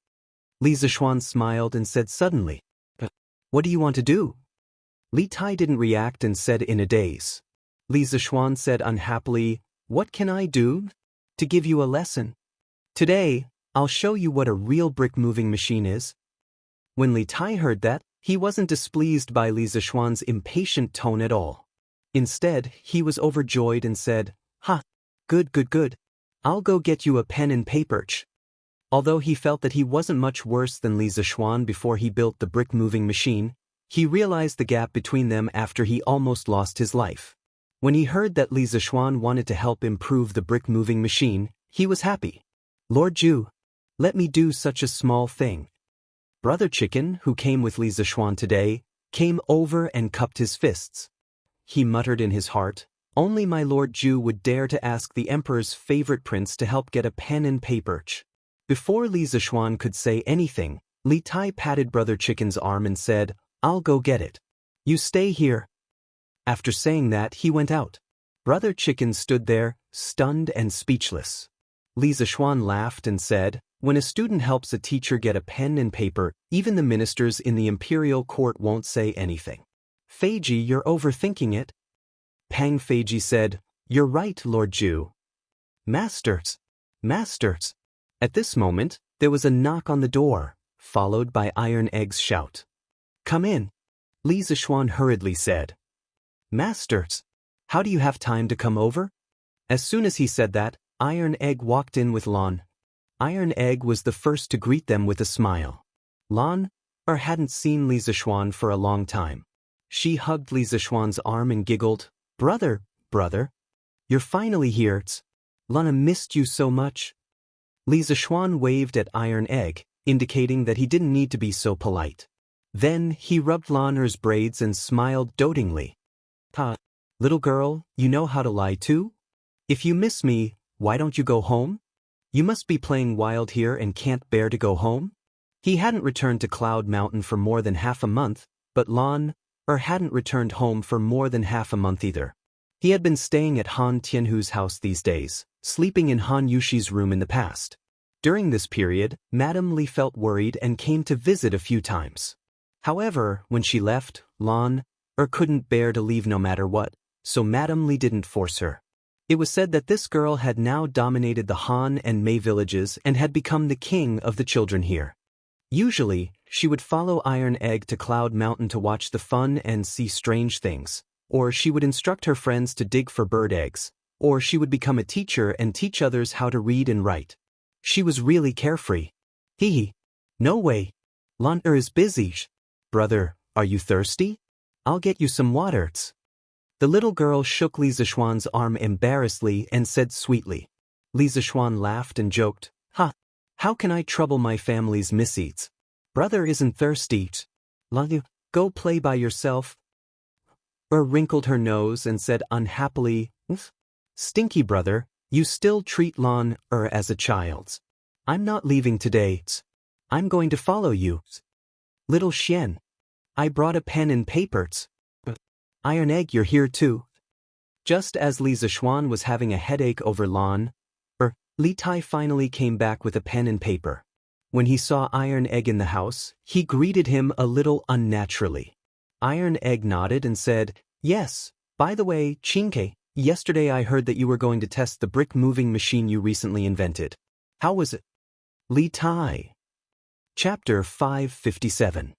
Speaker 1: Li Zishuan smiled and said suddenly, "What do you want to do?" Li Tai didn't react and said in a daze. Li Zishuan said unhappily, "What can I do? To give you a lesson. Today, I'll show you what a real brick-moving machine is." When Li Tai heard that, he wasn't displeased by Li Zishuan's impatient tone at all. Instead, he was overjoyed and said, Good. I'll go get you a pen and paper." Although he felt that he wasn't much worse than Li Zishuan before he built the brick-moving machine, he realized the gap between them after he almost lost his life. When he heard that Li Zishuan wanted to help improve the brick-moving machine, he was happy. "Lord Zhu, let me do such a small thing." Brother Chicken, who came with Li Zishuan today, came over and cupped his fists. He muttered in his heart, "Only my Lord Zhu would dare to ask the Emperor's favorite prince to help get a pen and paper." Before Li Zishuan could say anything, Li Tai patted Brother Chicken's arm and said, "I'll go get it. You stay here." After saying that, he went out. Brother Chicken stood there, stunned and speechless. Li Zishuan laughed and said, "When a student helps a teacher get a pen and paper, even the ministers in the imperial court won't say anything." "Feiji, you're overthinking it." Pang Feiji said, "You're right, Lord Zhu." Masters. At this moment, there was a knock on the door, followed by Iron Egg's shout. "Come in," Li Zishuan hurriedly said. "Masters, how do you have time to come over?" As soon as he said that, Iron Egg walked in with Lon. Iron Egg was the first to greet them with a smile. Lon hadn't seen Li Zishuan for a long time. She hugged Li Zishuan's arm and giggled, Brother, you're finally here. Lana missed you so much." Li Zishuan waved at Iron Egg, indicating that he didn't need to be so polite. Then he rubbed Lanner's braids and smiled dotingly. Little girl, you know how to lie too? If you miss me, why don't you go home? You must be playing wild here and can't bear to go home?" He hadn't returned to Cloud Mountain for more than half a month, but Lan hadn't returned home for more than half a month either. He had been staying at Han Tianhu's house these days, sleeping in Han Yushi's room in the past. During this period, Madame Li felt worried and came to visit a few times. However, when she left, Lan couldn't bear to leave no matter what, so Madame Li didn't force her. It was said that this girl had now dominated the Han and Mei villages and had become the king of the children here. Usually, she would follow Iron Egg to Cloud Mountain to watch the fun and see strange things, or she would instruct her friends to dig for bird eggs, or she would become a teacher and teach others how to read and write. She was really carefree. Hee. No way. Lan is busy. Brother, are you thirsty? I'll get you some water. The little girl shook Li Zixuan's arm embarrassedly and said sweetly. Li Zixuan laughed and joked, "Ha! How can I trouble my family's misdeeds? Brother isn't thirsty. Lan, go play by yourself." Wrinkled her nose and said unhappily, "Stinky brother, you still treat Lan as a child. I'm not leaving today. I'm going to follow you." Little Xian. I brought a pen and paper. Iron Egg, you're here too. Just as Li Zixuan was having a headache over Lan, Li Tai finally came back with a pen and paper. When he saw Iron Egg in the house, he greeted him a little unnaturally. Iron Egg nodded and said, "Yes, by the way, Qingke, yesterday I heard that you were going to test the brick-moving machine you recently invented. How was it?" Li Tai. Chapter 557.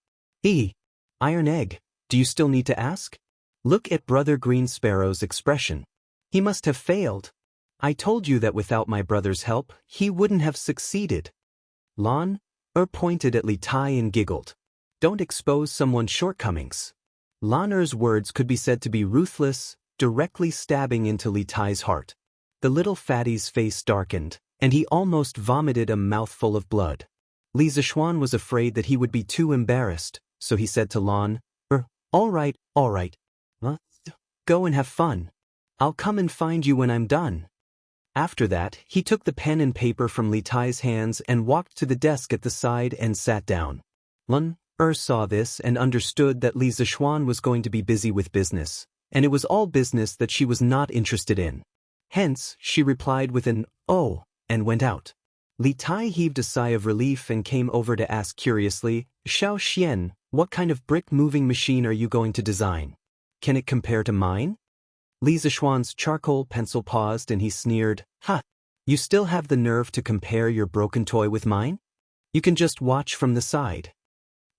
Speaker 1: Iron Egg, do you still need to ask? Look at Brother Green Sparrow's expression. He must have failed. I told you that without my brother's help, he wouldn't have succeeded. Lan pointed at Li Tai and giggled. Don't expose someone's shortcomings. Lan words could be said to be ruthless, directly stabbing into Li Tai's heart. The little fatty's face darkened, and he almost vomited a mouthful of blood. Li Zixuan was afraid that he would be too embarrassed, so he said to Lan, all right. Go and have fun. I'll come and find you when I'm done." After that, he took the pen and paper from Li Tai's hands and walked to the desk at the side and sat down. Lan saw this and understood that Li Zixuan was going to be busy with business, and it was all business that she was not interested in. Hence, she replied with an "oh" and went out. Li Tai heaved a sigh of relief and came over to ask curiously, "Xiao Xian, what kind of brick-moving machine are you going to design? Can it compare to mine?" Li Zixuan's charcoal pencil paused and he sneered, "Ha! You still have the nerve to compare your broken toy with mine? You can just watch from the side."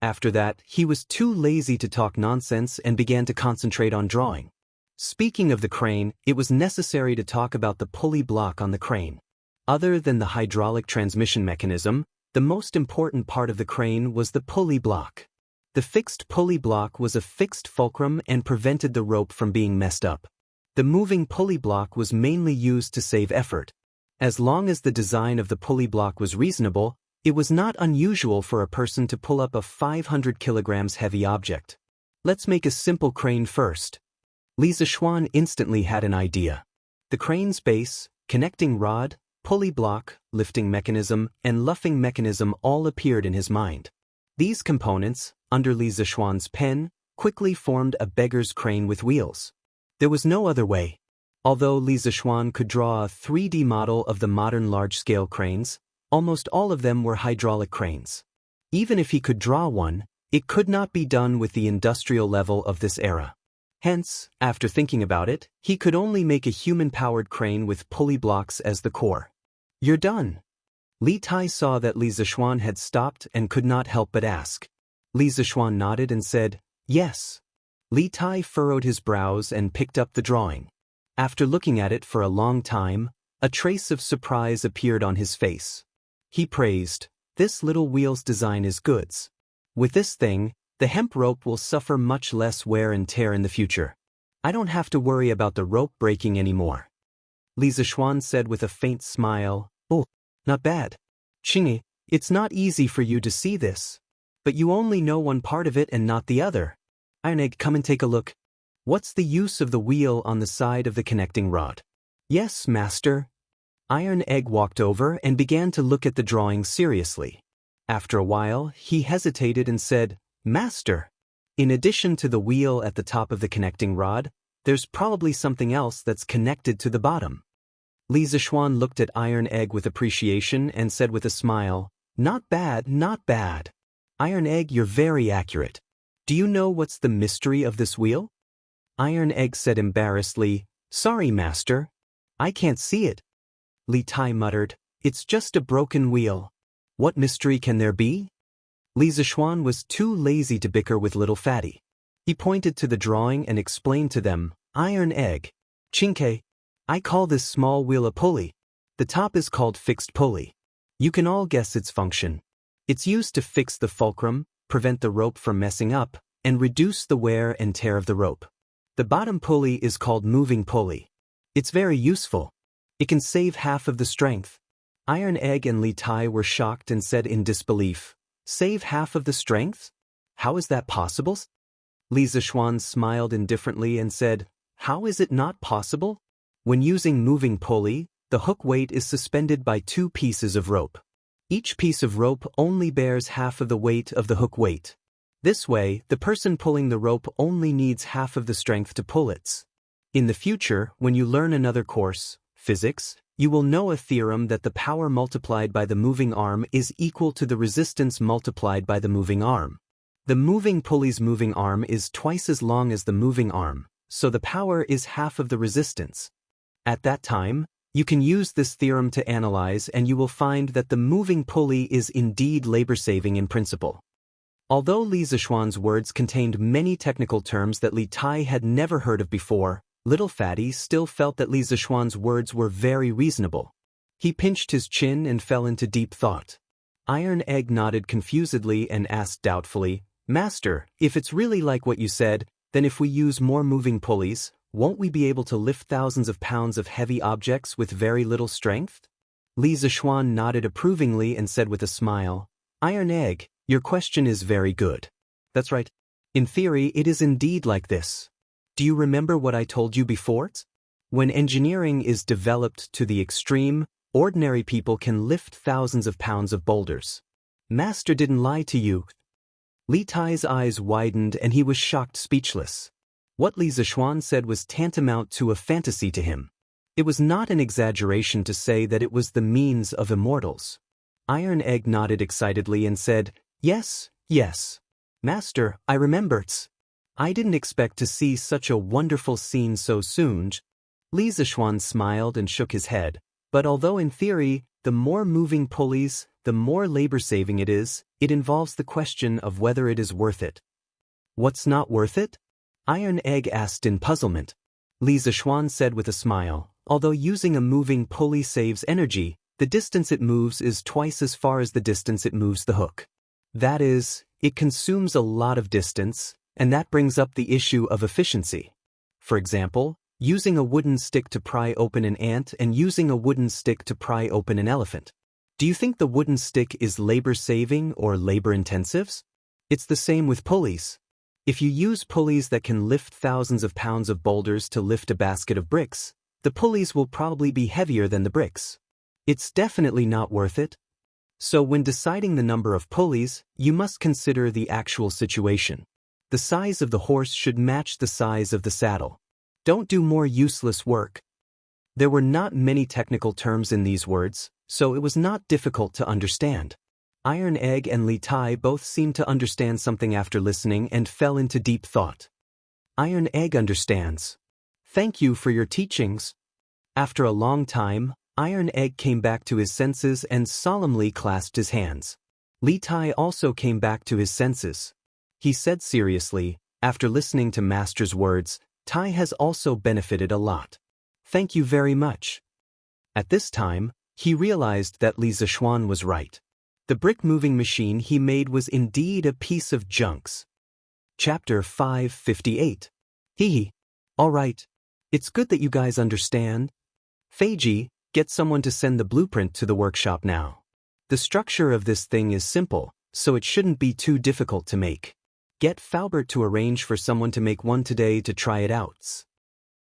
Speaker 1: After that, he was too lazy to talk nonsense and began to concentrate on drawing. Speaking of the crane, it was necessary to talk about the pulley block on the crane. Other than the hydraulic transmission mechanism, the most important part of the crane was the pulley block. The fixed pulley block was a fixed fulcrum and prevented the rope from being messed up. The moving pulley block was mainly used to save effort. As long as the design of the pulley block was reasonable, it was not unusual for a person to pull up a 500 kilograms heavy object. Let's make a simple crane first. Li Zixuan instantly had an idea. The crane's base, connecting rod, pulley block, lifting mechanism, and luffing mechanism all appeared in his mind. These components, under Li Zixuan's pen, quickly formed a beggar's crane with wheels. There was no other way. Although Li Zixuan could draw a 3D model of the modern large-scale cranes, almost all of them were hydraulic cranes. Even if he could draw one, it could not be done with the industrial level of this era. Hence, after thinking about it, he could only make a human-powered crane with pulley blocks as the core. "You're done." Li Tai saw that Li Zixuan had stopped and could not help but ask. Li Zixuan nodded and said, "Yes." Li Tai furrowed his brows and picked up the drawing. After looking at it for a long time, a trace of surprise appeared on his face. He praised, "This little wheel's design is goods. With this thing, the hemp rope will suffer much less wear and tear in the future. I don't have to worry about the rope breaking anymore." Li Zixuan said with a faint smile, "Oh, not bad. Qingyi, it's not easy for you to see this. But you only know one part of it and not the other. Iron Egg, come and take a look. What's the use of the wheel on the side of the connecting rod?" "Yes, master." Iron Egg walked over and began to look at the drawing seriously. After a while, he hesitated and said, "Master, in addition to the wheel at the top of the connecting rod, there's probably something else that's connected to the bottom." Li Zixuan looked at Iron Egg with appreciation and said with a smile, "Not bad, not bad. Iron Egg, you're very accurate. Do you know what's the mystery of this wheel?" Iron Egg said embarrassedly, "Sorry, master. I can't see it." Li Tai muttered, "It's just a broken wheel. What mystery can there be?" Li Zishuan was too lazy to bicker with little fatty. He pointed to the drawing and explained to them, iron egg. Chinke. I call this small wheel a pulley. The top is called fixed pulley. You can all guess its function. It's used to fix the fulcrum, prevent the rope from messing up, and reduce the wear and tear of the rope. The bottom pulley is called moving pulley. It's very useful. It can save half of the strength. Iron Egg and Li Tai were shocked and said in disbelief, save half of the strength? How is that possible? Li Zishuan smiled indifferently and said, how is it not possible? When using moving pulley, the hook weight is suspended by 2 pieces of rope. Each piece of rope only bears half of the weight of the hook weight. This way, the person pulling the rope only needs half of the strength to pull it. In the future, when you learn another course, physics, you will know a theorem that the power multiplied by the moving arm is equal to the resistance multiplied by the moving arm. The moving pulley's moving arm is twice as long as the moving arm, so the power is half of the resistance. At that time, you can use this theorem to analyze and you will find that the moving pulley is indeed labor-saving in principle. Although Li Zishuan's words contained many technical terms that Li Tai had never heard of before, Little Fatty still felt that Li Zishuan's words were very reasonable. He pinched his chin and fell into deep thought. Iron Egg nodded confusedly and asked doubtfully, Master, if it's really like what you said, then if we use more moving pulleys, won't we be able to lift thousands of pounds of heavy objects with very little strength? Li Zishuan nodded approvingly and said with a smile, Iron Egg, your question is very good. That's right. In theory, it is indeed like this. Do you remember what I told you before? When engineering is developed to the extreme, ordinary people can lift thousands of pounds of boulders. Master didn't lie to you. Li Tai's eyes widened and he was shocked speechless. What Li Zishuan said was tantamount to a fantasy to him. It was not an exaggeration to say that it was the means of immortals. Iron Egg nodded excitedly and said, Yes, yes. Master, I remember. I didn't expect to see such a wonderful scene so soon. Li Zishuan smiled and shook his head, but although in theory, the more moving pulleys, the more labor-saving it is, it involves the question of whether it is worth it. What's not worth it? Iron Egg asked in puzzlement. Li Zishuan said with a smile, although using a moving pulley saves energy, the distance it moves is twice as far as the distance it moves the hook. That is, it consumes a lot of distance, and that brings up the issue of efficiency. For example, using a wooden stick to pry open an ant and using a wooden stick to pry open an elephant. Do you think the wooden stick is labor-saving or labor-intensive? It's the same with pulleys. If you use pulleys that can lift thousands of pounds of boulders to lift a basket of bricks, the pulleys will probably be heavier than the bricks. It's definitely not worth it. So when deciding the number of pulleys, you must consider the actual situation. The size of the horse should match the size of the saddle. Don't do more useless work. There were not many technical terms in these words, so it was not difficult to understand. Iron Egg and Li Tai both seemed to understand something after listening and fell into deep thought. Iron Egg understands. Thank you for your teachings. After a long time, Iron Egg came back to his senses and solemnly clasped his hands. Li Tai also came back to his senses. He said seriously, after listening to Master's words, Tai has also benefited a lot. Thank you very much. At this time, he realized that Li Zishuan was right. The brick-moving machine he made was indeed a piece of junks. Chapter 558. Hee. All right. It's good that you guys understand. Feiji, get someone to send the blueprint to the workshop now. The structure of this thing is simple, so it shouldn't be too difficult to make. Get Faubert to arrange for someone to make one today to try it out.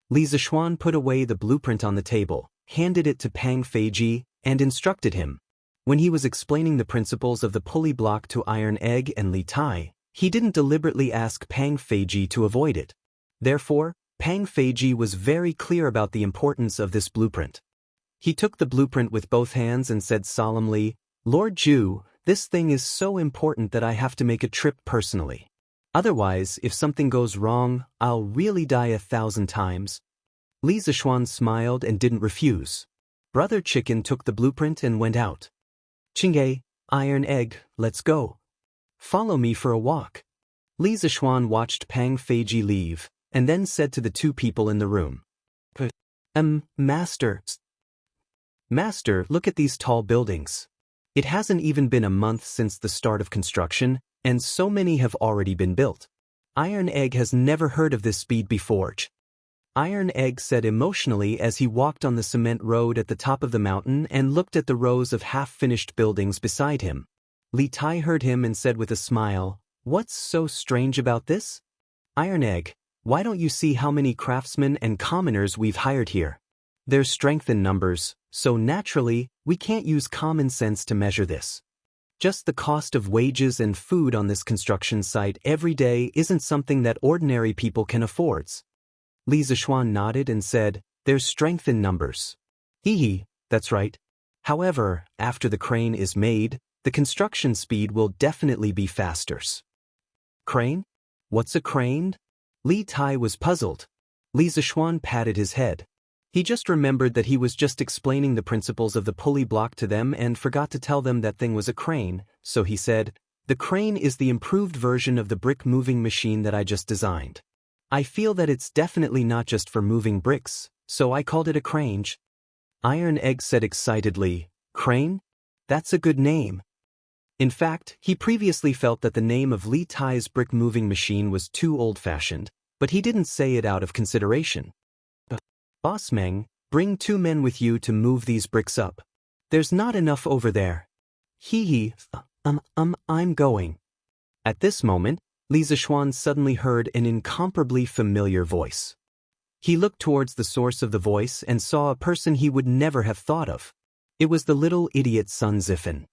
Speaker 1: Li Zishuan put away the blueprint on the table, handed it to Pang Feiji, and instructed him. When he was explaining the principles of the pulley block to Iron Egg and Li Tai, he didn't deliberately ask Pang Feiji to avoid it. Therefore, Pang Feiji was very clear about the importance of this blueprint. He took the blueprint with both hands and said solemnly, Lord Zhu, this thing is so important that I have to make a trip personally. Otherwise, if something goes wrong, I'll really die 1,000 times. Li Zishuan smiled and didn't refuse. Brother Chicken took the blueprint and went out. Chingay, Iron Egg, let's go. Follow me for a walk. Li Zishuan watched Pang Feiji leave, and then said to the two people in the room. Master. Master, look at these tall buildings. It hasn't even been a month since the start of construction, and so many have already been built. Iron Egg has never heard of this speed before. Iron Egg said emotionally as he walked on the cement road at the top of the mountain and looked at the rows of half-finished buildings beside him. Li Tai heard him and said with a smile, "What's so strange about this? Iron Egg, why don't you see how many craftsmen and commoners we've hired here? There's strength in numbers, so naturally, we can't use common sense to measure this. Just the cost of wages and food on this construction site every day isn't something that ordinary people can afford." Li Zishuan nodded and said, "There's strength in numbers. Hee, that's right. However, after the crane is made, the construction speed will definitely be faster." Crane? What's a crane? Li Tai was puzzled. Li Zishuan patted his head. He just remembered that he was just explaining the principles of the pulley block to them and forgot to tell them that thing was a crane, so he said, "The crane is the improved version of the brick moving machine that I just designed. I feel that it's definitely not just for moving bricks, so I called it a crane." Iron Egg said excitedly, "Crane? That's a good name." In fact, he previously felt that the name of Li Tai's brick moving machine was too old-fashioned, but he didn't say it out of consideration. "Boss Meng, bring 2 men with you to move these bricks up. There's not enough over there." I'm going." At this moment, Li Zishuan suddenly heard an incomparably familiar voice. He looked towards the source of the voice and saw a person he would never have thought of. It was the little idiot Sun Zifan.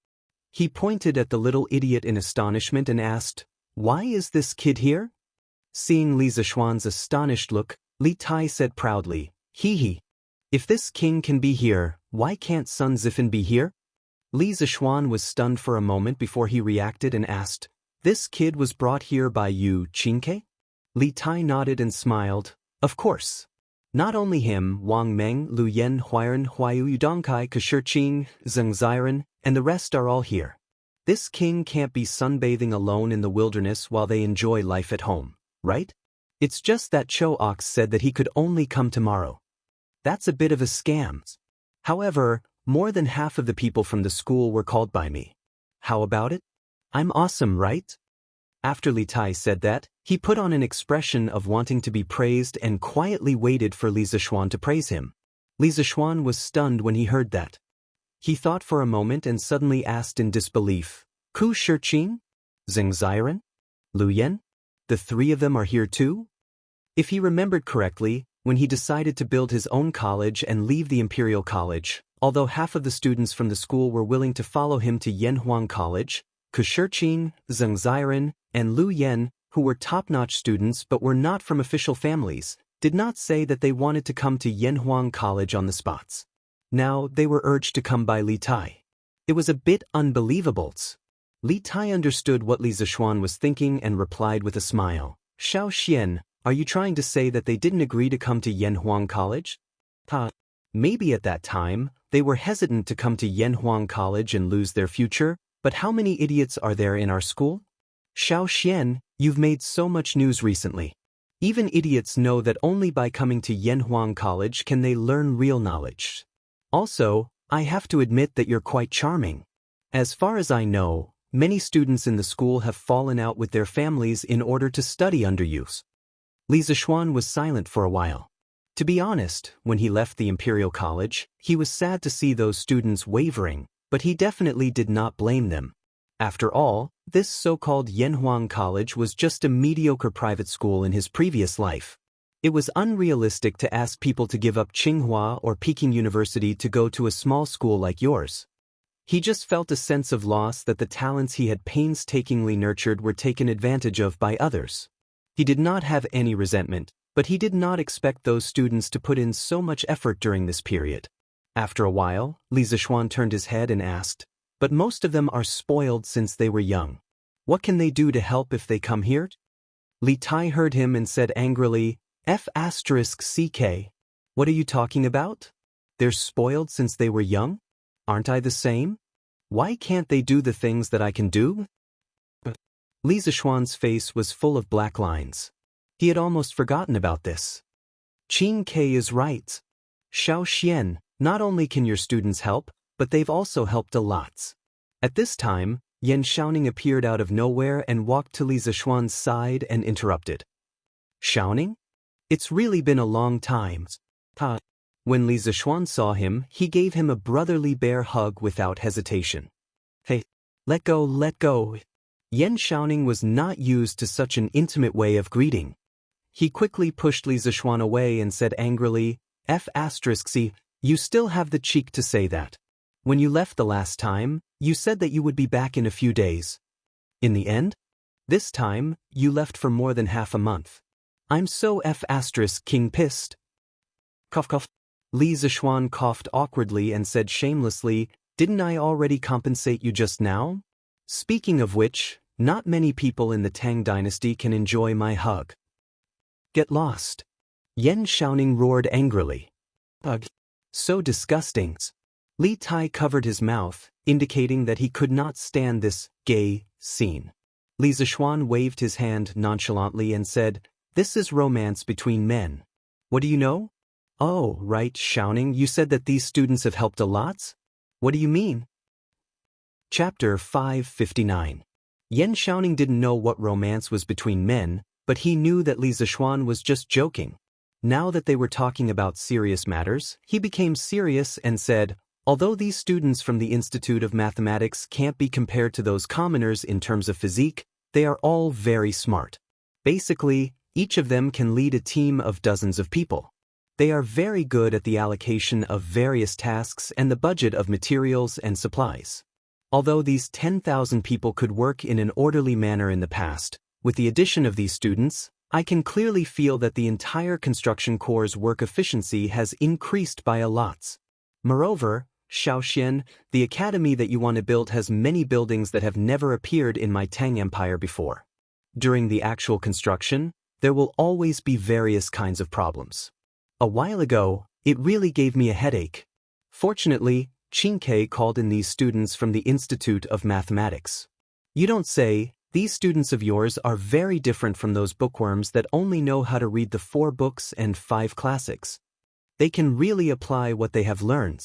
Speaker 1: He pointed at the little idiot in astonishment and asked, "Why is this kid here?" Seeing Li Zishuan's astonished look, Li Tai said proudly, If this king can be here, why can't Sun Zifan be here?" Li Zishuan was stunned for a moment before he reacted and asked, "This kid was brought here by you, Qingke?" Li Tai nodded and smiled, "Of course. Not only him, Wang Meng, Lu Yen, Huiran, Huayu Yudongkai, Kashirqing, Zheng Ziren, and the rest are all here. This king can't be sunbathing alone in the wilderness while they enjoy life at home, right? It's just that Cho Ox said that he could only come tomorrow. That's a bit of a scam. However, more than half of the people from the school were called by me. How about it? I'm awesome, right?" After Li Tai said that, he put on an expression of wanting to be praised and quietly waited for Li Zishuan to praise him. Li Zishuan was stunned when he heard that. He thought for a moment and suddenly asked in disbelief, "Ku Shirqing? Zheng Ziren? Lu Yen? The 3 of them are here too?" If he remembered correctly, when he decided to build his own college and leave the Imperial College, although half of the students from the school were willing to follow him to Yanhuang College, Kashirqing, Zheng Ziren, and Lu Yen, who were top-notch students but were not from official families, did not say that they wanted to come to Yanhuang College on the spots. Now they were urged to come by Li Tai. It was a bit unbelievable. Li Tai understood what Li Zishuan was thinking and replied with a smile, "Xiao Xian, are you trying to say that they didn't agree to come to Yanhuang College?" Maybe at that time, they were hesitant to come to Yanhuang College and lose their future, but how many idiots are there in our school? Xiao Xian, you've made so much news recently. Even idiots know that only by coming to Yanhuang College can they learn real knowledge. Also, I have to admit that you're quite charming. As far as I know, many students in the school have fallen out with their families in order to study under you." Li Zishuan was silent for a while. To be honest, when he left the Imperial College, he was sad to see those students wavering, but he definitely did not blame them. After all, this so-called Yanhuang College was just a mediocre private school in his previous life. It was unrealistic to ask people to give up Tsinghua or Peking University to go to a small school like yours. He just felt a sense of loss that the talents he had painstakingly nurtured were taken advantage of by others. He did not have any resentment, but he did not expect those students to put in so much effort during this period. After a while, Li Zishuan turned his head and asked, "But most of them are spoiled since they were young. What can they do to help if they come here?" Li Tai heard him and said angrily, "F***CK. What are you talking about? They're spoiled since they were young? Aren't I the same? Why can't they do the things that I can do?" Li Zishuan's face was full of black lines. He had almost forgotten about this. Qing Ke is right. Xiao Xian, not only can your students help, but they've also helped a lot. At this time, Yan Xiaoning appeared out of nowhere and walked to Li Zishuan's side and interrupted. Xiaoning? It's really been a long time. When Li Zishuan saw him, he gave him a brotherly bear hug without hesitation. Hey, let go, let go. Yan Xiaoning was not used to such an intimate way of greeting. He quickly pushed Li Zishuan away and said angrily, F***, you still have the cheek to say that. When you left the last time, you said that you would be back in a few days. In the end? This time, you left for more than half a month. I'm so King pissed. Cough cough. Li Zishuan coughed awkwardly and said shamelessly, didn't I already compensate you just now? Speaking of which, not many people in the Tang dynasty can enjoy my hug. Get lost. Yan Xiaoning roared angrily. Ugh. So disgusting. Li Tai covered his mouth, indicating that he could not stand this gay scene. Li Zishuan waved his hand nonchalantly and said, this is romance between men. What do you know? Oh, right, Xiaoning, you said that these students have helped a lot? What do you mean? Chapter 559. Yan Xiaoning didn't know what romance was between men, but he knew that Li Zishuan was just joking. Now that they were talking about serious matters, he became serious and said, although these students from the Institute of Mathematics can't be compared to those commoners in terms of physique, they are all very smart. Basically, each of them can lead a team of dozens of people. They are very good at the allocation of various tasks and the budget of materials and supplies. Although these 10,000 people could work in an orderly manner in the past, with the addition of these students, I can clearly feel that the entire construction corps' work efficiency has increased by a lot. Moreover, Xiaoxian, the academy that you want to build has many buildings that have never appeared in my Tang Empire before. During the actual construction, there will always be various kinds of problems. A while ago, it really gave me a headache. Fortunately, Qing Ke called in these students from the Institute of Mathematics. You don't say, these students of yours are very different from those bookworms that only know how to read the 4 books and 5 classics. They can really apply what they have learned.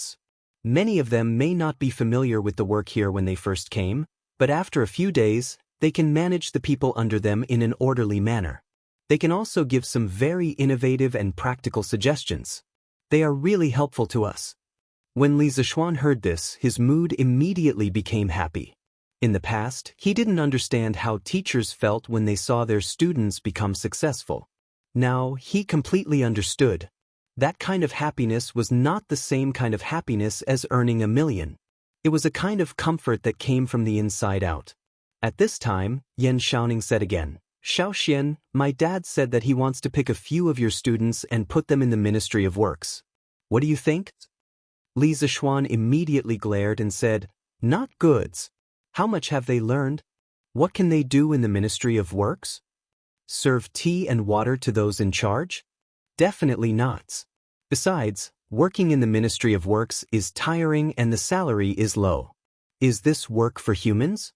Speaker 1: Many of them may not be familiar with the work here when they first came, but after a few days, they can manage the people under them in an orderly manner. They can also give some very innovative and practical suggestions. They are really helpful to us. When Li Zishuan heard this, his mood immediately became happy. In the past, he didn't understand how teachers felt when they saw their students become successful. Now, he completely understood. That kind of happiness was not the same kind of happiness as earning $1 million. It was a kind of comfort that came from the inside out. At this time, Yan Xiaoning said again, Xiaoxian, my dad said that he wants to pick a few of your students and put them in the Ministry of Works. What do you think? Li Zishuan immediately glared and said, not goods. How much have they learned? What can they do in the Ministry of Works? Serve tea and water to those in charge? Definitely not. Besides, working in the Ministry of Works is tiring and the salary is low. Is this work for humans?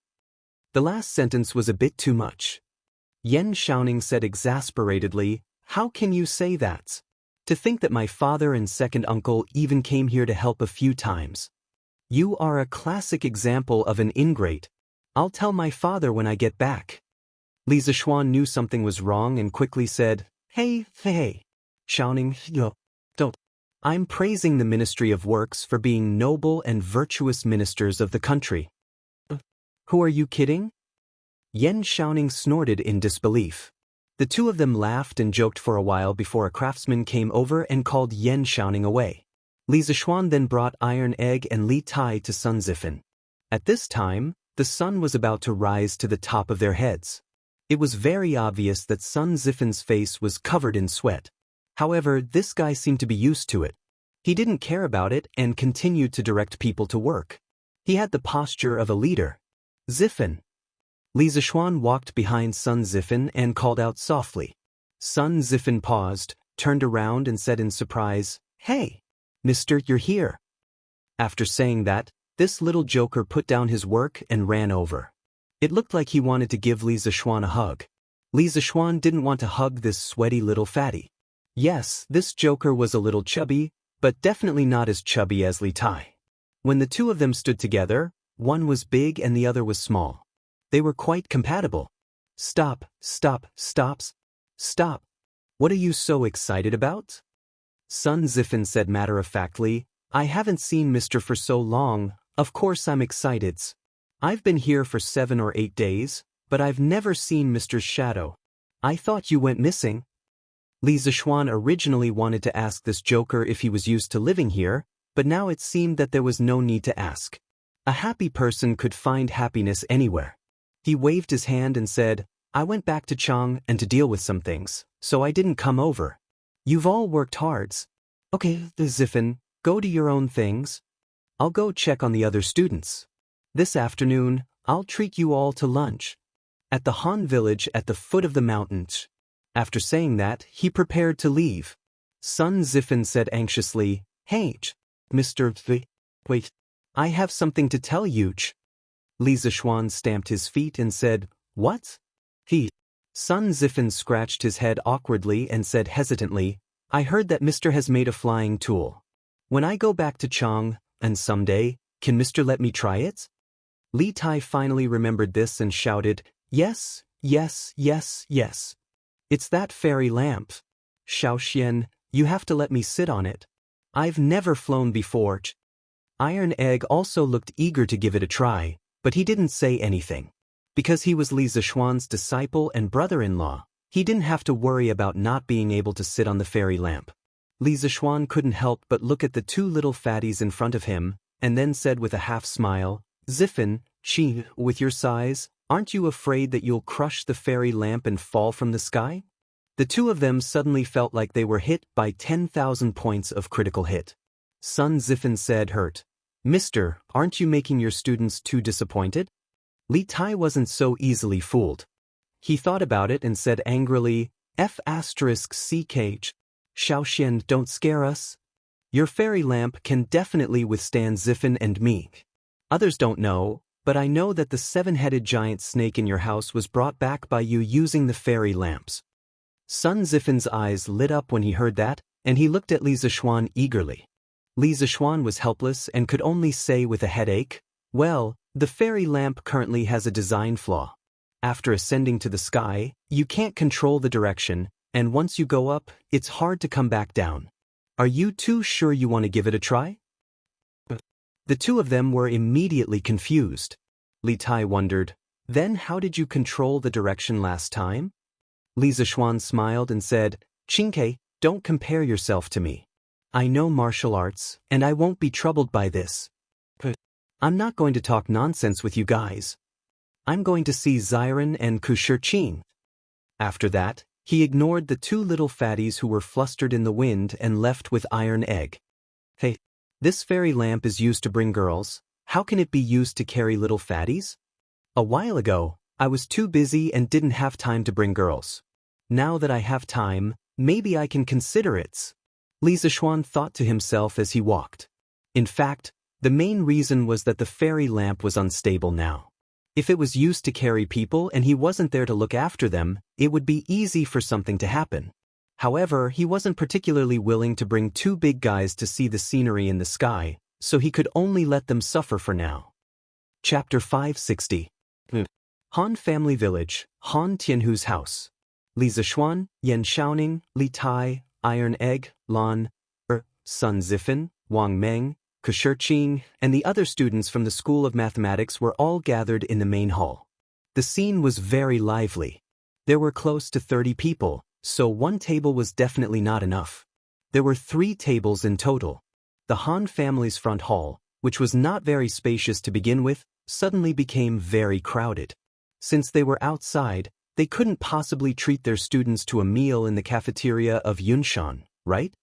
Speaker 1: The last sentence was a bit too much. Yan Xiaoning said exasperatedly, how can you say that? To think that my father and second uncle even came here to help a few times. You are a classic example of an ingrate. I'll tell my father when I get back. Li Zishuan knew something was wrong and quickly said, Hey. Xiaoning, don't. I'm praising the Ministry of Works for being noble and virtuous ministers of the country. Who are you kidding? Yan Xiaoning snorted in disbelief. The two of them laughed and joked for a while before a craftsman came over and called Yan Xiaoning away. Li Zishuan then brought Iron Egg and Li Tai to Sun Zifan. At this time, the sun was about to rise to the top of their heads. It was very obvious that Sun Zifan's face was covered in sweat. However, this guy seemed to be used to it. He didn't care about it and continued to direct people to work. He had the posture of a leader. Zifan. Li Zishuan walked behind Sun Zifan and called out softly. Sun Zifan paused, turned around and said in surprise, Hey, mister, you're here. After saying that, this little joker put down his work and ran over. It looked like he wanted to give Li Zixuan a hug. Li Zixuan didn't want to hug this sweaty little fatty. Yes, this joker was a little chubby, but definitely not as chubby as Li Tai. When the two of them stood together, one was big and the other was small. They were quite compatible. Stop, stop, stops. Stop. What are you so excited about? Sun Zifan said matter-of-factly, I haven't seen Mr. for so long, of course I'm excited. I've been here for 7 or 8 days, but I've never seen Mr.'s shadow. I thought you went missing. Li Zixuan originally wanted to ask this joker if he was used to living here, but now it seemed that there was no need to ask. A happy person could find happiness anywhere. He waved his hand and said, I went back to Chang and to deal with some things, so I didn't come over. You've all worked hard. Okay, Zifan, go do your own things. I'll go check on the other students. This afternoon, I'll treat you all to lunch. At the Han village at the foot of the mountains. After saying that, he prepared to leave. Sun Zifan said anxiously, Hey, Mr. V. Wait, I have something to tell you. Li Zixuan stamped his feet and said, What? Sun Zifan scratched his head awkwardly and said hesitantly, I heard that Mr. has made a flying tool. When I go back to Chang, and someday, can Mr. let me try it? Li Tai finally remembered this and shouted, Yes, yes, yes, yes. It's that fairy lamp. Xiaoxian, you have to let me sit on it. I've never flown before. Iron Egg also looked eager to give it a try, but he didn't say anything. Because he was Li Zixuan's disciple and brother-in-law, he didn't have to worry about not being able to sit on the fairy lamp. Li Zixuan couldn't help but look at the two little fatties in front of him, and then said with a half-smile, Zifan, with your size, aren't you afraid that you'll crush the fairy lamp and fall from the sky? The two of them suddenly felt like they were hit by 10,000 points of critical hit. Sun Zifan said hurt. Mister, aren't you making your students too disappointed? Li Tai wasn't so easily fooled. He thought about it and said angrily, F***ck, Xiaoxian, don't scare us. Your fairy lamp can definitely withstand Zifan and me. Others don't know, but I know that the 7-headed giant snake in your house was brought back by you using the fairy lamps. Sun Zifan's eyes lit up when he heard that, and he looked at Li Zixuan eagerly. Li Zixuan was helpless and could only say with a headache, Well, the fairy lamp currently has a design flaw. After ascending to the sky, you can't control the direction, and once you go up, it's hard to come back down. Are you too sure you want to give it a try? The two of them were immediately confused. Li Tai wondered, Then how did you control the direction last time? Li Zixuan smiled and said, Qingke, don't compare yourself to me. I know martial arts, and I won't be troubled by this. I'm not going to talk nonsense with you guys. I'm going to see Xiren and Kushirqing. After that, he ignored the two little fatties who were flustered in the wind and left with Iron Egg. Hey, this fairy lamp is used to bring girls. How can it be used to carry little fatties? A while ago, I was too busy and didn't have time to bring girls. Now that I have time, maybe I can consider it. Li Zixuan thought to himself as he walked. In fact, the main reason was that the fairy lamp was unstable now. If it was used to carry people and he wasn't there to look after them, it would be easy for something to happen. However, he wasn't particularly willing to bring two big guys to see the scenery in the sky, so he could only let them suffer for now. Chapter 560. Han Family Village, Han Tianhu's house. Li Zixuan, Yan Xiaoning, Li Tai, Iron Egg, Lan, Sun Zifan, Wang Meng, Kushirqing, and the other students from the School of Mathematics were all gathered in the main hall. The scene was very lively. There were close to 30 people, so one table was definitely not enough. There were 3 tables in total. The Han family's front hall, which was not very spacious to begin with, suddenly became very crowded. Since they were outside, they couldn't possibly treat their students to a meal in the cafeteria of Yunshan, right?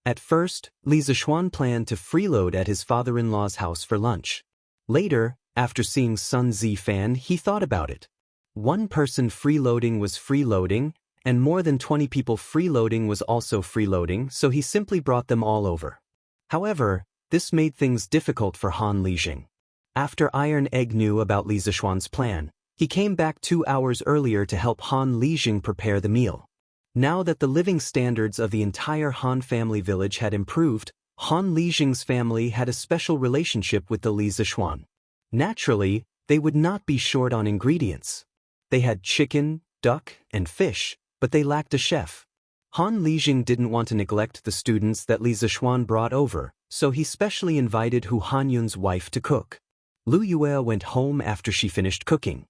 Speaker 1: At first, Li Zixuan planned to freeload at his father-in-law's house for lunch. Later, after seeing Sun Zifan, he thought about it. One person freeloading was freeloading, and more than 20 people freeloading was also freeloading, so he simply brought them all over. However, this made things difficult for Han Lijing. After Iron Egg knew about Li Zixuan's plan, He came back 2 hours earlier to help Han Lijing prepare the meal. Now that the living standards of the entire Han family village had improved, Han Lijing's family had a special relationship with the Li Zishuan. Naturally, they would not be short on ingredients. They had chicken, duck, and fish, but they lacked a chef. Han Lijing didn't want to neglect the students that Li Zishuan brought over, so he specially invited Hu Hanyun's wife to cook. Lu Yue went home after she finished cooking.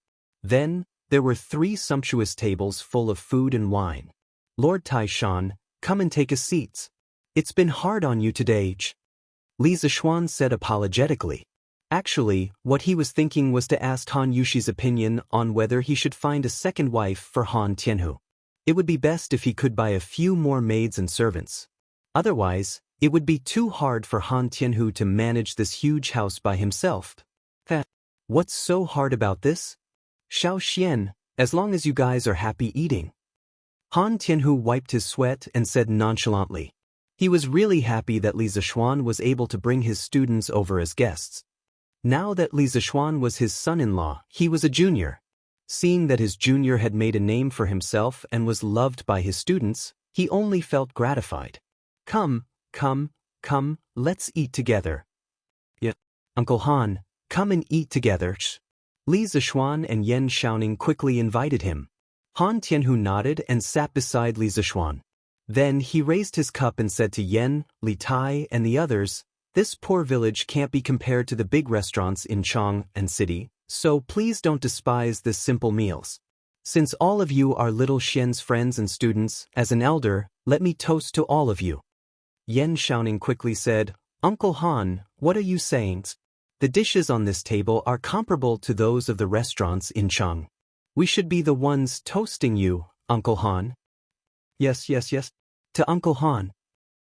Speaker 1: Then, there were 3 sumptuous tables full of food and wine. Lord Taishan, come and take a seat. It's been hard on you today. Li Zishuan said apologetically. Actually, what he was thinking was to ask Han Yushi's opinion on whether he should find a second wife for Han Tianhu. It would be best if he could buy a few more maids and servants. Otherwise, it would be too hard for Han Tianhu to manage this huge house by himself. What's so hard about this? Xiao Xian, as long as you guys are happy eating. Han Tianhu wiped his sweat and said nonchalantly. He was really happy that Li Zishuan was able to bring his students over as guests. Now that Li Zishuan was his son-in-law, he was a junior. Seeing that his junior had made a name for himself and was loved by his students, he only felt gratified. Come, let's eat together. Yeah. Uncle Han, come and eat together. Li Zishuan and Yan Xiaoning quickly invited him. Han Tianhu nodded and sat beside Li Zishuan. Then he raised his cup and said to Yan, Li Tai, and the others, "This poor village can't be compared to the big restaurants in Chang and city, so please don't despise this simple meals. Since all of you are little Xian's friends and students, as an elder, let me toast to all of you." Yan Xiaoning quickly said, "Uncle Han, what are you saying? The dishes on this table are comparable to those of the restaurants in Chang. We should be the ones toasting you, Uncle Han." Yes. To Uncle Han.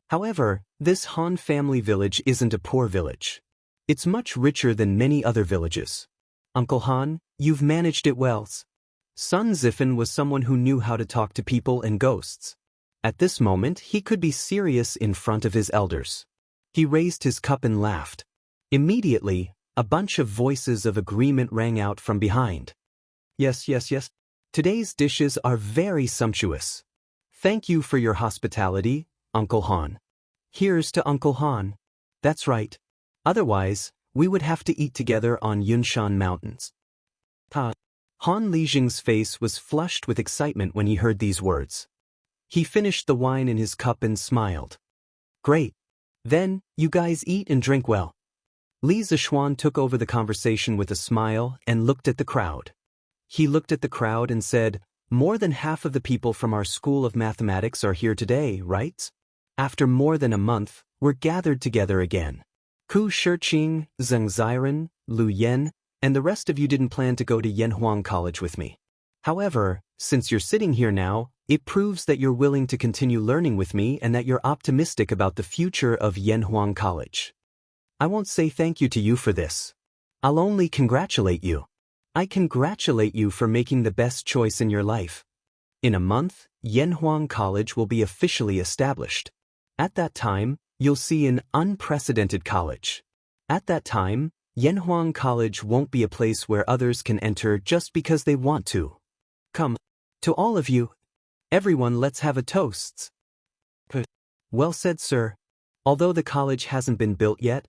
Speaker 1: However, this Han family village isn't a poor village. It's much richer than many other villages. Uncle Han, you've managed it well. Sun Zifen was someone who knew how to talk to people and ghosts. At this moment, he could be serious in front of his elders. He raised his cup and laughed. Immediately, a bunch of voices of agreement rang out from behind. Yes. Today's dishes are very sumptuous. Thank you for your hospitality, Uncle Han. Here's to Uncle Han. That's right. Otherwise, we would have to eat together on Yunshan Mountains. Han Lijing's face was flushed with excitement when he heard these words. He finished the wine in his cup and smiled. Great. Then, you guys eat and drink well. Li Zishuan took over the conversation with a smile and looked at the crowd. He looked at the crowd and said, "More than half of the people from our school of mathematics are here today, right? After more than a month, we're gathered together again. Ku Shiqing, Zheng Ziren, Lu Yan, and the rest of you didn't plan to go to Yanhuang College with me. However, since you're sitting here now, it proves that you're willing to continue learning with me and that you're optimistic about the future of Yanhuang College. I won't say thank you to you for this. I'll only congratulate you. I congratulate you for making the best choice in your life. In a month, Yanhuang College will be officially established. At that time, you'll see an unprecedented college. At that time, Yanhuang College won't be a place where others can enter just because they want to. Come, to all of you. Everyone, let's have a toast." Well said, sir. Although the college hasn't been built yet,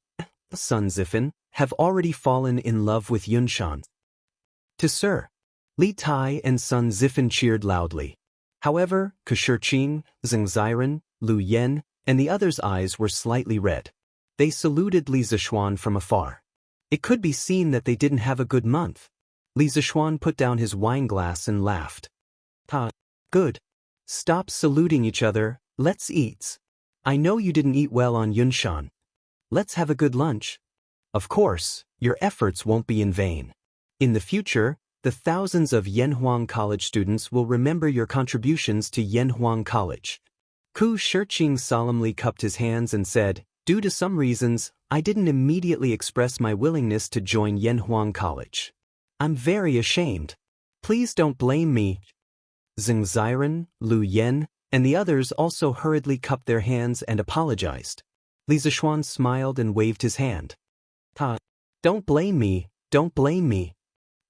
Speaker 1: Sun Zifen have already fallen in love with Yunshan. To Sir. Li Tai and Sun Zifen cheered loudly. However, Ku Shiqing, Zheng Ziren, Lu Yan, and the others' eyes were slightly red. They saluted Li Zishuan from afar. It could be seen that they didn't have a good month. Li Zishuan put down his wine glass and laughed. Good. Stop saluting each other, let's eat. I know you didn't eat well on Yunshan. Let's have a good lunch. Of course, your efforts won't be in vain. In the future, the thousands of Yanhuang College students will remember your contributions to Yanhuang College. Ku Shiqing solemnly cupped his hands and said, "Due to some reasons, I didn't immediately express my willingness to join Yanhuang College. I'm very ashamed. Please don't blame me." Zheng Ziren, Lu Yan, and the others also hurriedly cupped their hands and apologized. Li Zishuan smiled and waved his hand. Don't blame me, don't blame me.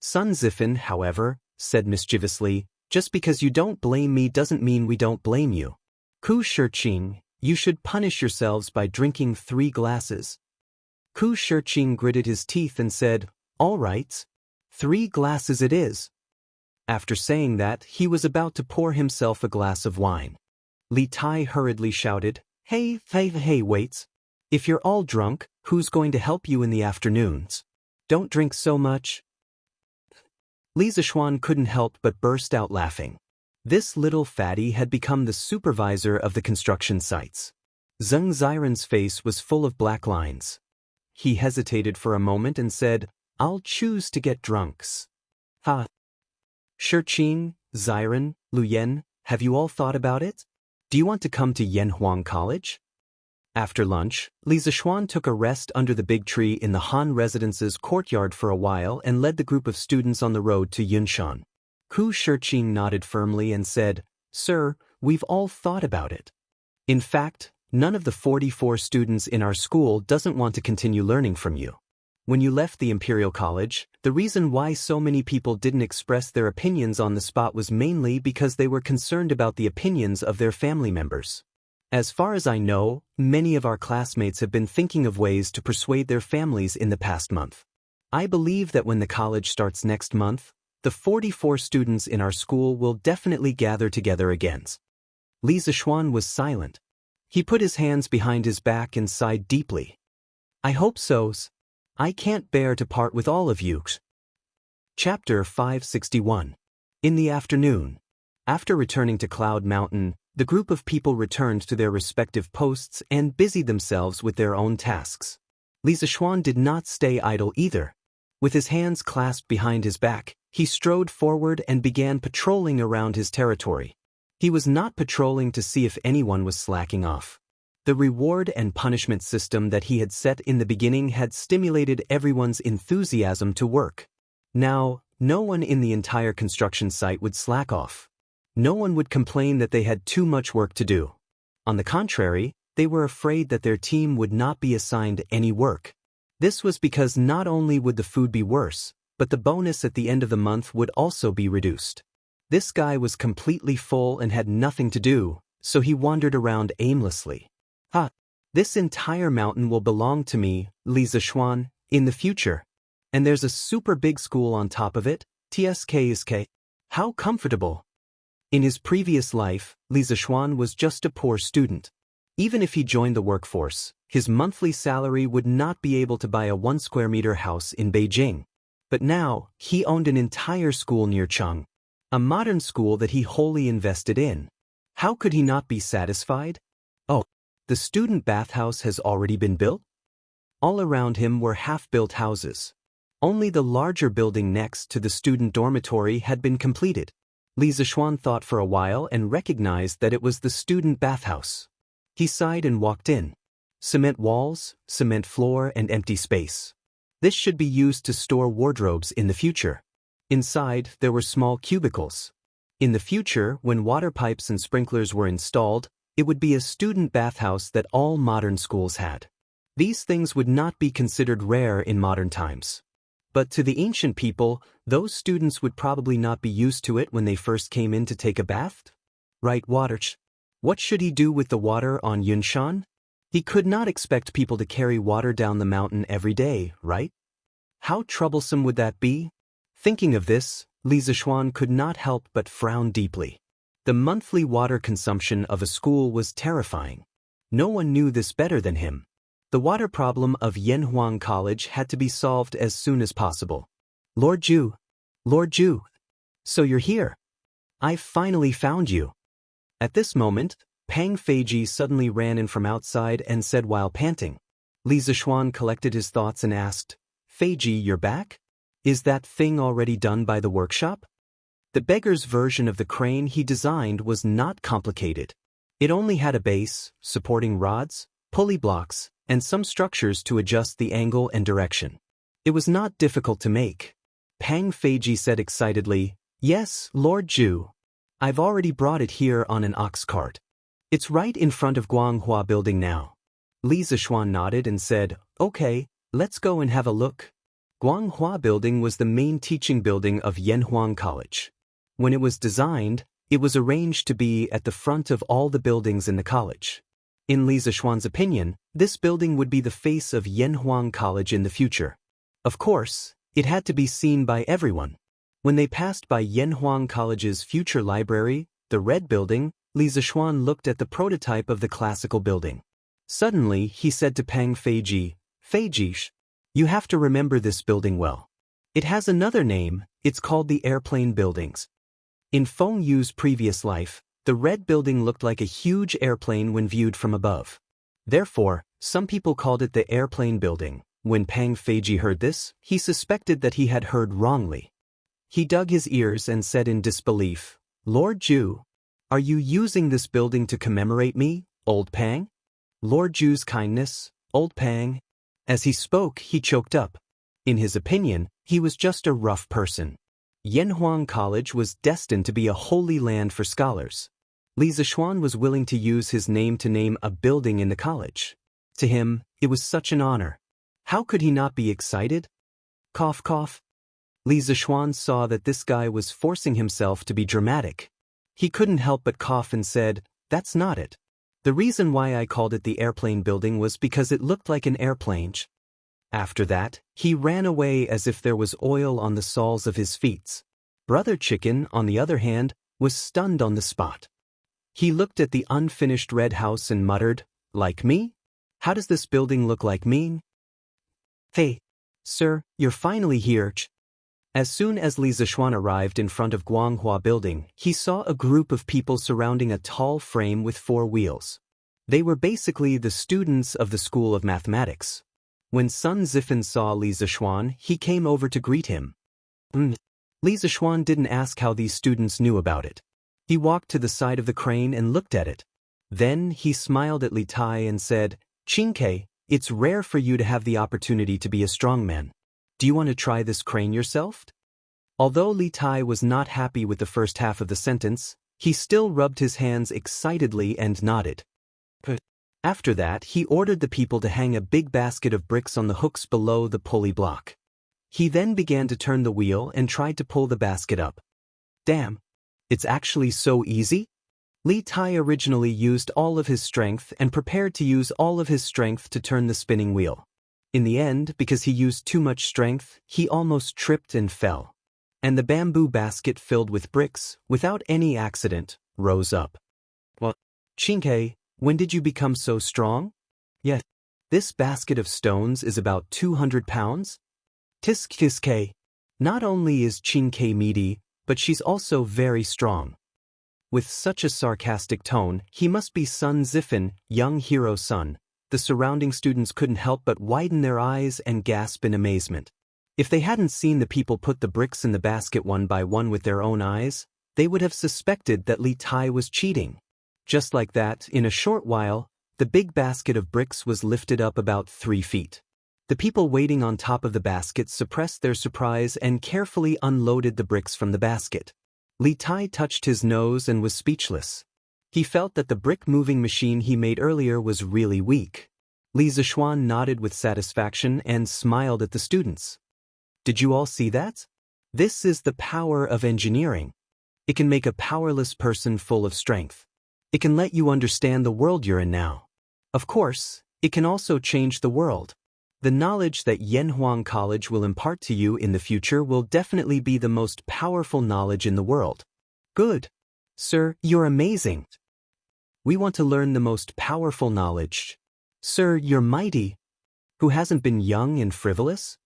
Speaker 1: Sun Zifan, however, said mischievously, just because you don't blame me doesn't mean we don't blame you. Ku Shiqing, you should punish yourselves by drinking 3 glasses. Ku Shiqing gritted his teeth and said, all right. 3 glasses it is. After saying that, he was about to pour himself a glass of wine. Li Tai hurriedly shouted, hey, wait. If you're all drunk, who's going to help you in the afternoons? Don't drink so much. Li Zishuan couldn't help but burst out laughing. This little fatty had become the supervisor of the construction sites. Zheng Ziren's face was full of black lines. He hesitated for a moment and said, I'll choose to get drunks. Ha. Shiqing, Ziren, Luyen, have you all thought about it? Do you want to come to Yanhuang College? After lunch, Li Zishuan took a rest under the big tree in the Han residence's courtyard for a while and led the group of students on the road to Yunshan. Ku Shiqing nodded firmly and said, Sir, we've all thought about it. In fact, none of the 44 students in our school doesn't want to continue learning from you. When you left the Imperial College, the reason why so many people didn't express their opinions on the spot was mainly because they were concerned about the opinions of their family members. As far as I know, many of our classmates have been thinking of ways to persuade their families in the past month. I believe that when the college starts next month, the 44 students in our school will definitely gather together again. Li Zishuan was silent. He put his hands behind his back and sighed deeply. I hope so. I can't bear to part with all of you. Chapter 561. In the afternoon. After returning to Cloud Mountain, the group of people returned to their respective posts and busied themselves with their own tasks. Li Zishuan did not stay idle either. With his hands clasped behind his back, he strode forward and began patrolling around his territory. He was not patrolling to see if anyone was slacking off. The reward and punishment system that he had set in the beginning had stimulated everyone's enthusiasm to work. Now, no one in the entire construction site would slack off. No one would complain that they had too much work to do. On the contrary, they were afraid that their team would not be assigned any work. This was because not only would the food be worse, but the bonus at the end of the month would also be reduced. This guy was completely full and had nothing to do, so he wandered around aimlessly. This entire mountain will belong to me, Li Zishuan, in the future. And there's a super big school on top of it, TSKSK. How comfortable. In his previous life, Li Zishuan was just a poor student. Even if he joined the workforce, his monthly salary would not be able to buy a 1 square meter house in Beijing. But now, he owned an entire school near Cheng. A modern school that he wholly invested in. How could he not be satisfied? Oh, the student bathhouse has already been built? All around him were half-built houses. Only the larger building next to the student dormitory had been completed. Li Zishuan thought for a while and recognized that it was the student bathhouse. He sighed and walked in. Cement walls, cement floor, and empty space. This should be used to store wardrobes in the future. Inside, there were small cubicles. In the future, when water pipes and sprinklers were installed, it would be a student bathhouse that all modern schools had. These things would not be considered rare in modern times. But to the ancient people, those students would probably not be used to it when they first came in to take a bath. Right, water. What should he do with the water on Yunshan? He could not expect people to carry water down the mountain every day, right? How troublesome would that be? Thinking of this, Li Zishuan could not help but frown deeply. The monthly water consumption of a school was terrifying. No one knew this better than him. The water problem of Yanhuang College had to be solved as soon as possible. Lord Zhu. So you're here. I've finally found you. At this moment, Pang Feiji suddenly ran in from outside and said while panting. Li Zishuan collected his thoughts and asked, Feiji, you're back? Is that thing already done by the workshop? The beggar's version of the crane he designed was not complicated. It only had a base, supporting rods, pulley blocks, and some structures to adjust the angle and direction. It was not difficult to make. Pang Feiji said excitedly, Yes, Lord Zhu. I've already brought it here on an ox cart. It's right in front of Guanghua Building now. Li Zishuan nodded and said, Okay, let's go and have a look. Guanghua Building was the main teaching building of Yanhuang College. When it was designed, it was arranged to be at the front of all the buildings in the college. In Li Zishuan's opinion, this building would be the face of Yanhuang College in the future. Of course, it had to be seen by everyone. When they passed by Yanhuang College's future library, the red building, Li Zishuan looked at the prototype of the classical building. Suddenly, he said to Pang Feiji, "Feijish, you have to remember this building well. It has another name, it's called the Airplane Buildings." In Feng Yu's previous life, the red building looked like a huge airplane when viewed from above. Therefore, some people called it the Airplane Building. When Pang Feiji heard this, he suspected that he had heard wrongly. He dug his ears and said in disbelief, "Lord Ju, are you using this building to commemorate me, old Pang?" Lord Ju's kindness, old Pang. As he spoke, he choked up. In his opinion, he was just a rough person. Yanhuang College was destined to be a holy land for scholars. Li Zishuan was willing to use his name to name a building in the college. To him, it was such an honor. How could he not be excited? Cough cough. Li Zishuan saw that this guy was forcing himself to be dramatic. He couldn't help but cough and said, "That's not it. The reason why I called it the Airplane Building was because it looked like an airplane." After that, he ran away as if there was oil on the soles of his feet. Brother Chicken, on the other hand, was stunned on the spot. He looked at the unfinished red house and muttered, "Like me? How does this building look like me?" "Hey, sir, you're finally here." As soon as Li Zishuan arrived in front of Guanghua Building, he saw a group of people surrounding a tall frame with 4 wheels. They were basically the students of the School of Mathematics. When Sun Zifan saw Li Zishuan, he came over to greet him. Li Zishuan didn't ask how these students knew about it. He walked to the side of the crane and looked at it. Then he smiled at Li Tai and said, "Qingke, it's rare for you to have the opportunity to be a strongman. Do you want to try this crane yourself?" Although Li Tai was not happy with the first half of the sentence, he still rubbed his hands excitedly and nodded. After that, he ordered the people to hang a big basket of bricks on the hooks below the pulley block. He then began to turn the wheel and tried to pull the basket up. Damn! It's actually so easy? Li Tai originally used all of his strength and prepared to use all of his strength to turn the spinning wheel. In the end, because he used too much strength, he almost tripped and fell. And the bamboo basket filled with bricks, without any accident, rose up. "Well, Qingke, when did you become so strong?" "Yes. This basket of stones is about 200 pounds. Tisk. Not only is Qingke meaty, but she's also very strong." With such a sarcastic tone, he must be Sun Zifan, young hero's son. The surrounding students couldn't help but widen their eyes and gasp in amazement. If they hadn't seen the people put the bricks in the basket one by one with their own eyes, they would have suspected that Li Tai was cheating. Just like that, in a short while, the big basket of bricks was lifted up about 3 feet. The people waiting on top of the basket suppressed their surprise and carefully unloaded the bricks from the basket. Li Tai touched his nose and was speechless. He felt that the brick-moving machine he made earlier was really weak. Li Zishuan nodded with satisfaction and smiled at the students. "Did you all see that? This is the power of engineering. It can make a powerless person full of strength. It can let you understand the world you're in now. Of course, it can also change the world. The knowledge that Yanhuang College will impart to you in the future will definitely be the most powerful knowledge in the world." "Good. Sir, you're amazing. We want to learn the most powerful knowledge. Sir, you're mighty. Who hasn't been young and frivolous?"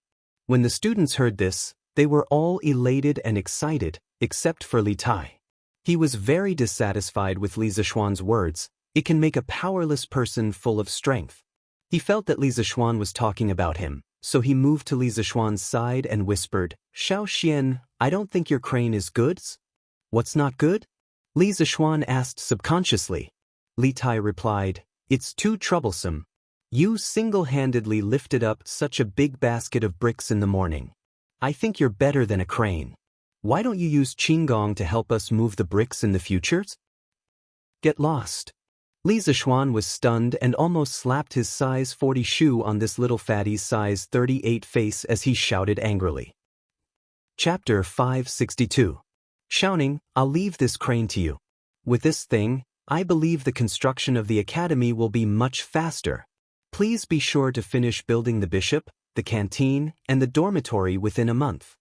Speaker 1: When the students heard this, they were all elated and excited, except for Li Tai. He was very dissatisfied with Li Zishuan's words. "It can make a powerless person full of strength." He felt that Li Zishuan was talking about him, so he moved to Li Zishuan's side and whispered, "Xiao Xian, I don't think your crane is good." "What's not good?" Li Zishuan asked subconsciously. Li Tai replied, "It's too troublesome. You single-handedly lifted up such a big basket of bricks in the morning. I think you're better than a crane. Why don't you use Qinggong to help us move the bricks in the future?" "Get lost. Li Zixuan was stunned and almost slapped his size 40 shoe on this little fatty's size 38 face as he shouted angrily. Chapter 562. Shouting, I'll leave this crane to you. With this thing, I believe the construction of the academy will be much faster. Please be sure to finish building the bishop, the canteen, and the dormitory within a month.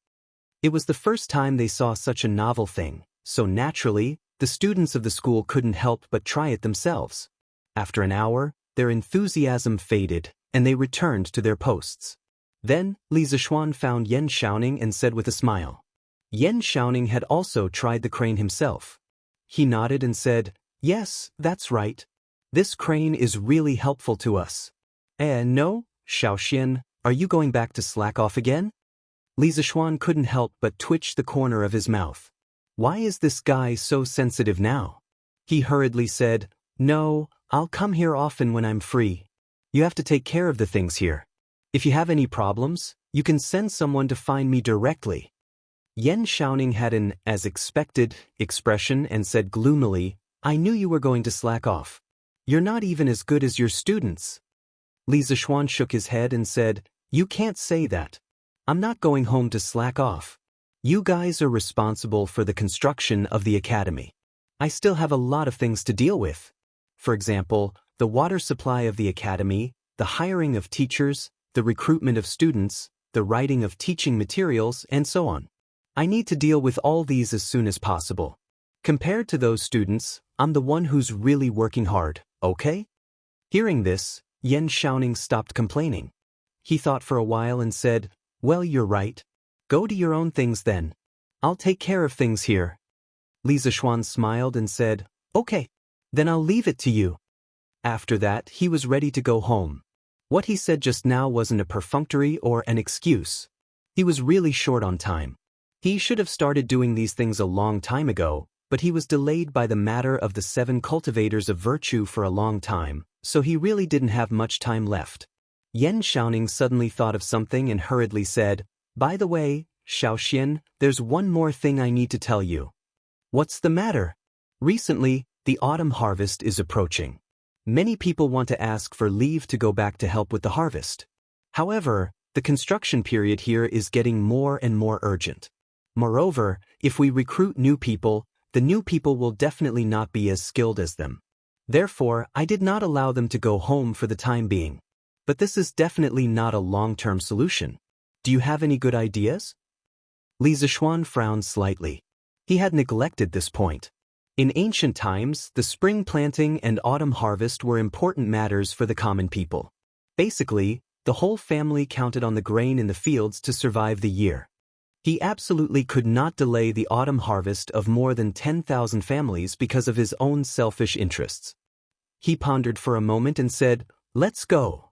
Speaker 1: It was the first time they saw such a novel thing, so naturally, the students of the school couldn't help but try it themselves. After an hour, their enthusiasm faded, and they returned to their posts. Then, Li Zixuan found Yan Xiaoning and said with a smile. Yan Xiaoning had also tried the crane himself. He nodded and said, Yes, that's right. This crane is really helpful to us. No, Xiaoxian, are you going back to slack off again? Li Zixuan couldn't help but twitch the corner of his mouth. Why is this guy so sensitive now? He hurriedly said, No, I'll come here often when I'm free. You have to take care of the things here. If you have any problems, you can send someone to find me directly. Yan Xiaoning had an, as expected, expression and said gloomily, I knew you were going to slack off. You're not even as good as your students. Li Zixuan shook his head and said, You can't say that. I'm not going home to slack off. You guys are responsible for the construction of the academy. I still have a lot of things to deal with. For example, the water supply of the academy, the hiring of teachers, the recruitment of students, the writing of teaching materials, and so on. I need to deal with all these as soon as possible. Compared to those students, I'm the one who's really working hard, okay? Hearing this, Yan Xiaoning stopped complaining. He thought for a while and said, Well, you're right. Go do your own things then. I'll take care of things here. Li Zixuan smiled and said, Okay, then I'll leave it to you. After that, he was ready to go home. What he said just now wasn't a perfunctory or an excuse. He was really short on time. He should have started doing these things a long time ago, but he was delayed by the matter of the 7 cultivators of virtue for a long time, so he really didn't have much time left. Yan Xiaoning suddenly thought of something and hurriedly said, By the way, Xiaoxian, there's one more thing I need to tell you. What's the matter? Recently, the autumn harvest is approaching. Many people want to ask for leave to go back to help with the harvest. However, the construction period here is getting more and more urgent. Moreover, if we recruit new people, the new people will definitely not be as skilled as them. Therefore, I did not allow them to go home for the time being. But this is definitely not a long-term solution. Do you have any good ideas? Li Zixuan frowned slightly. He had neglected this point. In ancient times, the spring planting and autumn harvest were important matters for the common people. Basically, the whole family counted on the grain in the fields to survive the year. He absolutely could not delay the autumn harvest of more than 10,000 families because of his own selfish interests. He pondered for a moment and said, Let's go.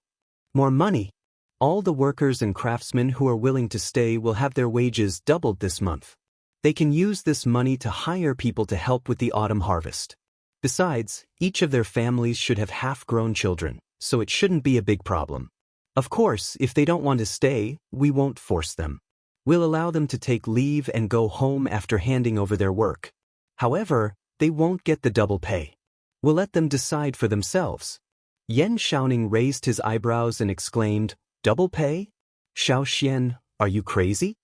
Speaker 1: More money. All the workers and craftsmen who are willing to stay will have their wages doubled this month. They can use this money to hire people to help with the autumn harvest. Besides, each of their families should have half-grown children, so it shouldn't be a big problem. Of course, if they don't want to stay, we won't force them. We'll allow them to take leave and go home after handing over their work. However, they won't get the double pay. We'll let them decide for themselves. Yan Xiaoning raised his eyebrows and exclaimed, Double pay? Xiaoxian, are you crazy?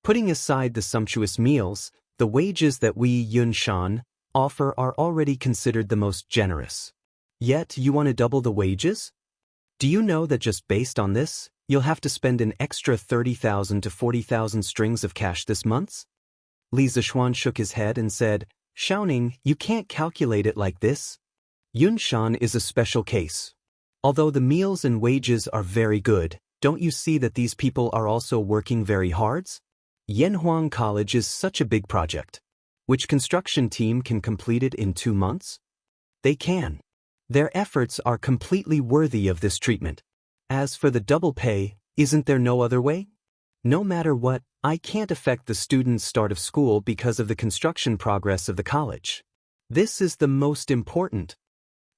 Speaker 1: Putting aside the sumptuous meals, the wages that we Yunshan offer are already considered the most generous. Yet you want to double the wages? Do you know that just based on this, you'll have to spend an extra 30,000 to 40,000 strings of cash this month? Li Zixuan shook his head and said, Xiaoning, you can't calculate it like this. Yunshan is a special case. Although the meals and wages are very good, don't you see that these people are also working very hard? Yanhuang College is such a big project. Which construction team can complete it in 2 months? They can. Their efforts are completely worthy of this treatment. As for the double pay, isn't there no other way? No matter what, I can't affect the students' start of school because of the construction progress of the college. This is the most important.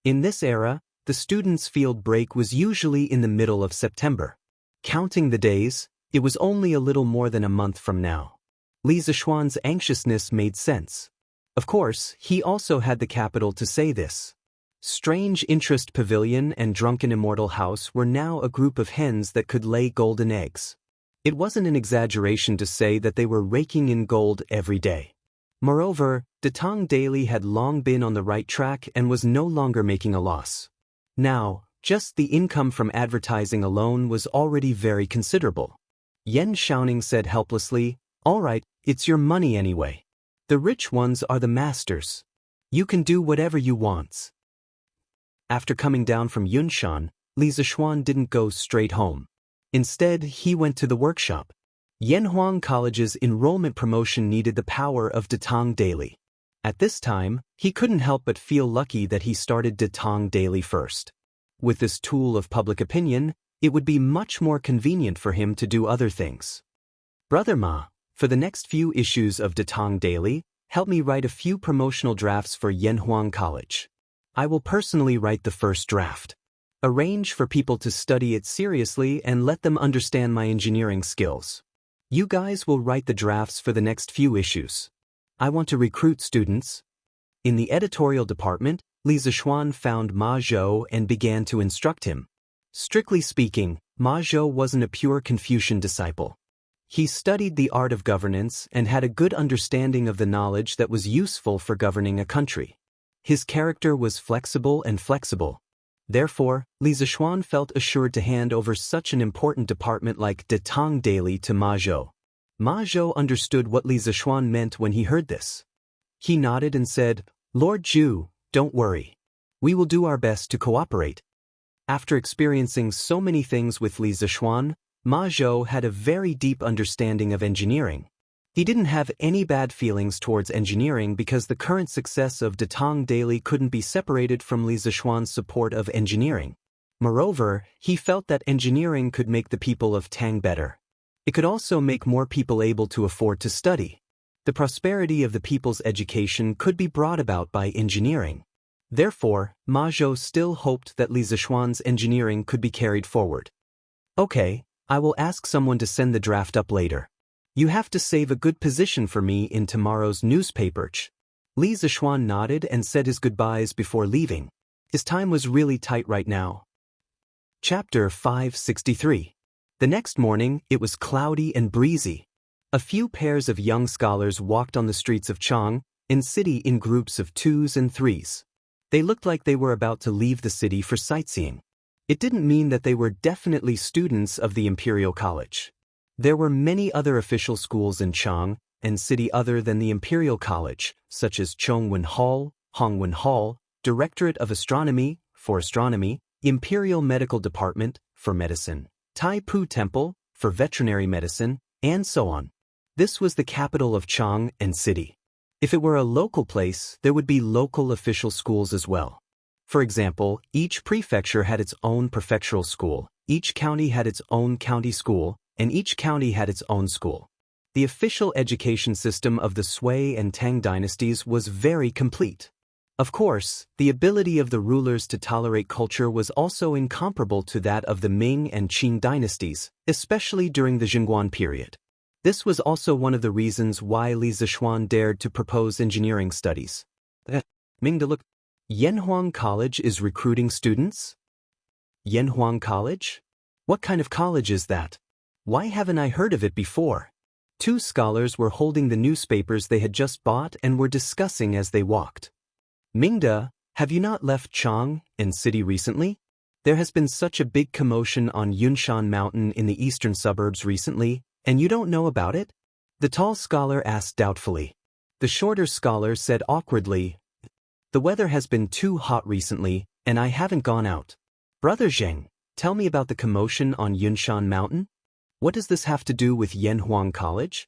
Speaker 1: In this era, the students' field break was usually in the middle of September. Counting the days, it was only a little more than a month from now. Li Zixuan's anxiousness made sense. Of course, he also had the capital to say this. Strange Interest Pavilion and Drunken Immortal House were now a group of hens that could lay golden eggs. It wasn't an exaggeration to say that they were raking in gold every day. Moreover, Datang Daily had long been on the right track and was no longer making a loss. Now, just the income from advertising alone was already very considerable. Yan Xiaoning said helplessly, "All right, it's your money anyway. The rich ones are the masters. You can do whatever you want." After coming down from Yunshan, Li Zishuan didn't go straight home. Instead, he went to the workshop. Yanhuang College's enrollment promotion needed the power of Datang Daily. At this time, he couldn't help but feel lucky that he started Datang Daily first. With this tool of public opinion, it would be much more convenient for him to do other things. "Brother Ma, for the next few issues of Datang Daily, help me write a few promotional drafts for Yanhuang College. I will personally write the first draft. Arrange for people to study it seriously and let them understand my engineering skills. You guys will write the drafts for the next few issues. I want to recruit students." In the editorial department, Li Zishuan found Ma Zhou and began to instruct him. Strictly speaking, Ma Zhou wasn't a pure Confucian disciple. He studied the art of governance and had a good understanding of the knowledge that was useful for governing a country. His character was flexible and flexible. Therefore, Li Zishuan felt assured to hand over such an important department like Datang Daily to Ma Zhou. Ma Zhou understood what Li Zishuan meant when he heard this. He nodded and said, "Lord Zhu, don't worry. We will do our best to cooperate." After experiencing so many things with Li Zishuan, Ma Zhou had a very deep understanding of engineering. He didn't have any bad feelings towards engineering because the current success of Datang Daily couldn't be separated from Li Zishuan's support of engineering. Moreover, he felt that engineering could make the people of Tang better. It could also make more people able to afford to study. The prosperity of the people's education could be brought about by engineering. Therefore, Ma Zhou still hoped that Li Zishuan's engineering could be carried forward. "Okay, I will ask someone to send the draft up later. You have to save a good position for me in tomorrow's newspaper." Li Zishuan nodded and said his goodbyes before leaving. His time was really tight right now. Chapter 563. The next morning, it was cloudy and breezy. A few pairs of young scholars walked on the streets of Chang, in city in groups of 2s and 3s. They looked like they were about to leave the city for sightseeing. It didn't mean that they were definitely students of the Imperial College. There were many other official schools in Chang and city other than the Imperial College, such as Chongwen Hall, Hongwen Hall, Directorate of Astronomy, for Astronomy, Imperial Medical Department, for Medicine, Tai Pu Temple, for Veterinary Medicine, and so on. This was the capital of Chang and city. If it were a local place, there would be local official schools as well. For example, each prefecture had its own prefectural school, each county had its own county school, and each county had its own school. The official education system of the Sui and Tang dynasties was very complete. Of course, the ability of the rulers to tolerate culture was also incomparable to that of the Ming and Qing dynasties, especially during the Jingguan period. This was also one of the reasons why Li Zishuan dared to propose engineering studies. Ming de look. Yanhuang College is recruiting students? Yanhuang College? What kind of college is that? Why haven't I heard of it before? Two scholars were holding the newspapers they had just bought and were discussing as they walked. "Mingda, have you not left Chang and city recently? There has been such a big commotion on Yunshan Mountain in the eastern suburbs recently, and you don't know about it?" The tall scholar asked doubtfully. The shorter scholar said awkwardly, "The weather has been too hot recently, and I haven't gone out." "Brother Zheng, tell me about the commotion on Yunshan Mountain. What does this have to do with Yanhuang College?"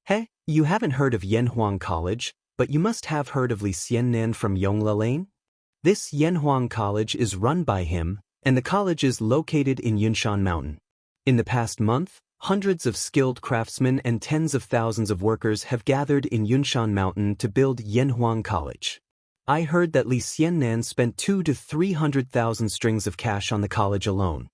Speaker 1: "Hey, you haven't heard of Yanhuang College, but you must have heard of Li Xiannan from Yongla Lane? This Yanhuang College is run by him, and the college is located in Yunshan Mountain. In the past month, hundreds of skilled craftsmen and tens of thousands of workers have gathered in Yunshan Mountain to build Yanhuang College. I heard that Li Xiannan spent 200,000 to 300,000 strings of cash on the college alone."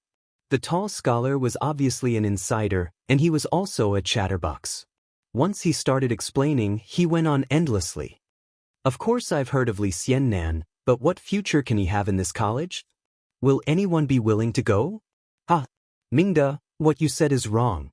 Speaker 1: The tall scholar was obviously an insider, and he was also a chatterbox. Once he started explaining, he went on endlessly. "Of course I've heard of Li Xiannan, But what future can he have in this college? Will anyone be willing to go? Ha! Mingda, what you said is wrong.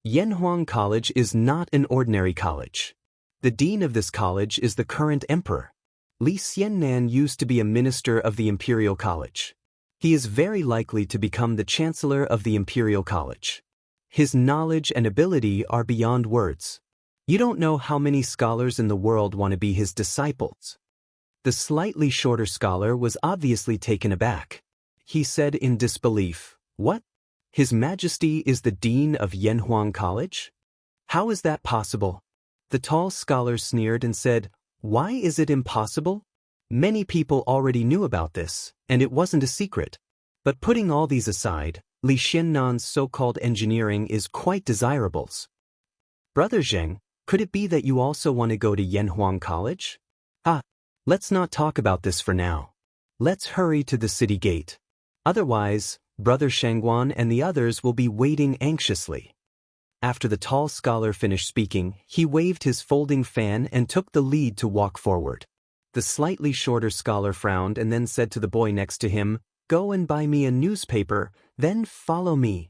Speaker 1: Yanhuang College is not an ordinary college. The dean of this college is the current emperor. Li Xiannan used to be a minister of the Imperial College. He is very likely to become the chancellor of the Imperial College. His knowledge and ability are beyond words. You don't know how many scholars in the world want to be his disciples. The slightly shorter scholar was obviously taken aback. He said in disbelief, "What? His Majesty is the dean of Yanhuang College? How is that possible?" The tall scholar sneered and said, "Why is it impossible? Many people already knew about this, and it wasn't a secret. But putting all these aside, Li Xiannan's so-called engineering is quite desirable. Brother Zheng, could it be that you also want to go to Yanhuang College? Ah, let's not talk about this for now. Let's hurry to the city gate. Otherwise, Brother Shangguan and the others will be waiting anxiously." After the tall scholar finished speaking, he waved his folding fan and took the lead to walk forward. The slightly shorter scholar frowned and then said to the boy next to him, "Go and buy me a newspaper, then follow me."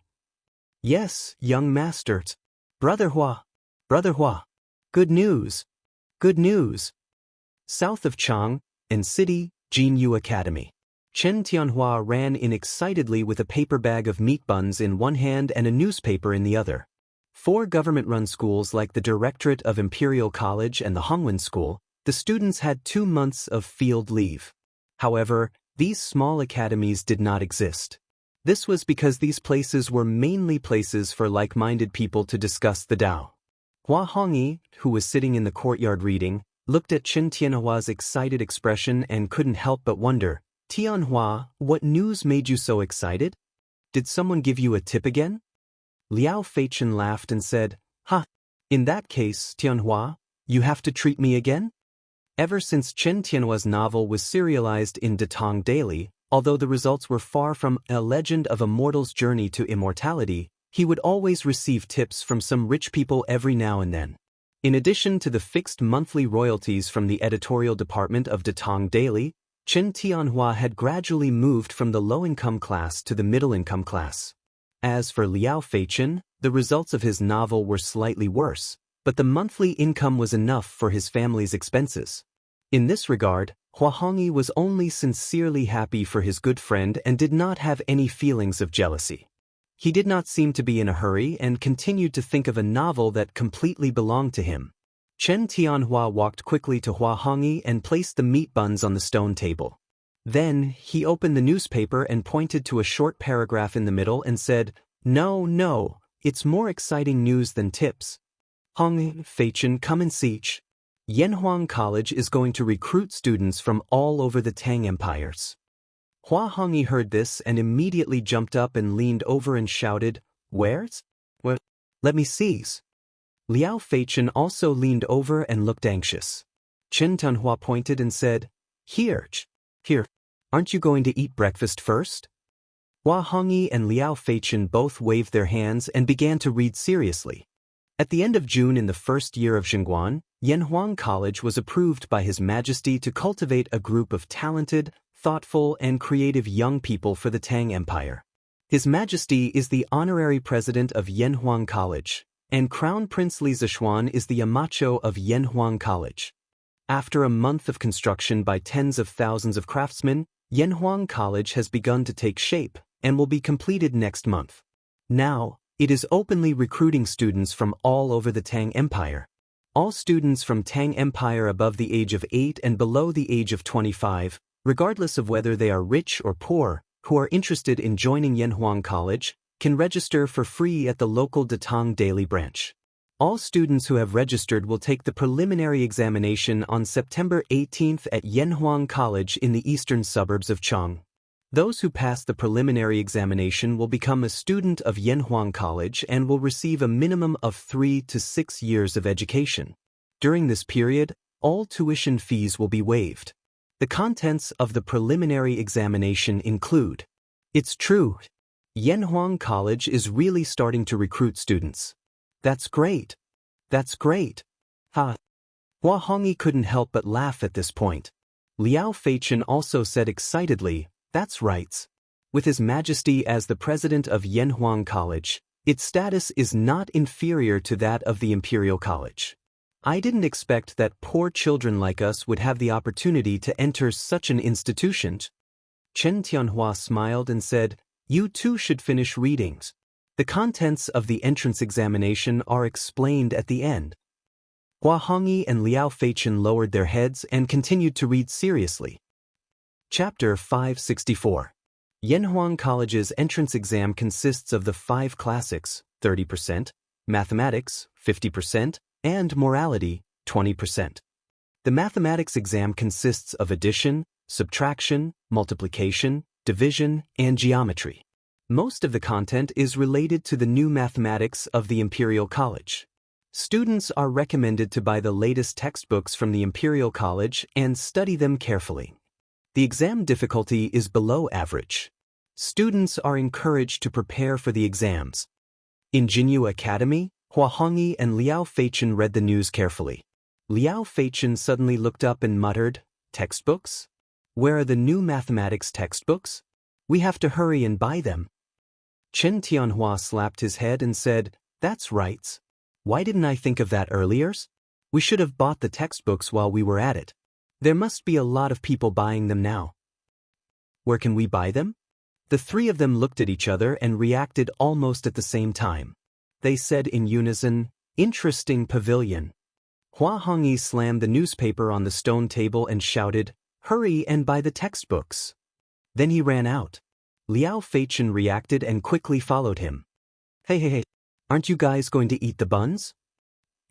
Speaker 1: "Yes, young master. Brother Hua. Brother Hua. Good news. Good news." South of Chang, in city, Jinyu Academy. Chen Tianhua ran in excitedly with a paper bag of meat buns in one hand and a newspaper in the other. 4 government-run schools like the Directorate of Imperial College and the Hongwen School, the students had 2 months of field leave. However, these small academies did not exist. This was because these places were mainly places for like-minded people to discuss the Tao. Hua Hongyi, who was sitting in the courtyard reading, looked at Chen Tianhua's excited expression and couldn't help but wonder, "Tianhua, what news made you so excited? Did someone give you a tip again?" Liao Feichen laughed and said, "Ha! In that case, Tianhua, you have to treat me again?" Ever since Chen Tianhua's novel was serialized in Datong Daily, although the results were far from A Legend of a Mortal's Journey to Immortality, he would always receive tips from some rich people every now and then. In addition to the fixed monthly royalties from the editorial department of Datong Daily, Chen Tianhua had gradually moved from the low-income class to the middle-income class. As for Liao Feichen, the results of his novel were slightly worse, but the monthly income was enough for his family's expenses. In this regard, Hua Hongyi was only sincerely happy for his good friend and did not have any feelings of jealousy. He did not seem to be in a hurry and continued to think of a novel that completely belonged to him. Chen Tianhua walked quickly to Hua Hongyi and placed the meat buns on the stone table. Then, he opened the newspaper and pointed to a short paragraph in the middle and said, No, it's more exciting news than tips. Hongyi, Feichen, come and see. Yanhuang College is going to recruit students from all over the Tang empires." Hua Hongyi heard this and immediately jumped up and leaned over and shouted, "Where's? Well, let me see." Liao Feichen also leaned over and looked anxious. Chen Tianhua pointed and said, Here, aren't you going to eat breakfast first?" Hua Hongyi and Liao Feichen both waved their hands and began to read seriously. At the end of June in the first year of Xingguan, Yanhuang College was approved by His Majesty to cultivate a group of talented, thoughtful, and creative young people for the Tang Empire. His Majesty is the honorary president of Yanhuang College, and Crown Prince Li Zishuan is the Yamacho of Yanhuang College. After a month of construction by tens of thousands of craftsmen, Yanhuang College has begun to take shape and will be completed next month. Now, it is openly recruiting students from all over the Tang Empire. All students from Tang Empire above the age of 8 and below the age of 25, regardless of whether they are rich or poor, who are interested in joining Yanhuang College, can register for free at the local Datong Daily branch. All students who have registered will take the preliminary examination on September 18th at Yanhuang College in the eastern suburbs of Chang. Those who pass the preliminary examination will become a student of Yanhuang College and will receive a minimum of 3 to 6 years of education. During this period, all tuition fees will be waived. The contents of the preliminary examination include: It's true. Yanhuang College is really starting to recruit students. That's great. That's great. Ha. Hua Hongyi couldn't help but laugh at this point. Liao Feichen also said excitedly, "That's right. With His Majesty as the president of Yanhuang College, its status is not inferior to that of the Imperial College. I didn't expect that poor children like us would have the opportunity to enter such an institution." Chen Tianhua smiled and said, "You too should finish readings. The contents of the entrance examination are explained at the end." Hua Hongyi and Liao Feichen lowered their heads and continued to read seriously. Chapter 564. Yanhuang College's entrance exam consists of the 5 classics, 30%, mathematics, 50%, and morality, 20%. The mathematics exam consists of addition, subtraction, multiplication, division, and geometry. Most of the content is related to the new mathematics of the Imperial College. Students are recommended to buy the latest textbooks from the Imperial College and study them carefully. The exam difficulty is below average. Students are encouraged to prepare for the exams. In Jinyu Academy, Hua Hongyi and Liao Feichen read the news carefully. Liao Feichen suddenly looked up and muttered, "Textbooks? Where are the new mathematics textbooks? We have to hurry and buy them." Chen Tianhua slapped his head and said, "That's right. Why didn't I think of that earlier? We should have bought the textbooks while we were at it. There must be a lot of people buying them now." "Where can we buy them?" The 3 of them looked at each other and reacted almost at the same time. They said in unison, "Interesting pavilion." Hua Hongyi slammed the newspaper on the stone table and shouted, "Hurry and buy the textbooks." Then he ran out. Liao Feichen reacted and quickly followed him. Hey, aren't you guys going to eat the buns?"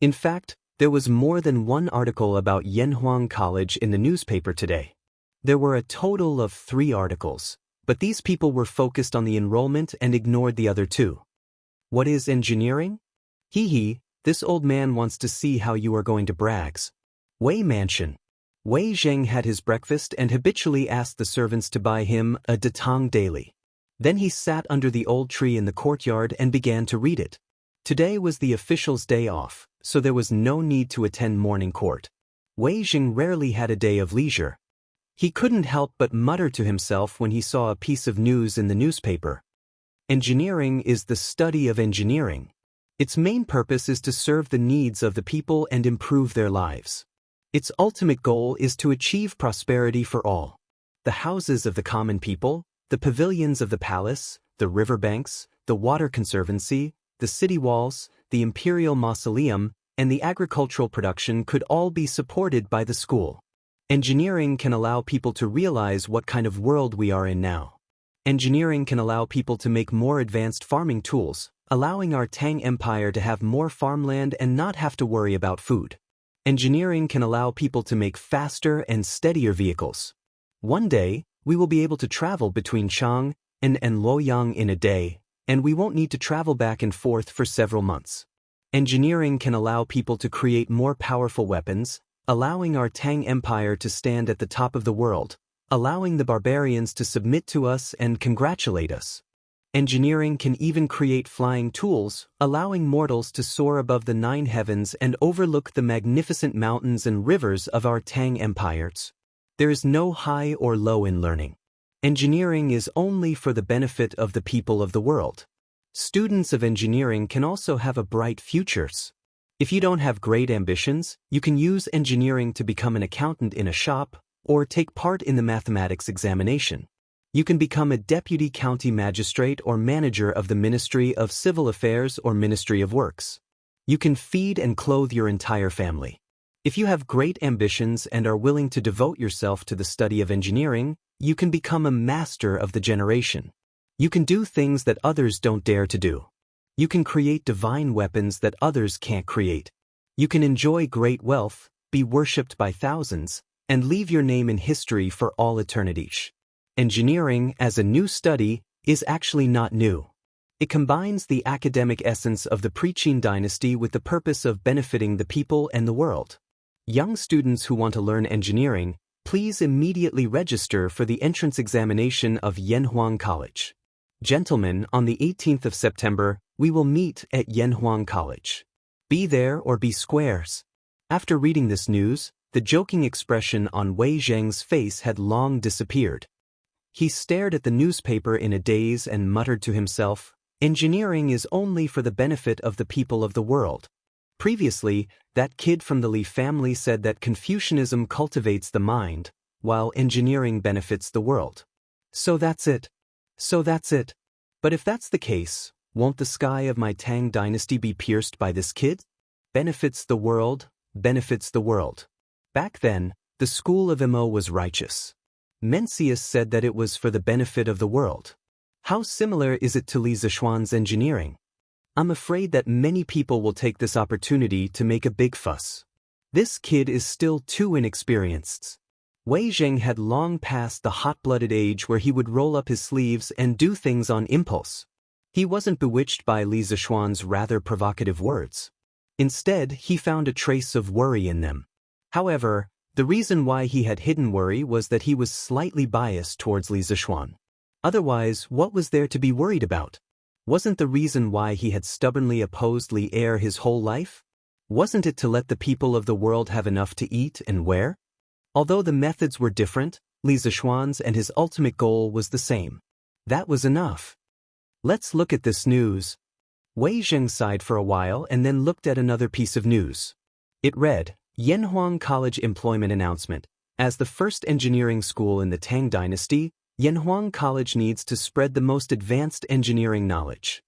Speaker 1: In fact, there was more than one article about Yanhuang College in the newspaper today. There were a total of 3 articles, but these people were focused on the enrollment and ignored the other 2. "What is engineering? Hee, this old man wants to see how you are going to brags." Wei Mansion. Wei Zheng had his breakfast and habitually asked the servants to buy him a datang daily. Then he sat under the old tree in the courtyard and began to read it. Today was the official's day off, so there was no need to attend morning court. Wei Zheng rarely had a day of leisure. He couldn't help but mutter to himself when he saw a piece of news in the newspaper. Engineering is the study of engineering. Its main purpose is to serve the needs of the people and improve their lives. Its ultimate goal is to achieve prosperity for all. The houses of the common people, the pavilions of the palace, the riverbanks, the water conservancy, the city walls, the imperial mausoleum, and the agricultural production could all be supported by the school. Engineering can allow people to realize what kind of world we are in now. Engineering can allow people to make more advanced farming tools, allowing our Tang Empire to have more farmland and not have to worry about food. Engineering can allow people to make faster and steadier vehicles. One day, we will be able to travel between Chang and Luoyang in a day, and we won't need to travel back and forth for several months. Engineering can allow people to create more powerful weapons, allowing our Tang Empire to stand at the top of the world, allowing the barbarians to submit to us and congratulate us. Engineering can even create flying tools, allowing mortals to soar above the 9 heavens and overlook the magnificent mountains and rivers of our Tang empires. There is no high or low in learning. Engineering is only for the benefit of the people of the world. Students of engineering can also have a bright futures. If you don't have great ambitions, you can use engineering to become an accountant in a shop or take part in the mathematics examination. You can become a deputy county magistrate or manager of the Ministry of Civil Affairs or Ministry of Works. You can feed and clothe your entire family. If you have great ambitions and are willing to devote yourself to the study of engineering, you can become a master of the generation. You can do things that others don't dare to do. You can create divine weapons that others can't create. You can enjoy great wealth, be worshipped by thousands, and leave your name in history for all eternity. Engineering, as a new study, is actually not new. It combines the academic essence of the Preqin dynasty with the purpose of benefiting the people and the world. Young students who want to learn engineering, please immediately register for the entrance examination of Yanhuang College. Gentlemen, on the 18th of September, we will meet at Yanhuang College. Be there or be squares. After reading this news, The joking expression on Wei Zheng's face had long disappeared. He stared at the newspaper in a daze and muttered to himself, "Engineering is only for the benefit of the people of the world." Previously, that kid from the Li family said that Confucianism cultivates the mind, while engineering benefits the world. So that's it. But if that's the case, won't the sky of my Tang dynasty be pierced by this kid? Benefits the world. Back then, the school of Imo was righteous. Mencius said that it was for the benefit of the world. How similar is it to Li Zishuan's engineering? I'm afraid that many people will take this opportunity to make a big fuss. This kid is still too inexperienced. Wei Zheng had long passed the hot-blooded age where he would roll up his sleeves and do things on impulse. He wasn't bewitched by Li Zishuan's rather provocative words. Instead, he found a trace of worry in them. However, the reason why he had hidden worry was that he was slightly biased towards Li Zishuan. Otherwise, what was there to be worried about? Wasn't the reason why he had stubbornly opposed Li Heir his whole life? Wasn't it to let the people of the world have enough to eat and wear? Although the methods were different, Li Zishuan's and his ultimate goal was the same. That was enough. Let's look at this news. Wei Zheng sighed for a while and then looked at another piece of news. It read, Yanhuang College Employment Announcement. As the first engineering school in the Tang Dynasty, Yanhuang College needs to spread the most advanced engineering knowledge.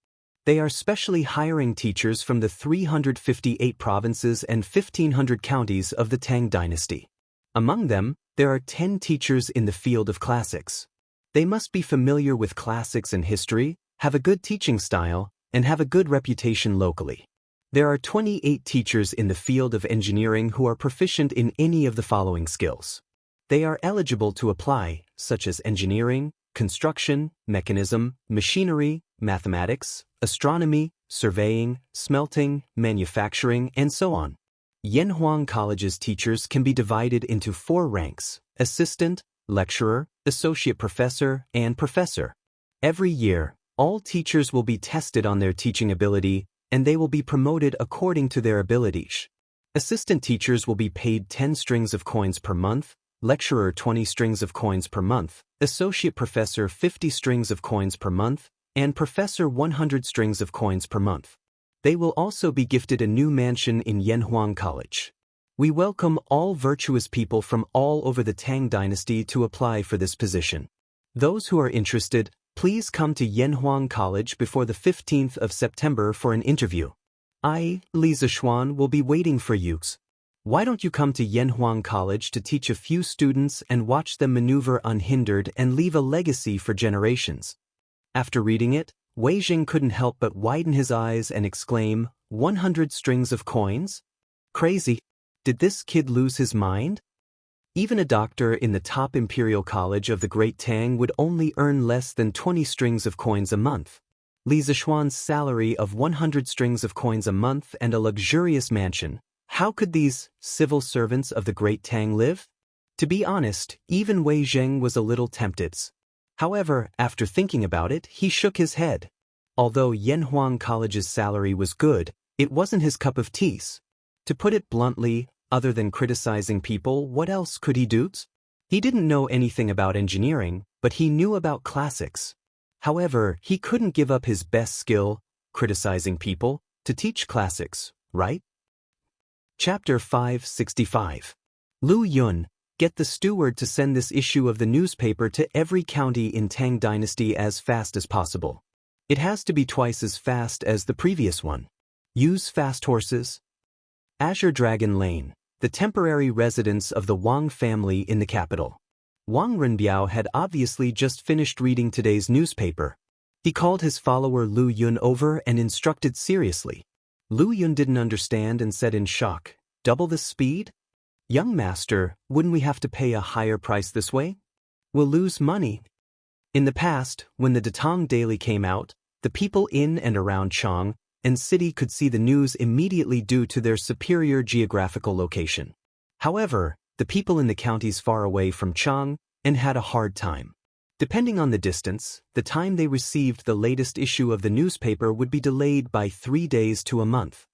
Speaker 1: They are specially hiring teachers from the 358 provinces and 1,500 counties of the Tang Dynasty. Among them, there are 10 teachers in the field of classics. They must be familiar with classics and history, have a good teaching style, and have a good reputation locally. There are 28 teachers in the field of engineering who are proficient in any of the following skills. They are eligible to apply, such as engineering, construction, mechanism, machinery, mathematics, astronomy, surveying, smelting, manufacturing, and so on. Yanhuang College's teachers can be divided into 4 ranks: assistant, lecturer, associate professor, and professor. Every year, all teachers will be tested on their teaching ability, and they will be promoted according to their abilities. Assistant teachers will be paid 10 strings of coins per month, lecturer 20 strings of coins per month, associate professor 50 strings of coins per month, and professor 100 strings of coins per month. They will also be gifted a new mansion in Yanhuang College. We welcome all virtuous people from all over the Tang Dynasty to apply for this position. Those who are interested, please come to Yanhuang College before the 15th of September for an interview. I, Li Zishuan, will be waiting for you. Why don't you come to Yanhuang College to teach a few students and watch them maneuver unhindered and leave a legacy for generations? After reading it, Wei Zheng couldn't help but widen his eyes and exclaim, 100 strings of coins? Crazy. Did this kid lose his mind? Even a doctor in the top imperial college of the Great Tang would only earn less than 20 strings of coins a month. Li Zishuan's salary of 100 strings of coins a month and a luxurious mansion. How could these civil servants of the Great Tang live? To be honest, even Wei Zheng was a little tempted. However, after thinking about it, he shook his head. Although Yanhuang College's salary was good, it wasn't his cup of tea. To put it bluntly, other than criticizing people, what else could he do? He didn't know anything about engineering, but he knew about classics. However, he couldn't give up his best skill, criticizing people, to teach classics, right? Chapter 565. Lu Yun, get the steward to send this issue of the newspaper to every county in Tang Dynasty as fast as possible. It has to be twice as fast as the previous one. Use fast horses. Azure Dragon Lane, the temporary residence of the Wang family in the capital. Wang Renbiao had obviously just finished reading today's newspaper. He called his follower Lu Yun over and instructed seriously. Lu Yun didn't understand and said in shock, "Double the speed? Young master, wouldn't we have to pay a higher price this way? We'll lose money." In the past, when the Datang Daily came out, the people in and around Chang and city could see the news immediately due to their superior geographical location. However, the people in the counties far away from Chang and had a hard time. Depending on the distance, the time they received the latest issue of the newspaper would be delayed by 3 days to a month.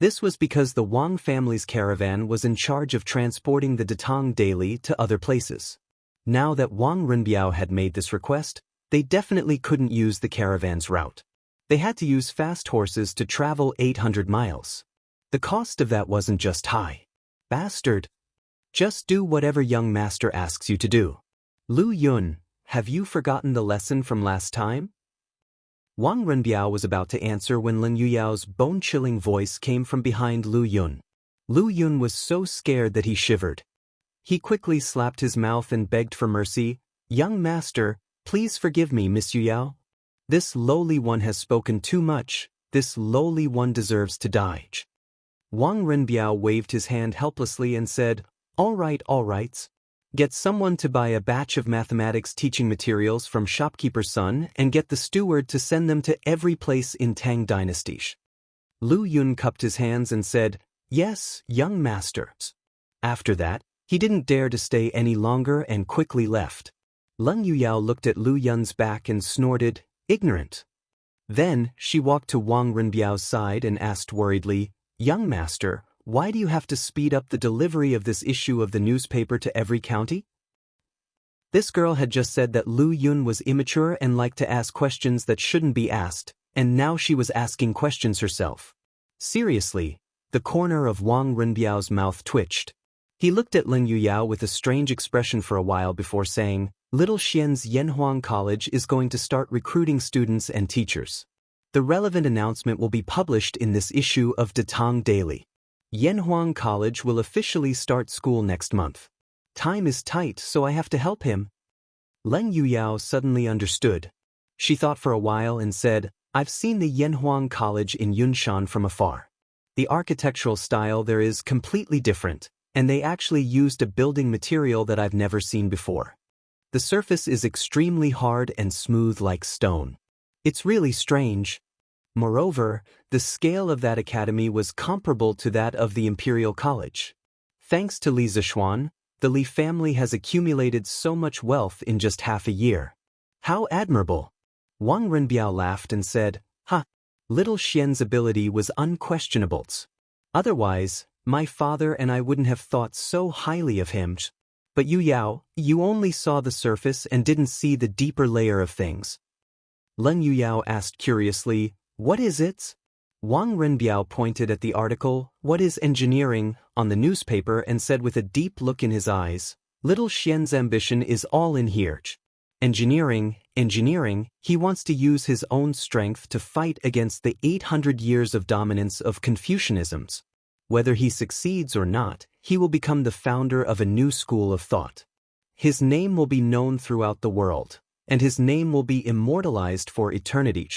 Speaker 1: This was because the Wang family's caravan was in charge of transporting the Datang daily to other places. Now that Wang Renbiao had made this request, they definitely couldn't use the caravan's route. They had to use fast horses to travel 800 miles. The cost of that wasn't just high. Bastard. Just do whatever young master asks you to do. Lu Yun, have you forgotten the lesson from last time? Wang Renbiao was about to answer when Lin Yuyao's bone-chilling voice came from behind Lu Yun. Lu Yun was so scared that he shivered. He quickly slapped his mouth and begged for mercy. Young master, please forgive me, Miss Yuyao. This lowly one has spoken too much. This lowly one deserves to die. Wang Renbiao waved his hand helplessly and said, all right. Get someone to buy a batch of mathematics teaching materials from shopkeeper's son and get the steward to send them to every place in Tang Dynasty. Lu Yun cupped his hands and said, yes, young masters. After that, he didn't dare to stay any longer and quickly left. Leng Yuyao looked at Lu Yun's back and snorted, ignorant. Then, she walked to Wang Renbiao's side and asked worriedly, young master, why do you have to speed up the delivery of this issue of the newspaper to every county? This girl had just said that Lu Yun was immature and liked to ask questions that shouldn't be asked, and now she was asking questions herself. Seriously, the corner of Wang Renbiao's mouth twitched. He looked at Lin Yuyao with a strange expression for a while before saying, Little Xian's Yanhuang College is going to start recruiting students and teachers. The relevant announcement will be published in this issue of Datang Daily. Yanhuang College will officially start school next month. Time is tight, so I have to help him. Leng Yuyao suddenly understood. She thought for a while and said, I've seen the Yanhuang College in Yunshan from afar. The architectural style there is completely different, and they actually used a building material that I've never seen before. The surface is extremely hard and smooth like stone. It's really strange. Moreover, the scale of that academy was comparable to that of the Imperial College. Thanks to Li Zixuan, the Li family has accumulated so much wealth in just half a year. How admirable! Wang Renbiao laughed and said, Little Xian's ability was unquestionable. Otherwise, my father and I wouldn't have thought so highly of him. But Yuyao, you only saw the surface and didn't see the deeper layer of things. Leng Yuyao asked curiously, what is it? Wang Renbiao pointed at the article, What is Engineering, on the newspaper and said with a deep look in his eyes, Little Xian's ambition is all in here. Engineering, he wants to use his own strength to fight against the 800 years of dominance of Confucianisms. Whether he succeeds or not, he will become the founder of a new school of thought. His name will be known throughout the world, and his name will be immortalized for eternity.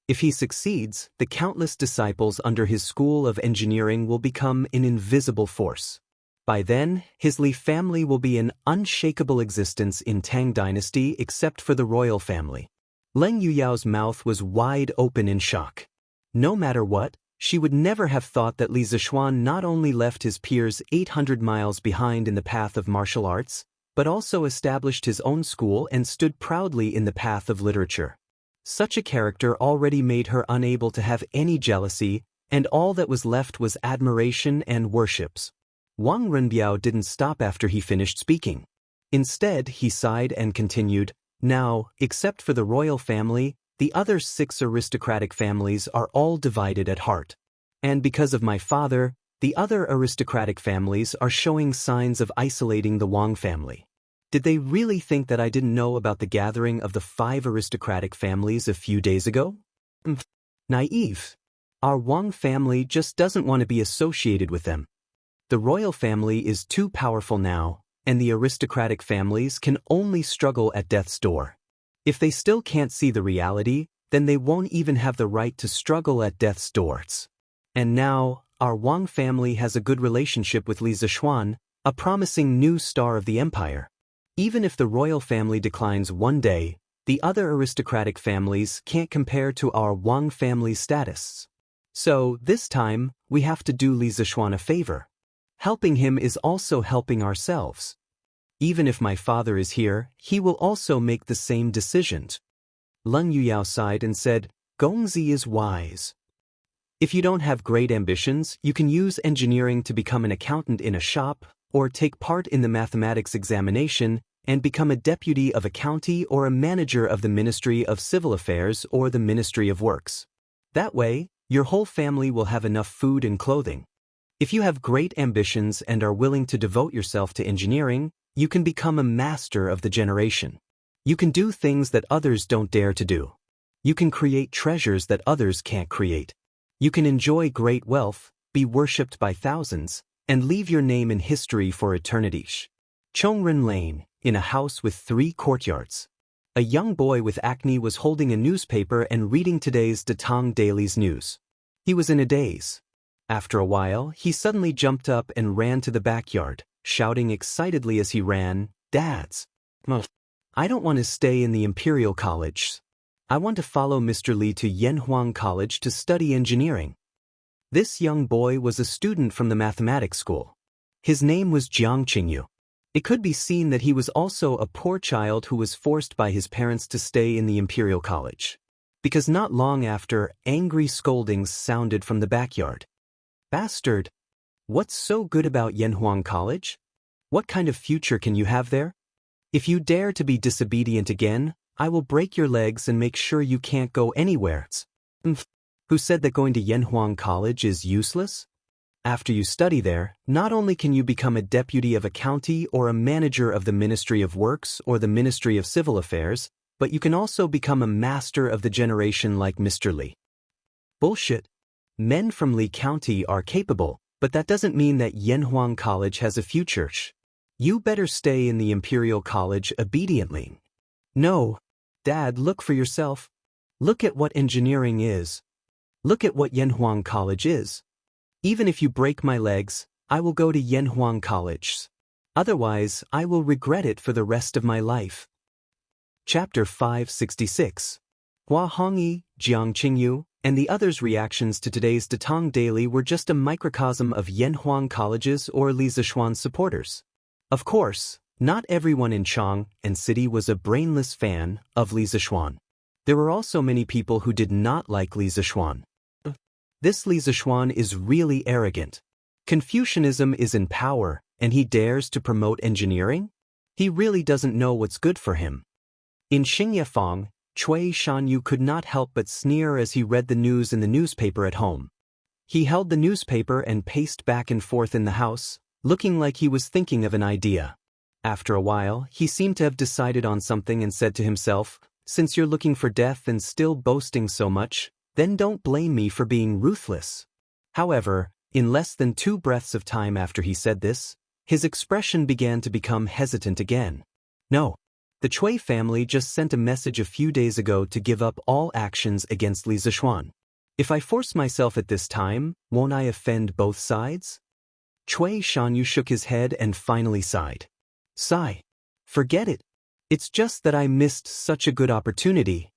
Speaker 1: If he succeeds, the countless disciples under his school of engineering will become an invisible force. By then, his Li family will be an unshakable existence in Tang Dynasty except for the royal family. Leng Yuyao's mouth was wide open in shock. No matter what, she would never have thought that Li Zixuan not only left his peers 800 miles behind in the path of martial arts, but also established his own school and stood proudly in the path of literature. Such a character already made her unable to have any jealousy, and all that was left was admiration and worships. Wang Renbiao didn't stop after he finished speaking. Instead, he sighed and continued, Now, except for the royal family, the other 6 aristocratic families are all divided at heart. And because of my father, the other aristocratic families are showing signs of isolating the Wang family. Did they really think that I didn't know about the gathering of the 5 aristocratic families a few days ago? Naive. Our Wang family just doesn't want to be associated with them. The royal family is too powerful now, and the aristocratic families can only struggle at death's door. If they still can't see the reality, then they won't even have the right to struggle at death's doors. And now, our Wang family has a good relationship with Li Zixuan, a promising new star of the empire. Even if the royal family declines one day, the other aristocratic families can't compare to our Wang family's status. So, this time, we have to do Li Zixuan a favor. Helping him is also helping ourselves. Even if my father is here, he will also make the same decisions. Leng Yuyao sighed and said, Gongzi is wise. If you don't have great ambitions, you can use engineering to become an accountant in a shop, or take part in the mathematics examination and become a deputy of a county or a manager of the Ministry of Civil Affairs or the Ministry of Works. That way, your whole family will have enough food and clothing. If you have great ambitions and are willing to devote yourself to engineering, you can become a master of the generation. You can do things that others don't dare to do. You can create treasures that others can't create. You can enjoy great wealth, be worshipped by thousands, and leave your name in history for eternity. Chongren Lane, in a house with 3 courtyards. A young boy with acne was holding a newspaper and reading today's Datang Daily's news. He was in a daze. After a while, he suddenly jumped up and ran to the backyard, shouting excitedly as he ran, "Dads! I don't want to stay in the Imperial College. I want to follow Mr. Li to Yanhuang College to study engineering." This young boy was a student from the mathematics school. His name was Jiang Qingyu. It could be seen that he was also a poor child who was forced by his parents to stay in the Imperial College. Because not long after, angry scoldings sounded from the backyard. "Bastard! What's so good about Yanhuang College? What kind of future can you have there? If you dare to be disobedient again, I will break your legs and make sure you can't go anywhere." Who said that going to Yanhuang College is useless? After you study there, not only can you become a deputy of a county or a manager of the Ministry of Works or the Ministry of Civil Affairs, but you can also become a master of the generation like Mr. Li. Bullshit. Men from Li County are capable, but that doesn't mean that Yanhuang College has a future. You better stay in the Imperial College obediently. No. Dad, look for yourself. Look at what engineering is. Look at what Yanhuang College is. Even if you break my legs, I will go to Yanhuang College. Otherwise, I will regret it for the rest of my life. Chapter 566. Hua Hongyi, Jiang Qingyu, and the others' reactions to today's Datang Daily were just a microcosm of Yanhuang College's or Li Zishuan's supporters. Of course, not everyone in Chang and City was a brainless fan of Li Zishuan. There were also many people who did not like Li Zishuan. This Li Zishuan is really arrogant. Confucianism is in power, and he dares to promote engineering? He really doesn't know what's good for him. In Xingyafang, Cui Shanyu could not help but sneer as he read the news in the newspaper at home. He held the newspaper and paced back and forth in the house, looking like he was thinking of an idea. After a while, he seemed to have decided on something and said to himself, "Since you're looking for death and still boasting so much, then don't blame me for being ruthless." However, in less than 2 breaths of time after he said this, his expression began to become hesitant again. No. The Cui family just sent a message a few days ago to give up all actions against Li Zishuan. If I force myself at this time, won't I offend both sides? Cui Shanyu shook his head and finally sighed. Sigh. Forget it. It's just that I missed such a good opportunity.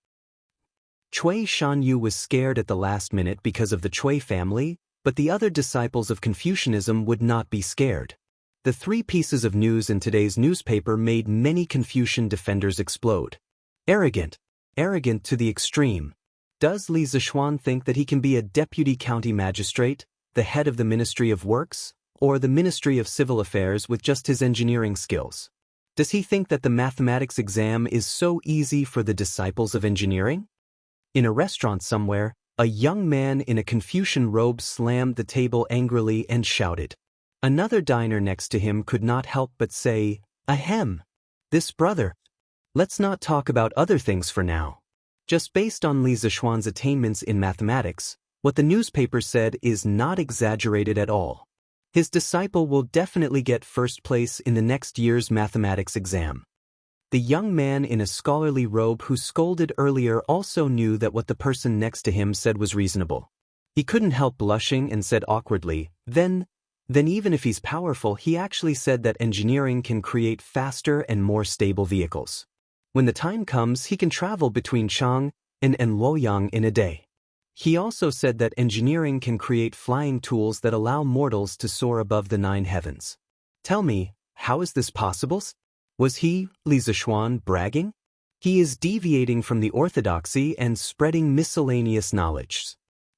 Speaker 1: Cui Shanyu was scared at the last minute because of the Cui family, but the other disciples of Confucianism would not be scared. The 3 pieces of news in today's newspaper made many Confucian defenders explode. Arrogant. Arrogant to the extreme. Does Li Zishuan think that he can be a deputy county magistrate, the head of the Ministry of Works, or the Ministry of Civil Affairs with just his engineering skills? Does he think that the mathematics exam is so easy for the disciples of engineering? In a restaurant somewhere, a young man in a Confucian robe slammed the table angrily and shouted. Another diner next to him could not help but say, "Ahem! This brother. Let's not talk about other things for now." Just based on Li Zishuan's attainments in mathematics, what the newspaper said is not exaggerated at all. His disciple will definitely get first place in the next year's mathematics exam. The young man in a scholarly robe who scolded earlier also knew that what the person next to him said was reasonable. He couldn't help blushing and said awkwardly, Then even if he's powerful, he actually said that engineering can create faster and more stable vehicles. When the time comes, he can travel between Chang and Luoyang in a day. He also said that engineering can create flying tools that allow mortals to soar above the 9 heavens. Tell me, how is this possible? Was he, Li Zishuan, bragging? He is deviating from the orthodoxy and spreading miscellaneous knowledge.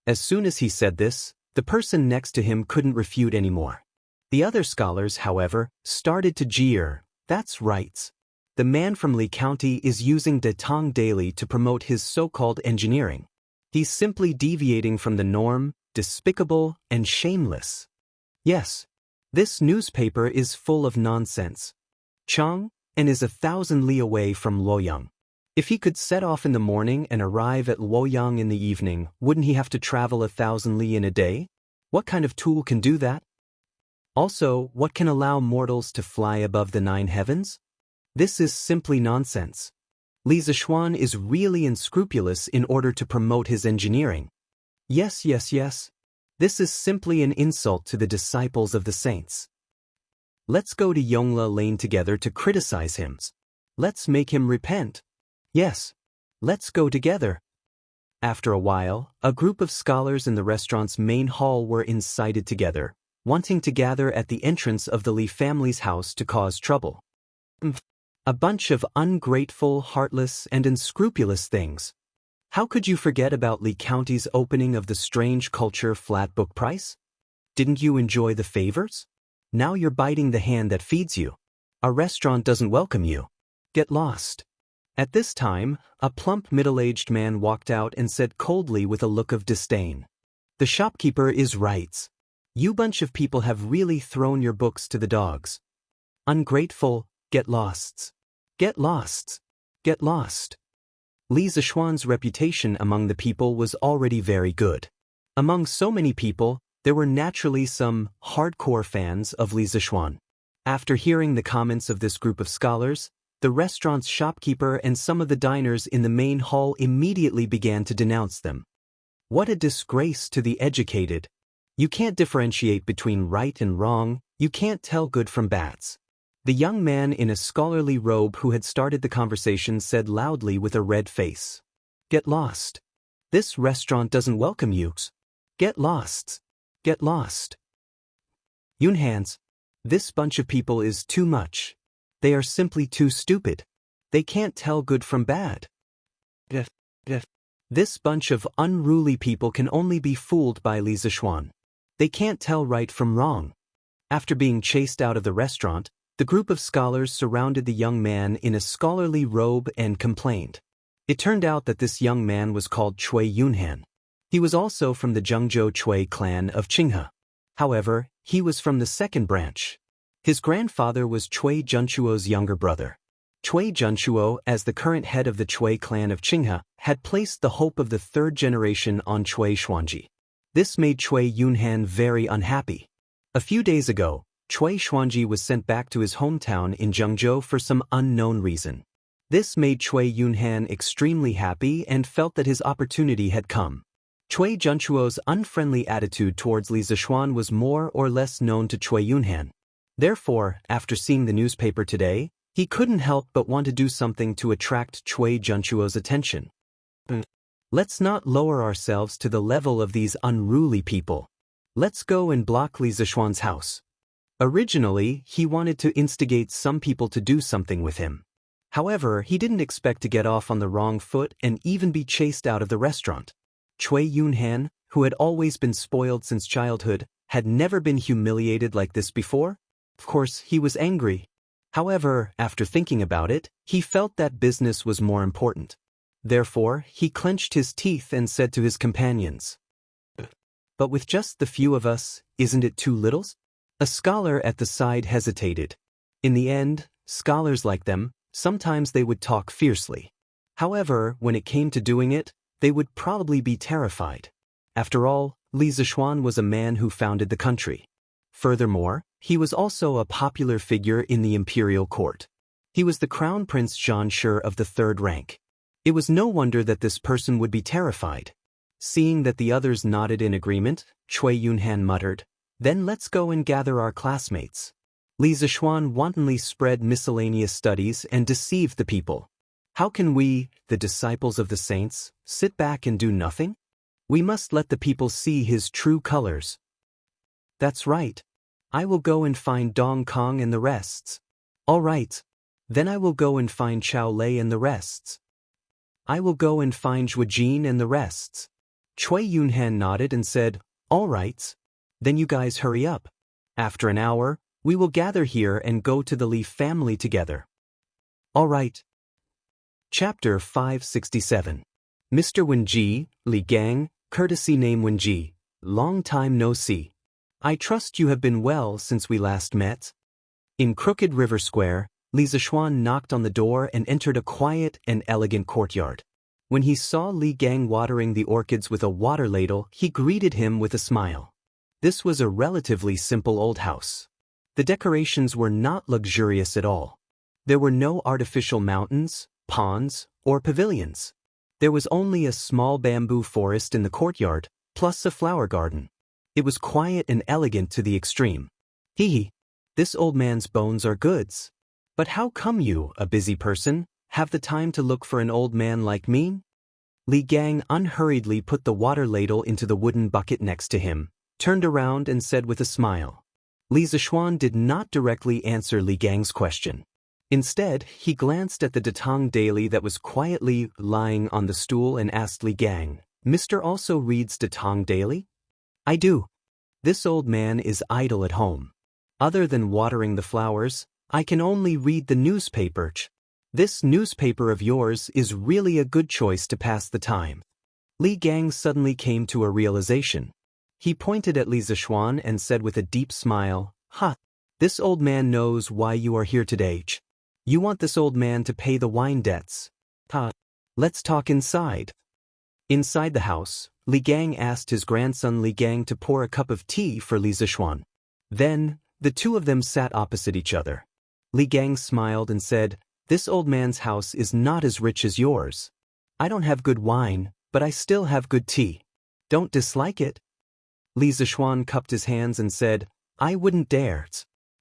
Speaker 1: As soon as he said this, the person next to him couldn't refute anymore. The other scholars, however, started to jeer. That's right. The man from Li County is using Datang daily to promote his so-called engineering. He's simply deviating from the norm, despicable and shameless. Yes, this newspaper is full of nonsense. Chang, and is 1,000 li away from Luoyang. If he could set off in the morning and arrive at Luoyang in the evening, wouldn't he have to travel 1,000 li in a day? What kind of tool can do that? Also, what can allow mortals to fly above the 9 heavens? This is simply nonsense. Li Zishuan is really unscrupulous in order to promote his engineering. Yes. This is simply an insult to the disciples of the saints. Let's go to Yongla Lane together to criticize him. Let's make him repent. Yes, let's go together. After a while, a group of scholars in the restaurant's main hall were incited together, wanting to gather at the entrance of the Li family's house to cause trouble. A bunch of ungrateful, heartless, and unscrupulous things. How could you forget about Li County's opening of the Strange Culture flat book price? Didn't you enjoy the favors? Now you're biting the hand that feeds you. Our restaurant doesn't welcome you. Get lost. At this time, a plump middle-aged man walked out and said coldly with a look of disdain. The shopkeeper is right. You bunch of people have really thrown your books to the dogs. Ungrateful, get lost. Get lost. Get lost. Li Zishuan's reputation among the people was already very good. Among so many people, there were naturally some hardcore fans of Li Zishuan. After hearing the comments of this group of scholars, the restaurant's shopkeeper and some of the diners in the main hall immediately began to denounce them. What a disgrace to the educated. You can't differentiate between right and wrong, you can't tell good from bad. The young man in a scholarly robe who had started the conversation said loudly with a red face. Get lost. This restaurant doesn't welcome you. Get lost. Get lost. Yunhans, this bunch of people is too much. They are simply too stupid. They can't tell good from bad. This bunch of unruly people can only be fooled by Li Zishuan. They can't tell right from wrong. After being chased out of the restaurant, the group of scholars surrounded the young man in a scholarly robe and complained. It turned out that this young man was called Cui Yunhan. He was also from the Zhengzhou Cui clan of Qinghe. However, he was from the second branch. His grandfather was Cui Zhenchuo's younger brother. Cui Zhenchuo, as the current head of the Cui clan of Qinghe, had placed the hope of the third generation on Cui Xuanji. This made Cui Yunhan very unhappy. A few days ago, Cui Xuanji was sent back to his hometown in Zhengzhou for some unknown reason. This made Cui Yunhan extremely happy and felt that his opportunity had come. Cui Zhenchuo's unfriendly attitude towards Li Zishuan was more or less known to Cui Yunhan. Therefore, after seeing the newspaper today, he couldn't help but want to do something to attract Cui Zhenchuo's attention. Let's not lower ourselves to the level of these unruly people. Let's go and block Li Zishuan's house. Originally, he wanted to instigate some people to do something with him. However, he didn't expect to get off on the wrong foot and even be chased out of the restaurant. Cui Yunhan, who had always been spoiled since childhood, had never been humiliated like this before. Of course, he was angry. However, after thinking about it, he felt that business was more important. Therefore, he clenched his teeth and said to his companions, "But with just the few of us, isn't it too little?" A scholar at the side hesitated. In the end, scholars like them, sometimes they would talk fiercely. However, when it came to doing it, they would probably be terrified. After all, Li Zishuan was a man who founded the country. Furthermore, he was also a popular figure in the imperial court. He was the crown prince Zhan Shi of the third rank. It was no wonder that this person would be terrified. Seeing that the others nodded in agreement, Cui Yunhan muttered, "Then let's go and gather our classmates." Li Zishuan wantonly spread miscellaneous studies and deceived the people. How can we, the disciples of the saints, sit back and do nothing? We must let the people see his true colors. That's right. I will go and find Dong Kong and the rests. All right. Then I will go and find Chao Lei and the rests. I will go and find Zhuojin and the rests. Cui Yunhan nodded and said, "All right. Then you guys hurry up. After an hour, we will gather here and go to the Li family together." All right. Chapter 567. Mr. Wenji, Li Gang, courtesy name Wenji, long time no see. I trust you have been well since we last met. In Crooked River Square, Li Zishuan knocked on the door and entered a quiet and elegant courtyard. When he saw Li Gang watering the orchids with a water ladle, he greeted him with a smile. This was a relatively simple old house. The decorations were not luxurious at all. There were no artificial mountains, ponds, or pavilions. There was only a small bamboo forest in the courtyard, plus a flower garden. It was quiet and elegant to the extreme. Hee, this old man's bones are goods. But how come you, a busy person, have the time to look for an old man like me? Li Gang unhurriedly put the water ladle into the wooden bucket next to him, turned around and said with a smile. Li Zishuan did not directly answer Li Gang's question. Instead, he glanced at the Datang Daily that was quietly lying on the stool and asked Li Gang, "Mr. also reads Datang Daily?" "I do. This old man is idle at home. Other than watering the flowers, I can only read the newspaper. This newspaper of yours is really a good choice to pass the time." Li Gang suddenly came to a realization. He pointed at Li Zishuan and said with a deep smile, "Ha! This old man knows why you are here today. You want this old man to pay the wine debts. Ha! Let's talk inside." Inside the house, Li Gang asked his grandson Li Gang to pour a cup of tea for Li Zishuan. Then, the two of them sat opposite each other. Li Gang smiled and said, "This old man's house is not as rich as yours. I don't have good wine, but I still have good tea. Don't dislike it." Li Zishuan cupped his hands and said, "I wouldn't dare.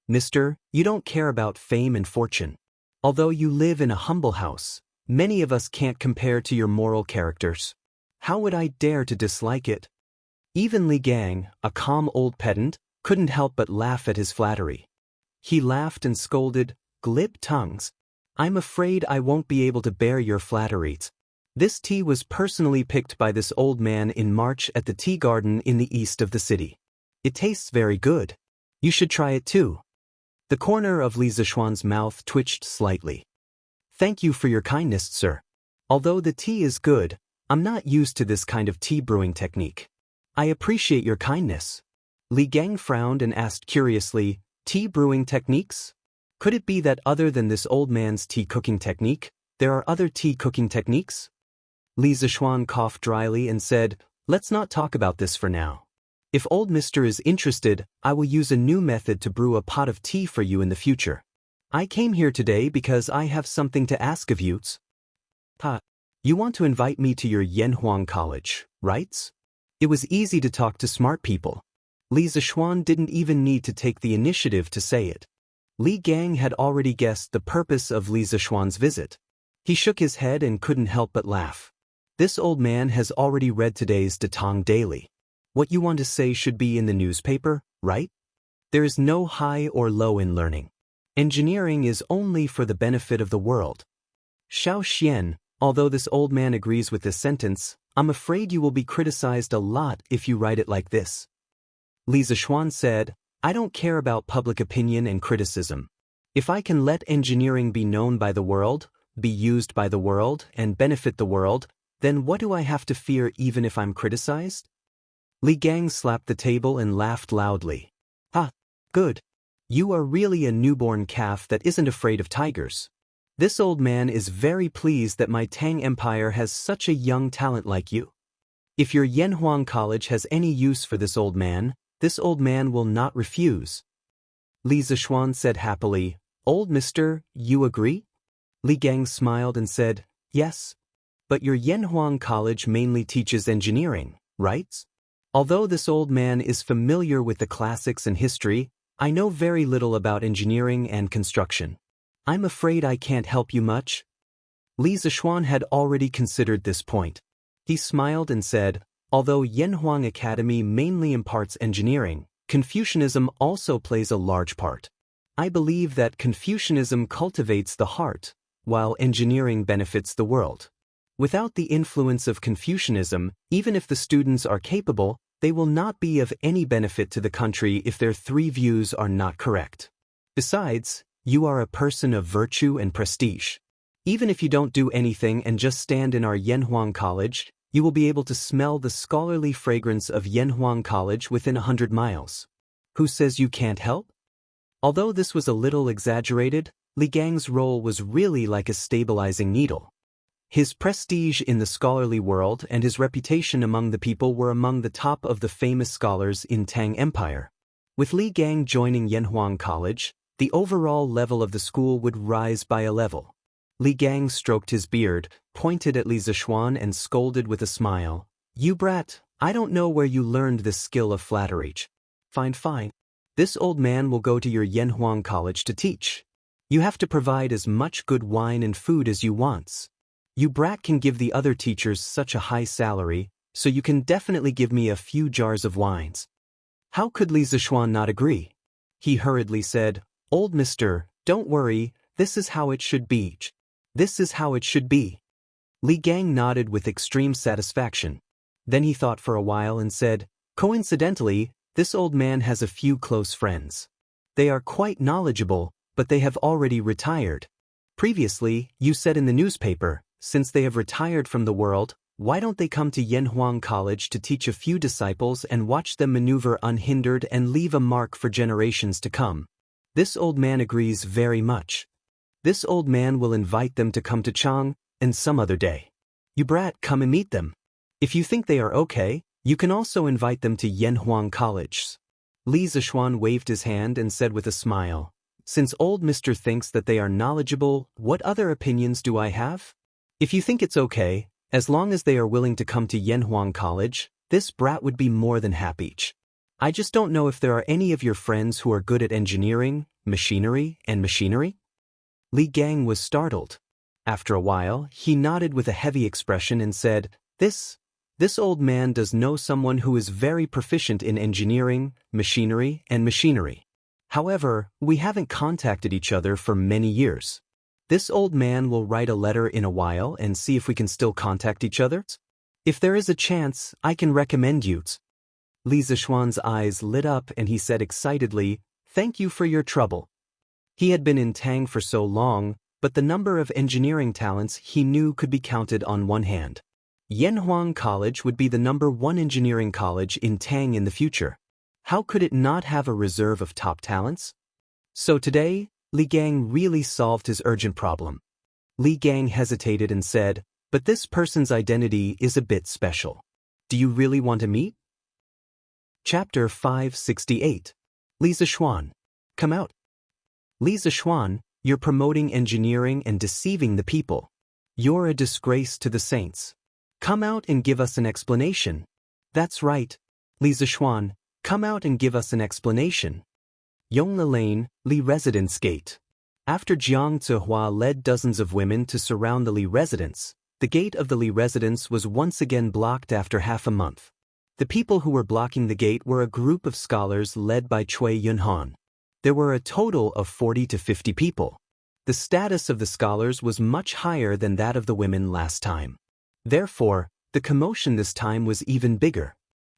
Speaker 1: Mister, you don't care about fame and fortune. Although you live in a humble house, many of us can't compare to your moral characters. How would I dare to dislike it?" Even Li Gang, a calm old pedant, couldn't help but laugh at his flattery. He laughed and scolded, "Glib tongues. I'm afraid I won't be able to bear your flatteries. This tea was personally picked by this old man in March at the tea garden in the east of the city. It tastes very good. You should try it too." The corner of Li Zishuan's mouth twitched slightly. "Thank you for your kindness, sir. Although the tea is good, I'm not used to this kind of tea brewing technique. I appreciate your kindness." Li Gang frowned and asked curiously, "Tea brewing techniques? Could it be that other than this old man's tea cooking technique, there are other tea cooking techniques?" Li Zishuan coughed dryly and said, "Let's not talk about this for now. If old Mister is interested, I will use a new method to brew a pot of tea for you in the future. I came here today because I have something to ask of you." "Ha, you want to invite me to your Yanhuang College, right?" It was easy to talk to smart people. Li Zishuan didn't even need to take the initiative to say it. Li Gang had already guessed the purpose of Li Zishuan's visit. He shook his head and couldn't help but laugh. This old man has already read today's Datang Daily. What you want to say should be in the newspaper, right? There is no high or low in learning. Engineering is only for the benefit of the world. Xiao Xian, although this old man agrees with this sentence, I'm afraid you will be criticized a lot if you write it like this. Li Zishuan said, "I don't care about public opinion and criticism. If I can let engineering be known by the world, be used by the world, and benefit the world, then what do I have to fear even if I'm criticized?" Li Gang slapped the table and laughed loudly. "Ha, good. You are really a newborn calf that isn't afraid of tigers. This old man is very pleased that my Tang Empire has such a young talent like you. If your Yanhuang College has any use for this old man will not refuse." Li Zishuan said happily, "Old Mister, you agree?" Li Gang smiled and said, "Yes. But your Yanhuang College mainly teaches engineering, right? Although this old man is familiar with the classics and history, I know very little about engineering and construction. I'm afraid I can't help you much." Li Zishuan had already considered this point. He smiled and said, "Although Yanhuang Academy mainly imparts engineering, Confucianism also plays a large part. I believe that Confucianism cultivates the heart, while engineering benefits the world. Without the influence of Confucianism, even if the students are capable, they will not be of any benefit to the country if their three views are not correct. Besides, you are a person of virtue and prestige. Even if you don't do anything and just stand in our Yanhuang College, you will be able to smell the scholarly fragrance of Yanhuang College within 100 miles. Who says you can't help? Although this was a little exaggerated, Li Gang's role was really like a stabilizing needle. His prestige in the scholarly world and his reputation among the people were among the top of the famous scholars in Tang Empire. With Li Gang joining Yanhuang College, the overall level of the school would rise by a level. Li Gang stroked his beard, pointed at Li Zishuan and scolded with a smile. "You brat, I don't know where you learned this skill of flattery. Fine. This old man will go to your Yanhuang College to teach. You have to provide as much good wine and food as you want. You brat can give the other teachers such a high salary, so you can definitely give me a few jars of wines." How could Li Zishuan not agree? He hurriedly said, "Old mister, don't worry, this is how it should be. This is how it should be." Li Gang nodded with extreme satisfaction. Then he thought for a while and said, "Coincidentally, this old man has a few close friends. They are quite knowledgeable, but they have already retired. Previously, you said in the newspaper, since they have retired from the world, why don't they come to Yanhuang College to teach a few disciples and watch them maneuver unhindered and leave a mark for generations to come? This old man agrees very much. This old man will invite them to come to Chang, and some other day. You brat, come and meet them. If you think they are okay, you can also invite them to Yanhuang College." Li Zishuan waved his hand and said with a smile, "Since old Mr. thinks that they are knowledgeable, what other opinions do I have? If you think it's okay, as long as they are willing to come to Yanhuang College, this brat would be more than happy. I just don't know if there are any of your friends who are good at engineering, machinery. Li Gang was startled. After a while, he nodded with a heavy expression and said, This old man does know someone who is very proficient in engineering, machinery. However, we haven't contacted each other for many years. This old man will write a letter in a while and see if we can still contact each other. If there is a chance, I can recommend you." Li Zishuan's eyes lit up and he said excitedly, "Thank you for your trouble." He had been in Tang for so long, but the number of engineering talents he knew could be counted on one hand. Yanhuang College would be the #1 engineering college in Tang in the future. How could it not have a reserve of top talents? So today, Li Gang really solved his urgent problem. Li Gang hesitated and said, "But this person's identity is a bit special. Do you really want to meet?" Chapter 568. Li Zishuan. Come out. Li Zishuan, you're promoting engineering and deceiving the people. You're a disgrace to the saints. Come out and give us an explanation. That's right. Li Zishuan, come out and give us an explanation. Yongle Lane, Li Residence Gate. After Jiang Zihua led dozens of women to surround the Li residence, the gate of the Li residence was once again blocked after half a month. The people who were blocking the gate were a group of scholars led by Cui Yunhan. There were a total of 40 to 50 people. The status of the scholars was much higher than that of the women last time. Therefore, the commotion this time was even bigger.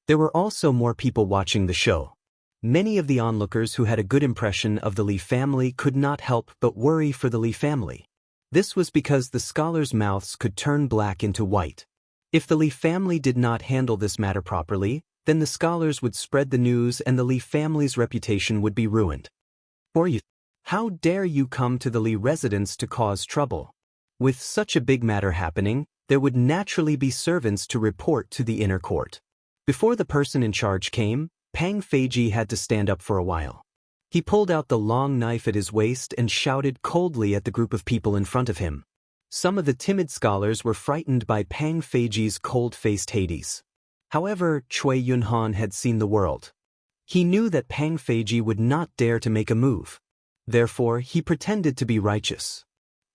Speaker 1: There were also more people watching the show. Many of the onlookers who had a good impression of the Li family could not help but worry for the Li family. This was because the scholars' mouths could turn black into white. If the Li family did not handle this matter properly, then the scholars would spread the news and the Li family's reputation would be ruined. For you, how dare you come to the Li residence to cause trouble? With such a big matter happening, there would naturally be servants to report to the inner court. Before the person in charge came, Pang Feiji had to stand up for a while. He pulled out the long knife at his waist and shouted coldly at the group of people in front of him. Some of the timid scholars were frightened by Pang Feiji's cold-faced Hades. However, Cui Yunhan had seen the world. He knew that Pang Feiji would not dare to make a move. Therefore, he pretended to be righteous.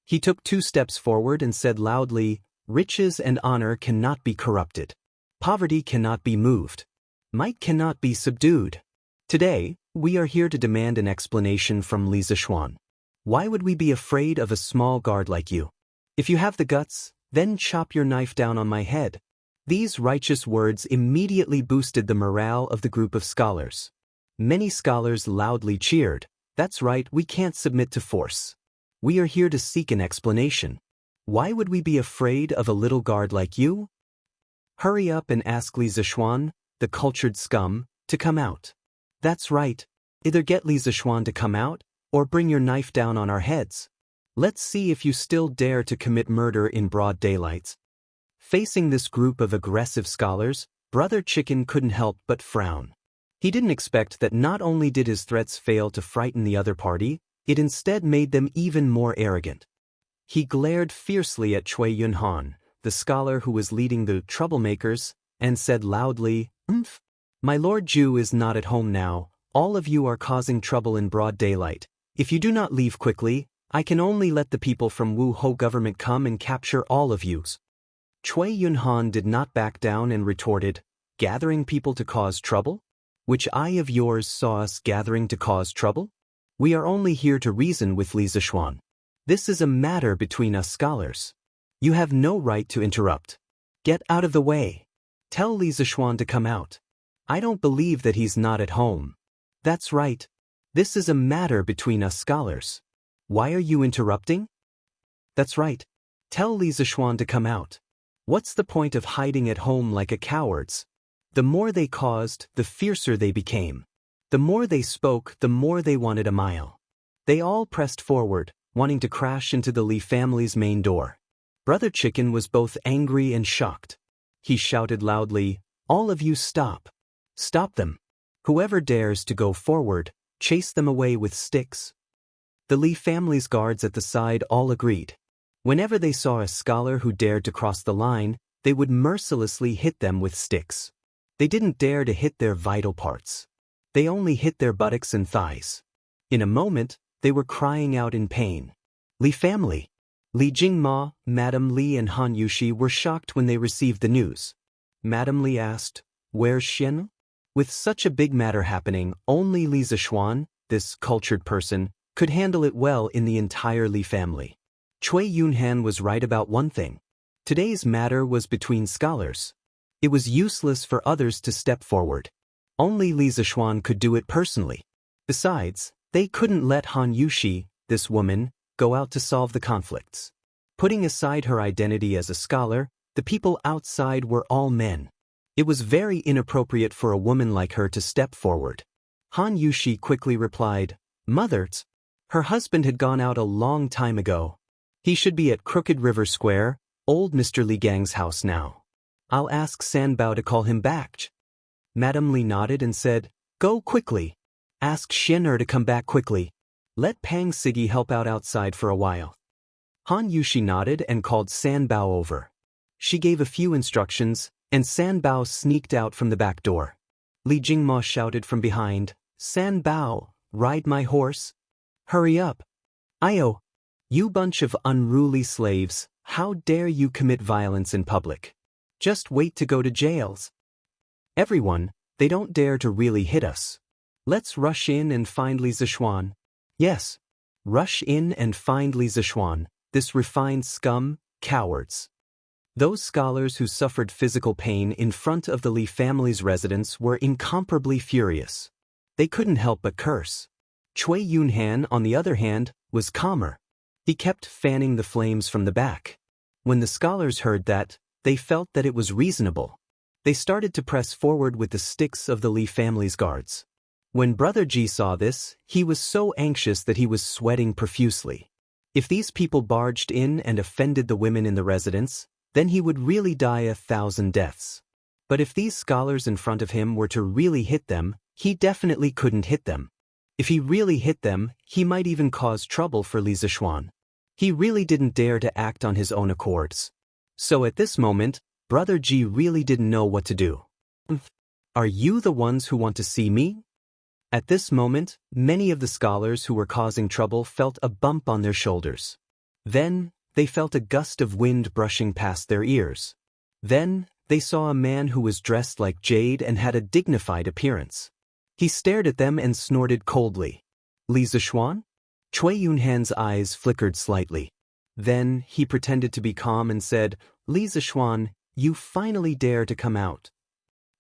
Speaker 1: He took 2 steps forward and said loudly, "Riches and honor cannot be corrupted. Poverty cannot be moved. Might cannot be subdued. Today, we are here to demand an explanation from Li Zishuan. Why would we be afraid of a small guard like you? If you have the guts, Then chop your knife down on my head. These righteous words immediately boosted the morale of the group of scholars. Many scholars loudly cheered. That's right, we can't submit to force. We are here to seek an explanation. Why would we be afraid of a little guard like you? Hurry up and ask Li Zishuan, the cultured scum, to come out. That's right. Either get Li Zishuan to come out, or bring your knife down on our heads. Let's see if you still dare to commit murder in broad daylight. Facing this group of aggressive scholars, Brother Chicken couldn't help but frown. He didn't expect that not only did his threats fail to frighten the other party, it instead made them even more arrogant. He glared fiercely at Cui Yunhan, the scholar who was leading the troublemakers, and said loudly, My Lord Ju is not at home now. All of you are causing trouble in broad daylight. If you do not leave quickly, I can only let the people from Wu Ho government come and capture all of you. Cui Yunhan did not back down and retorted, Gathering people to cause trouble? Which eye of yours saw us gathering to cause trouble? We are only here to reason with Li Zishuan. This is a matter between us scholars. You have no right to interrupt. Get out of the way. Tell Li Zishuan to come out. I don't believe that he's not at home. That's right. This is a matter between us scholars. Why are you interrupting? That's right. Tell Li Zishuan to come out. What's the point of hiding at home like a cowards? The more they caused, the fiercer they became. The more they spoke, the more they wanted a mile. They all pressed forward, wanting to crash into the Li family's main door. Brother Chicken was both angry and shocked. He shouted loudly, All of you stop. Stop them. Whoever dares to go forward, chase them away with sticks. The Li family's guards at the side all agreed. Whenever they saw a scholar who dared to cross the line, they would mercilessly hit them with sticks. They didn't dare to hit their vital parts. They only hit their buttocks and thighs. In a moment, they were crying out in pain. Li family. Li Jingma, Madame Li and Han Yushi were shocked when they received the news. Madame Li asked, Where's Xian? With such a big matter happening, only Li Zishuan, this cultured person, could handle it well in the entire Li family. Cui Yunhan was right about one thing. Today's matter was between scholars. It was useless for others to step forward. Only Li Zishuan could do it personally. Besides, they couldn't let Han Yushi, this woman, go out to solve the conflicts. Putting aside her identity as a scholar, the people outside were all men. It was very inappropriate for a woman like her to step forward. Han Yushi quickly replied, Mother, her husband had gone out a long time ago. He should be at Crooked River Square, old Mr. Li Gang's house now. I'll ask Sanbao to call him back. Madame Li nodded and said, Go quickly. Ask Xian to come back quickly. Let Pang Sigi help out outside for a while. Han Yushi nodded and called Sanbao over. She gave a few instructions, and Sanbao sneaked out from the back door. Li Jingma shouted from behind, Sanbao, ride my horse. Hurry up. Ayo. You bunch of unruly slaves, how dare you commit violence in public? Just wait to go to jails. Everyone, they don't dare to really hit us. Let's rush in and find Li Zishuan. Yes. Rush in and find Li Zishuan, this refined scum, cowards. Those scholars who suffered physical pain in front of the Li family's residence were incomparably furious. They couldn't help but curse. Cui Yunhan, on the other hand, was calmer. He kept fanning the flames from the back. When the scholars heard that, they felt that it was reasonable. They started to press forward with the sticks of the Li family's guards. When Brother Ji saw this, he was so anxious that he was sweating profusely. If these people barged in and offended the women in the residence, then he would really die 1,000 deaths. But if these scholars in front of him were to really hit them, he definitely couldn't hit them. If he really hit them, he might even cause trouble for Li Zishuan. He really didn't dare to act on his own accords. So at this moment, Brother Ji really didn't know what to do. Are you the ones who want to see me? At this moment, many of the scholars who were causing trouble felt a bump on their shoulders. Then, they felt a gust of wind brushing past their ears. Then, they saw a man who was dressed like jade and had a dignified appearance. He stared at them and snorted coldly. Li Zishuan? Cui Yunhan's eyes flickered slightly. Then, he pretended to be calm and said, "Li Zixuan, you finally dare to come out."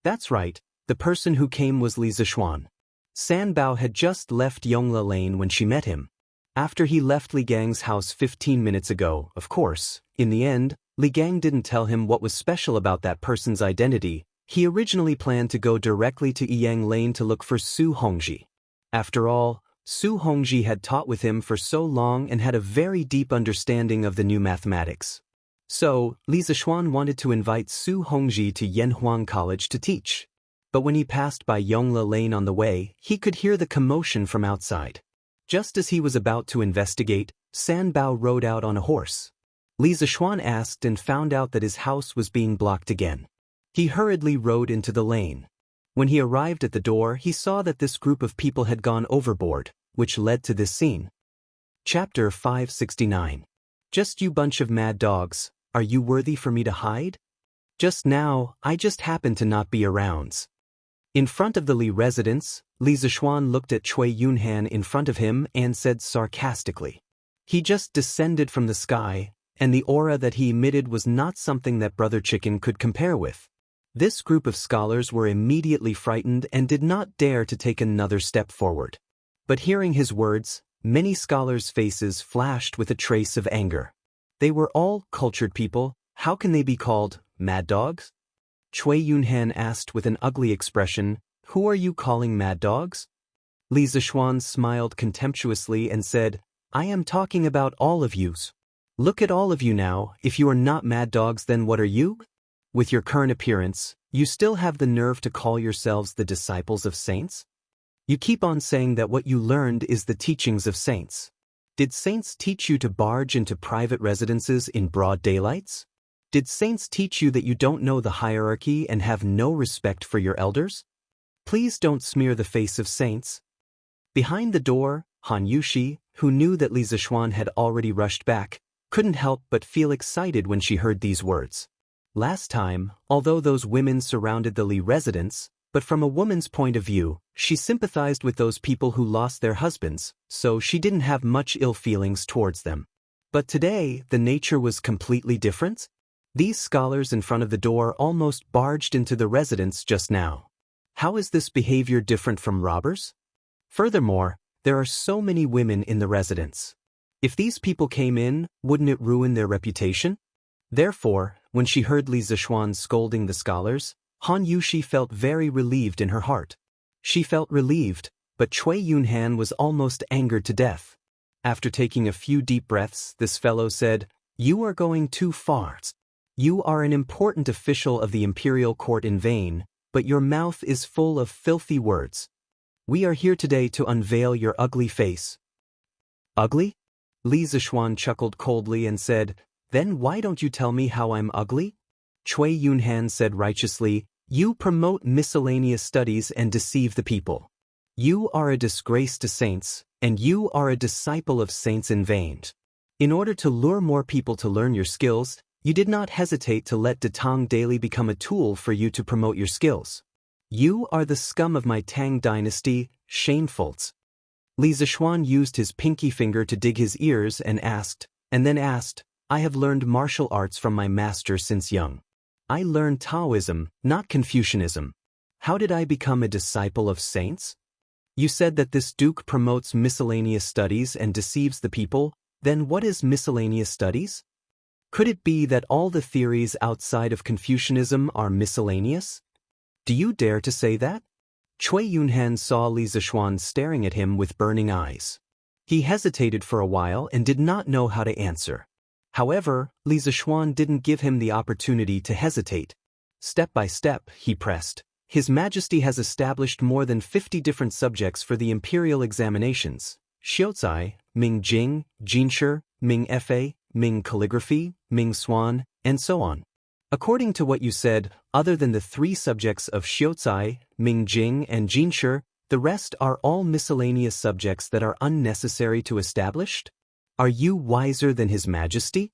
Speaker 1: That's right, the person who came was Li Zixuan. San Bao had just left Yongla Lane when she met him. After he left Li Gang's house 15 minutes ago, of course, in the end, Li Gang didn't tell him what was special about that person's identity. He originally planned to go directly to Yang Lane to look for Su Hongji. After all, Su Hongji had taught with him for so long and had a very deep understanding of the new mathematics. So, Li Zixuan wanted to invite Su Hongji to Yanhuang College to teach. But when he passed by Yongla Lane on the way, he could hear the commotion from outside. Just as he was about to investigate, San Bao rode out on a horse. Li Zixuan asked and found out that his house was being blocked again. He hurriedly rode into the lane. When he arrived at the door, he saw that this group of people had gone overboard, which led to this scene. Chapter 569. Just you bunch of mad dogs, are you worthy for me to hide? Just now, I just happened to not be around. In front of the Li residence, Li Zixuan looked at Cui Yunhan in front of him and said sarcastically. He just descended from the sky, and the aura that he emitted was not something that Brother Chicken could compare with. This group of scholars were immediately frightened and did not dare to take another step forward. But hearing his words, many scholars' faces flashed with a trace of anger. They were all cultured people, how can they be called mad dogs? Cui Yunhan asked with an ugly expression, "Who are you calling mad dogs?" Li Zixuan smiled contemptuously and said, "I am talking about all of yous. Look at all of you now, if you are not mad dogs then what are you? With your current appearance, you still have the nerve to call yourselves the disciples of saints? You keep on saying that what you learned is the teachings of saints. Did saints teach you to barge into private residences in broad daylights? Did saints teach you that you don't know the hierarchy and have no respect for your elders? Please don't smear the face of saints." Behind the door, Han Yushi, who knew that Li Zixuan had already rushed back, couldn't help but feel excited when she heard these words. Last time, although those women surrounded the Li residence, but from a woman's point of view, she sympathized with those people who lost their husbands, so she didn't have much ill feelings towards them. But today, the nature was completely different. These scholars in front of the door almost barged into the residence just now. How is this behavior different from robbers? Furthermore, there are so many women in the residence. If these people came in, wouldn't it ruin their reputation? Therefore, when she heard Li Zixuan scolding the scholars, Han Yushi felt very relieved in her heart. She felt relieved, but Cui Yunhan was almost angered to death. After taking a few deep breaths, this fellow said, "You are going too far. You are an important official of the imperial court in vain, but your mouth is full of filthy words. We are here today to unveil your ugly face." "Ugly?" Li Zixuan chuckled coldly and said, "Then why don't you tell me how I'm ugly?" Cui Yunhan said righteously, "You promote miscellaneous studies and deceive the people. You are a disgrace to saints, and you are a disciple of saints in vain. In order to lure more people to learn your skills, you did not hesitate to let Datang daily become a tool for you to promote your skills. You are the scum of my Tang dynasty, shameful." Li Zixuan used his pinky finger to dig his ears and then asked, "I have learned martial arts from my master since young. I learned Taoism, not Confucianism. How did I become a disciple of saints? You said that this duke promotes miscellaneous studies and deceives the people, then what is miscellaneous studies? Could it be that all the theories outside of Confucianism are miscellaneous? Do you dare to say that?" Cui Yunhan saw Li Zixuan staring at him with burning eyes. He hesitated for a while and did not know how to answer. However, Li Zixuan didn't give him the opportunity to hesitate. Step by step, he pressed, "His Majesty has established more than 50 different subjects for the imperial examinations: Xiuzai, Ming Jing, Jinshi, Ming Fa, Ming Calligraphy, Ming Swan, and so on. According to what you said, other than the 3 subjects of Xiuzai, Ming Jing, and Jinshi, the rest are all miscellaneous subjects that are unnecessary to establish? Are you wiser than His Majesty?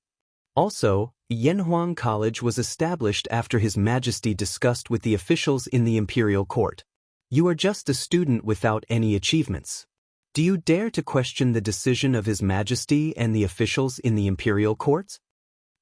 Speaker 1: Also, Yanhuang College was established after His Majesty discussed with the officials in the imperial court. You are just a student without any achievements. Do you dare to question the decision of His Majesty and the officials in the imperial courts?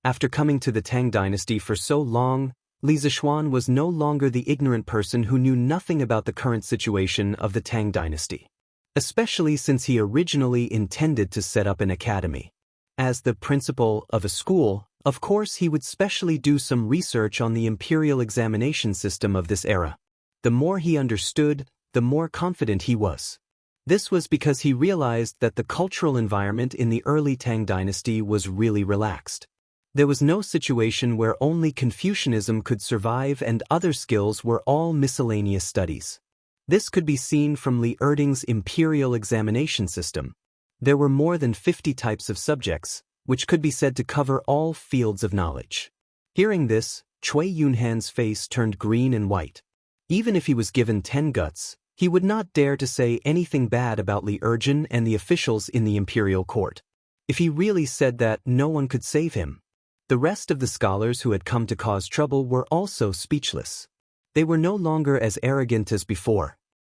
Speaker 1: After coming to the Tang dynasty for so long, Li Zishuan was no longer the ignorant person who knew nothing about the current situation of the Tang dynasty, especially since he originally intended to set up an academy. As the principal of a school, of course he would specially do some research on the imperial examination system of this era. The more he understood, the more confident he was. This was because he realized that the cultural environment in the early Tang dynasty was really relaxed. There was no situation where only Confucianism could survive and other skills were all miscellaneous studies. This could be seen from Li Erding's imperial examination system. There were more than 50 types of subjects, which could be said to cover all fields of knowledge. Hearing this, Cui Yunhan's face turned green and white. Even if he was given 10 guts, he would not dare to say anything bad about Li Erjin and the officials in the imperial court. If he really said that, no one could save him. The rest of the scholars who had come to cause trouble were also speechless. They were no longer as arrogant as before.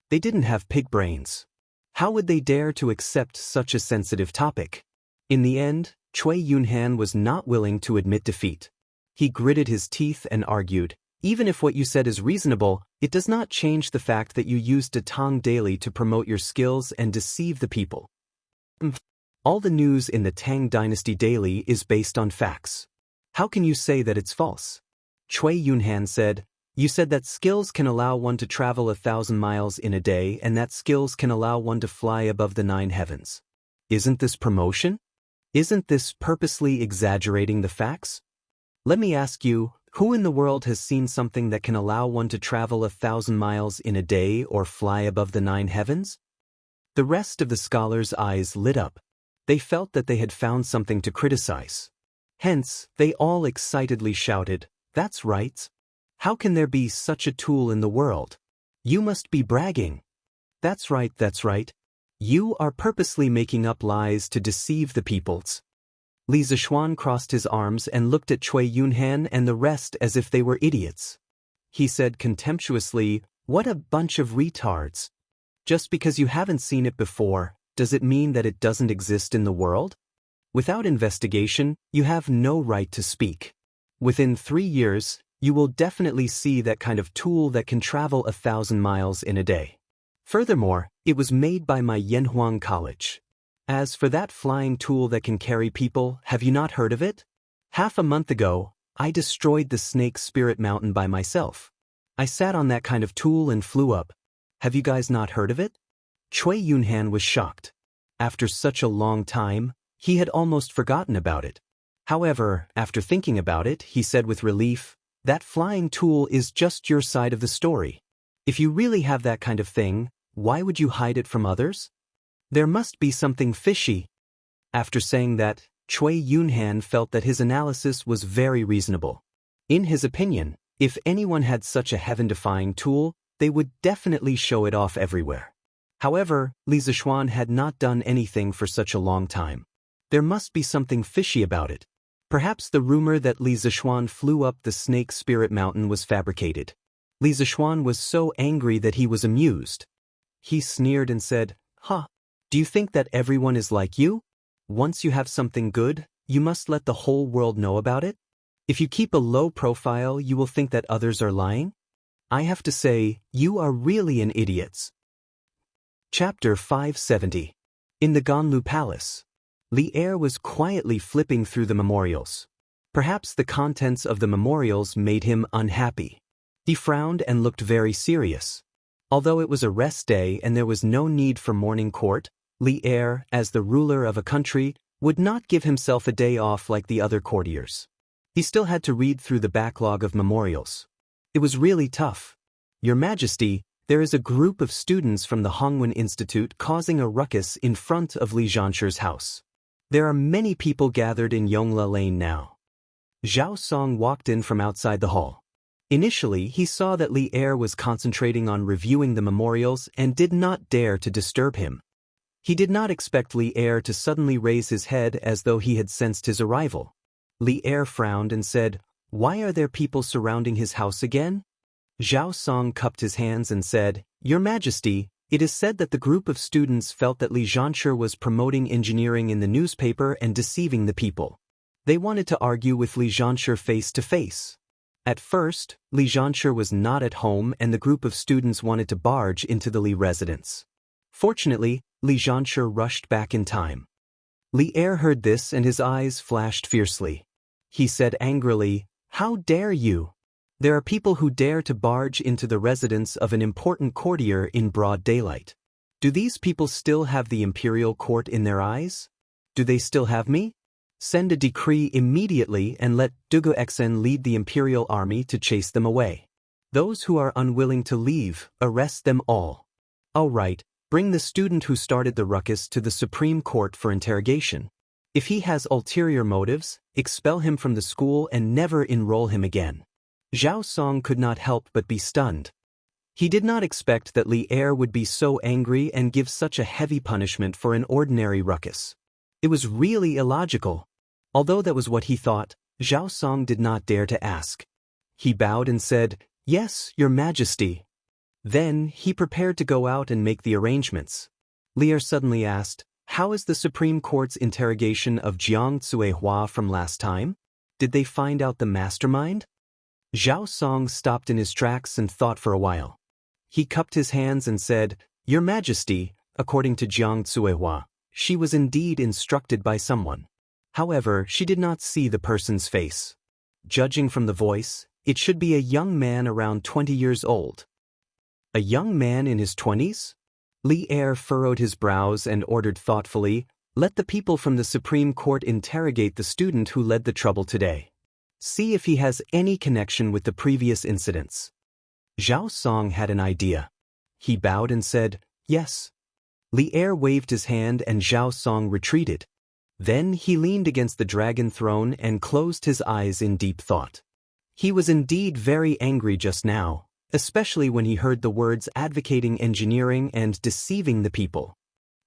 Speaker 1: They didn't have pig brains. How would they dare to accept such a sensitive topic? In the end, Cui Yunhan was not willing to admit defeat. He gritted his teeth and argued, even if what you said is reasonable, it does not change the fact that you use Datang daily to promote your skills and deceive the people. All the news in the Tang Dynasty daily is based on facts. How can you say that it's false? Cui Yunhan said, you said that skills can allow one to travel 1,000 miles in a day and that skills can allow one to fly above the 9 heavens. Isn't this promotion? Isn't this purposely exaggerating the facts? Let me ask you, who in the world has seen something that can allow one to travel 1,000 miles in a day or fly above the 9 heavens? The rest of the scholars' eyes lit up. They felt that they had found something to criticize. Hence, they all excitedly shouted, that's right. How can there be such a tool in the world? You must be bragging. That's right, that's right. You are purposely making up lies to deceive the peoples. Li Zishuan crossed his arms and looked at Cui Yunhan and the rest as if they were idiots. He said contemptuously, what a bunch of retards. Just because you haven't seen it before, does it mean that it doesn't exist in the world? Without investigation, you have no right to speak. Within 3 years, you will definitely see that kind of tool that can travel 1,000 miles in a day. Furthermore, it was made by my Yanhuang College. As for that flying tool that can carry people, have you not heard of it? Half a month ago, I destroyed the Snake Spirit Mountain by myself. I sat on that kind of tool and flew up. Have you guys not heard of it? Cui Yunhan was shocked. After such a long time, he had almost forgotten about it. However, after thinking about it, he said with relief, that flying tool is just your side of the story. If you really have that kind of thing, why would you hide it from others? There must be something fishy. After saying that, Cui Yunhan felt that his analysis was very reasonable. In his opinion, if anyone had such a heaven-defying tool, they would definitely show it off everywhere. However, Li Zishuan had not done anything for such a long time. There must be something fishy about it. Perhaps the rumor that Li Zishuan flew up the Snake Spirit Mountain was fabricated. Li Zishuan was so angry that he was amused. He sneered and said, do you think that everyone is like you? Once you have something good, you must let the whole world know about it? If you keep a low profile, you will think that others are lying? I have to say, you are really an idiot. Chapter 570. In the Ganlu Palace. Li Er was quietly flipping through the memorials. Perhaps the contents of the memorials made him unhappy. He frowned and looked very serious. Although it was a rest day and there was no need for morning court, Li Er, as the ruler of a country, would not give himself a day off like the other courtiers. He still had to read through the backlog of memorials. It was really tough. Your Majesty, there is a group of students from the Hongwen Institute causing a ruckus in front of Li Zhanshi's house. There are many people gathered in Yongla Lane now. Zhao Song walked in from outside the hall. Initially, he saw that Li Er was concentrating on reviewing the memorials and did not dare to disturb him. He did not expect Li Er to suddenly raise his head as though he had sensed his arrival. Li Er frowned and said, why are there people surrounding his house again? Zhao Song cupped his hands and said, Your Majesty, It is said that the group of students felt that Li Zhanshi was promoting engineering in the newspaper and deceiving the people. They wanted to argue with Li Zhanshi face to face. At first, Li Zhanshi was not at home and the group of students wanted to barge into the Li residence. Fortunately, Li Zhanshi rushed back in time. Li Er heard this and his eyes flashed fiercely. He said angrily, "How dare you? There are people who dare to barge into the residence of an important courtier in broad daylight. Do these people still have the imperial court in their eyes? Do they still have me? Send a decree immediately and let Dugu Xen lead the imperial army to chase them away. Those who are unwilling to leave, arrest them all. All right, bring the student who started the ruckus to the Supreme Court for interrogation. If he has ulterior motives, expel him from the school and never enroll him again." Zhao Song could not help but be stunned. He did not expect that Li Er would be so angry and give such a heavy punishment for an ordinary ruckus. It was really illogical. Although that was what he thought, Zhao Song did not dare to ask. He bowed and said, "Yes, Your Majesty." Then, he prepared to go out and make the arrangements. Li Er suddenly asked, "How is the Supreme Court's interrogation of Jiang Cuihua from last time? Did they find out the mastermind?" Zhao Song stopped in his tracks and thought for a while. He cupped his hands and said, "Your Majesty, according to Jiang Cuihua, she was indeed instructed by someone. However, she did not see the person's face. Judging from the voice, it should be a young man around 20 years old." "A young man in his 20s? Li Er furrowed his brows and ordered thoughtfully, "Let the people from the Supreme Court interrogate the student who led the trouble today. See if he has any connection with the previous incidents." Zhao Song had an idea. He bowed and said, "Yes." Li Er waved his hand and Zhao Song retreated. Then he leaned against the dragon throne and closed his eyes in deep thought. He was indeed very angry just now, especially when he heard the words advocating engineering and deceiving the people.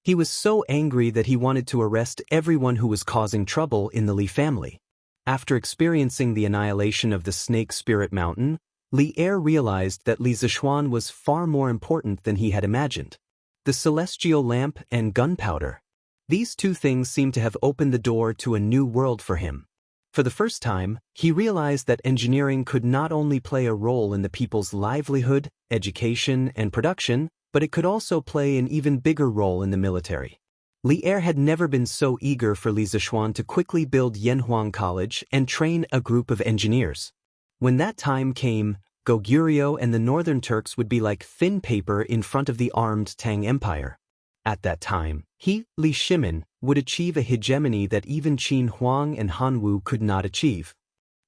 Speaker 1: He was so angry that he wanted to arrest everyone who was causing trouble in the Li family. After experiencing the annihilation of the Snake Spirit Mountain, Li Er realized that Li Zishuan was far more important than he had imagined. The celestial lamp and gunpowder. These two things seemed to have opened the door to a new world for him. For the first time, he realized that engineering could not only play a role in the people's livelihood, education, and production, but it could also play an even bigger role in the military. Li Er had never been so eager for Li Zishuan to quickly build Yanhuang College and train a group of engineers. When that time came, Goguryeo and the Northern Turks would be like thin paper in front of the armed Tang Empire. At that time, he, Li Shimin, would achieve a hegemony that even Qin Huang and Han Wu could not achieve.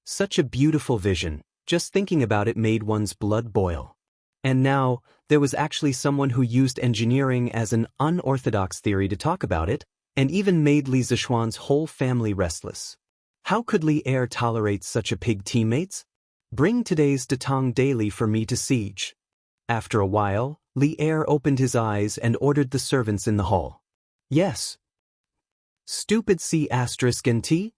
Speaker 1: Such a beautiful vision, just thinking about it made one's blood boil. And now, there was actually someone who used engineering as an unorthodox theory to talk about it, and even made Li Zishuan's whole family restless. How could Li Er tolerate such a pig teammates? Bring today's Datang daily for me to siege. After a while, Li Er opened his eyes and ordered the servants in the hall. "Yes." "Stupid C***NT?"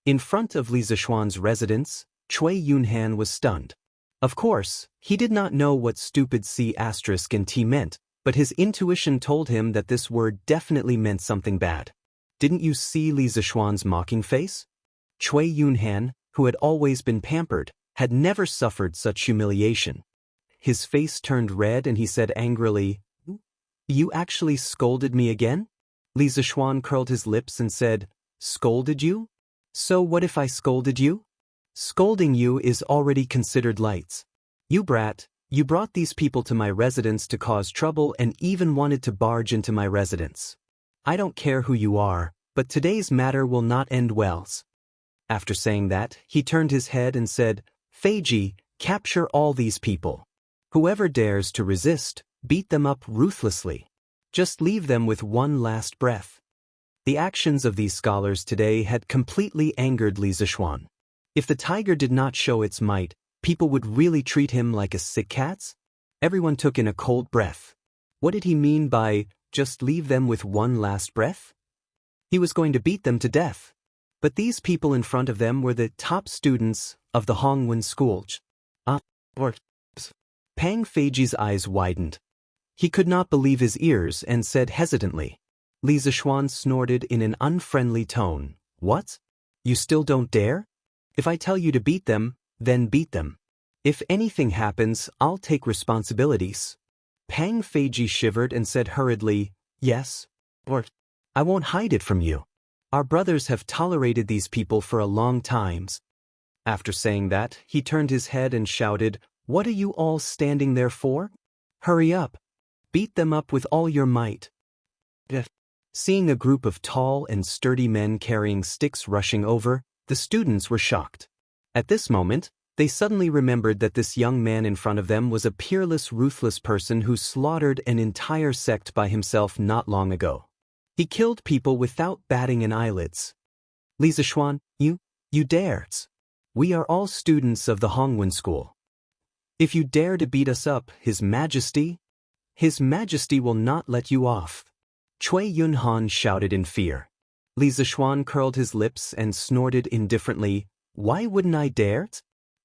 Speaker 1: In front of Li Zishuan's residence, Cui Yunhan was stunned. Of course, he did not know what stupid C***NT meant, but his intuition told him that this word definitely meant something bad. Didn't you see Li Zishuan's mocking face? Cui Yunhan, who had always been pampered, had never suffered such humiliation. His face turned red and he said angrily, "You actually scolded me again?" Li Zishuan curled his lips and said, "Scolded you? So what if I scolded you? Scolding you is already considered lights. You brat, you brought these people to my residence to cause trouble and even wanted to barge into my residence. I don't care who you are, but today's matter will not end well." After saying that, he turned his head and said, "Feiji, capture all these people. Whoever dares to resist, beat them up ruthlessly. Just leave them with one last breath." The actions of these scholars today had completely angered Li Zishuan. If the tiger did not show its might, people would really treat him like a sick cat? Everyone took in a cold breath. What did he mean by, just leave them with one last breath? He was going to beat them to death. But these people in front of them were the top students of the Hongwen School. Pang Feiji's eyes widened. He could not believe his ears and said hesitantly. Li Zishuan snorted in an unfriendly tone. What? You still don't dare? If I tell you to beat them, then beat them. If anything happens, I'll take responsibilities. Pang Feiji shivered and said hurriedly, yes, or I won't hide it from you. Our brothers have tolerated these people for a long time. After saying that, he turned his head and shouted, What are you all standing there for? Hurry up. Beat them up with all your might. Seeing a group of tall and sturdy men carrying sticks rushing over, the students were shocked. At this moment, they suddenly remembered that this young man in front of them was a peerless, ruthless person who slaughtered an entire sect by himself not long ago. He killed people without batting an eyelids. Li Zishuan, you dares. We are all students of the Hongwen School. If you dare to beat us up, His Majesty will not let you off. Cui Yunhan shouted in fear. Li Zishuan curled his lips and snorted indifferently. Why wouldn't I dare?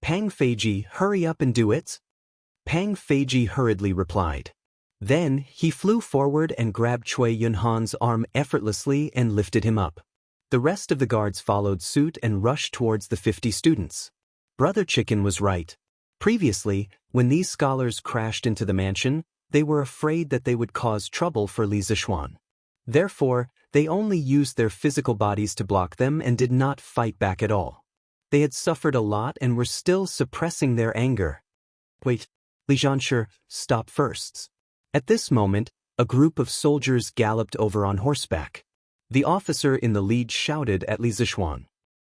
Speaker 1: Pang Feiji, hurry up and do it. Pang Feiji hurriedly replied. Then, he flew forward and grabbed Cui Yunhan's arm effortlessly and lifted him up. The rest of the guards followed suit and rushed towards the 50 students. Brother Chicken was right. Previously, when these scholars crashed into the mansion, they were afraid that they would cause trouble for Li Zishuan. Therefore, they only used their physical bodies to block them and did not fight back at all. They had suffered a lot and were still suppressing their anger. Wait, Li Zhanshi, stop first. At this moment, a group of soldiers galloped over on horseback. The officer in the lead shouted at Li Zishuan.